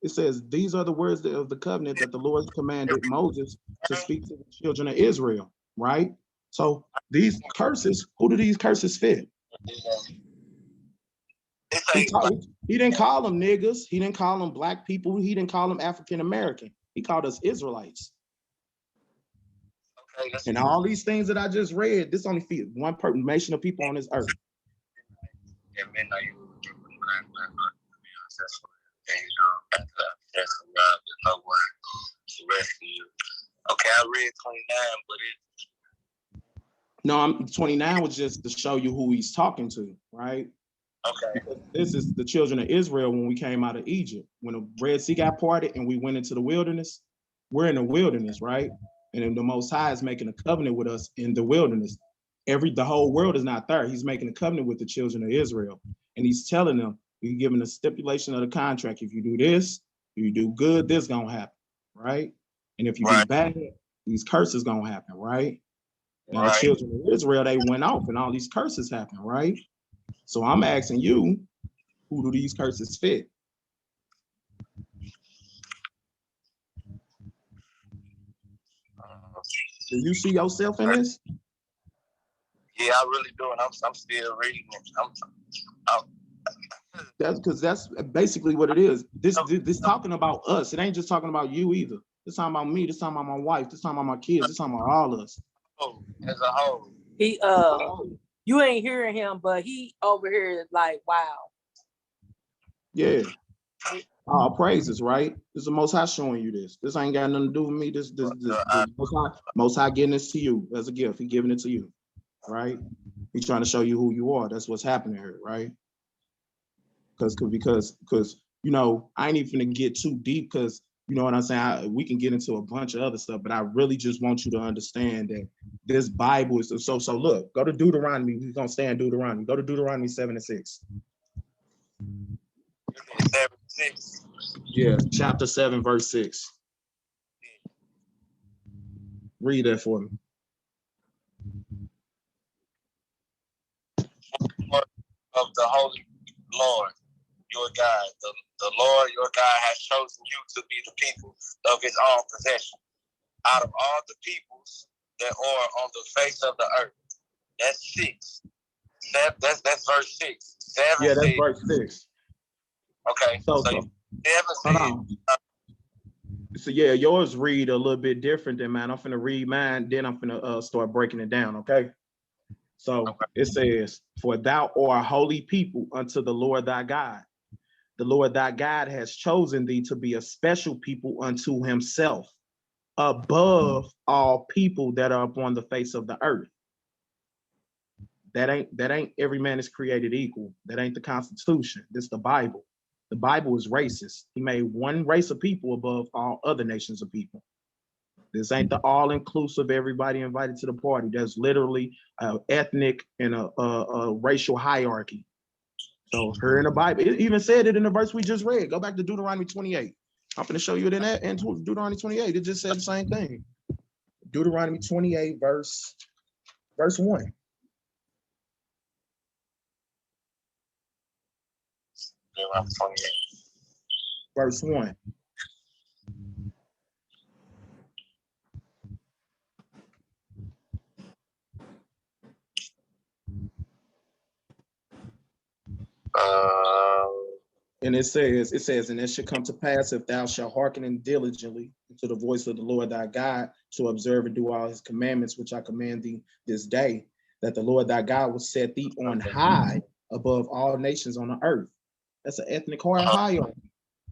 It says, these are the words of the covenant that the Lord commanded Moses to speak to the children of Israel, right? So these curses, who do these curses fit? He didn't call them niggas. He didn't call them black people. He didn't call them African American. He called us Israelites. Okay, and all these things that I just read, this only feeds one nation of people on this earth. Okay, I read 29, but no, 29 was just to show you who he's talking to, right? Okay. Because this is the children of Israel when we came out of Egypt. When the Red Sea got parted and we went into the wilderness, we're in the wilderness, right? And then the Most High is making a covenant with us in the wilderness. The whole world is not there. He's making a covenant with the children of Israel. And he's telling them, he's giving a stipulation of the contract. If you do this, if you do good, this gonna happen, right? And if you do bad, these curses gonna happen, right? Now the children of Israel, they went off and all these curses happened, right? So I'm asking you, who do these curses fit? Do you see yourself in this? Yeah, I really do, and I'm still reading it. That's because that's basically what it is. This talking about us. It ain't just talking about you either. This talking about me. This talking about my wife. This talking about my kids. This talking about all of us. Oh, as a whole. He you ain't hearing him, but he over here is like, wow. Yeah. All praises, right? This is the Most High showing you this. This ain't got nothing to do with me. This Most High getting this to you as a gift. He giving it to you, right? He's trying to show you who you are. That's what's happening here, right? Because you know, I ain't even gonna get too deep because you know what I'm saying. We can get into a bunch of other stuff, but I really just want you to understand that this Bible is so. Look, go to Deuteronomy. We're gonna stay in Deuteronomy. Go to Deuteronomy 7:6. 7:6. Yeah, chapter 7, verse 6. Read that for me. Of the Holy Lord, your God, the Lord your God has chosen you to be the people of his own possession out of all the peoples that are on the face of the earth. That's 6. That's verse 6. 7. Yeah, that's verse 6. Okay. So 7 says, so yeah, yours read a little bit different than mine. I'm finna read mine, then I'm finna start breaking it down, okay? So it says, for thou art a holy people unto the Lord thy God. The Lord thy God has chosen thee to be a special people unto himself, above all people that are upon the face of the earth. That ain't every man is created equal. That ain't the Constitution. This is the Bible. The Bible is racist. He made one race of people above all other nations of people. This ain't the all-inclusive, everybody invited to the party. There's literally an ethnic and a racial hierarchy. So here in the Bible, it even said it in the verse we just read. Go back to Deuteronomy 28. I'm going to show you it in that, and Deuteronomy 28. It just said the same thing. Deuteronomy 28, verse 1. Deuteronomy 28. Verse 1. And it says, and it should come to pass if thou shalt hearken diligently to the voice of the Lord thy God to observe and do all his commandments, which I command thee this day, that the Lord thy God will set thee on high above all nations on the earth. That's an ethnic hierarchy,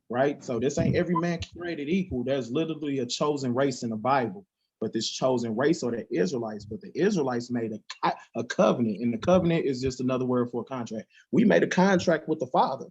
right? So this ain't every man created equal. There's literally a chosen race in the Bible, but this chosen race are the Israelites. But the Israelites made a covenant, and the covenant is just another word for a contract. We made a contract with the Father.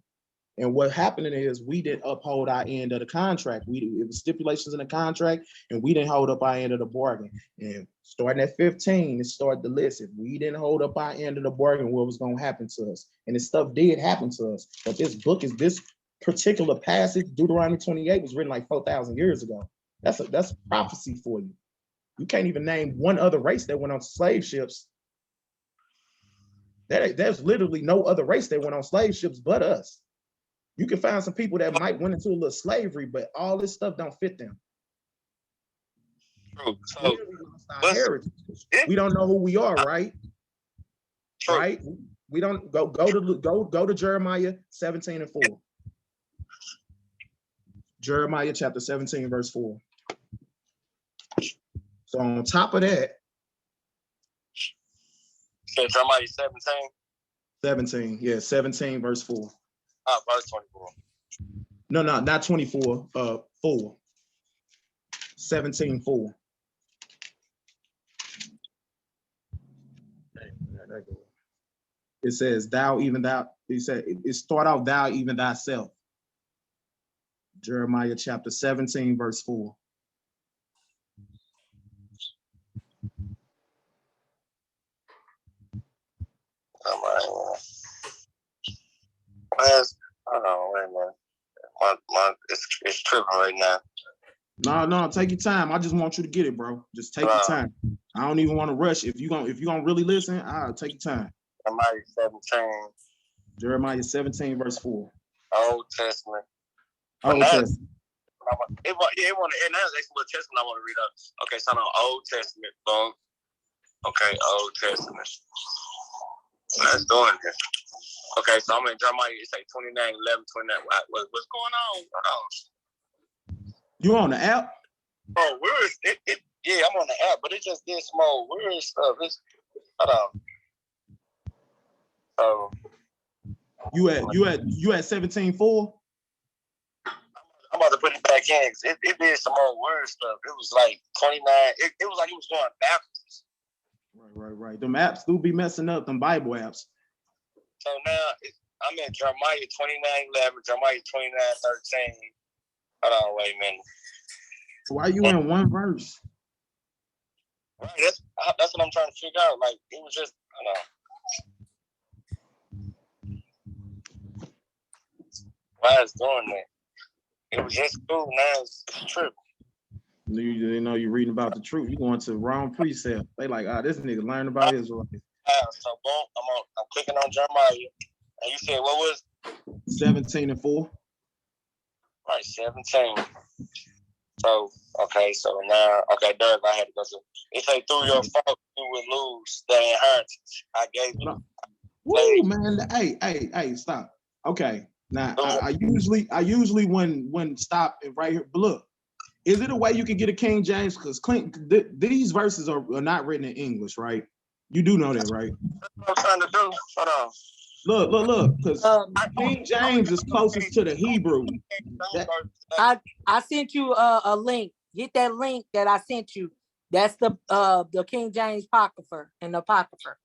And what happened is we didn't uphold our end of the contract. It was stipulations in the contract, and we didn't hold up our end of the bargain. And starting at 15, it started the list. If we didn't hold up our end of the bargain, what was going to happen to us? And this stuff did happen to us. But this particular passage, Deuteronomy 28, was written like 4,000 years ago. That's a prophecy for you. You can't even name one other race that went on slave ships. There's literally no other race that went on slave ships but us. You can find some people that might went into a little slavery, but all this stuff don't fit them. True. So, we don't know who we are, right? True. Right? We don't go to Jeremiah 17 and 4. Jeremiah chapter 17, verse 4. So on top of that, so Jeremiah 17? 17, yeah, 17, verse 4. Verse 24. No, not 24, 4. 17, 4. It says, thou, even thou, he said, it start out, thou, even thyself. Jeremiah chapter 17, verse 4. Wait a minute. It's tripping right now. No, take your time. I just want you to get it, bro. Just take your time. I don't even want to rush. If you're gonna really listen, I'll take your time. Jeremiah 17. Jeremiah 17, verse 4. Old Testament. Old Testament. And that's actually what Testament I want to read up. Okay, so on Old Testament, boom. Okay, Old Testament. Let's do it here. Okay, so I'm in Jeremiah, it's like 29, 11, 29. What's going on? Hold on. You on the app? Oh, where is it? Yeah, I'm on the app, but it just did small. Where is stuff? Hold on. So you at 17.4? I'm about to put it back in. It did some more word stuff. It was like 29. It was like it was going backwards. Right. Them apps do be messing up, them Bible apps. So now I'm in Jeremiah 29:11, Jeremiah 29:13. Hold on, wait a minute. Why you in one verse? Right, that's what I'm trying to figure out. Like, it was just, why is doing that? It was just cool. Now it's tripping. You know you're reading about the truth. You going to the wrong precept. They like, this nigga learned about Israel. So boom, I'm clicking on Jeremiah, and you said what was 17 and 4? Right, 17. So so now Derek, I had to go to. It say through your fault you would lose the inheritance I gave you. Woo, man! Hey, stop. Okay, now I usually when stop and right here. But look, is it a way you can get a King James? Because these verses are not written in English, right? You do know that, right? That's what I'm trying to do. Hold on. Look, because King James is closest to the Hebrew. I sent you a link. Get that link that I sent you. That's the King James Apocrypha and the Apocrypha.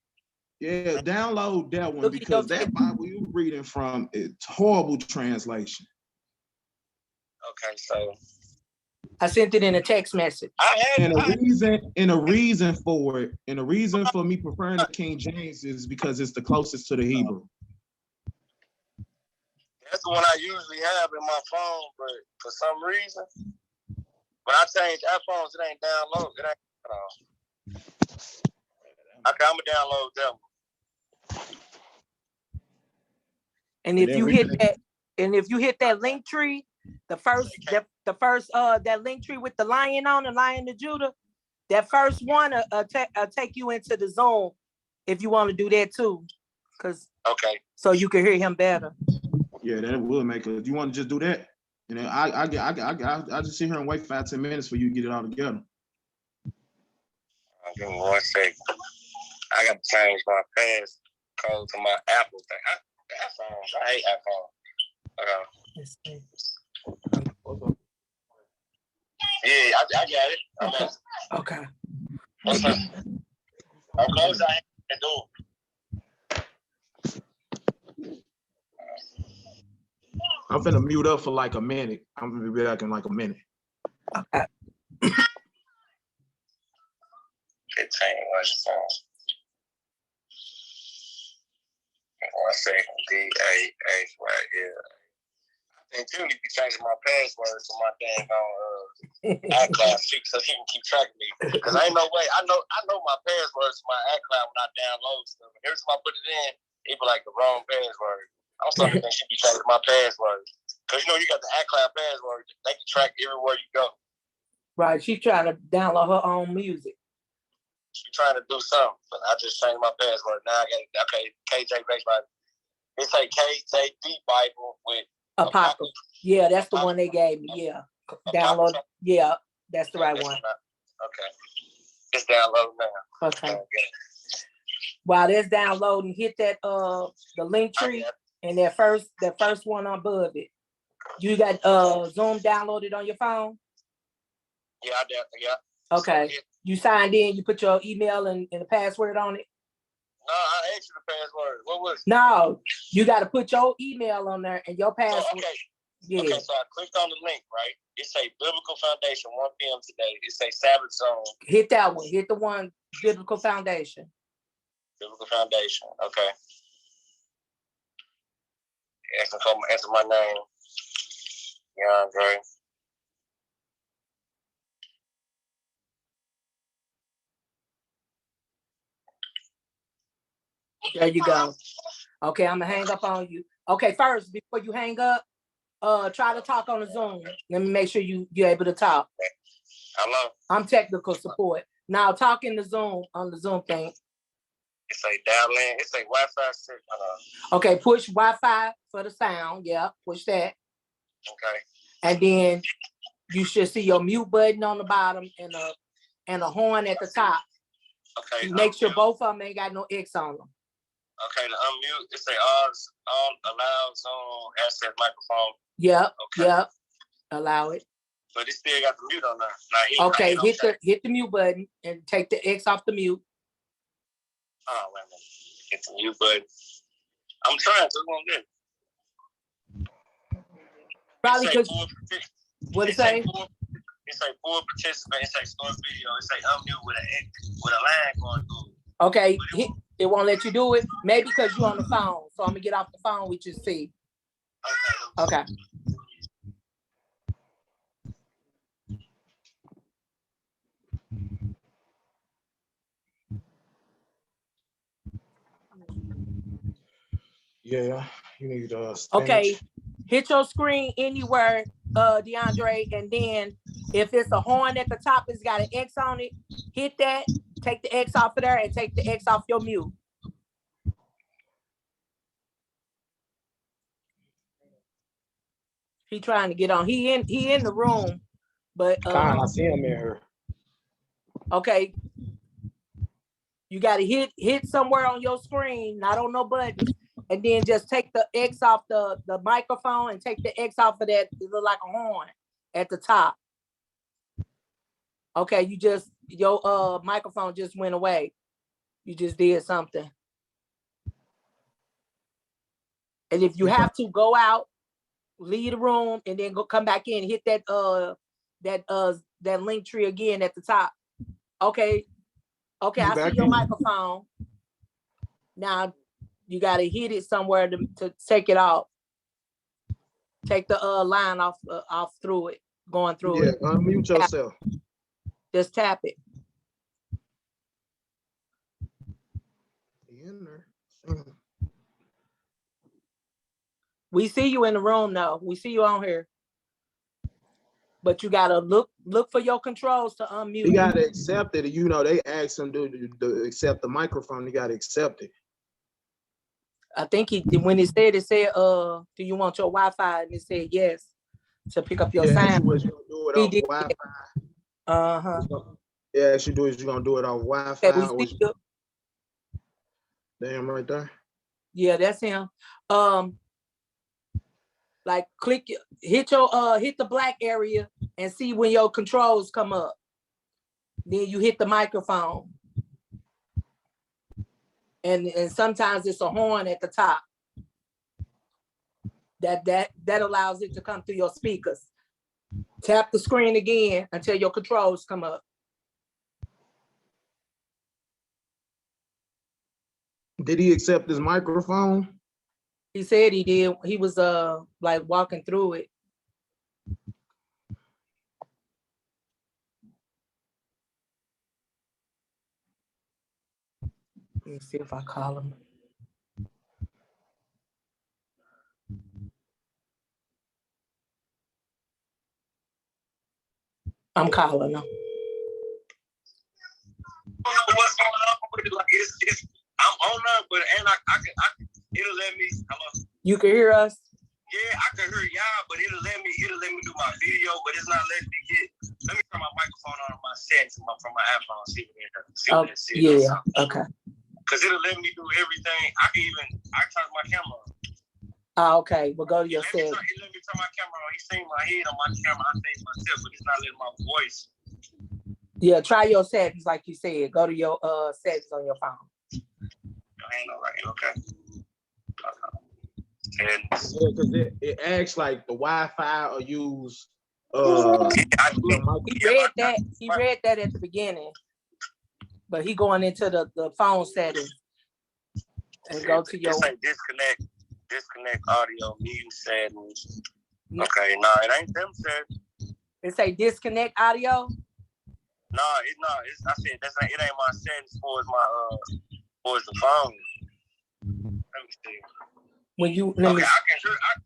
Yeah, download that one because that Bible you reading from, it's horrible translation. Okay, so I sent it in a text message. And a reason for it, and the reason for me preferring the King James is because it's the closest to the Hebrew. That's the one I usually have in my phone, but for some reason, when I change iPhones, it ain't download. It ain't. Okay, I'm gonna download that one. And if you hit that link tree, the first that link tree with the lion on the Lion of Judah, that first one take you into the Zoom if you want to do that too, so you can hear him better. Yeah, that will make it. You want to just do that? And then I just sit here and wait 5-10 minutes for you to get it all together. Give me 1 second. I got to change my passcode to my Apple thing. I hate iPhone. Yeah, I got it. Okay. I'm close. I can do it. I'm finna mute up for like a minute. I'm gonna be back in like a minute. Okay. 15 was 1 second. D-A-H right here. I think too, you be changing my password to my dang iCloud so he can keep track of me. Because ain't no way. I know my passwords to my iCloud when I download stuff. And every time I put it in, it be like the wrong password. I'm starting to think she be changing my password. Because you got the iCloud password. They can track everywhere you go. Right. She's trying to download her own music. She's trying to do something. But I just changed my password. Now I got it. Okay, KJ Grace Bible. It's like KJD Bible with Apocrypha. Yeah, that's the one they gave me. Yeah. Download. Yeah, that's the right one. Okay. It's downloading now. Okay. While that's downloading, hit that the link tree and that first one above it. You got Zoom downloaded on your phone? Yeah, I did. Yeah. Okay. So, you signed in, you put your email and the password on it? No, I asked you the password. What was it? No, you got to put your email on there and your password. Oh, okay. Yeah. Okay, so I clicked on the link, right? It say Biblical Foundation, 1 p.m. today. It say Sabbath Zone. Hit that one. Hit the one, Biblical Foundation. Biblical Foundation. Okay. Answer my name. Andre. There you go. Okay, I'm gonna hang up on you. Okay, first, before you hang up, try to talk on the Zoom. Let me make sure you're able to talk. Hello. I'm technical support. Now talk in the Zoom on the Zoom thing. It say dial in. It say Wi-Fi 6. Okay, push Wi-Fi for the sound. Yeah, push that. Okay. And then you should see your mute button on the bottom and a horn at the top. Okay. Make sure both of them ain't got no X on them. Okay, the unmute. It say all allow Zoom access microphone. Yep. Okay. Yep. Allow it. But it still got the mute on there. Okay, hit the mute button and take the X off the mute. Oh, wait a minute. Hit the mute button. I'm trying to. It won't get it. Probably because what it say? It say full participant. It say start video. It say unmute with a line going through. Okay, it won't let you do it. Maybe because you're on the phone. So I'm gonna get off the phone with you. See. Okay. Yeah, you need okay, hit your screen anywhere, DeAndre, and then if it's a horn at the top, it's got an X on it, hit that, take the X off of there, and take the X off your mute. He trying to get on. He in the room, but I see him in here. Okay. You gotta hit somewhere on your screen, not on no buttons, and then just take the X off the microphone and take the X off of that. It look like a horn at the top. Okay, your microphone just went away. You just did something. And if you have to go out, leave the room, and then come back in, hit that that link tree again at the top. Okay. Okay, I see your microphone. Now you gotta hit it somewhere to take it off. Take the line off through it, going through it. Yeah, unmute yourself. Just tap it. We see you in the room now. We see you on here. But you gotta look for your controls to unmute. You gotta accept it. You know, they asked him to accept the microphone. You gotta accept it. I think when it said, do you want your Wi-Fi? And it said yes to pick up your sound. Was you do it off Wi-Fi. Yeah, you do it. You're gonna do it off Wi-Fi. Okay, damn, right there. Yeah, that's him. Like hit the black area and see when your controls come up. Then you hit the microphone. And sometimes it's a horn at the top. That allows it to come through your speakers. Tap the screen again until your controls come up. Did he accept his microphone? He said he did. He was like walking through it. Let me see if I call him. I'm calling him. What's going on with it? Like I'm on there, but it'll let me. Hello? You can hear us? Yeah, I can hear y'all, but it'll let me do my video, but it's not letting me get. Let me turn my microphone on my settings from my iPhone. See what it is. Yeah. Okay. Because it'll let me do everything. I turn my camera on. Okay. We'll go to your settings. Let me turn my camera on. He seen my head on my camera. I think myself, but it's not letting my voice. Yeah, try your settings like you said. Go to your settings on your phone. Okay. And because it acts like the Wi-Fi or use he read that at the beginning, but he going into the phone settings and go to your disconnect audio mute settings. Okay, no, it ain't them settings. It say disconnect audio. No, it's not. I said it ain't my settings for the phone. Let me see. When you I can hear. I can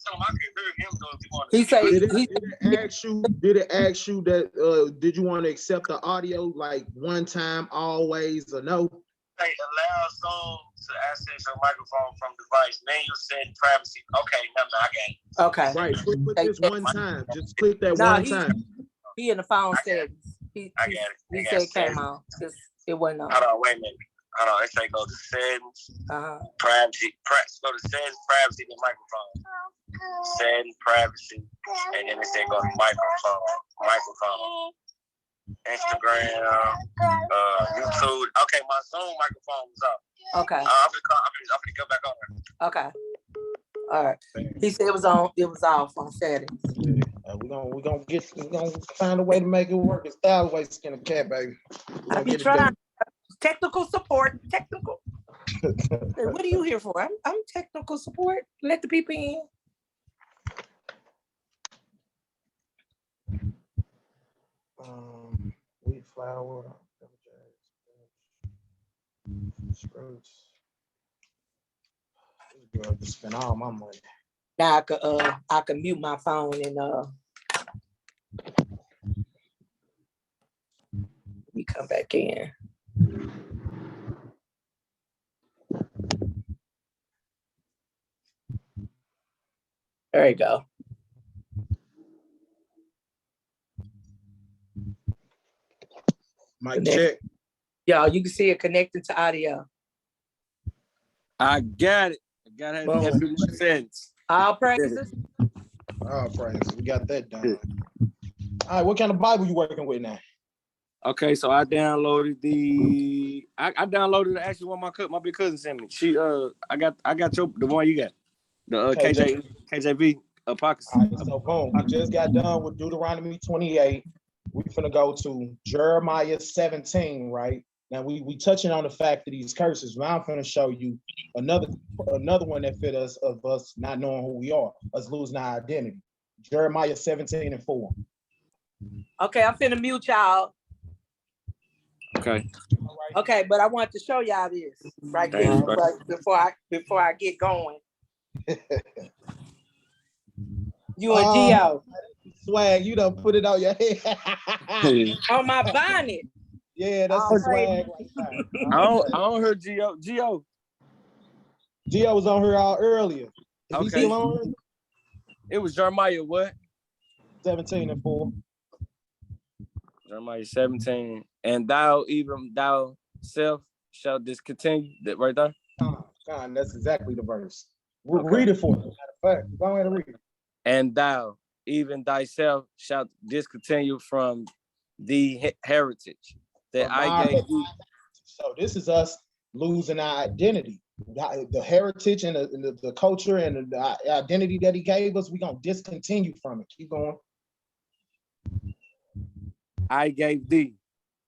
tell him I can hear him though if you want to. He say did it ask you that did you want to accept the audio like one time, always, or no? Say allow song to access your microphone from device. Menu set privacy. Okay, I got it. Okay. Right. Put this one time. Just click that one time. He in the phone settings. I got it. He said it came on. It wasn't on. Hold on, wait a minute. Hold on, it say go to settings, privacy. Go to settings, privacy, the microphone. Settings, privacy, and then it say go to microphone. Instagram, YouTube. Okay, my Zoom microphone was off. Okay. I'm gonna go back on there. Okay. All right. He said it was on. It was off on settings. We're gonna find a way to make it work. It's always skin a cat, baby. I be trying. Technical support. Technical. What are you here for? I'm technical support. Let the people in. Wheat flour. Scrunch. This girl just spent all my money. Now I could mute my phone and let me come back in. There you go. Mic check. Y'all, you can see it connected to audio. I got it. I got it. That makes sense. All praises. All praises. We got that done. All right, what kind of Bible you working with now? Okay, so I downloaded I downloaded actually what my big cousin sent me. She I got the one you got. The KJV Apocrypha. All right, so boom, we just got done with Deuteronomy 28. we finna go to Jeremiah 17, right? Now we touching on the fact of these curses. Now I'm finna show you another one that fit us of us not knowing who we are, us losing our identity. Jeremiah 17:4. Okay, I'm finna mute y'all. Okay. Okay, but I want to show y'all this right quick before I get going. You and Gio. Swag, you done put it on your head. On my bonnet. Yeah, that's the swag right there. I don't hear Gio. Gio was on here all earlier. Is he still on? It was Jeremiah what? 17:4. Jeremiah 17. And thou, even thou self, shall discontinue. That right there? God, that's exactly the verse. Read it for me. Matter of fact, go ahead and read it. And thou, even thyself, shalt discontinue from the heritage that I gave thee. So this is us losing our identity. The heritage and the culture and the identity that he gave us, we're going to discontinue from it. Keep going. I gave thee,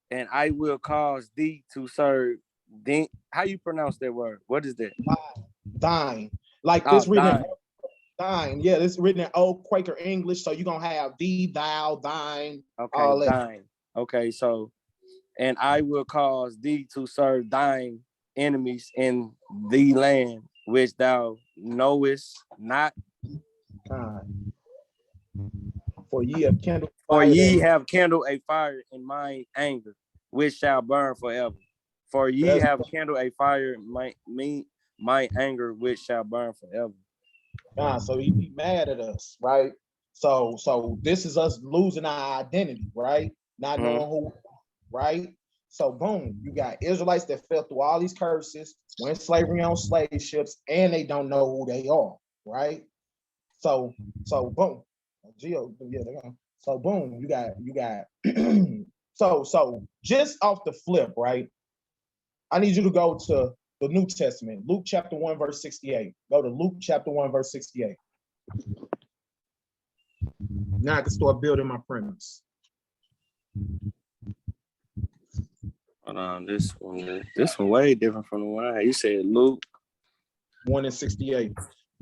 and I will cause thee to serve. How you pronounce that word? What is that? Thine. Like this written thine. Yeah, this written in old Quaker English. So you're going to have thee, thou, thine. Okay, all that. thine. Okay, so, and I will cause thee to serve thine enemies in the land which thou knowest not. For ye have kindled a fire in mine anger, which shall burn forever. For ye have kindled a fire in my anger, which shall burn forever. So he be mad at us, right? So this is us losing our identity, right? Not knowing who, right? So boom, you got Israelites that fell through all these curses, went slavery on slave ships, and they don't know who they are, right? So boom, Geo, yeah, they're gone. So boom, you got so just off the flip, right? I need you to go to the New Testament, Luke chapter 1, verse 68. Go to Luke chapter 1, verse 68. Now I can start building my premise. Hold on, this one way different from the one I had. You said Luke 1:68.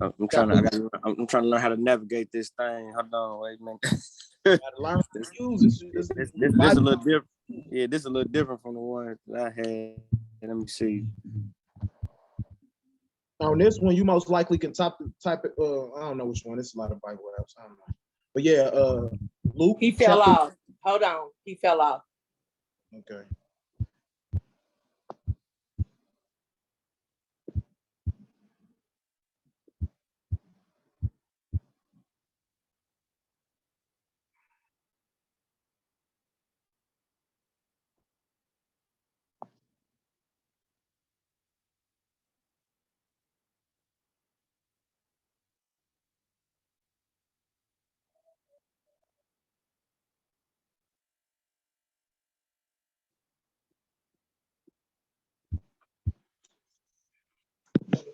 I'm trying to learn how to navigate this thing. Hold on, wait a minute. Learn to use it. This a little different. Yeah, this is a little different from the one that I had. Let me see. On this one, you most likely can type it. I don't know which one. It's a lot of Bible apps. I don't know. But yeah, Luke. He fell off. Hold on. He fell off. Okay.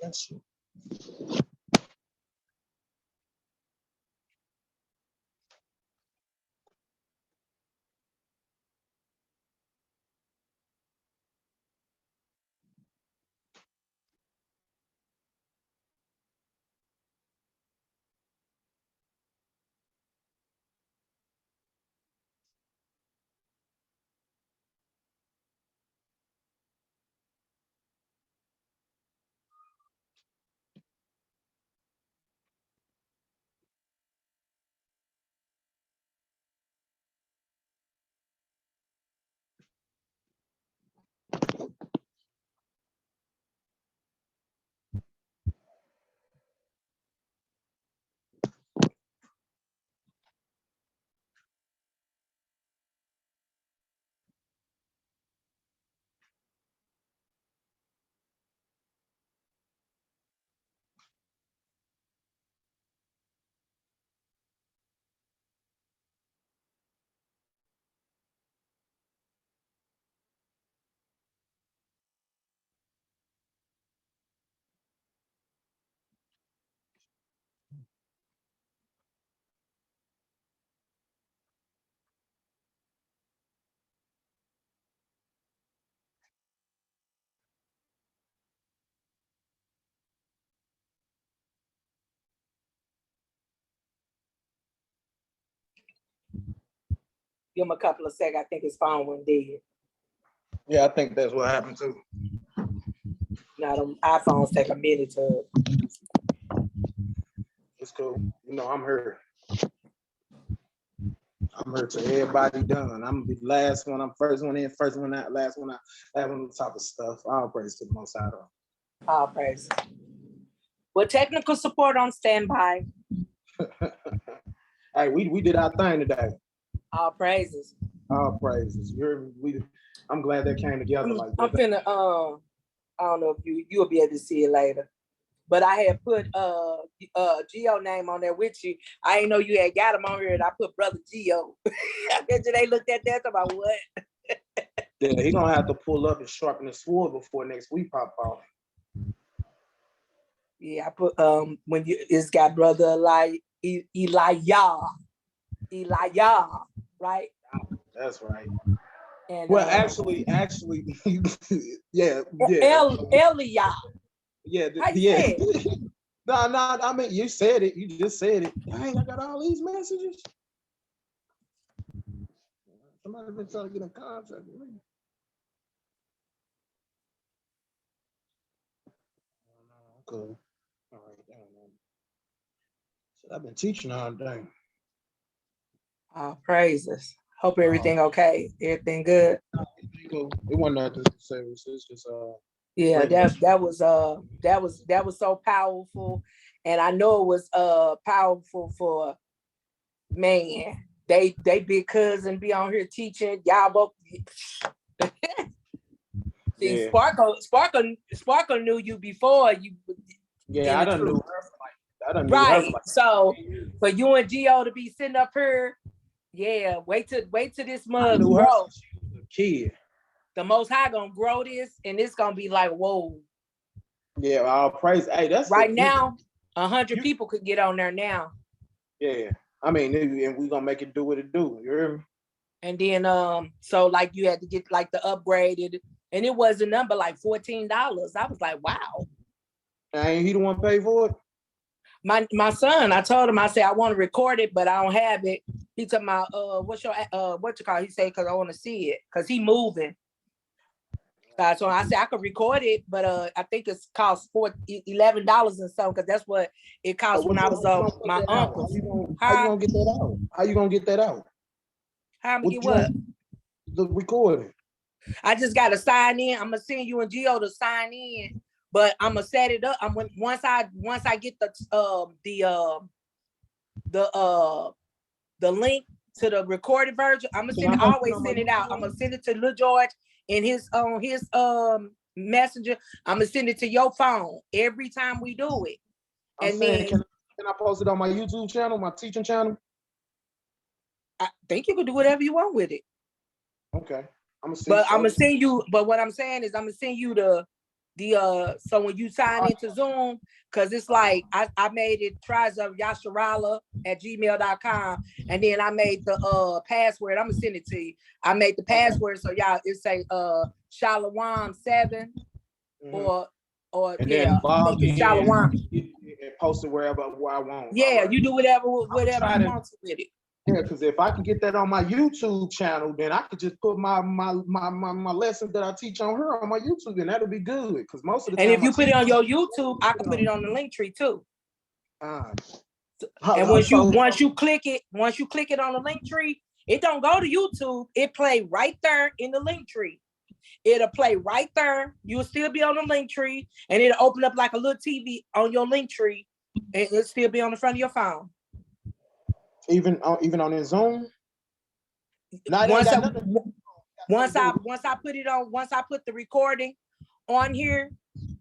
That's you. Give him a couple of seconds. I think his phone went dead. Yeah, I think that's what happened too. Now them iPhones take a minute to. It's cool. You know, I'm here. I'm here till everybody done. I'm gonna be the last one. I'm first one in, first one out, last one out, last one on top of stuff. All praise to the Most High. All praise. With technical support on standby. Hey, we did our thing today. All praises. All praises. I'm glad that came together like that. I'm finna I don't know if you'll be able to see it later. But I had put Geo name on there with you. I didn't know you had got him on here, and I put Brother Geo. I bet you they looked at that about what? Yeah, he gonna have to pull up and sharpen the sword before next week pop off. Yeah, I put when it's got Brother Elijah, right? That's right. And well, actually, yeah. Elia. Yeah, How you say it? No, I mean, you said it. You just said it. Dang, I got all these messages. Somebody been trying to get in contact with me. Okay. All right. So I've been teaching all day. Praises. Hope everything okay. Everything good. It wasn't nothing serious. It's just yeah, that was so powerful, and I know it was powerful for man. They big cousin be on here teaching y'all both. See, yeah. Sparkle knew you before you. Yeah, I done knew her. Right. So for you and Gio to be sitting up here, yeah, wait till this mug grow. Kid. The Most High gonna grow this, and it's gonna be like, whoa. Yeah, all praise. Hey, that's right now. 100 people could get on there now. Yeah, I mean, and we gonna make it do what it do. You hear me? And then so like you had to get like the upgraded, and it was a number like $14. I was like, wow. Ain't he the one pay for it? My son, I told him, I said I want to record it, but I don't have it. He told me, what you call? He said, because I want to see it, because he moving. So I said I could record it, but I think it's cost $11 and something, because that's what it cost when I was my uncle's. How you gonna get that out? How you gonna get that out? How I'm gonna get what? The recording. I just gotta sign in. I'm gonna send you and Gio to sign in, but I'm gonna set it up. Once I get the link to the recorded version, I'm gonna always send it out. I'm gonna send it to Lil George in his messenger. I'm gonna send it to your phone every time we do it. Can I post it on my YouTube channel, my teaching channel? I think you can do whatever you want with it. Okay. I'm gonna send you. But what I'm saying is, I'm gonna send you the so when you sign into Zoom, because it's like I made it trizofyasharala@gmail.com, and then I made the password. I'm gonna send it to you. I made the password so y'all it say Shalom 7 or and yeah, log in Shalom. And post it where I want. Yeah, you do whatever you want with it. Yeah, because if I can get that on my YouTube channel, then I could just put my lessons that I teach on her on my YouTube, and that'll be good. Because most of the time, and if you put it on your YouTube, I can put it on the link tree too. And once you click it on the link tree, it don't go to YouTube. It play right there in the link tree. It'll play right there. You'll still be on the link tree, and it'll open up like a little TV on your link tree, and it'll still be on the front of your phone. Even on his Zoom. Once I put the recording on here,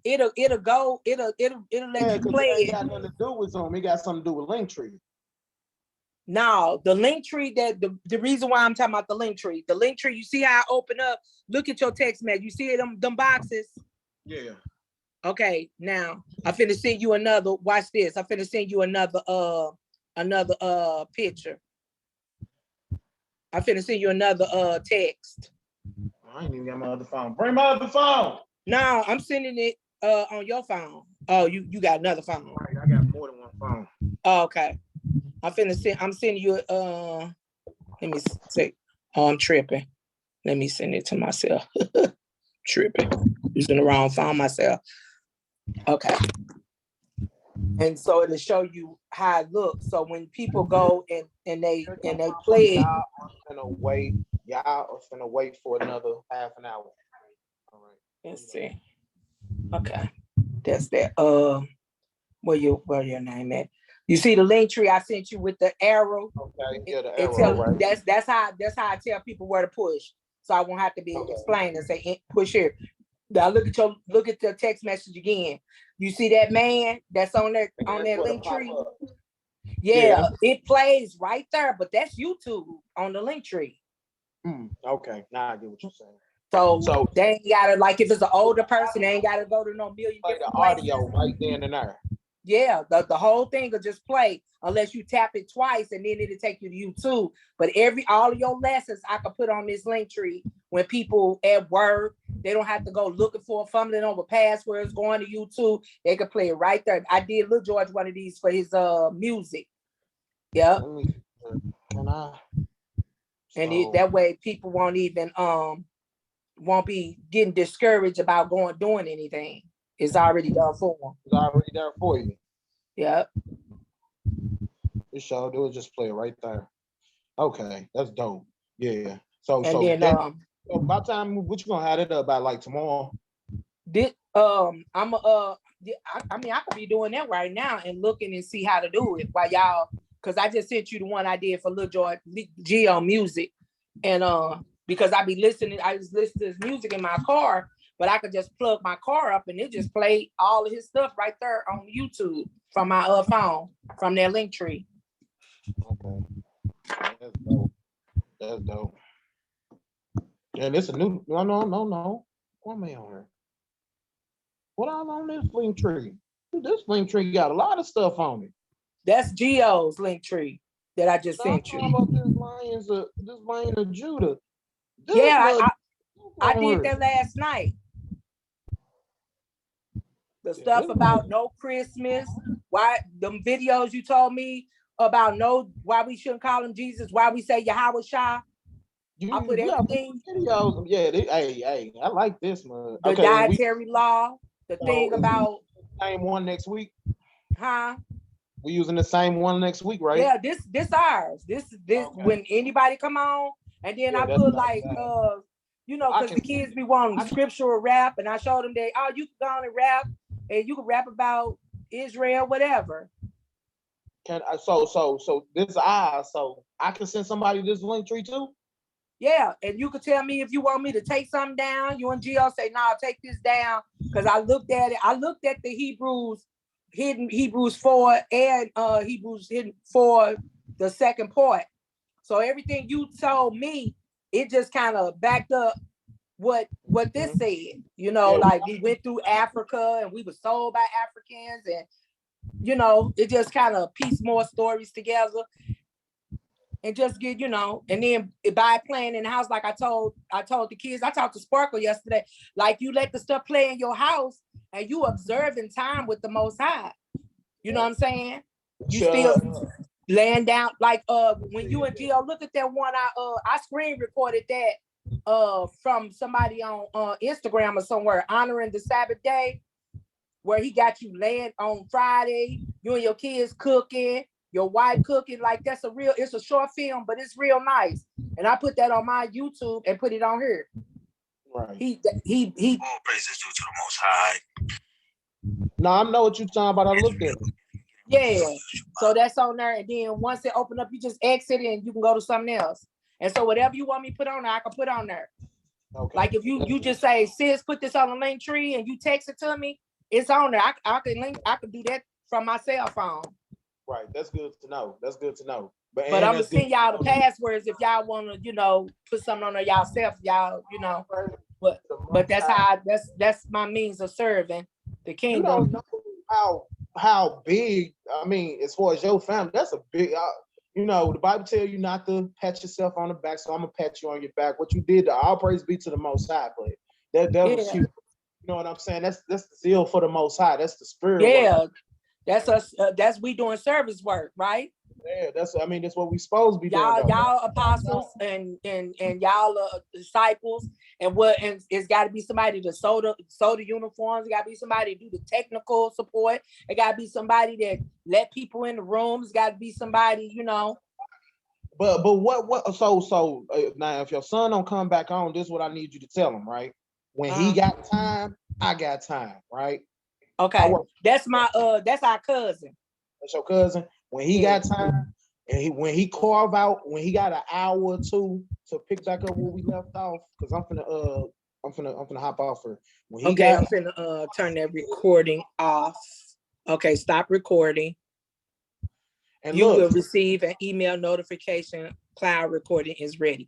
it'll let you play it. It got nothing to do with Zoom. It got something to do with Linktree. No, the Linktree, that the reason why I'm talking about the Linktree. The Linktree, you see how I open up? Look at your text message. You see them boxes? Yeah. Okay, now I'm finna send you another. Watch this. I'm finna send you another picture. I'm finna send you another text. I ain't even got my other phone. Bring my other phone. No, I'm sending it on your phone. Oh, you got another phone. All right, I got more than one phone. Oh, okay. I'm sending you let me see. Oh, I'm tripping. Let me send it to myself. Tripping. Using the wrong phone myself. Okay. And so it'll show you how it looks. So when people go and they play it. Y'all are finna wait for another half an hour. All right. Let's see. Okay. That's that. Where your name at? You see the link tree I sent you with the arrow? Okay, yeah, the arrow, right. That's how I tell people where to push. So I won't have to be explaining and say push here. Now look at the text message again. You see that man that's on that link tree? Yeah, it plays right there, but that's YouTube on the link tree. Okay, now I get what you're saying. So they ain't gotta, like, if it's an older person, they ain't gotta go to no million play different the audio right then and there. Yeah, the whole thing will just play unless you tap it twice, and then it'll take you to YouTube. But all of your lessons I can put on this link tree. When people at work, they don't have to go looking for fumbling over passwords, going to YouTube. They can play it right there. I did Lil George one of these for his music. Yep. That way people won't even won't be getting discouraged about doing anything. It's already done for them. It's already there for you. Yep. It showed. It was just play right there. Okay, that's dope. Yeah. So by the time what you gonna have it up by, like, tomorrow? I could be doing that right now and looking and see how to do it while y'all, because I just sent you the one I did for Lil George G on music, and because I just listen to his music in my car, but I could just plug my car up and it just play all of his stuff right there on YouTube from my phone from their link tree. Okay, that's dope. That's dope. And it's a new no. One man on here. What all on this link tree? This link tree got a lot of stuff on it. That's Geo's link tree that I just sent you. About this Lion of Judah. I did that last night. The stuff about no Christmas, why them videos you told me about why we shouldn't call him Jesus, why we say Yahweh Shah. I put everything. Videos. Yeah, hey, I like this, man. The dietary law, the thing about same one next week. Huh? We using the same one next week, right? Yeah, this ours. This when anybody come on, and then I put like because the kids be wanting scriptural rap, and I showed them that you can go on and rap, and you can rap about Israel, whatever. So this ours, so I can send somebody this link tree too? Yeah, and you could tell me if you want me to take something down. You and Gio say, "No, take this down," because I looked at it. I looked at the Hebrews 4 and Hebrews hidden for the second part. So everything you told me, it just kind of backed up what this said. Like we went through Africa and we were sold by Africans, and it just kind of pieced more stories together. And just get, and then by playing in the house, like I told the kids, I talked to Sparkle yesterday, like you let the stuff play in your house and you observing time with the Most High. You know what I'm saying? You still laying down, like when you and Gio look at that one, I screen recorded that from somebody on Instagram or somewhere, honoring the Sabbath day, where he got you laying on Friday, you and your kids cooking, your wife cooking. Like it's a short film, but it's real nice. And I put that on my YouTube and put it on here. Right. He all praises due to the Most High. No, I know what you're talking about. I looked at it. Yeah. So that's on there. And then once it open up, you just exit and you can go to something else. And so whatever you want me to put on there, I can put on there. Okay. Like if you just say, sis, put this on the link tree and you text it to me, it's on there. I can do that from my cell phone. Right. That's good to know. But I'm gonna send y'all the passwords if y'all want to, put something on there yourself, y'all, But that's my means of serving the kingdom. You don't know how big. I mean, as far as your family, that's a big. The Bible tells you not to pat yourself on the back, so I'm gonna pat you on your back. What you did, all praise be to the Most High. But that was huge. You know what I'm saying? That's the zeal for the Most High. That's the spirit. Yeah. That's us. That's we doing service work, right? Yeah, that's what we supposed to be doing. Y'all apostles and y'all disciples, and it's got to be somebody to sew the uniforms. It got to be somebody to do the technical support. It got to be somebody that let people in the rooms. Got to be somebody, But what? So now, if your son don't come back on, this is what I need you to tell him, right? When he got time, I got time, right? Okay, that's our cousin. That's your cousin. When he got time, and when he got an hour or two to pick back up where we left off, because I'm finna hop off her. I'm finna turn that recording off. Okay, stop recording. And you will receive an email notification. Cloud recording is ready.